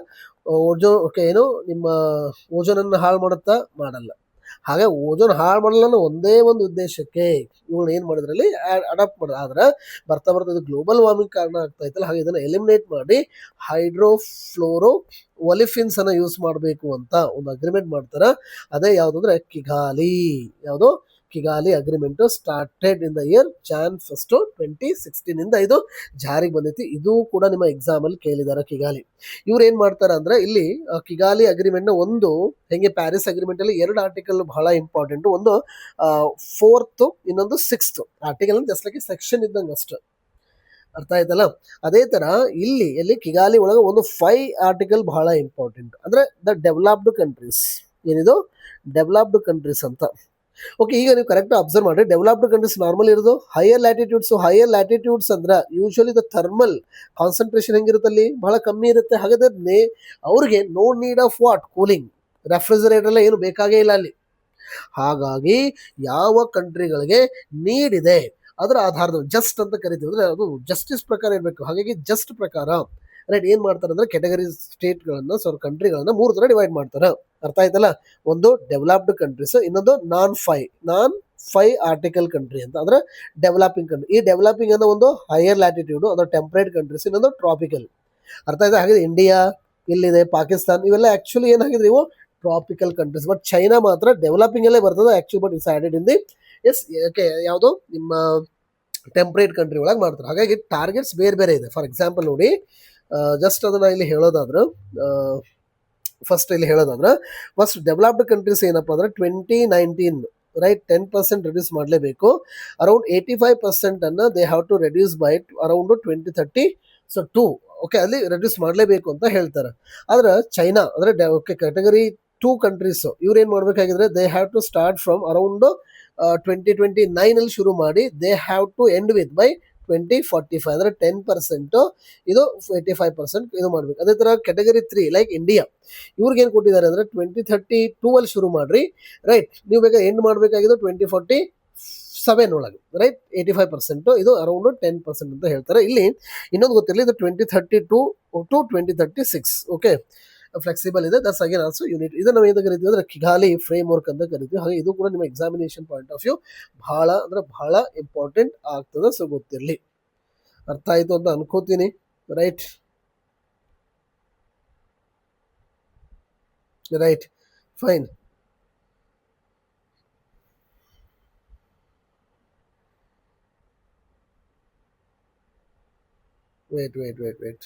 ಓಜೋನ್ ಓಕೆ ಏನು ನಿಮ್ಮ ಓಜೋನನ್ನು ಹಾಳು ಮಾಡುತ್ತಾ? ಮಾಡಲ್ಲ. ಹಾಗೆ ಓಜೋನ್ ಹಾಳು ಮಾಡಲ್ಲ ಅನ್ನೋ ಒಂದೇ ಒಂದು ಉದ್ದೇಶಕ್ಕೆ ಇವುಗಳನ್ನ ಏನು ಮಾಡಿದ್ರಲ್ಲಿ ಅಡಾಪ್ಟ್ ಮಾಡೋದು. ಆದ್ರೆ ಬರ್ತಾ ಬರ್ತಾ ಇದು ಗ್ಲೋಬಲ್ ವಾರ್ಮಿಂಗ್ ಕಾರಣ ಆಗ್ತಾ ಇತ್ತಲ್ಲ, ಹಾಗೆ ಇದನ್ನು ಎಲಿಮಿನೇಟ್ ಮಾಡಿ ಹೈಡ್ರೋಫ್ಲೋರೋ ಒಲಿಫಿನ್ಸ್ ಅನ್ನ ಯೂಸ್ ಮಾಡಬೇಕು ಅಂತ ಒಂದು ಅಗ್ರಿಮೆಂಟ್ ಮಾಡ್ತಾರೆ. ಅದೇ ಯಾವುದಂದ್ರೆ ಕಿಗಾಲಿ. ಯಾವುದು? Kigali agreement started in the year Jan 1, 2016 ಇಂದ ಇದು ಜಾರಿಗೆ ಬಂದೈತಿ. ಇದು ಕೂಡ ನಿಮ್ಮ ಎಕ್ಸಾಮ್ ಅಲ್ಲಿ ಕೇಳಿದಾರೆ. ಕಿಗಾಲಿ ಇವ್ರು ಏನ್ ಮಾಡ್ತಾರ ಅಂದ್ರೆ, ಇಲ್ಲಿ ಕಿಗಾಲಿ ಅಗ್ರಿಮೆಂಟ್ ನ ಒಂದು ಹೆಂಗೆ ಪ್ಯಾರಿಸ್ ಅಗ್ರಿಮೆಂಟ್ ಅಲ್ಲಿ 2 ಆರ್ಟಿಕಲ್ ಬಹಳ ಇಂಪಾರ್ಟೆಂಟ್. ಒಂದು 4th, ಇನ್ನೊಂದು 6th ಆರ್ಟಿಕಲ್ ಅಂತ ಜಸ್ಟ್ ಲೈಕ್ ಸೆಕ್ಷನ್ ಇದ್ದಂಗೆ ಅಷ್ಟು. ಅರ್ಥ ಆಯ್ತಲ್ಲ? ಅದೇ ತರ ಇಲ್ಲಿ ಕಿಗಾಲಿ ಒಳಗೆ ಒಂದು 5 ಆರ್ಟಿಕಲ್ ಬಹಳ ಇಂಪಾರ್ಟೆಂಟ್. ಅಂದ್ರೆ ದ ಡೆವಲಪ್ಡ್ ಕಂಟ್ರೀಸ್, ಏನಿದು ಡೆವಲಪ್ಡ್ ಕಂಟ್ರೀಸ್ ಅಂತ. ಓಕೆ, ಈಗ ನೀವು ಕರೆಕ್ಟ್ ಅಬ್ಸರ್ವ್ ಮಾಡಿ, ಡೆವಲಪ್ಡ್ ಕಂಟ್ರೀಸ್ ನಾರ್ಮಲ್ ಇರೋದು ಹೈಯರ್ ಲ್ಯಾಟಿಟ್ಯೂಡ್ಸ್ ಅಂದ್ರೆ ಯೂಶಲಿ ದ ಥರ್ಮಲ್ ಕಾನ್ಸಂಟ್ರೇಷನ್ ಹೆಂಗಿರುತ್ತಲ್ಲಿ ಬಹಳ ಕಮ್ಮಿ ಇರುತ್ತೆ. ಹಾಗಾದ್ರೆ ಅವ್ರಿಗೆ no need of what, cooling, refrigerator ಎಲ್ಲ ಏನು ಬೇಕಾಗೇ ಇಲ್ಲ ಅಲ್ಲಿ. ಹಾಗಾಗಿ ಯಾವ ಕಂಟ್ರಿಗಳಿಗೆ ನೀಡ್ ಇದೆ ಅದರ ಆಧಾರದ ಜಸ್ಟ್ ಅಂತ ಕರಿತೀವಿ, ಅಂದ್ರೆ ಅದು ಜಸ್ಟಿಸ್ ಪ್ರಕಾರ ಇರಬೇಕು. ಹಾಗಾಗಿ ಜಸ್ಟ್ ಪ್ರಕಾರ ರೈಟ್ ಏನ್ ಮಾಡ್ತಾರೆ ಅಂದ್ರೆ ಕೆಟಗರಿ ಸ್ಟೇಟ್ಗಳನ್ನ ಕಂಟ್ರಿಗಳನ್ನ 3 ತರ ಡಿವೈಡ್ ಮಾಡ್ತಾರೆ. ಅರ್ಥ ಆಯ್ತಲ್ಲ? ಒಂದು ಡೆವಲಪ್ಡ್ ಕಂಟ್ರೀಸ್, ಇನ್ನೊಂದು ನಾನ್ ಫೈ ಆರ್ಟಿಕಲ್ ಕಂಟ್ರಿ ಅಂತ, ಅಂದ್ರೆ ಡೆವಲಪಿಂಗ್ ಕಂಟ್ರಿ. ಈ ಡೆವಲಪಿಂಗ್ ಅನ್ನೋ ಒಂದು ಹೈಯರ್ ಲ್ಯಾಟಿಟ್ಯೂಡ್, ಅಂದ್ರೆ ಟೆಂಪರೇಟ್ ಕಂಟ್ರೀಸ್, ಇನ್ನೊಂದು ಟ್ರಾಪಿಕಲ್. ಅರ್ಥ ಆಯ್ತಾ? ಹಾಗೆ ಇಂಡಿಯಾ ಇಲ್ಲಿದೆ, ಪಾಕಿಸ್ತಾನ್, ಇವೆಲ್ಲ ಆಕ್ಚುಲಿ ಏನಾಗಿದ್ರೆ ಇವು ಟ್ರಾಪಿಕಲ್ ಕಂಟ್ರೀಸ್. ಬಟ್ ಚೈನಾ ಮಾತ್ರ ಡೆವಲಪಿಂಗ್ ಅಲ್ಲೇ ಬರ್ತದೆ actually, but it's added in the yes okay ಯಾವುದು ನಿಮ್ಮ ಟೆಂಪರೇಟ್ ಕಂಟ್ರಿ ಒಳಗೆ ಮಾಡ್ತಾರೆ. ಹಾಗಾಗಿ ಟಾರ್ಗೆಟ್ಸ್ ಬೇರೆ ಬೇರೆ ಇದೆ. ಫಾರ್ ಎಕ್ಸಾಂಪಲ್ ನೋಡಿ, ಜಸ್ಟ್ ಅದನ್ನ ಇಲ್ಲಿ ಹೇಳೋದಾದ್ರೆ, ಫಸ್ಟ್ ಡೆವಲಪ್ಡ್ ಕಂಟ್ರೀಸ್ ಏನಪ್ಪಾ ಅಂದ್ರೆ 2019 ರೈಟ್ 10% ರಿಡ್ಯೂಸ್ ಮಾಡಲೇಬೇಕು. ಅರೌಂಡ್ 85% ಅನ್ನ they have to reduce by around 2030. So 2 okay ಅಲ್ಲಿ ರಿಡ್ಯೂಸ್ ಮಾಡಲೇಬೇಕು ಅಂತ ಹೇಳ್ತಾರೆ. ಆದ್ರೆ ಚೈನಾ ಅಂದ್ರೆ ಕ್ಯಾಟಗರಿ 2 ಕಂಟ್ರೀಸ್ ಇವ್ರು ಏನ್ ಮಾಡ್ಬೇಕಾಗಿದ್ರೆ they have to start from around 2029 ಅಲ್ಲಿ ಶುರು ಮಾಡಿ they have to end with by 2045, ಅಂದ್ರೆ 10%, ಇದು 85% ಇದು ಮಾಡ್ಬೇಕು. ಅದೇ ತರ ಕ್ಯಾಟಗರಿ 3 ಲೈಕ್ ಇಂಡಿಯಾ, ಇವ್ರಿಗೆ ಏನ್ ಕೊಟ್ಟಿದ್ದಾರೆ ಅಂದ್ರೆ 2032 ಅಲ್ಲಿ ಶುರು ಮಾಡ್ರಿ, ರೈಟ್. ನೀವು ಬೇಕಾ ಎಂಡ್ ಮಾಡ್ಬೇಕಾಗಿದ್ದು 2047 ಒಳಗೆ, ರೈಟ್. 85%, ಇದು ಅರೌಂಡ್ 10% ಅಂತ ಹೇಳ್ತಾರೆ. ಇಲ್ಲಿ ಇನ್ನೊಂದು ಗೊತ್ತಿರಲಿ, ಇದು 2032 ಟು 2036 ಓಕೆ ಫ್ಲೆಕ್ಸಿಬಲ್ ಇದೆ. That's again also unit. ಇದನ್ನ ನಾವು ಏನು ಕರಿತೀವಿ ಅಂದ್ರೆ ಕಿಗಾಲಿ ಫ್ರೇಮ್ ವರ್ಕ್ ಅಂತ ಕರಿತೀವಿ. ಹಾಗೆ ಇದು ಕೂಡ ನಿಮ್ಮ ಎಕ್ಸಾಮಿನೇಷನ್ ಪಾಯಿಂಟ್ ಆಫ್ ವ್ಯೂ ಬಹಳ ಇಂಪಾರ್ಟೆಂಟ್ ಆಗ್ತದೆ. ಸೊ ಗೊತ್ತಿರಲಿ. ಅರ್ಥ ಆಯ್ತು ಅಂತ ಅನ್ಕೋತೀನಿ, right. Fine. Wait.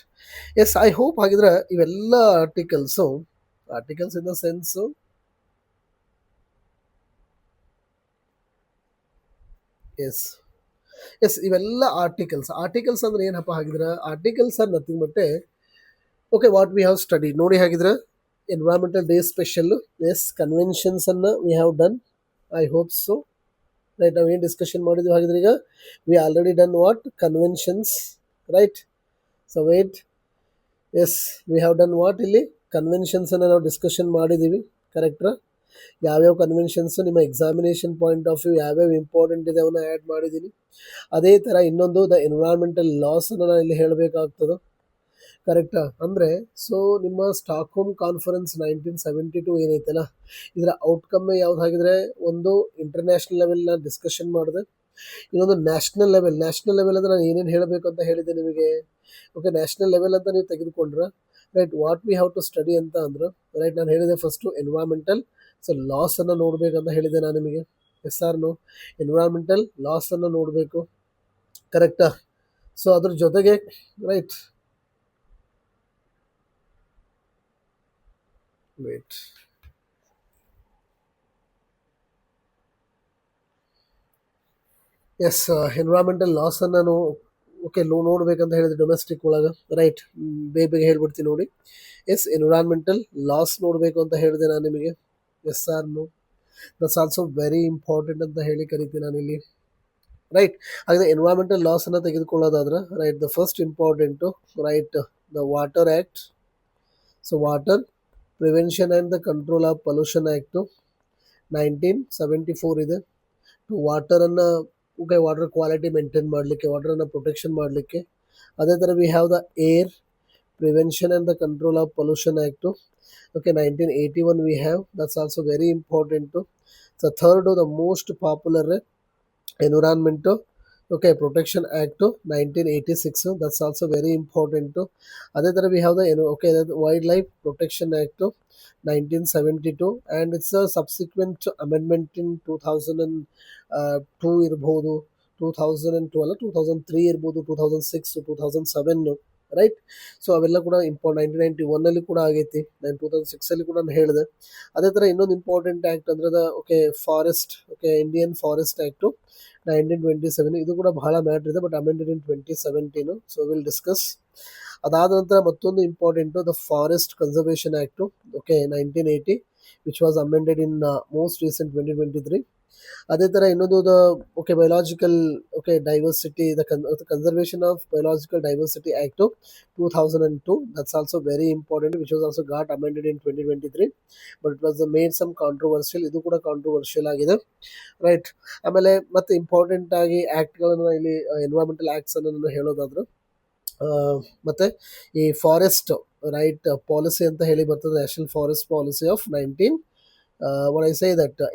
Yes, I hope ಹಾಗಿದ್ರೆ ಇವೆಲ್ಲ articles in the sense yes ಇವೆಲ್ಲ ಆರ್ಟಿಕಲ್ಸ್ ಅಂದ್ರೆ ಏನಪ್ಪ ಹಾಗಿದ್ರೆ, articles are nothing but okay what we have study. ನೋಡಿ ಹಾಗಿದ್ರೆ environmental day special, yes conventions ಅನ್ನ we have done. I hope so, right. ನಾವು ಏನು ಡಿಸ್ಕಷನ್ ಮಾಡಿದ್ವಿ ಹಾಗಿದ್ರೆ, ಈಗ we already done what conventions, right. So wait, yes we have done what, ಇಲ್ಲಿ conventions ಅನ್ನ ನಾವು ಡಿಸ್ಕಷನ್ ಮಾಡಿದ್ದೀವಿ, ಕರೆಕ್ಟ್ರಾ? ಯಾವ್ಯಾವ ಕನ್ವೆನ್ಷನ್ಸ್ ನಿಮ್ಮ ಎಕ್ಸಾಮಿನೇಷನ್ ಪಾಯಿಂಟ್ ಆಫ್ ವ್ಯೂ ಯಾವ್ಯಾವ ಇಂಪಾರ್ಟೆಂಟ್ ಇದೆ ಅವನ್ನ ಆ್ಯಡ್ ಮಾಡಿದ್ದೀನಿ. ಅದೇ ಥರ ಇನ್ನೊಂದು ದ ಎನ್ವೈರನ್ಮೆಂಟಲ್ ಲಾಸ್ ಅನ್ನು ನಾನು ಇಲ್ಲಿ ಹೇಳಬೇಕಾಗ್ತದೆ, ಕರೆಕ್ಟಾ? ಅಂದರೆ ಸೊ ನಿಮ್ಮ ಸ್ಟಾಕ್ಹೋಮ್ ಕಾನ್ಫರೆನ್ಸ್ 1972 ಏನೈತಲ್ಲ, ಇದರ ಔಟ್ಕಮ್ ಯಾವುದಾಗಿದ್ರೆ, ಒಂದು ಇಂಟರ್ನ್ಯಾಷನಲ್ ಲೆವೆಲ್ನ ಡಿಸ್ಕಷನ್ ಮಾಡಿದೆ, ಇನ್ನೊಂದು ನ್ಯಾಷನಲ್ ಲೆವೆಲ್ ಅಂದರೆ ನಾನು ಏನೇನು ಹೇಳಬೇಕು ಅಂತ ಹೇಳಿದೆ ನಿಮಗೆ. ಓಕೆ, ನ್ಯಾಷನಲ್ ಲೆವೆಲ್ ಅಂತ ನೀವು ತೆಗೆದುಕೊಂಡ್ರೆ, right, what we have to study ಅಂತ ಅಂದ್ರೆ, ರೈಟ್, ನಾನು ಹೇಳಿದೆ ಫಸ್ಟು ಎನ್ವೈರನ್ಮೆಂಟಲ್ ಲಾಸ್ ಅನ್ನು ನೋಡಬೇಕಂತ ಹೇಳಿದೆ ನಾನು ನಿಮಗೆ. Yes or no? Environmental laws ಅನ್ನು ನೋಡಬೇಕು, ಕರೆಕ್ಟಾ? ಸೊ ಅದ್ರ ಜೊತೆಗೆ, right, wait, yes environmental laws ಅನ್ನು ನಾನು ಓಕೆ ನೋಡ್ಬೇಕಂತ ಹೇಳಿದೆ ಡೊಮೆಸ್ಟಿಕ್ ಒಳಗೆ, ರೈಟ್. ಬೇಗ ಹೇಳ್ಬಿಡ್ತೀನಿ ನೋಡಿ. ಎಸ್ ಎನ್ವೈರನ್ಮೆಂಟಲ್ ಲಾಸ್ ನೋಡಬೇಕು ಅಂತ ಹೇಳಿದೆ ನಾನು ನಿಮಗೆ. Yes or no? That's also very important ಅಂತ ಹೇಳಿ ಕರಿತೀನಿ ನಾನಿಲ್ಲಿ. ರೈಟ್. ಹಾಗೆ ಎನ್ವೈರನ್ಮೆಂಟಲ್ ಲಾಸ್ ಅನ್ನು ತೆಗೆದುಕೊಳ್ಳೋದಾದ್ರೆ right the first important right the water act. So water prevention and the control of pollution act 1974 ಇದೆ. ವಾಟರನ್ನು ವಾಟರ್ ಕ್ವಾಲಿಟಿ ಮೇಂಟೈನ್ ಮಾಡಲಿಕ್ಕೆ, ವಾಟರನ್ನು ಪ್ರೊಟೆಕ್ಷನ್ ಮಾಡಲಿಕ್ಕೆ. ಅದೇ ಥರ we have the air prevention and the control of pollution act. 1981 we have, that's also very important. The third, the most popular environment protection act 1986, that's also very important. Other than we have the wildlife protection act 1972, and it's a subsequent amendment in 2002 irbodu, 2012, 2003 irbodu, 2006, 2007, right. So ಅವೆಲ್ಲ ಕೂಡ 1991 ಕೂಡ ಆಗೈತಿ. 2006 ಕೂಡ ನಾನು ಹೇಳಿದೆ. ಅದೇ ಥರ ಇನ್ನೊಂದು ಇಂಪಾರ್ಟೆಂಟ್ ಆ್ಯಕ್ಟ್ ಅಂದ್ರೆ ಫಾರೆಸ್ಟ್ ಇಂಡಿಯನ್ ಫಾರೆಸ್ಟ್ ಆ್ಯಕ್ಟು 1927, ಇದು ಕೂಡ ಬಹಳ ಮ್ಯಾಟ್ರ್ ಇದೆ, but amended in 2017. So will discuss. ಅದಾದ ನಂತರ ಮತ್ತೊಂದು important the forest conservation act 1980, which was amended in most recent 2023. ಅದೇ ಥರ ಇನ್ನೊಂದು biological diversity, the conservation of biological diversity act 2002, that's also very important, which was also got amended in 2023, but it was made some controversial. ಇದು ಕೂಡ controversial ಆಗಿದೆ, right. ಆಮೇಲೆ ಮತ್ತೆ important ಆಗಿ ಆ್ಯಕ್ಟ್ಗಳನ್ನು ಇಲ್ಲಿ ಎನ್ವೈರನ್ಮೆಂಟಲ್ ಆ್ಯಕ್ಟ್ಸ್ ಅನ್ನು ನಾನು ಹೇಳೋದಾದ್ರೆ ಮತ್ತೆ ಈ ಫಾರೆಸ್ಟ್ ರೈಟ್ ಪಾಲಿಸಿ ಅಂತ ಹೇಳಿ ಬರ್ತದೆ, ನ್ಯಾಷನಲ್ ಫಾರೆಸ್ಟ್ ಪಾಲಿಸಿ ಆಫ್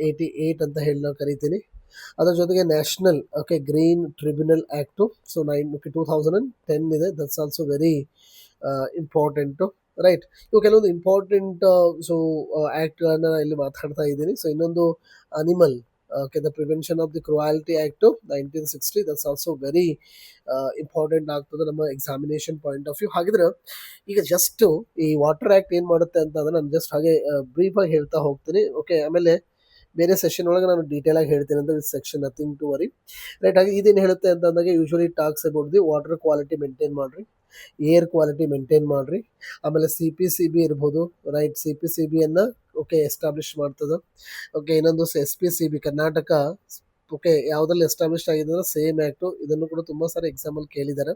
88 ಅಂತ ಹೇಳಿ ನಾವು ಕರಿತೀನಿ. ಅದರ ಜೊತೆಗೆ ನ್ಯಾಷನಲ್ ಗ್ರೀನ್ ಟ್ರಿಬ್ಯುನಲ್ ಆ್ಯಕ್ಟು 2010 ಇದೆ, that's also very important, right. ಇವು ಕೆಲವೊಂದು ಇಂಪಾರ್ಟೆಂಟ್ ಆ್ಯಕ್ಟ್ಗಳನ್ನು ಇಲ್ಲಿ ಮಾತಾಡ್ತಾ ಇದ್ದೀನಿ. ಸೊ ಇನ್ನೊಂದು animal the prevention of the cruelty act 1960, that's also very important ಆಗ್ತದೆ ನಮ್ಮ ಎಕ್ಸಾಮಿನೇಷನ್ ಪಾಯಿಂಟ್ ಆಫ್ ವ್ಯೂ. ಹಾಗಿದ್ರೆ ಈಗ ಜಸ್ಟ್ ಈ ವಾಟರ್ ಆ್ಯಕ್ಟ್ ಏನು ಮಾಡುತ್ತೆ ಅಂತಂದ್ರೆ ನಾನು ಜಸ್ಟ್ ಹಾಗೆ ಬ್ರೀಫಾಗಿ ಹೇಳ್ತಾ ಹೋಗ್ತೀನಿ. ಆಮೇಲೆ ಬೇರೆ ಸೆಷನ್ ಒಳಗೆ ನಾನು ಡೀಟೇಲ್ ಆಗಿ ಹೇಳ್ತೀನಿ ಅಂತ with section, nothing to worry, right. ಹಾಗೆ ಇದೇನು ಹೇಳುತ್ತೆ ಅಂತಂದಾಗ usually talks about the water quality maintain ಮಾಡಿರಿ, ಏರ್ ಕ್ವಾಲಿಟಿ ಮೇಂಟೈನ್ ಮಾಡಿರಿ, ಆಮೇಲೆ CPCB ಇರ್ಬೋದು, ರೈಟ್. CPCBಯನ್ನು ಎಸ್ಟಾಬ್ಲಿಷ್ ಮಾಡ್ತದೆ. ಇನ್ನೊಂದು SPCB ಕರ್ನಾಟಕ ಯಾವುದ್ರಲ್ಲಿ ಎಸ್ಟಾಬ್ಲಿಷ್ ಆಗಿದೆ ಅಂದ್ರೆ ಸೇಮ್ ಆ್ಯಕ್ಟು. ಇದನ್ನು ಕೂಡ ತುಂಬ ಸಾರಿ ಎಕ್ಸಾಂಪಲ್ ಕೇಳಿದ್ದಾರೆ.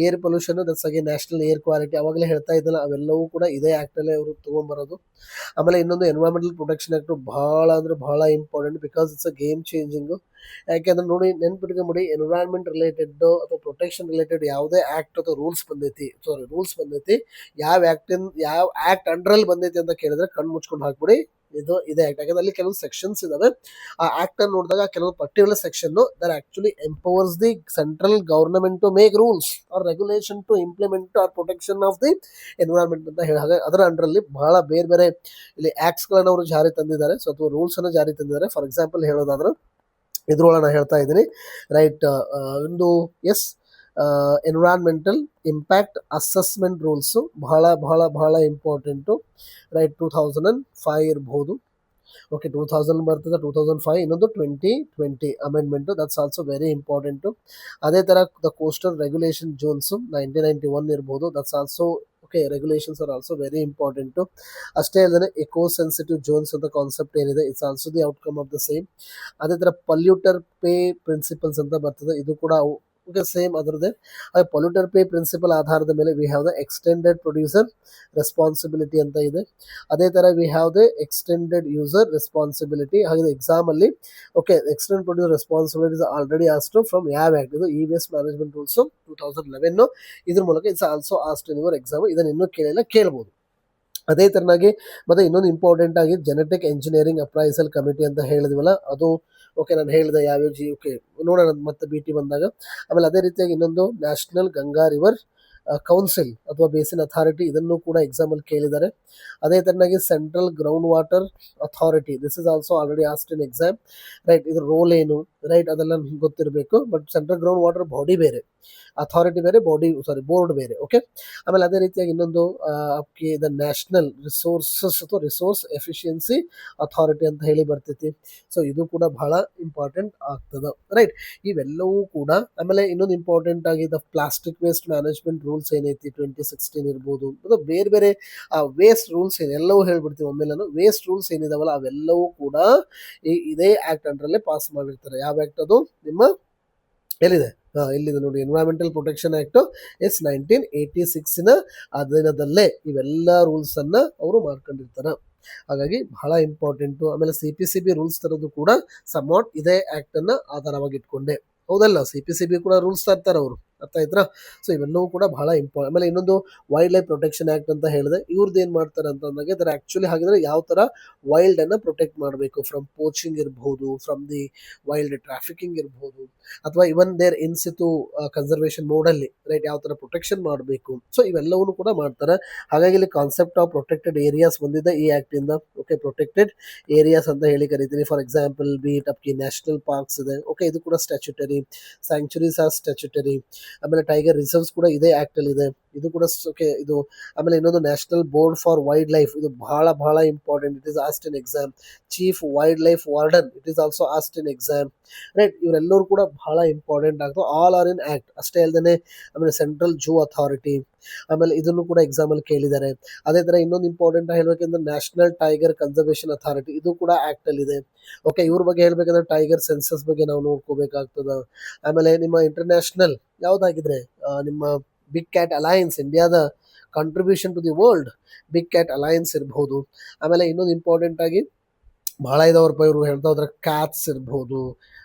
ಏರ್ ಪೊಲ್ಯೂಷನ್, ದಟ್ಸ್ ಹಾಗೆ ನ್ಯಾಷನಲ್ ಏರ್ ಕ್ವಾಲಿಟಿ, ಅವಾಗಲೇ ಹೇಳ್ತಾ ಇದ್ದಲ್ಲ, ಅವೆಲ್ಲವೂ ಕೂಡ ಇದೇ ಆ್ಯಕ್ಟಲ್ಲೇ ಅವರು ತೊಗೊಂಬರೋದು. ಆಮೇಲೆ ಇನ್ನೊಂದು ಎನ್ವೈರನ್ಮೆಂಟಲ್ ಪ್ರೊಟೆಕ್ಷನ್ ಆ್ಯಕ್ಟು ಬಹಳ ಅಂದರೆ ಬಹಳ important, because it's a game changing. ಯಾಕೆಂದ್ರೆ ನೋಡಿ, ನೆನ್ಪಿಟ್ಕೊಂಬಿಡಿ, ಎನ್ವೈರನ್ಮೆಂಟ್ ರಿಲೇಟೆಡ್ ಅಥವಾ ಪ್ರೊಟೆಕ್ಷನ್ ರಿಲೇಟೆಡ್ ಯಾವುದೇ ಆ್ಯಕ್ಟ್ ಅಥವಾ ರೂಲ್ಸ್ ಬಂದೈತಿ, ಯಾವ ಆ್ಯಕ್ಟ್ ಅಂಡರಲ್ಲಿ ಬಂದೈತಿ ಅಂತ ಕೇಳಿದ್ರೆ ಕಣ್ಣು ಮುಚ್ಕೊಂಡು ಹಾಕ್ಬಿಡಿ, ಇದೇ ಆ್ಯಕ್ಟ್. ಯಾಕಂದ್ರೆ ಅಲ್ಲಿ ಕೆಲವು ಸೆಕ್ಷನ್ಸ್ ಇದಾವೆ. ಆ ಆ್ಯಕ್ಟ್ ಅನ್ನು ನೋಡಿದಾಗ ಕೆಲವು particular section that actually empowers the central government to make rules or regulation to implement or protection of the environment ಅಂತ ಹೇಳಿ. ಹಾಗೆ ಅದರ ಅಂಡರಲ್ಲಿ ಬಹಳ ಬೇರೆ ಬೇರೆ ಇಲ್ಲಿ ಆ್ಯಕ್ಟ್ಸ್ಗಳನ್ನು ಅವರು ಜಾರಿ ತಂದಿದ್ದಾರೆ, ಸೊ ಅಥವಾ ರೂಲ್ಸನ್ನು ಜಾರಿ ತಂದಿದ್ದಾರೆ. ಫಾರ್ ಎಕ್ಸಾಂಪಲ್ ಹೇಳೋದಾದ್ರೆ ಇದ್ರೊಳಗೆ ನಾನು ಹೇಳ್ತಾ ಇದ್ದೀನಿ, ರೈಟ್. ಒಂದು ಎನ್ವಿರಾನ್ಮೆಂಟಲ್ ಇಂಪ್ಯಾಕ್ಟ್ ಅಸೆಸ್ಮೆಂಟ್ ರೂಲ್ಸು ಬಹಳ ಬಹಳ ಬಹಳ ಇಂಪಾರ್ಟೆಂಟು, ರೈಟ್. 2005 ಇರ್ಬೋದು, 2000 ಬರ್ತದೆ, 2005. ಇನ್ನೊಂದು 2020 amendment, that's also very important. ಅದೇ ಥರ ದ ಕೋಸ್ಟಲ್ ರೆಗ್ಯುಲೇಷನ್ ಜೋನ್ಸು 1991 ಇರ್ಬೋದು, that's also regulations are also very important. ಅಷ್ಟೇ ಅಲ್ಲದೆ ಎಕೋ ಸೆನ್ಸಿಟಿವ್ ಜೋನ್ಸ್ ಅಂತ ಕಾನ್ಸೆಪ್ಟ್ ಏನಿದೆ, it's also the outcome of the same. ಅದೇ ಥರ ಪಲ್ಯೂಟರ್ ಪೇ ಪ್ರಿನ್ಸಿಪಲ್ಸ್ ಅಂತ ಬರ್ತದೆ, ಇದು ಕೂಡ ಸೇಮ್ ಅದರದ್ದೇ. ಹಾಗೆ ಪೊಲ್ಯೂಟರ್ ಪೇ ಪ್ರಿನ್ಸಿಪಲ್ ಆಧಾರದ ಮೇಲೆ we have the extended producer responsibility ಅಂತ ಇದೆ. ಅದೇ ಥರ we have the extended user responsibility. ಹಾಗೆ ಎಕ್ಸಾಮಲ್ಲಿ extended producer responsibility already asked from ಯಾವ ಆ್ಯಕ್ಟ್, ಇದು E-Waste ಮ್ಯಾನೇಜ್ಮೆಂಟ್ ರೂಲ್ಸು 2011. ಇದ್ರ ಮೂಲಕ it's also asked in your exam. ಇದನ್ನು ಇನ್ನೂ ಕೇಳ್ಬೋದು. ಅದೇ ಥರನಾಗಿ ಮತ್ತೆ ಇನ್ನೊಂದು ಇಂಪಾರ್ಟೆಂಟ್ ಆಗಿ ಜೆನೆಟಿಕ್ ಎಂಜಿನಿಯರಿಂಗ್ ಅಪ್ರೈಸಲ್ ಕಮಿಟಿ ಅಂತ ಹೇಳಿದ್ವಲ್ಲ, ಅದು ನಾನು ಹೇಳಿದೆ ಯಾವ್ಯಾವ ನೋಡೋಣ ಮತ್ತೆ BT ಬಂದಾಗ. ಆಮೇಲೆ ಅದೇ ರೀತಿಯಾಗಿ ಇನ್ನೊಂದು ನ್ಯಾಷನಲ್ ಗಂಗಾ ರಿವರ್ ಕೌನ್ಸಿಲ್ ಅಥವಾ ಬೇಸಿನ್ ಅಥಾರಿಟಿ, ಇದನ್ನು ಕೂಡ ಎಕ್ಸಾಮಲ್ಲಿ ಕೇಳಿದ್ದಾರೆ. ಅದೇ ಥರನಾಗಿ central ground water authority, this is also already asked in exam, right. ಇದ್ರ ರೋಲ್ ಏನು, ರೈಟ್, ಅದೆಲ್ಲ ಗೊತ್ತಿರಬೇಕು. But central ground water body ಬೇರೆ, ಅಥಾರಿಟಿ ಬೇರೆ, ಬೋರ್ಡ್ ಬೇರೆ. ಆಮೇಲೆ ಅದೇ ರೀತಿಯಾಗಿ ಇನ್ನೊಂದು ದ ನ್ಯಾಷನಲ್ ರಿಸೋರ್ಸಸ್ ಅಥವಾ ರಿಸೋರ್ಸ್ ಎಫಿಷಿಯನ್ಸಿ ಅಥಾರಿಟಿ ಅಂತ ಹೇಳಿ ಬರ್ತೈತಿ. ಸೊ ಇದು ಕೂಡ ಬಹಳ ಇಂಪಾರ್ಟೆಂಟ್ ಆಗ್ತದೆ, ರೈಟ್. ಇವೆಲ್ಲವೂ ಕೂಡ. ಆಮೇಲೆ ಇನ್ನೊಂದು ಇಂಪಾರ್ಟೆಂಟ್ ಆಗಿ the plastic waste management rule rules ಏನೈತಿ 2016 ಇರ್ಬೋದು, ಅದು ಬೇರೆ ಬೇರೆ ವೇಸ್ಟ್ ರೂಲ್ಸ್ ಏನು ಎಲ್ಲವೂ ಹೇಳ್ಬಿಡ್ತೀವಿ ಒಮ್ಮೆಲ್ಲ. ವೇಸ್ಟ್ ರೂಲ್ಸ್ ಏನಿದಾವಲ್ಲ ಅವೆಲ್ಲವೂ ಕೂಡ ಇದೇ ಆ್ಯಕ್ಟ್ ಅಂಡರಲ್ಲೇ ಪಾಸ್ ಮಾಡಿರ್ತಾರೆ. ಯಾವ ಆ್ಯಕ್ಟ್ ಅದು? ನಿಮ್ಮ ಎಲ್ಲಿದೆ? ಇಲ್ಲಿದೆ ನೋಡಿ, ಎನ್ವೈರನ್ಮೆಂಟಲ್ ಪ್ರೊಟೆಕ್ಷನ್ ಆ್ಯಕ್ಟ್ ಎಸ್ 1986 ಅಧೀನದಲ್ಲೇ ಇವೆಲ್ಲ ರೂಲ್ಸನ್ನು ಅವರು ಮಾಡ್ಕೊಂಡಿರ್ತಾರೆ. ಹಾಗಾಗಿ ಬಹಳ ಇಂಪಾರ್ಟೆಂಟು. ಆಮೇಲೆ CPCB ರೂಲ್ಸ್ ತರೋದು ಕೂಡ ಸಮ್ವಾಟ್ ಇದೇ ಆ್ಯಕ್ಟನ್ನು ಆಧಾರವಾಗಿ ಇಟ್ಕೊಂಡೆ. ಹೌದಲ್ಲ, CPCB ಕೂಡ ರೂಲ್ಸ್ ತರ್ತಾರೆ ಅವರು, ಅರ್ಥ ಆಯ್ತಾ? ಸೊ ಇವೆಲ್ಲವೂ ಕೂಡ ಬಹಳ ಇಂಪಾರ್ಟೆಂಟ್. ಆಮೇಲೆ ಇನ್ನೊಂದು ವೈಲ್ಡ್ ಲೈಫ್ ಪ್ರೊಟೆಕ್ಷನ್ ಆ್ಯಕ್ಟ್ ಅಂತ ಹೇಳಿದೆ. ಇವ್ರದ್ದು ಏನು ಮಾಡ್ತಾರೆ ಅಂತಂದಾಗ ಇದರ ಆ್ಯಕ್ಚುಲಿ ಹಾಗಿದ್ರೆ ಯಾವ ಥರ ವೈಲ್ಡನ್ನು ಪ್ರೊಟೆಕ್ಟ್ ಮಾಡಬೇಕು, ಫ್ರಮ್ ಪೋಚಿಂಗ್ ಇರ್ಬೋದು, ಫ್ರಮ್ ದಿ ವೈಲ್ಡ್ ಟ್ರಾಫಿಕಿಂಗ್ ಇರ್ಬೋದು, ಅಥವಾ ಇವನ್ ದೇರ್ ಇನ್ಸಿತು ಕನ್ಸರ್ವೇಷನ್ ಮೋಡಲ್ಲಿ ರೈಟ್ ಯಾವ ಥರ ಪ್ರೊಟೆಕ್ಷನ್ ಮಾಡಬೇಕು. ಸೊ ಇವೆಲ್ಲವೂ ಕೂಡ ಮಾಡ್ತಾರೆ. ಹಾಗಾಗಿ ಇಲ್ಲಿ ಕಾನ್ಸೆಪ್ಟ್ ಆಫ್ ಪ್ರೊಟೆಕ್ಟೆಡ್ ಏರಿಯಾಸ್ ಬಂದಿದೆ ಈ ಆ್ಯಕ್ಟಿಂದ. ಓಕೆ, ಪ್ರೊಟೆಕ್ಟೆಡ್ ಏರಿಯಾಸ್ ಅಂತ ಹೇಳಿ ಕರಿತೀನಿ. ಫಾರ್ ಎಕ್ಸಾಂಪಲ್ ಬೀಟ್ ಅಪ್ಕಿ ನ್ಯಾಷನಲ್ ಪಾರ್ಕ್ಸ್ ಇದೆ. ಓಕೆ, ಇದು ಕೂಡ ಸ್ಟ್ಯಾಚ್ಯುಟರಿ. Sanctuaries are statutory. ಆಮೇಲೆ ಟೈಗರ್ ರಿಸರ್ವ್ಸ್ ಕೂಡ ಇದೇ ಆ್ಯಕ್ಟಲ್ಲಿ ಇದೆ, ಇದು ಕೂಡ ಓಕೆ. ಇದು ಆಮೇಲೆ ಇನ್ನೊಂದು national board for wild life, ಇದು ಬಹಳ ಬಹಳ important. It is asked in exam. Chief wild life warden, it is also asked in exam, right. ಇವರೆಲ್ಲರೂ ಕೂಡ ಬಹಳ ಇಂಪಾರ್ಟೆಂಟ್ ಆಗ್ತವೆ. All are in act. ಅಷ್ಟೇ ಅಲ್ಲದೆ ಆಮೇಲೆ ಸೆಂಟ್ರಲ್ ಜೂ ಅಥಾರಿಟಿ, ಆಮೇಲೆ ಇದನ್ನು ಕೂಡ ಎಕ್ಸಾಮಲ್ಲಿ ಕೇಳಿದ್ದಾರೆ. ಅದೇ ಥರ ಇನ್ನೊಂದು ಇಂಪಾರ್ಟೆಂಟ್ ಹೇಳ್ಬೇಕಂದ್ರೆ ನ್ಯಾಷನಲ್ ಟೈಗರ್ ಕನ್ಸರ್ವೇಷನ್ ಅಥಾರಿಟಿ, ಇದು ಕೂಡ ಆ್ಯಕ್ಟಲ್ಲಿದೆ. ಓಕೆ, ಇವ್ರ ಬಗ್ಗೆ ಹೇಳ್ಬೇಕಂದ್ರೆ ಟೈಗರ್ ಸೆನ್ಸಸ್ ಬಗ್ಗೆ ನಾವು ನೋಡ್ಕೋಬೇಕಾಗ್ತದೆ. ಆಮೇಲೆ ನಿಮ್ಮ ಇಂಟರ್ನ್ಯಾಷನಲ್ ಯಾವುದಾಗಿದ್ರೆ ನಿಮ್ಮ ಬಿಗ್ ಕ್ಯಾಟ್ ಅಲಯನ್ಸ್, ಇಂಡಿಯಾದ contribution to the world big cat alliance ಇರ್ಬೋದು. ಆಮೇಲೆ ಇನ್ನೊಂದು ಇಂಪಾರ್ಟೆಂಟ್ ಆಗಿ ಭಾಳ ಇದಾವ್ರಪ್ಪ ಇವರು ಹೇಳ್ತಾ ಹೋದ್ರೆ, ಕ್ಯಾಟ್ಸ್ ಇರ್ಬೋದು,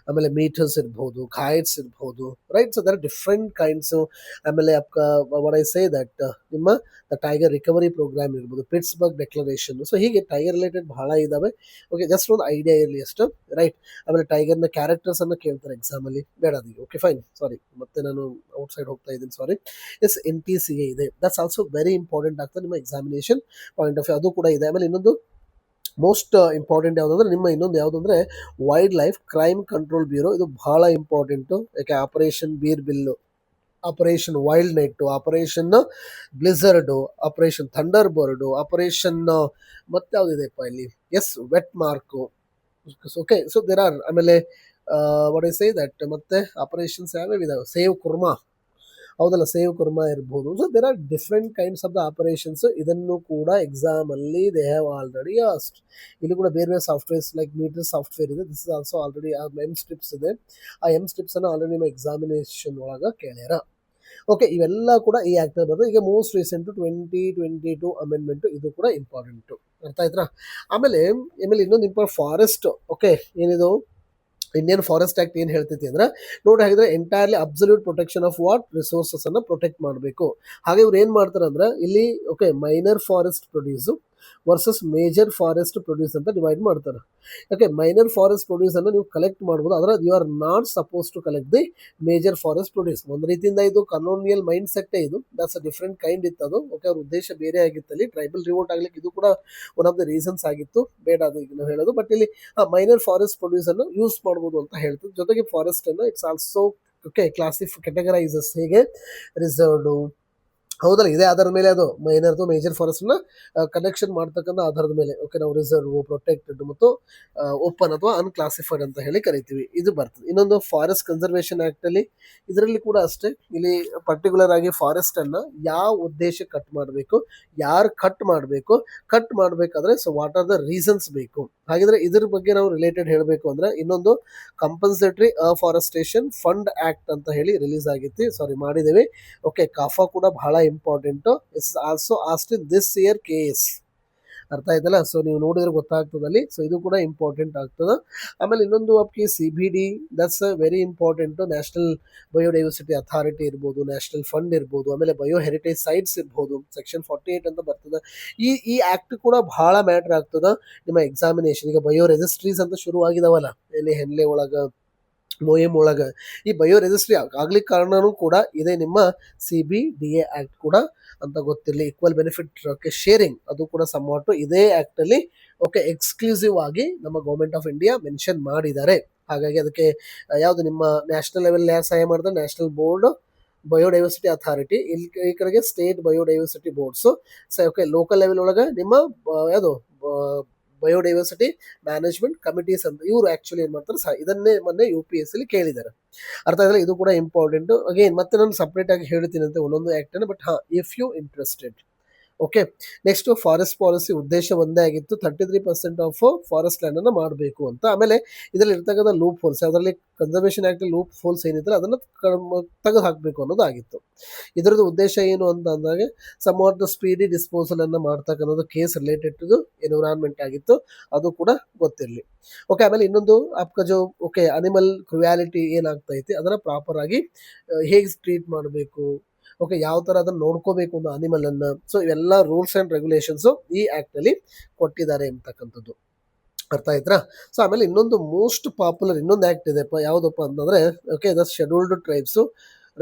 ಆಮೇಲೆ ಮೀಟರ್ಸ್ ಇರ್ಬೋದು, ಕೈಟ್ಸ್ ಇರ್ಬೋದು, right. So there are different kinds. ಆಮೇಲೆ ವಾಟ್ ಐ ಸೇ ದಟ್ ನಿಮ್ಮ ದ ಟೈಗರ್ ರಿಕವರಿ ಪ್ರೋಗ್ರಾಮ್ ಇರ್ಬೋದು, ಪಿಟ್ಸ್ಬರ್ಗ್ ಡೆಕ್ಲರೇಷನ್. ಸೊ ಹೀಗೆ ಟೈಗರ್ ರಿಲೇಟೆಡ್ ಬಹಳ ಇದ್ದಾವೆ. ಓಕೆ, ಜಸ್ಟ್ ಒಂದು ಐಡಿಯಾ ಇರಲಿ ಅಷ್ಟು, ರೈಟ್. ಆಮೇಲೆ ಟೈಗರ್ನ ಕ್ಯಾರೆಕ್ಟರ್ಸನ್ನು ಕೇಳ್ತಾರೆ ಎಕ್ಸಾಮಲ್ಲಿ, ಬೇಡ ಅದೀಗ. ಓಕೆ ಫೈನ್, ಸಾರಿ, ಮತ್ತೆ ನಾನು ಔಟ್ಸೈಡ್ ಹೋಗ್ತಾ ಇದ್ದೀನಿ, ಸಾರಿ. ಎಸ್, NTCA ಇದೆ. ದಟ್ಸ್ ಆಲ್ಸೋ ವೆರಿ ಇಂಪಾರ್ಟೆಂಟ್ ಆಗ್ತದೆ ನಿಮ್ಮ ಎಕ್ಸಾಮಿನೇಷನ್ ಪಾಯಿಂಟ್ ಆಫ್ ವ್ಯೂ, ಅದು ಕೂಡ ಇದೆ. ಆಮೇಲೆ ಇನ್ನೊಂದು ಮೋಸ್ಟ್ ಇಂಪಾರ್ಟೆಂಟ್ ಯಾವುದಂದ್ರೆ ನಿಮ್ಮ ಇನ್ನೊಂದು ಯಾವುದಂದ್ರೆ wildlife crime control bureau, ಇದು ಬಹಳ ಇಂಪಾರ್ಟೆಂಟು. ಯಾಕೆ ಆಪರೇಷನ್ ಬೀರ್ ಬಿಲ್ಲು, operation wild net, operation blizzard, operation thunderbird, operation ಮತ್ತೆ ಯಾವುದಿದೆಪ್ಪ ಇಲ್ಲಿ, yes, wet mark. Okay, so there are. ಆಮೇಲೆ ವಾಟ್ ಐ ಸೇ ದಟ್ ಮತ್ತೆ ಆಪರೇಷನ್ಸ್ ಯಾವ್ಯಾವ ಇದಾವೆ, ಸೇವ್ ಕುರ್ಮಾ, ಹೌದಲ್ಲ, ಸೇವ್ ಕುರ್ಮಾ ಇರ್ಬೋದು. So there are different kinds of the operations. ಇದನ್ನು ಕೂಡ ಎಕ್ಸಾಮಲ್ಲಿ ದೇ ಹ್ಯಾವ್ ಆಲ್ರೆಡಿ ಆಸ್ಟ್. ಇಲ್ಲಿ ಕೂಡ ಬೇರೆ ಬೇರೆ ಸಾಫ್ಟ್ವೇರ್ಸ್ ಲೈಕ್ ಮೀಟರ್ ಸಾಫ್ಟ್ವೇರ್ ಇದೆ. This is also already M strips ಇದೆ. ಆ ಎಮ್ ಸ್ಟ್ರಿಪ್ಸನ್ನು ಆಲ್ರೆಡಿ ನಿಮ್ಮ ಎಕ್ಸಾಮಿನೇಷನ್ ಒಳಗೆ ಕೇಳ್ಯಾರ. ಓಕೆ, ಇವೆಲ್ಲ ಕೂಡ ಈ ಆ್ಯಕ್ಟಲ್ಲಿ ಬರ್ತದೆ. ಈಗ ಮೋಸ್ಟ್ ರೀಸೆಂಟು 2022 ಅಮೆಂಡ್ಮೆಂಟು, ಇದು ಕೂಡ ಇಂಪಾರ್ಟೆಂಟು, ಅರ್ಥ ಆಯ್ತಾ? ಆಮೇಲೆ ಇನ್ನೊಂದು ಇಂಪಾರ್ಟೆಂಟ್ ಫಾರೆಸ್ಟ್. ಓಕೆ, ಏನಿದು ಇಂಡಿಯನ್ ಫಾರೆಸ್ಟ್ ಆ್ಯಕ್ಟ್ ಏನು ಹೇಳ್ತೈತಿ ಅಂದ್ರೆ, ನೋಡಿ ಹಾಗಿದ್ರೆ entirely absolute protection of what resources ಅನ್ನು ಪ್ರೊಟೆಕ್ಟ್ ಮಾಡಬೇಕು. ಹಾಗೆ ಇವ್ರು ಏನು ಮಾಡ್ತಾರೆ ಅಂದ್ರೆ ಇಲ್ಲಿ okay minor forest produce versus major forest produce ಅಂತ ಡಿವೈಡ್ ಮಾಡ್ತಾರೆ. ಓಕೆ, ಮೈನರ್ ಫಾರೆಸ್ಟ್ ಪ್ರೊಡ್ಯೂಸ್ ಅನ್ನು ನೀವು ಕಲೆಕ್ಟ್ ಮಾಡ್ಬೋದು, ಆದರೆ you are not suppose to collect the major forest produce. ಒಂದು ರೀತಿಯಿಂದ ಇದು ಕಲೋನಿಯಲ್ ಮೈಂಡ್ ಸೆಟ್ಟೇ ಇದು. ದಟ್ಸ್ ಅ ಡಿಫ್ರೆಂಟ್ ಕೈಂಡ್ ಇತ್ತು ಅದು. ಓಕೆ, ಅವ್ರ ಉದ್ದೇಶ ಬೇರೆ ಆಗಿತ್ತಲ್ಲಿ, ಟ್ರೈಬಲ್ ರಿವೋಟ್ ಆಗ್ಲಿಕ್ಕೆ ಇದು ಕೂಡ ಒನ್ ಆಫ್ ದ ರೀಸನ್ಸ್ ಆಗಿತ್ತು. ಬೇಡ ಅದು ಈಗ ನಾವು ಹೇಳೋದು. ಬಟ್ ಇಲ್ಲಿ ಮೈನರ್ ಫಾರೆಸ್ಟ್ ಪ್ರೊಡ್ಯೂಸ್ ಅನ್ನು ಯೂಸ್ ಮಾಡ್ಬೋದು ಅಂತ ಹೇಳ್ತೀವಿ. ಜೊತೆಗೆ ಫಾರೆಸ್ಟ್ ಅನ್ನು ಇಟ್ಸ್ ಆಲ್ಸೋ ಓಕೆ ಕ್ಯಾಟಗರೈಸಸ್ ಹೇಗೆ ರಿಸರ್ವ್ಡು, ಹೌದಲ್ಲ, ಇದೇ ಆಧಾರದ ಮೇಲೆ ಅದು ಮೈನರ್ದು ಮೇಜರ್ ಫಾರೆಸ್ಟ್ನ ಕನೆಕ್ಷನ್ ಮಾಡ್ತಕ್ಕಂಥ ಆಧಾರದ ಮೇಲೆ ಓಕೆ ನಾವು ರಿಸರ್ವ್, ಪ್ರೊಟೆಕ್ಟೆಡ್ ಮತ್ತು ಓಪನ್ ಅಥವಾ ಅನ್ಕ್ಲಾಸಿಫೈಡ್ ಅಂತ ಹೇಳಿ ಕರಿತೀವಿ. ಇದು ಬರ್ತದೆ. ಇನ್ನೊಂದು ಫಾರೆಸ್ಟ್ ಕನ್ಸರ್ವೇಷನ್ ಆ್ಯಕ್ಟಲ್ಲಿ, ಇದರಲ್ಲಿ ಕೂಡ ಅಷ್ಟೇ. ಇಲ್ಲಿ ಪರ್ಟಿಕ್ಯುಲರ್ ಆಗಿ ಫಾರೆಸ್ಟನ್ನು ಯಾವ ಉದ್ದೇಶ ಕಟ್ ಮಾಡಬೇಕು, ಯಾರು ಕಟ್ ಮಾಡಬೇಕಾದ್ರೆ so what are the reasons ಬೇಕು. ಹಾಗಿದ್ರೆ ಇದ್ರ ಬಗ್ಗೆ ನಾವು ರಿಲೇಟೆಡ್ ಹೇಳಬೇಕು ಅಂದರೆ ಇನ್ನೊಂದು ಕಂಪಲ್ಸರಿ ಅಫಾರೆಸ್ಟೇಷನ್ ಫಂಡ್ ಆ್ಯಕ್ಟ್ ಅಂತ ಹೇಳಿ ರಿಲೀಸ್ ಆಗಿತ್ತು, ಮಾಡಿದ್ದೇವೆ. ಓಕೆ, ಕಾಫಾ ಕೂಡ ಬಹಳ important. It's also asked in this year case, ಅರ್ಥ ಆಯ್ತಲ್ಲ. ಸೊ ನೀವು ನೋಡಿದ್ರೆ ಗೊತ್ತಾಗ್ತದಲ್ಲಿ. ಸೊ ಇದು ಕೂಡ ಇಂಪಾರ್ಟೆಂಟ್ ಆಗ್ತದೆ. ಆಮೇಲೆ ಇನ್ನೊಂದು ಅಪ್ಕಿ CBD, that's very important. National biodiversity authority ಇರ್ಬೋದು, ನ್ಯಾಷನಲ್ ಫಂಡ್ ಇರ್ಬೋದು, ಆಮೇಲೆ ಬಯೋ ಹೆರಿಟೇಜ್ ಸೈಟ್ಸ್ ಇರ್ಬೋದು. ಸೆಕ್ಷನ್ 48 ಅಂತ ಬರ್ತದೆ. ಈ ಆ್ಯಕ್ಟ್ ಕೂಡ ಬಹಳ ಮ್ಯಾಟ್ರ್ ಆಗ್ತದೆ ನಿಮ್ಮ ಎಕ್ಸಾಮಿನೇಷನ್. ಈಗ ಬಯೋ ರೆಜಿಸ್ಟ್ರೀಸ್ ಅಂತ ಶುರು ಆಗಿದಾವಲ್ಲ, ಇಲ್ಲಿ ಹೆನ್ಲೆ ಒಳಗೆ, ಮೊಯಮ್ ಒಳಗೆ, ಈ ಬಯೋ ರೆಜಿಸ್ಟ್ರಿ ಆಗ್ಲಿಕ್ಕೆ ಕಾರಣನೂ ಕೂಡ ಇದೇ ನಿಮ್ಮ CBDA ಆ್ಯಕ್ಟ್ ಕೂಡ ಅಂತ ಗೊತ್ತಿರಲಿ. ಈಕ್ವಲ್ ಬೆನಿಫಿಟ್ ಶೇರಿಂಗ್, ಅದು ಕೂಡ ಸಮ್ವಾಟು ಇದೇ ಆ್ಯಕ್ಟಲ್ಲಿ ಓಕೆ ಎಕ್ಸ್ಕ್ಲೂಸಿವ್ ಆಗಿ ನಮ್ಮ ಗೌರ್ಮೆಂಟ್ ಆಫ್ ಇಂಡಿಯಾ ಮೆನ್ಷನ್ ಮಾಡಿದ್ದಾರೆ. ಹಾಗಾಗಿ ಅದಕ್ಕೆ ಯಾವುದು ನಿಮ್ಮ ನ್ಯಾಷನಲ್ ಲೆವೆಲ್ ಯಾರು ಸಹಾಯ ಮಾಡಿದ್ರೆ, ನ್ಯಾಷನಲ್ ಬೋರ್ಡ್ ಬಯೋಡೈವರ್ಸಿಟಿ ಅಥಾರಿಟಿ, ಈ ಕಡೆಗೆ state biodiversity boards. Okay, local level ಒಳಗೆ ನಿಮ್ಮ ಯಾವುದು ಬಯೋಡೈವರ್ಸಿಟಿ ಮ್ಯಾನೇಜ್ಮೆಂಟ್ ಕಮಿಟೀಸ್ ಅಂತ ಇವರು ಆಕ್ಚುಲಿ ಏನ್ ಮಾಡ್ತಾರೆ ಇದನ್ನೇ ಮೊನ್ನೆ UPSC ಕೇಳಿದ್ದಾರೆ. ಅರ್ಥ ಆದ್ರೆ ಇದು ಕೂಡ ಇಂಪಾರ್ಟೆಂಟ್. ಅಗೇನ್ ಮತ್ತೆ ನಾನು ಸಪ್ರೇಟ್ ಆಗಿ ಹೇಳ್ತೀನಿ ಅಂತ ಒಂದೊಂದು ಆಕ್ಟ್ ಅನ್ನು, but if you interested. Okay, next forest policy ಉದ್ದೇಶ ಒಂದೇ ಆಗಿತ್ತು, 33% ಆಫ್ ಫಾರೆಸ್ಟ್ ಲ್ಯಾಂಡ್ ಅನ್ನ ಮಾಡಬೇಕು ಅಂತ. ಆಮೇಲೆ ಇದರಲ್ಲಿ ಇರ್ತಕ್ಕಂಥ ಲೂಪ್ ಹೋಲ್ಸ್, ಅದರಲ್ಲಿ ಕನ್ಸರ್ವೇಷನ್ ಆಕ್ಟ್ ಲೂಪ್ ಹೋಲ್ಸ್ ಏನಿದ್ರೆ ಅದನ್ನ ತೆಗೆದು ಹಾಕಬೇಕು ಅನ್ನೋದು ಆಗಿತ್ತು. ಇದರದ್ದು ಉದ್ದೇಶ ಏನು ಅಂತ ಅಂದಾಗ some of the speedy disposal ಅನ್ನ ಮಾಡ್ತಕ್ಕನ್ನೋದು ಕೇಸ್ ರಿಲೇಟೆಡ್ ಟು ಎನ್ವಿರಾನ್ಮೆಂಟ್ ಆಗಿತ್ತು, ಅದು ಕೂಡ ಗೊತ್ತಿರಲಿ. ಓಕೆ, ಆಮೇಲೆ ಇನ್ನೊಂದು ಆಪ್ಕ ಜೋ ಓಕೆ ಅನಿಮಲ್ ಕ್ರುಯಾಲಿಟಿ ಏನಾಗ್ತಾ ಐತಿ ಅದನ್ನ ಪ್ರಾಪರ್ ಆಗಿ ಹೇಗೆ ಟ್ರೀಟ್ ಮಾಡಬೇಕು, ಓಕೆ ಯಾವ ತರ ಅದನ್ನ ನೋಡ್ಕೋಬೇಕು ಒಂದು ಅನಿಮಲ್ ಅನ್ನ. ಸೊ ಇವೆಲ್ಲ ರೂಲ್ಸ್ ಅಂಡ್ ರೆಗ್ಯುಲೇಷನ್ಸ್ ಈ ಆಕ್ಟ್ ಅಲ್ಲಿ ಕೊಟ್ಟಿದ್ದಾರೆ ಅಂತಕ್ಕಂಥದ್ದು. ಅರ್ಥ ಆಯ್ತಾ? ಸೊ ಆಮೇಲೆ ಇನ್ನೊಂದು ಮೋಸ್ಟ್ ಪಾಪ್ಯುಲರ್ ಇನ್ನೊಂದು ಆಕ್ಟ್ ಇದೆ ಯಾವುದಪ್ಪ ಅಂತಂದ್ರೆ okay the scheduled tribes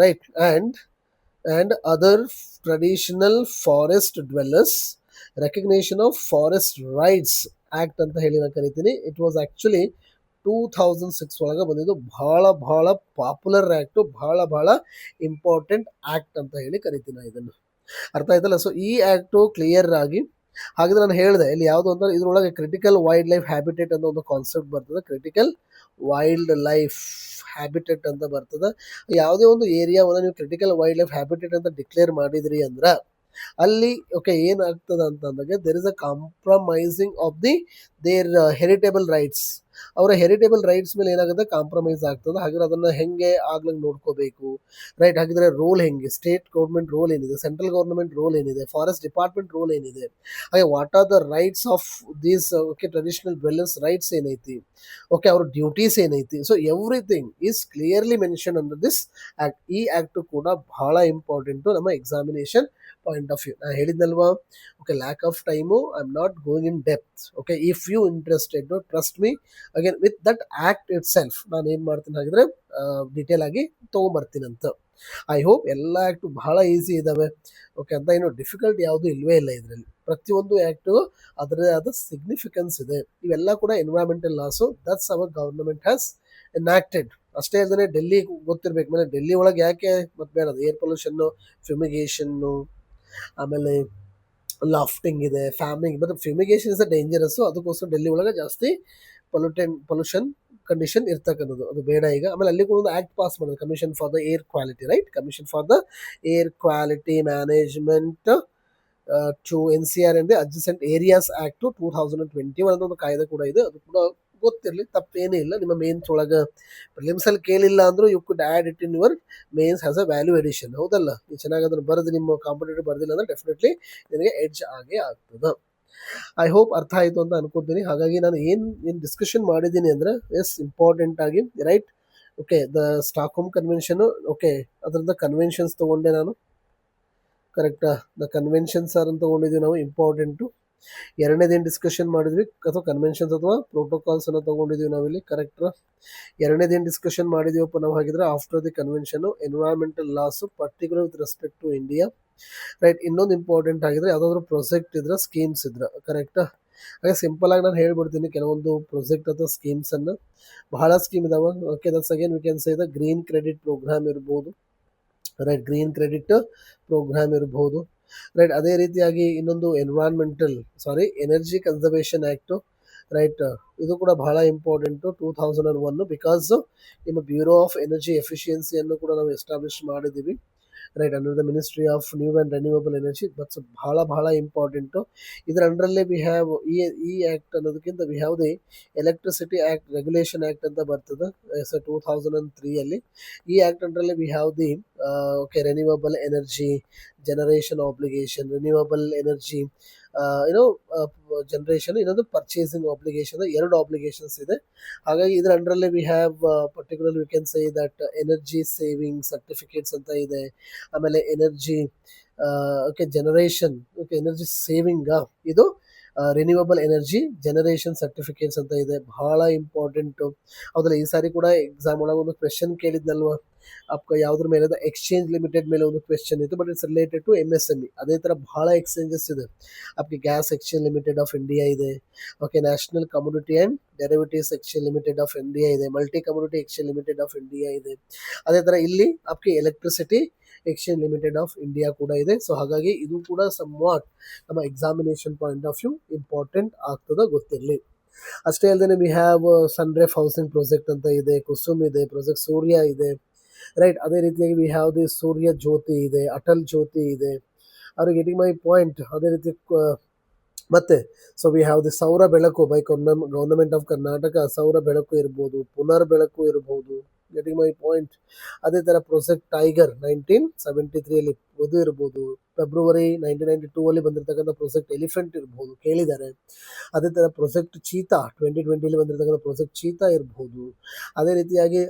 right and other traditional forest dwellers recognition of forest rights act ಅಂತ ಹೇಳಿ ನಾನು ಕರಿತೀನಿ. ಇಟ್ ವಾಸ್ ಆಕ್ಚುಲಿ 2006 ಒಳಗೆ ಬಂದಿದ್ದು. ಬಹಳ ಪಾಪ್ಯುಲರ್ ಆಕ್ಟ್, ಬಹಳ ಇಂಪಾರ್ಟೆಂಟ್ ಆಕ್ಟ್ ಅಂತ ಹೇಳಿ ಕರಿತೀನಿ ಇದನ್ನು. ಅರ್ಥ ಆಯ್ತಲ್ಲ? ಸೊ ಈ ಆಕ್ಟ್ ಕ್ಲಿಯರ್ ಆಗಿ ಹಾಗಿದ್ರೆ ನಾನು ಹೇಳಿದೆ ಇಲ್ಲಿ ಯಾವುದು ಅಂತ, ಇದ್ರೊಳಗೆ ಕ್ರಿಟಿಕಲ್ ವೈಲ್ಡ್ ಲೈಫ್ ಹ್ಯಾಬಿಟೇಟ್ ಅಂತ ಒಂದು ಕಾನ್ಸೆಪ್ಟ್ ಬರ್ತದೆ. ಕ್ರಿಟಿಕಲ್ ವೈಲ್ಡ್ ಲೈಫ್ ಹ್ಯಾಬಿಟೇಟ್ ಅಂತ ಬರ್ತದೆ. ಯಾವುದೇ ಒಂದು ಏರಿಯಾವನ್ನು ನೀವು ಕ್ರಿಟಿಕಲ್ ವೈಲ್ಡ್ ಲೈಫ್ ಹ್ಯಾಬಿಟೇಟ್ ಅಂತ ಡಿಕ್ಲೇರ್ ಮಾಡಿದ್ರಿ ಅಂದ್ರೆ ಅಲ್ಲಿ ಓಕೆ ಏನಾಗ್ತದೆ ಅಂತಂದಾಗ there is a compromising of their heritable rights. ಅವರ ಹೆರಿಟೇಬಲ್ ರೈಟ್ಸ್ ಮೇಲೆ ಏನಾಗುತ್ತೆ, ಕಾಂಪ್ರಮೈಸ್ ಆಗ್ತದೆ. ಹಾಗಾದ್ರೆ ಅದನ್ನ ಹೆಂಗೆ ಆಗ್ಲಂಗೆ ನೋಡ್ಕೋಬೇಕು, ರೈಟ್? ಹಾಗಿದ್ರೆ ರೋಲ್ ಹೆಂಗೆ, ಸ್ಟೇಟ್ ಗೌರ್ಮೆಂಟ್ ರೋಲ್ ಏನಿದೆ, ಸೆಂಟ್ರಲ್ ಗೌರ್ಮೆಂಟ್ ರೋಲ್ ಏನಿದೆ, ಫಾರೆಸ್ಟ್ ಡಿಪಾರ್ಟ್ಮೆಂಟ್ ರೋಲ್ ಏನಿದೆ, ಹಾಗೆ what are the rights of these okay traditional dwellers rights ಏನೈತಿ, ಓಕೆ ಅವ್ರ ಡ್ಯೂಟೀಸ್ ಏನೈತಿ. So everything is clearly mention under this act. ಈ ಆಕ್ಟ್ ಕೂಡ ಬಹಳ ಇಂಪಾರ್ಟೆಂಟು ನಮ್ಮ ಎಕ್ಸಾಮಿನೇಷನ್ ಪಾಯಿಂಟ್ ಆಫ್ ವ್ಯೂ. ನಾನು ಹೇಳಿದ್ನಲ್ವಾ, okay lack of time, I am not going in depth. Okay, if you interested trust me, again with that act it self ನಾನು ಏನು ಮಾಡ್ತೀನಿ ಹಾಗಿದ್ರೆ ಡೀಟೇಲ್ ಆಗಿ ತೊಗೊಂಬರ್ತೀನಂತ. ಐ ಹೋಪ್ ಎಲ್ಲ ಆ್ಯಕ್ಟು ಬಹಳ ಈಸಿ ಇದ್ದಾವೆ. ಓಕೆ, ಅಂತ ಏನು ಡಿಫಿಕಲ್ಟ್ ಯಾವುದು ಇಲ್ಲವೇ ಇಲ್ಲ ಇದರಲ್ಲಿ. ಪ್ರತಿಯೊಂದು ಆ್ಯಕ್ಟು ಅದರದೇ ಆದ ಸಿಗ್ನಿಫಿಕೆನ್ಸ್ ಇದೆ. ಇವೆಲ್ಲ ಕೂಡ environmental laws, that's our government has enacted. ಅಷ್ಟೇ ಅಲ್ಲದೆ ಡೆಲ್ಲಿ ಗೊತ್ತಿರ್ಬೇಕು. ಮೇಲೆ ಡೆಲ್ಲಿ ಒಳಗೆ ಯಾಕೆ ಮತ್ತೆ ಬೇಡ, ಏರ್ ಪೊಲ್ಯೂಷನ್ನು, ಫ್ಯೂಮಿಗೇಷನ್ನು, ಆಮೇಲೆ ಲಾಫ್ಟಿಂಗ್ ಇದೆ, ಫ್ಯಾಮಿಂಗ್. But fumigation is a dangerous, ಅದಕ್ಕೋಸ್ಕರ ಡೆಲ್ಲಿ ಒಳಗೆ ಜಾಸ್ತಿ ಪೊಲ್ಯೂಷನ್ ಕಂಡೀಷನ್ ಇರ್ತಕ್ಕಂಥದ್ದು, ಅದು ಬೇಡ ಈಗ. ಆಮೇಲೆ ಅಲ್ಲಿ ಕೂಡ ಒಂದು ಆಕ್ಟ್ ಪಾಸ್ ಮಾಡಿದೆ, commission for the air quality, right? Commission for the air quality management to NCR and adjacent areas act 2021 ಅನ್ನೋ ಒಂದು ಕಾಯ್ದೆ ಕೂಡ ಇದೆ. ಅದು ಕೂಡ ಗೊತ್ತಿರಲಿ, ತಪ್ಪೇನೇ ಇಲ್ಲ. ನಿಮ್ಮ ಮೇನ್ಸ್ ಒಳಗೆ ಪ್ರಿಲಿಮ್ಸ್ ಅಲ್ಲಿ ಕೇಳಿಲ್ಲ ಅಂದ್ರೂ you could add it in your mains has a value addition. ಹೌದಲ್ಲ? ನೀವು ಚೆನ್ನಾಗಿ ಅದನ್ನು ಬರೆದು ನಿಮ್ಮ ಕಾಂಪಿಟೇಟಿವ್ ಬರೆದಿಲ್ಲ ಅಂದ್ರೆ ಡೆಫಿನೆಟ್ಲಿ ನಿನಗೆ ಎಡ್ಜ್ ಆಗೇ ಆಗ್ತದೆ. ಐ ಹೋಪ್ ಅರ್ಥ ಆಯಿತು ಅಂತ ಅನ್ಕೋತೀನಿ. ಹಾಗಾಗಿ ನಾನು ಏನು ಡಿಸ್ಕಷನ್ ಮಾಡಿದ್ದೀನಿ ಅಂದರೆ ಎಸ್ ಇಂಪಾರ್ಟೆಂಟ್ ಆಗಿ, right? Okay, the Stockholm convention, okay ಅದರಿಂದ ಕನ್ವೆನ್ಷನ್ಸ್ ತೊಗೊಂಡೆ ನಾನು, ಕರೆಕ್ಟಾ? ದ ಕನ್ವೆನ್ಷನ್ಸ್ ಆರ್ ಅಂತ ತೊಗೊಂಡಿದ್ದೀವಿ ನಾವು, ಇಂಪಾರ್ಟೆಂಟು. ಎರಡನೇದೇನು ಡಿಸ್ಕಷನ್ ಮಾಡಿದ್ವಿ, ಅಥವಾ ಕನ್ವೆನ್ಷನ್ಸ್ ಅಥವಾ ಪ್ರೋಟೋಕಾಲ್ಸ್ ಅನ್ನು ತೊಗೊಂಡಿದ್ದೀವಿ ನಾವಿಲ್ಲಿ, ಕರೆಕ್ಟಾ? ಎರಡನೇದೇನು ಡಿಸ್ಕಷನ್ ಮಾಡಿದೀವಪ್ಪ ನಾವು ಹಾಗಿದ್ರೆ after the convention environmental laws particular with respect to India, right? ಇನ್ನೊಂದು ಇಂಪಾರ್ಟೆಂಟ್ ಆಗಿದ್ರೆ ಯಾವುದಾದ್ರೂ ಪ್ರೊಜೆಕ್ಟ್ ಇದ್ರೆ, ಸ್ಕೀಮ್ಸ್ ಇದ್ರೆ, ಕರೆಕ್ಟಾ? ಹಾಗೆ ಸಿಂಪಲ್ ಆಗಿ ನಾನು ಹೇಳ್ಬಿಡ್ತೀನಿ ಕೆಲವೊಂದು ಪ್ರೊಜೆಕ್ಟ್ ಅಥವಾ ಸ್ಕೀಮ್ಸ್ ಅನ್ನು. ಬಹಳ ಸ್ಕೀಮ್ ಇದಾವೆ. Okay, that's again we can say the green credit program ಇರ್ಬೋದು, ರೈಟ್? ಗ್ರೀನ್ ಕ್ರೆಡಿಟ್ ಪ್ರೋಗ್ರಾಮ್ ಇರ್ಬೋದು, ರೈಟ್? ಅದೇ ರೀತಿಯಾಗಿ ಇನ್ನೊಂದು ಎನರ್ಜಿ ಕನ್ಸರ್ವೇಷನ್ ಆ್ಯಕ್ಟು, ರೈಟ್? ಇದು ಕೂಡ ಬಹಳ ಇಂಪಾರ್ಟೆಂಟು 2001, ಬಿಕಾಸ್ ನಿಮ್ಮ ಬ್ಯೂರೋ ಆಫ್ ಎನರ್ಜಿ ಎಫಿಷಿಯನ್ಸಿಯನ್ನು ಕೂಡ ನಾವು ಎಸ್ಟಾಬ್ಲಿಷ್ ಮಾಡಿದ್ದೀವಿ, right? Under the ministry of new and renewable energy. ಬಟ್ಸ್ ಬಹಳ ಇಂಪಾರ್ಟೆಂಟು. ಇದರ ಅಂಡರಲ್ಲೇ ವಿ ಹ್ಯಾವ್ ಈ ಆ್ಯಕ್ಟ್ ಅನ್ನೋದಕ್ಕಿಂತ we have the electricity act regulation act ಅಂತ ಬರ್ತದೆ 2003 ಈ ಆ್ಯಕ್ಟ್ ಅಂಡರಲ್ಲೇ we have the okay renewable energy generation obligation, renewable energy generation, ಇನ್ನೊಂದು ಪರ್ಚೇಸಿಂಗ್ ಆಬ್ಲಿಗೇಷನ್, ಎರಡು ಆಬ್ಲಿಗೇಷನ್ಸ್ ಇದೆ. ಹಾಗಾಗಿ ಇದರ ಅಂಡರಲ್ಲೇ we have particularly V can say that energy saving certificates ಅಂತ ಇದೆ. ಆಮೇಲೆ energy okay generation, okay energy saving, ಇದು ರಿನ್ಯೂವಬಲ್ ಎನರ್ಜಿ ಜನರೇಷನ್ ಸರ್ಟಿಫಿಕೇಟ್ಸ್ ಅಂತ ಇದೆ. ಬಹಳ ಇಂಪಾರ್ಟೆಂಟು. ಹೌದಲ್ಲ? ಈ ಸಾರಿ ಕೂಡ ಎಕ್ಸಾಮ್ ಒಳಗೆ ಒಂದು ಕ್ವೆಶನ್ ಕೇಳಿದ್ನಲ್ವ, आपका ಯಾವುದ್ರ ಮೇಲೆ ಇದೆ, ಎಕ್ಸ್ಚೇಂಜ್ ಲಿಮಿಟೆಡ್ ಮೇಲೆ ಒಂದು ಕ್ವೆಶ್ಚನ್ ಇತ್ತು, but it's related to MSME. ಅದೇ ಥರ ಬಹಳ ಎಕ್ಸ್ಚೇಂಜಸ್ ಇದೆ. आपके gas exchange limited of India ಇದೆ, okay, national commodity and derivatives exchange limited of India ಇದೆ, multi commodity exchange limited of India ಇದೆ. ಅದೇ ಥರ ಇಲ್ಲಿ आपके electricity exchange limited of India ಕೂಡ ಇದೆ. ಸೊ ಹಾಗಾಗಿ ಇದು ಕೂಡ ಸಮ್ವಾಟ್ ನಮ್ಮ examination point of view important ಆಗ್ತದೆ, ಗೊತ್ತಿರಲಿ. ಅಷ್ಟೇ ಅಲ್ಲದೆ we have Sunref housing project ಅಂತ ಇದೆ, ಕುಸುಮ್ ಇದೆ, ಪ್ರಾಜೆಕ್ಟ್ ಸೂರ್ಯ ಇದೆ, ರೈಟ್. ಅದೇ ರೀತಿಯಾಗಿ ವಿ ಹ್ಯಾವ್ ದಿ ಸೂರ್ಯ ಜ್ಯೋತಿ ಇದೆ, ಅಟಲ್ ಜ್ಯೋತಿ ಇದೆ. Are getting my point? ಅದೇ ರೀತಿ ಮತ್ತೆ ಸೊ ವಿ ಹ್ಯಾವ್ ದಿ ಸೌರ ಬೆಳಕು ಬೈ ಗೌರ್ಮೆಂಟ್ ಆಫ್ ಕರ್ನಾಟಕ. ಸೌರ ಬೆಳಕು ಇರ್ಬೋದು, ಪುನರ್ ಬೆಳಕು ಇರ್ಬೋದು, ಗೆಟಿಂಗ್ ಮೈ ಪಾಯಿಂಟ್. ಅದೇ ಥರ ಪ್ರಾಜೆಕ್ಟ್ ಟೈಗರ್ 1973 ಅದು ಇರ್ಬೋದು, ಫೆಬ್ರವರಿ 1992 ಅಲ್ಲಿ ಬಂದಿರತಕ್ಕಂಥ ಪ್ರಾಜೆಕ್ಟ್ ಎಲಿಫೆಂಟ್ ಇರ್ಬೋದು, ಕೇಳಿದ್ದಾರೆ. ಅದೇ ಥರ ಪ್ರಾಜೆಕ್ಟ್ ಚೀತಾ 2020 ಬಂದಿರತಕ್ಕಂಥ ಪ್ರಾಜೆಕ್ಟ್ ಚೀತಾ ಇರ್ಬೋದು. ಅದೇ ರೀತಿಯಾಗಿ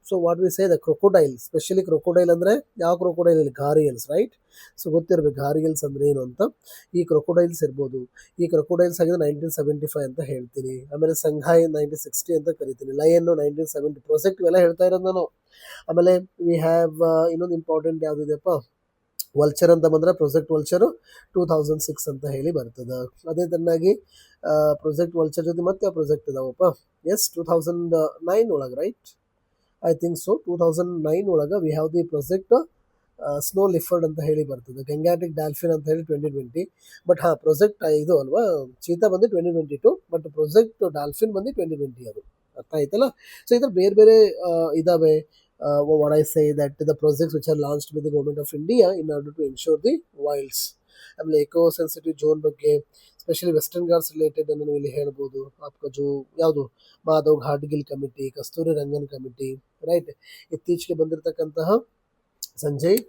so what we say the crocodile, specially crocodile ಅಂದರೆ ಯಾವ ಕ್ರೊಕೊಡೈಲ್ ಇಲ್ಲಿ? ಘಾರಿಯಲ್ಸ್, ರೈಟ್. ಸೊ ಗೊತ್ತಿರಬೇಕು ಘಾರಿಯಲ್ಸ್ ಅಂದರೆ ಏನು ಅಂತ. ಈ ಕ್ರೊಕೊಡೈಲ್ಸ್ ಇರ್ಬೋದು. ಈ ಕ್ರೊಕೊಡೈಲ್ಸ್ ಆಗಿದೆ 1975 ಅಂತ ಹೇಳ್ತೀನಿ. ಆಮೇಲೆ ಸಂಘಾಯ್ 1960 ಅಂತ ಕರಿತೀನಿ. ಲಯನ್ 1970 ಪ್ರಾಜೆಕ್ಟ್ ಇವೆಲ್ಲ ಹೇಳ್ತಾ ಇರೋದು ನಾನು. ಆಮೇಲೆ ವಿ ಹ್ಯಾವ್ ಇನ್ನೊಂದು ಇಂಪಾರ್ಟೆಂಟ್ ಯಾವುದಿದೆಪ್ಪ, ವಲ್ಚರ್ ಅಂತ ಬಂದರೆ ಪ್ರಾಜೆಕ್ಟ್ ವಲ್ಚರು 2006 ಅಂತ ಹೇಳಿ ಬರ್ತದೆ. ಅದೇ ತರನಾಗಿ ಪ್ರಾಜೆಕ್ಟ್ ವಲ್ಚರ್ ಜೊತೆ ಮತ್ತೆ ಯಾವ ಪ್ರಾಜೆಕ್ಟ್ ಇದಾವಪ್ಪ? ಎಸ್, 2009 ಒಳಗೆ, ರೈಟ್, ಐ ಥಿಂಕ್ ಸೊ. 2009 ಒಳಗೆ we have the project snow leopard ಅಂತ ಹೇಳಿ ಬರ್ತದೆ. ಗಂಗಾಟಿಕ್ ಡಾಲ್ಫಿನ್ ಅಂತ ಹೇಳಿ 2020. ಬಟ್ ಪ್ರಾಜೆಕ್ಟ್ ಇದು ಅಲ್ವಾ, ಚೀತಾ ಬಂದು 2022, ಬಟ್ ಪ್ರಾಜೆಕ್ಟ್ ಡಾಲ್ಫಿನ್ ಬಂದು 2020. ಅದು ಅರ್ಥ ಆಯ್ತಲ್ಲ. ಸೊ ಈ ಥರ ಬೇರೆ ಬೇರೆ ಇದಾವೆ. what I say that the projects which are launched by the government of India in order to ensure the wilds. ಆಮೇಲೆ ಎಕೋ ಸೆನ್ಸಿಟಿವ್ ಝೋನ್ ಬಗ್ಗೆ, ಸ್ಪೆಷಲಿ ವೆಸ್ಟರ್ನ್ ಘಾಟ್ಸ್ ರಿಲೇಟೆಡ್ ಅನ್ನು ಇಲ್ಲಿ ಹೇಳ್ಬೋದು. ಯಾವುದು Madhav ಘಾಟ್ಗಿಲ್ committee, Kasturi Rangan committee, right. ಇತ್ತೀಚೆಗೆ ಬಂದಿರತಕ್ಕಂತಹ ಸಂಜಯ್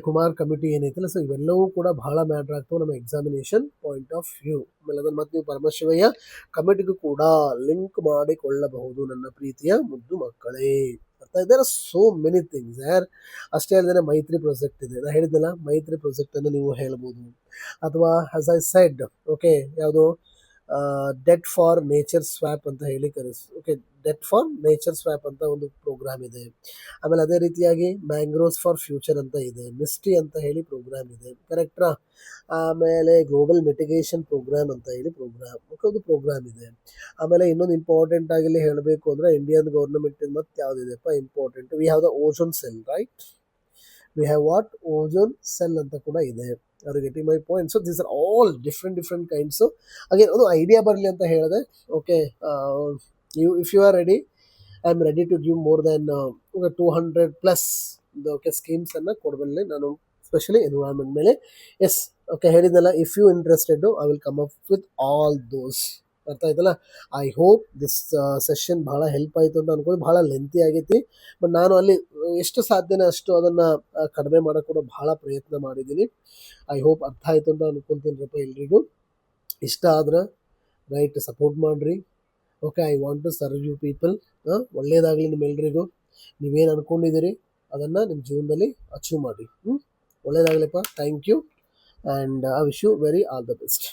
ಕುಮಾರ್ ಕಮಿಟಿ ಏನೈತಲ್ಲ, ಸೊ ಇವೆಲ್ಲವೂ ಕೂಡ ಬಹಳ ಮ್ಯಾಟ್ರ್ ಆಗ್ತವೆ ನಮ್ಮ ಎಕ್ಸಾಮಿನೇಷನ್ ಪಾಯಿಂಟ್ ಆಫ್ ವ್ಯೂ. ಆಮೇಲೆ ಅದನ್ನು ಮತ್ತೆ ನೀವು ಪರಮಶಿವಯ್ಯ ಕಮಿಟಿಗೂ ಕೂಡ ಲಿಂಕ್ ಮಾಡಿಕೊಳ್ಳಬಹುದು ನನ್ನ ಪ್ರೀತಿಯ ಮುದ್ದು ಮಕ್ಕಳೇ. There are so many things ಯಾರ್. ಅಷ್ಟೇ ಅಲ್ಲದೆ ಮೈತ್ರಿ ಪ್ರಾಜೆಕ್ಟ್ ಇದೆ, ನಾನು ಹೇಳಿದ್ನಲ್ಲ, ಮೈತ್ರಿ ಪ್ರಾಜೆಕ್ಟನ್ನು ನೀವು ಹೇಳ್ಬೋದು. ಅಥವಾ ಆಸ್ ಐ ಸೆಡ್, ಓಕೆ, ಯಾವುದು ಡೆಟ್ ಫಾರ್ ನೇಚರ್ ಸ್ವ್ಯಾಪ್ ಅಂತ ಹೇಳಿ okay, debt for nature swap ಅಂತ ಒಂದು ಪ್ರೋಗ್ರಾಮ್ ಇದೆ. ಆಮೇಲೆ ಅದೇ ರೀತಿಯಾಗಿ ಮ್ಯಾಂಗ್ರೋವ್ಸ್ ಫಾರ್ ಫ್ಯೂಚರ್ ಅಂತ ಇದೆ, ಮಿಸ್ಟಿ ಅಂತ ಹೇಳಿ ಪ್ರೋಗ್ರಾಮ್ ಇದೆ, ಕರೆಕ್ಟ್ರಾ. ಆಮೇಲೆ ಗ್ಲೋಬಲ್ ಮಿಟಿಗೇಷನ್ ಪ್ರೋಗ್ರಾಮ್ ಅಂತ ಹೇಳಿ ಒಂದು ಪ್ರೋಗ್ರಾಮ್ ಇದೆ. ಆಮೇಲೆ ಇನ್ನೊಂದು ಇಂಪಾರ್ಟೆಂಟ್ ಆಗಿ ಹೇಳಬೇಕು ಅಂದರೆ ಇಂಡಿಯನ್ ಗೌರ್ಮೆಂಟ್ ಮತ್ತೆ ಯಾವುದಿದೆಪ್ಪ important, we have the ozone cell, right. We have what? Ozone cell ಅಂತ ಕೂಡ ಇದೆ. Are getting my point? So these are all different kinds. Again ಒಂದು ಐಡಿಯಾ ಬರಲಿ ಅಂತ ಹೇಳಿದೆ. Okay, if you are ready, I am ready to give more than 200+ okay ಸ್ಕೀಮ್ಸನ್ನು ಕೊಡಬಲ್ಲೆ ನಾನು, ಸ್ಪೆಷಲಿ ಎನ್ವಿರಾನ್ಮೆಂಟ್ ಮೇಲೆ. ಎಸ್, ಓಕೆ, ಹೇಳಿದ್ನಲ್ಲ, if you interested I will come up with all those. ಅರ್ಥ ಆಯ್ತಲ್ಲ. ಐ ಹೋಪ್ ದಿಸ್ ಸೆಷನ್ ಭಾಳ help ಆಯಿತು ಅಂತ ಅನ್ಕೊಂಡು. ಭಾಳ ಲೆಂತಿ ಆಗೈತಿ, ಬಟ್ ನಾನು ಅಲ್ಲಿ ಎಷ್ಟು ಸಾಧ್ಯನೇ ಅಷ್ಟು ಅದನ್ನು ಕಡಿಮೆ ಮಾಡೋಕ್ಕೆ ಕೂಡ ಭಾಳ ಪ್ರಯತ್ನ ಮಾಡಿದ್ದೀನಿ. ಐ ಹೋಪ್ ಅರ್ಥ ಆಯಿತು ಅಂತ ಅನ್ಕೊತೀನಿರಪ್ಪ ಎಲ್ರಿಗೂ. ಇಷ್ಟ ಆದ್ರೆ ರೈಟ್ ಸಪೋರ್ಟ್ ಮಾಡಿರಿ. Okay, I want to serve you people. ಒಳ್ಳೆಯದಾಗಲಿ ನಿಮ್ಮೆಲ್ರಿಗೂ. ನೀವೇನು ಅಂದ್ಕೊಂಡಿದ್ದೀರಿ ಅದನ್ನು ನಿಮ್ಮ ಜೀವನದಲ್ಲಿ ಅಚೀವ್ ಮಾಡಿ. ಒಳ್ಳೆಯದಾಗಲಿಪ್ಪ. Thank you and I wish you very all the best.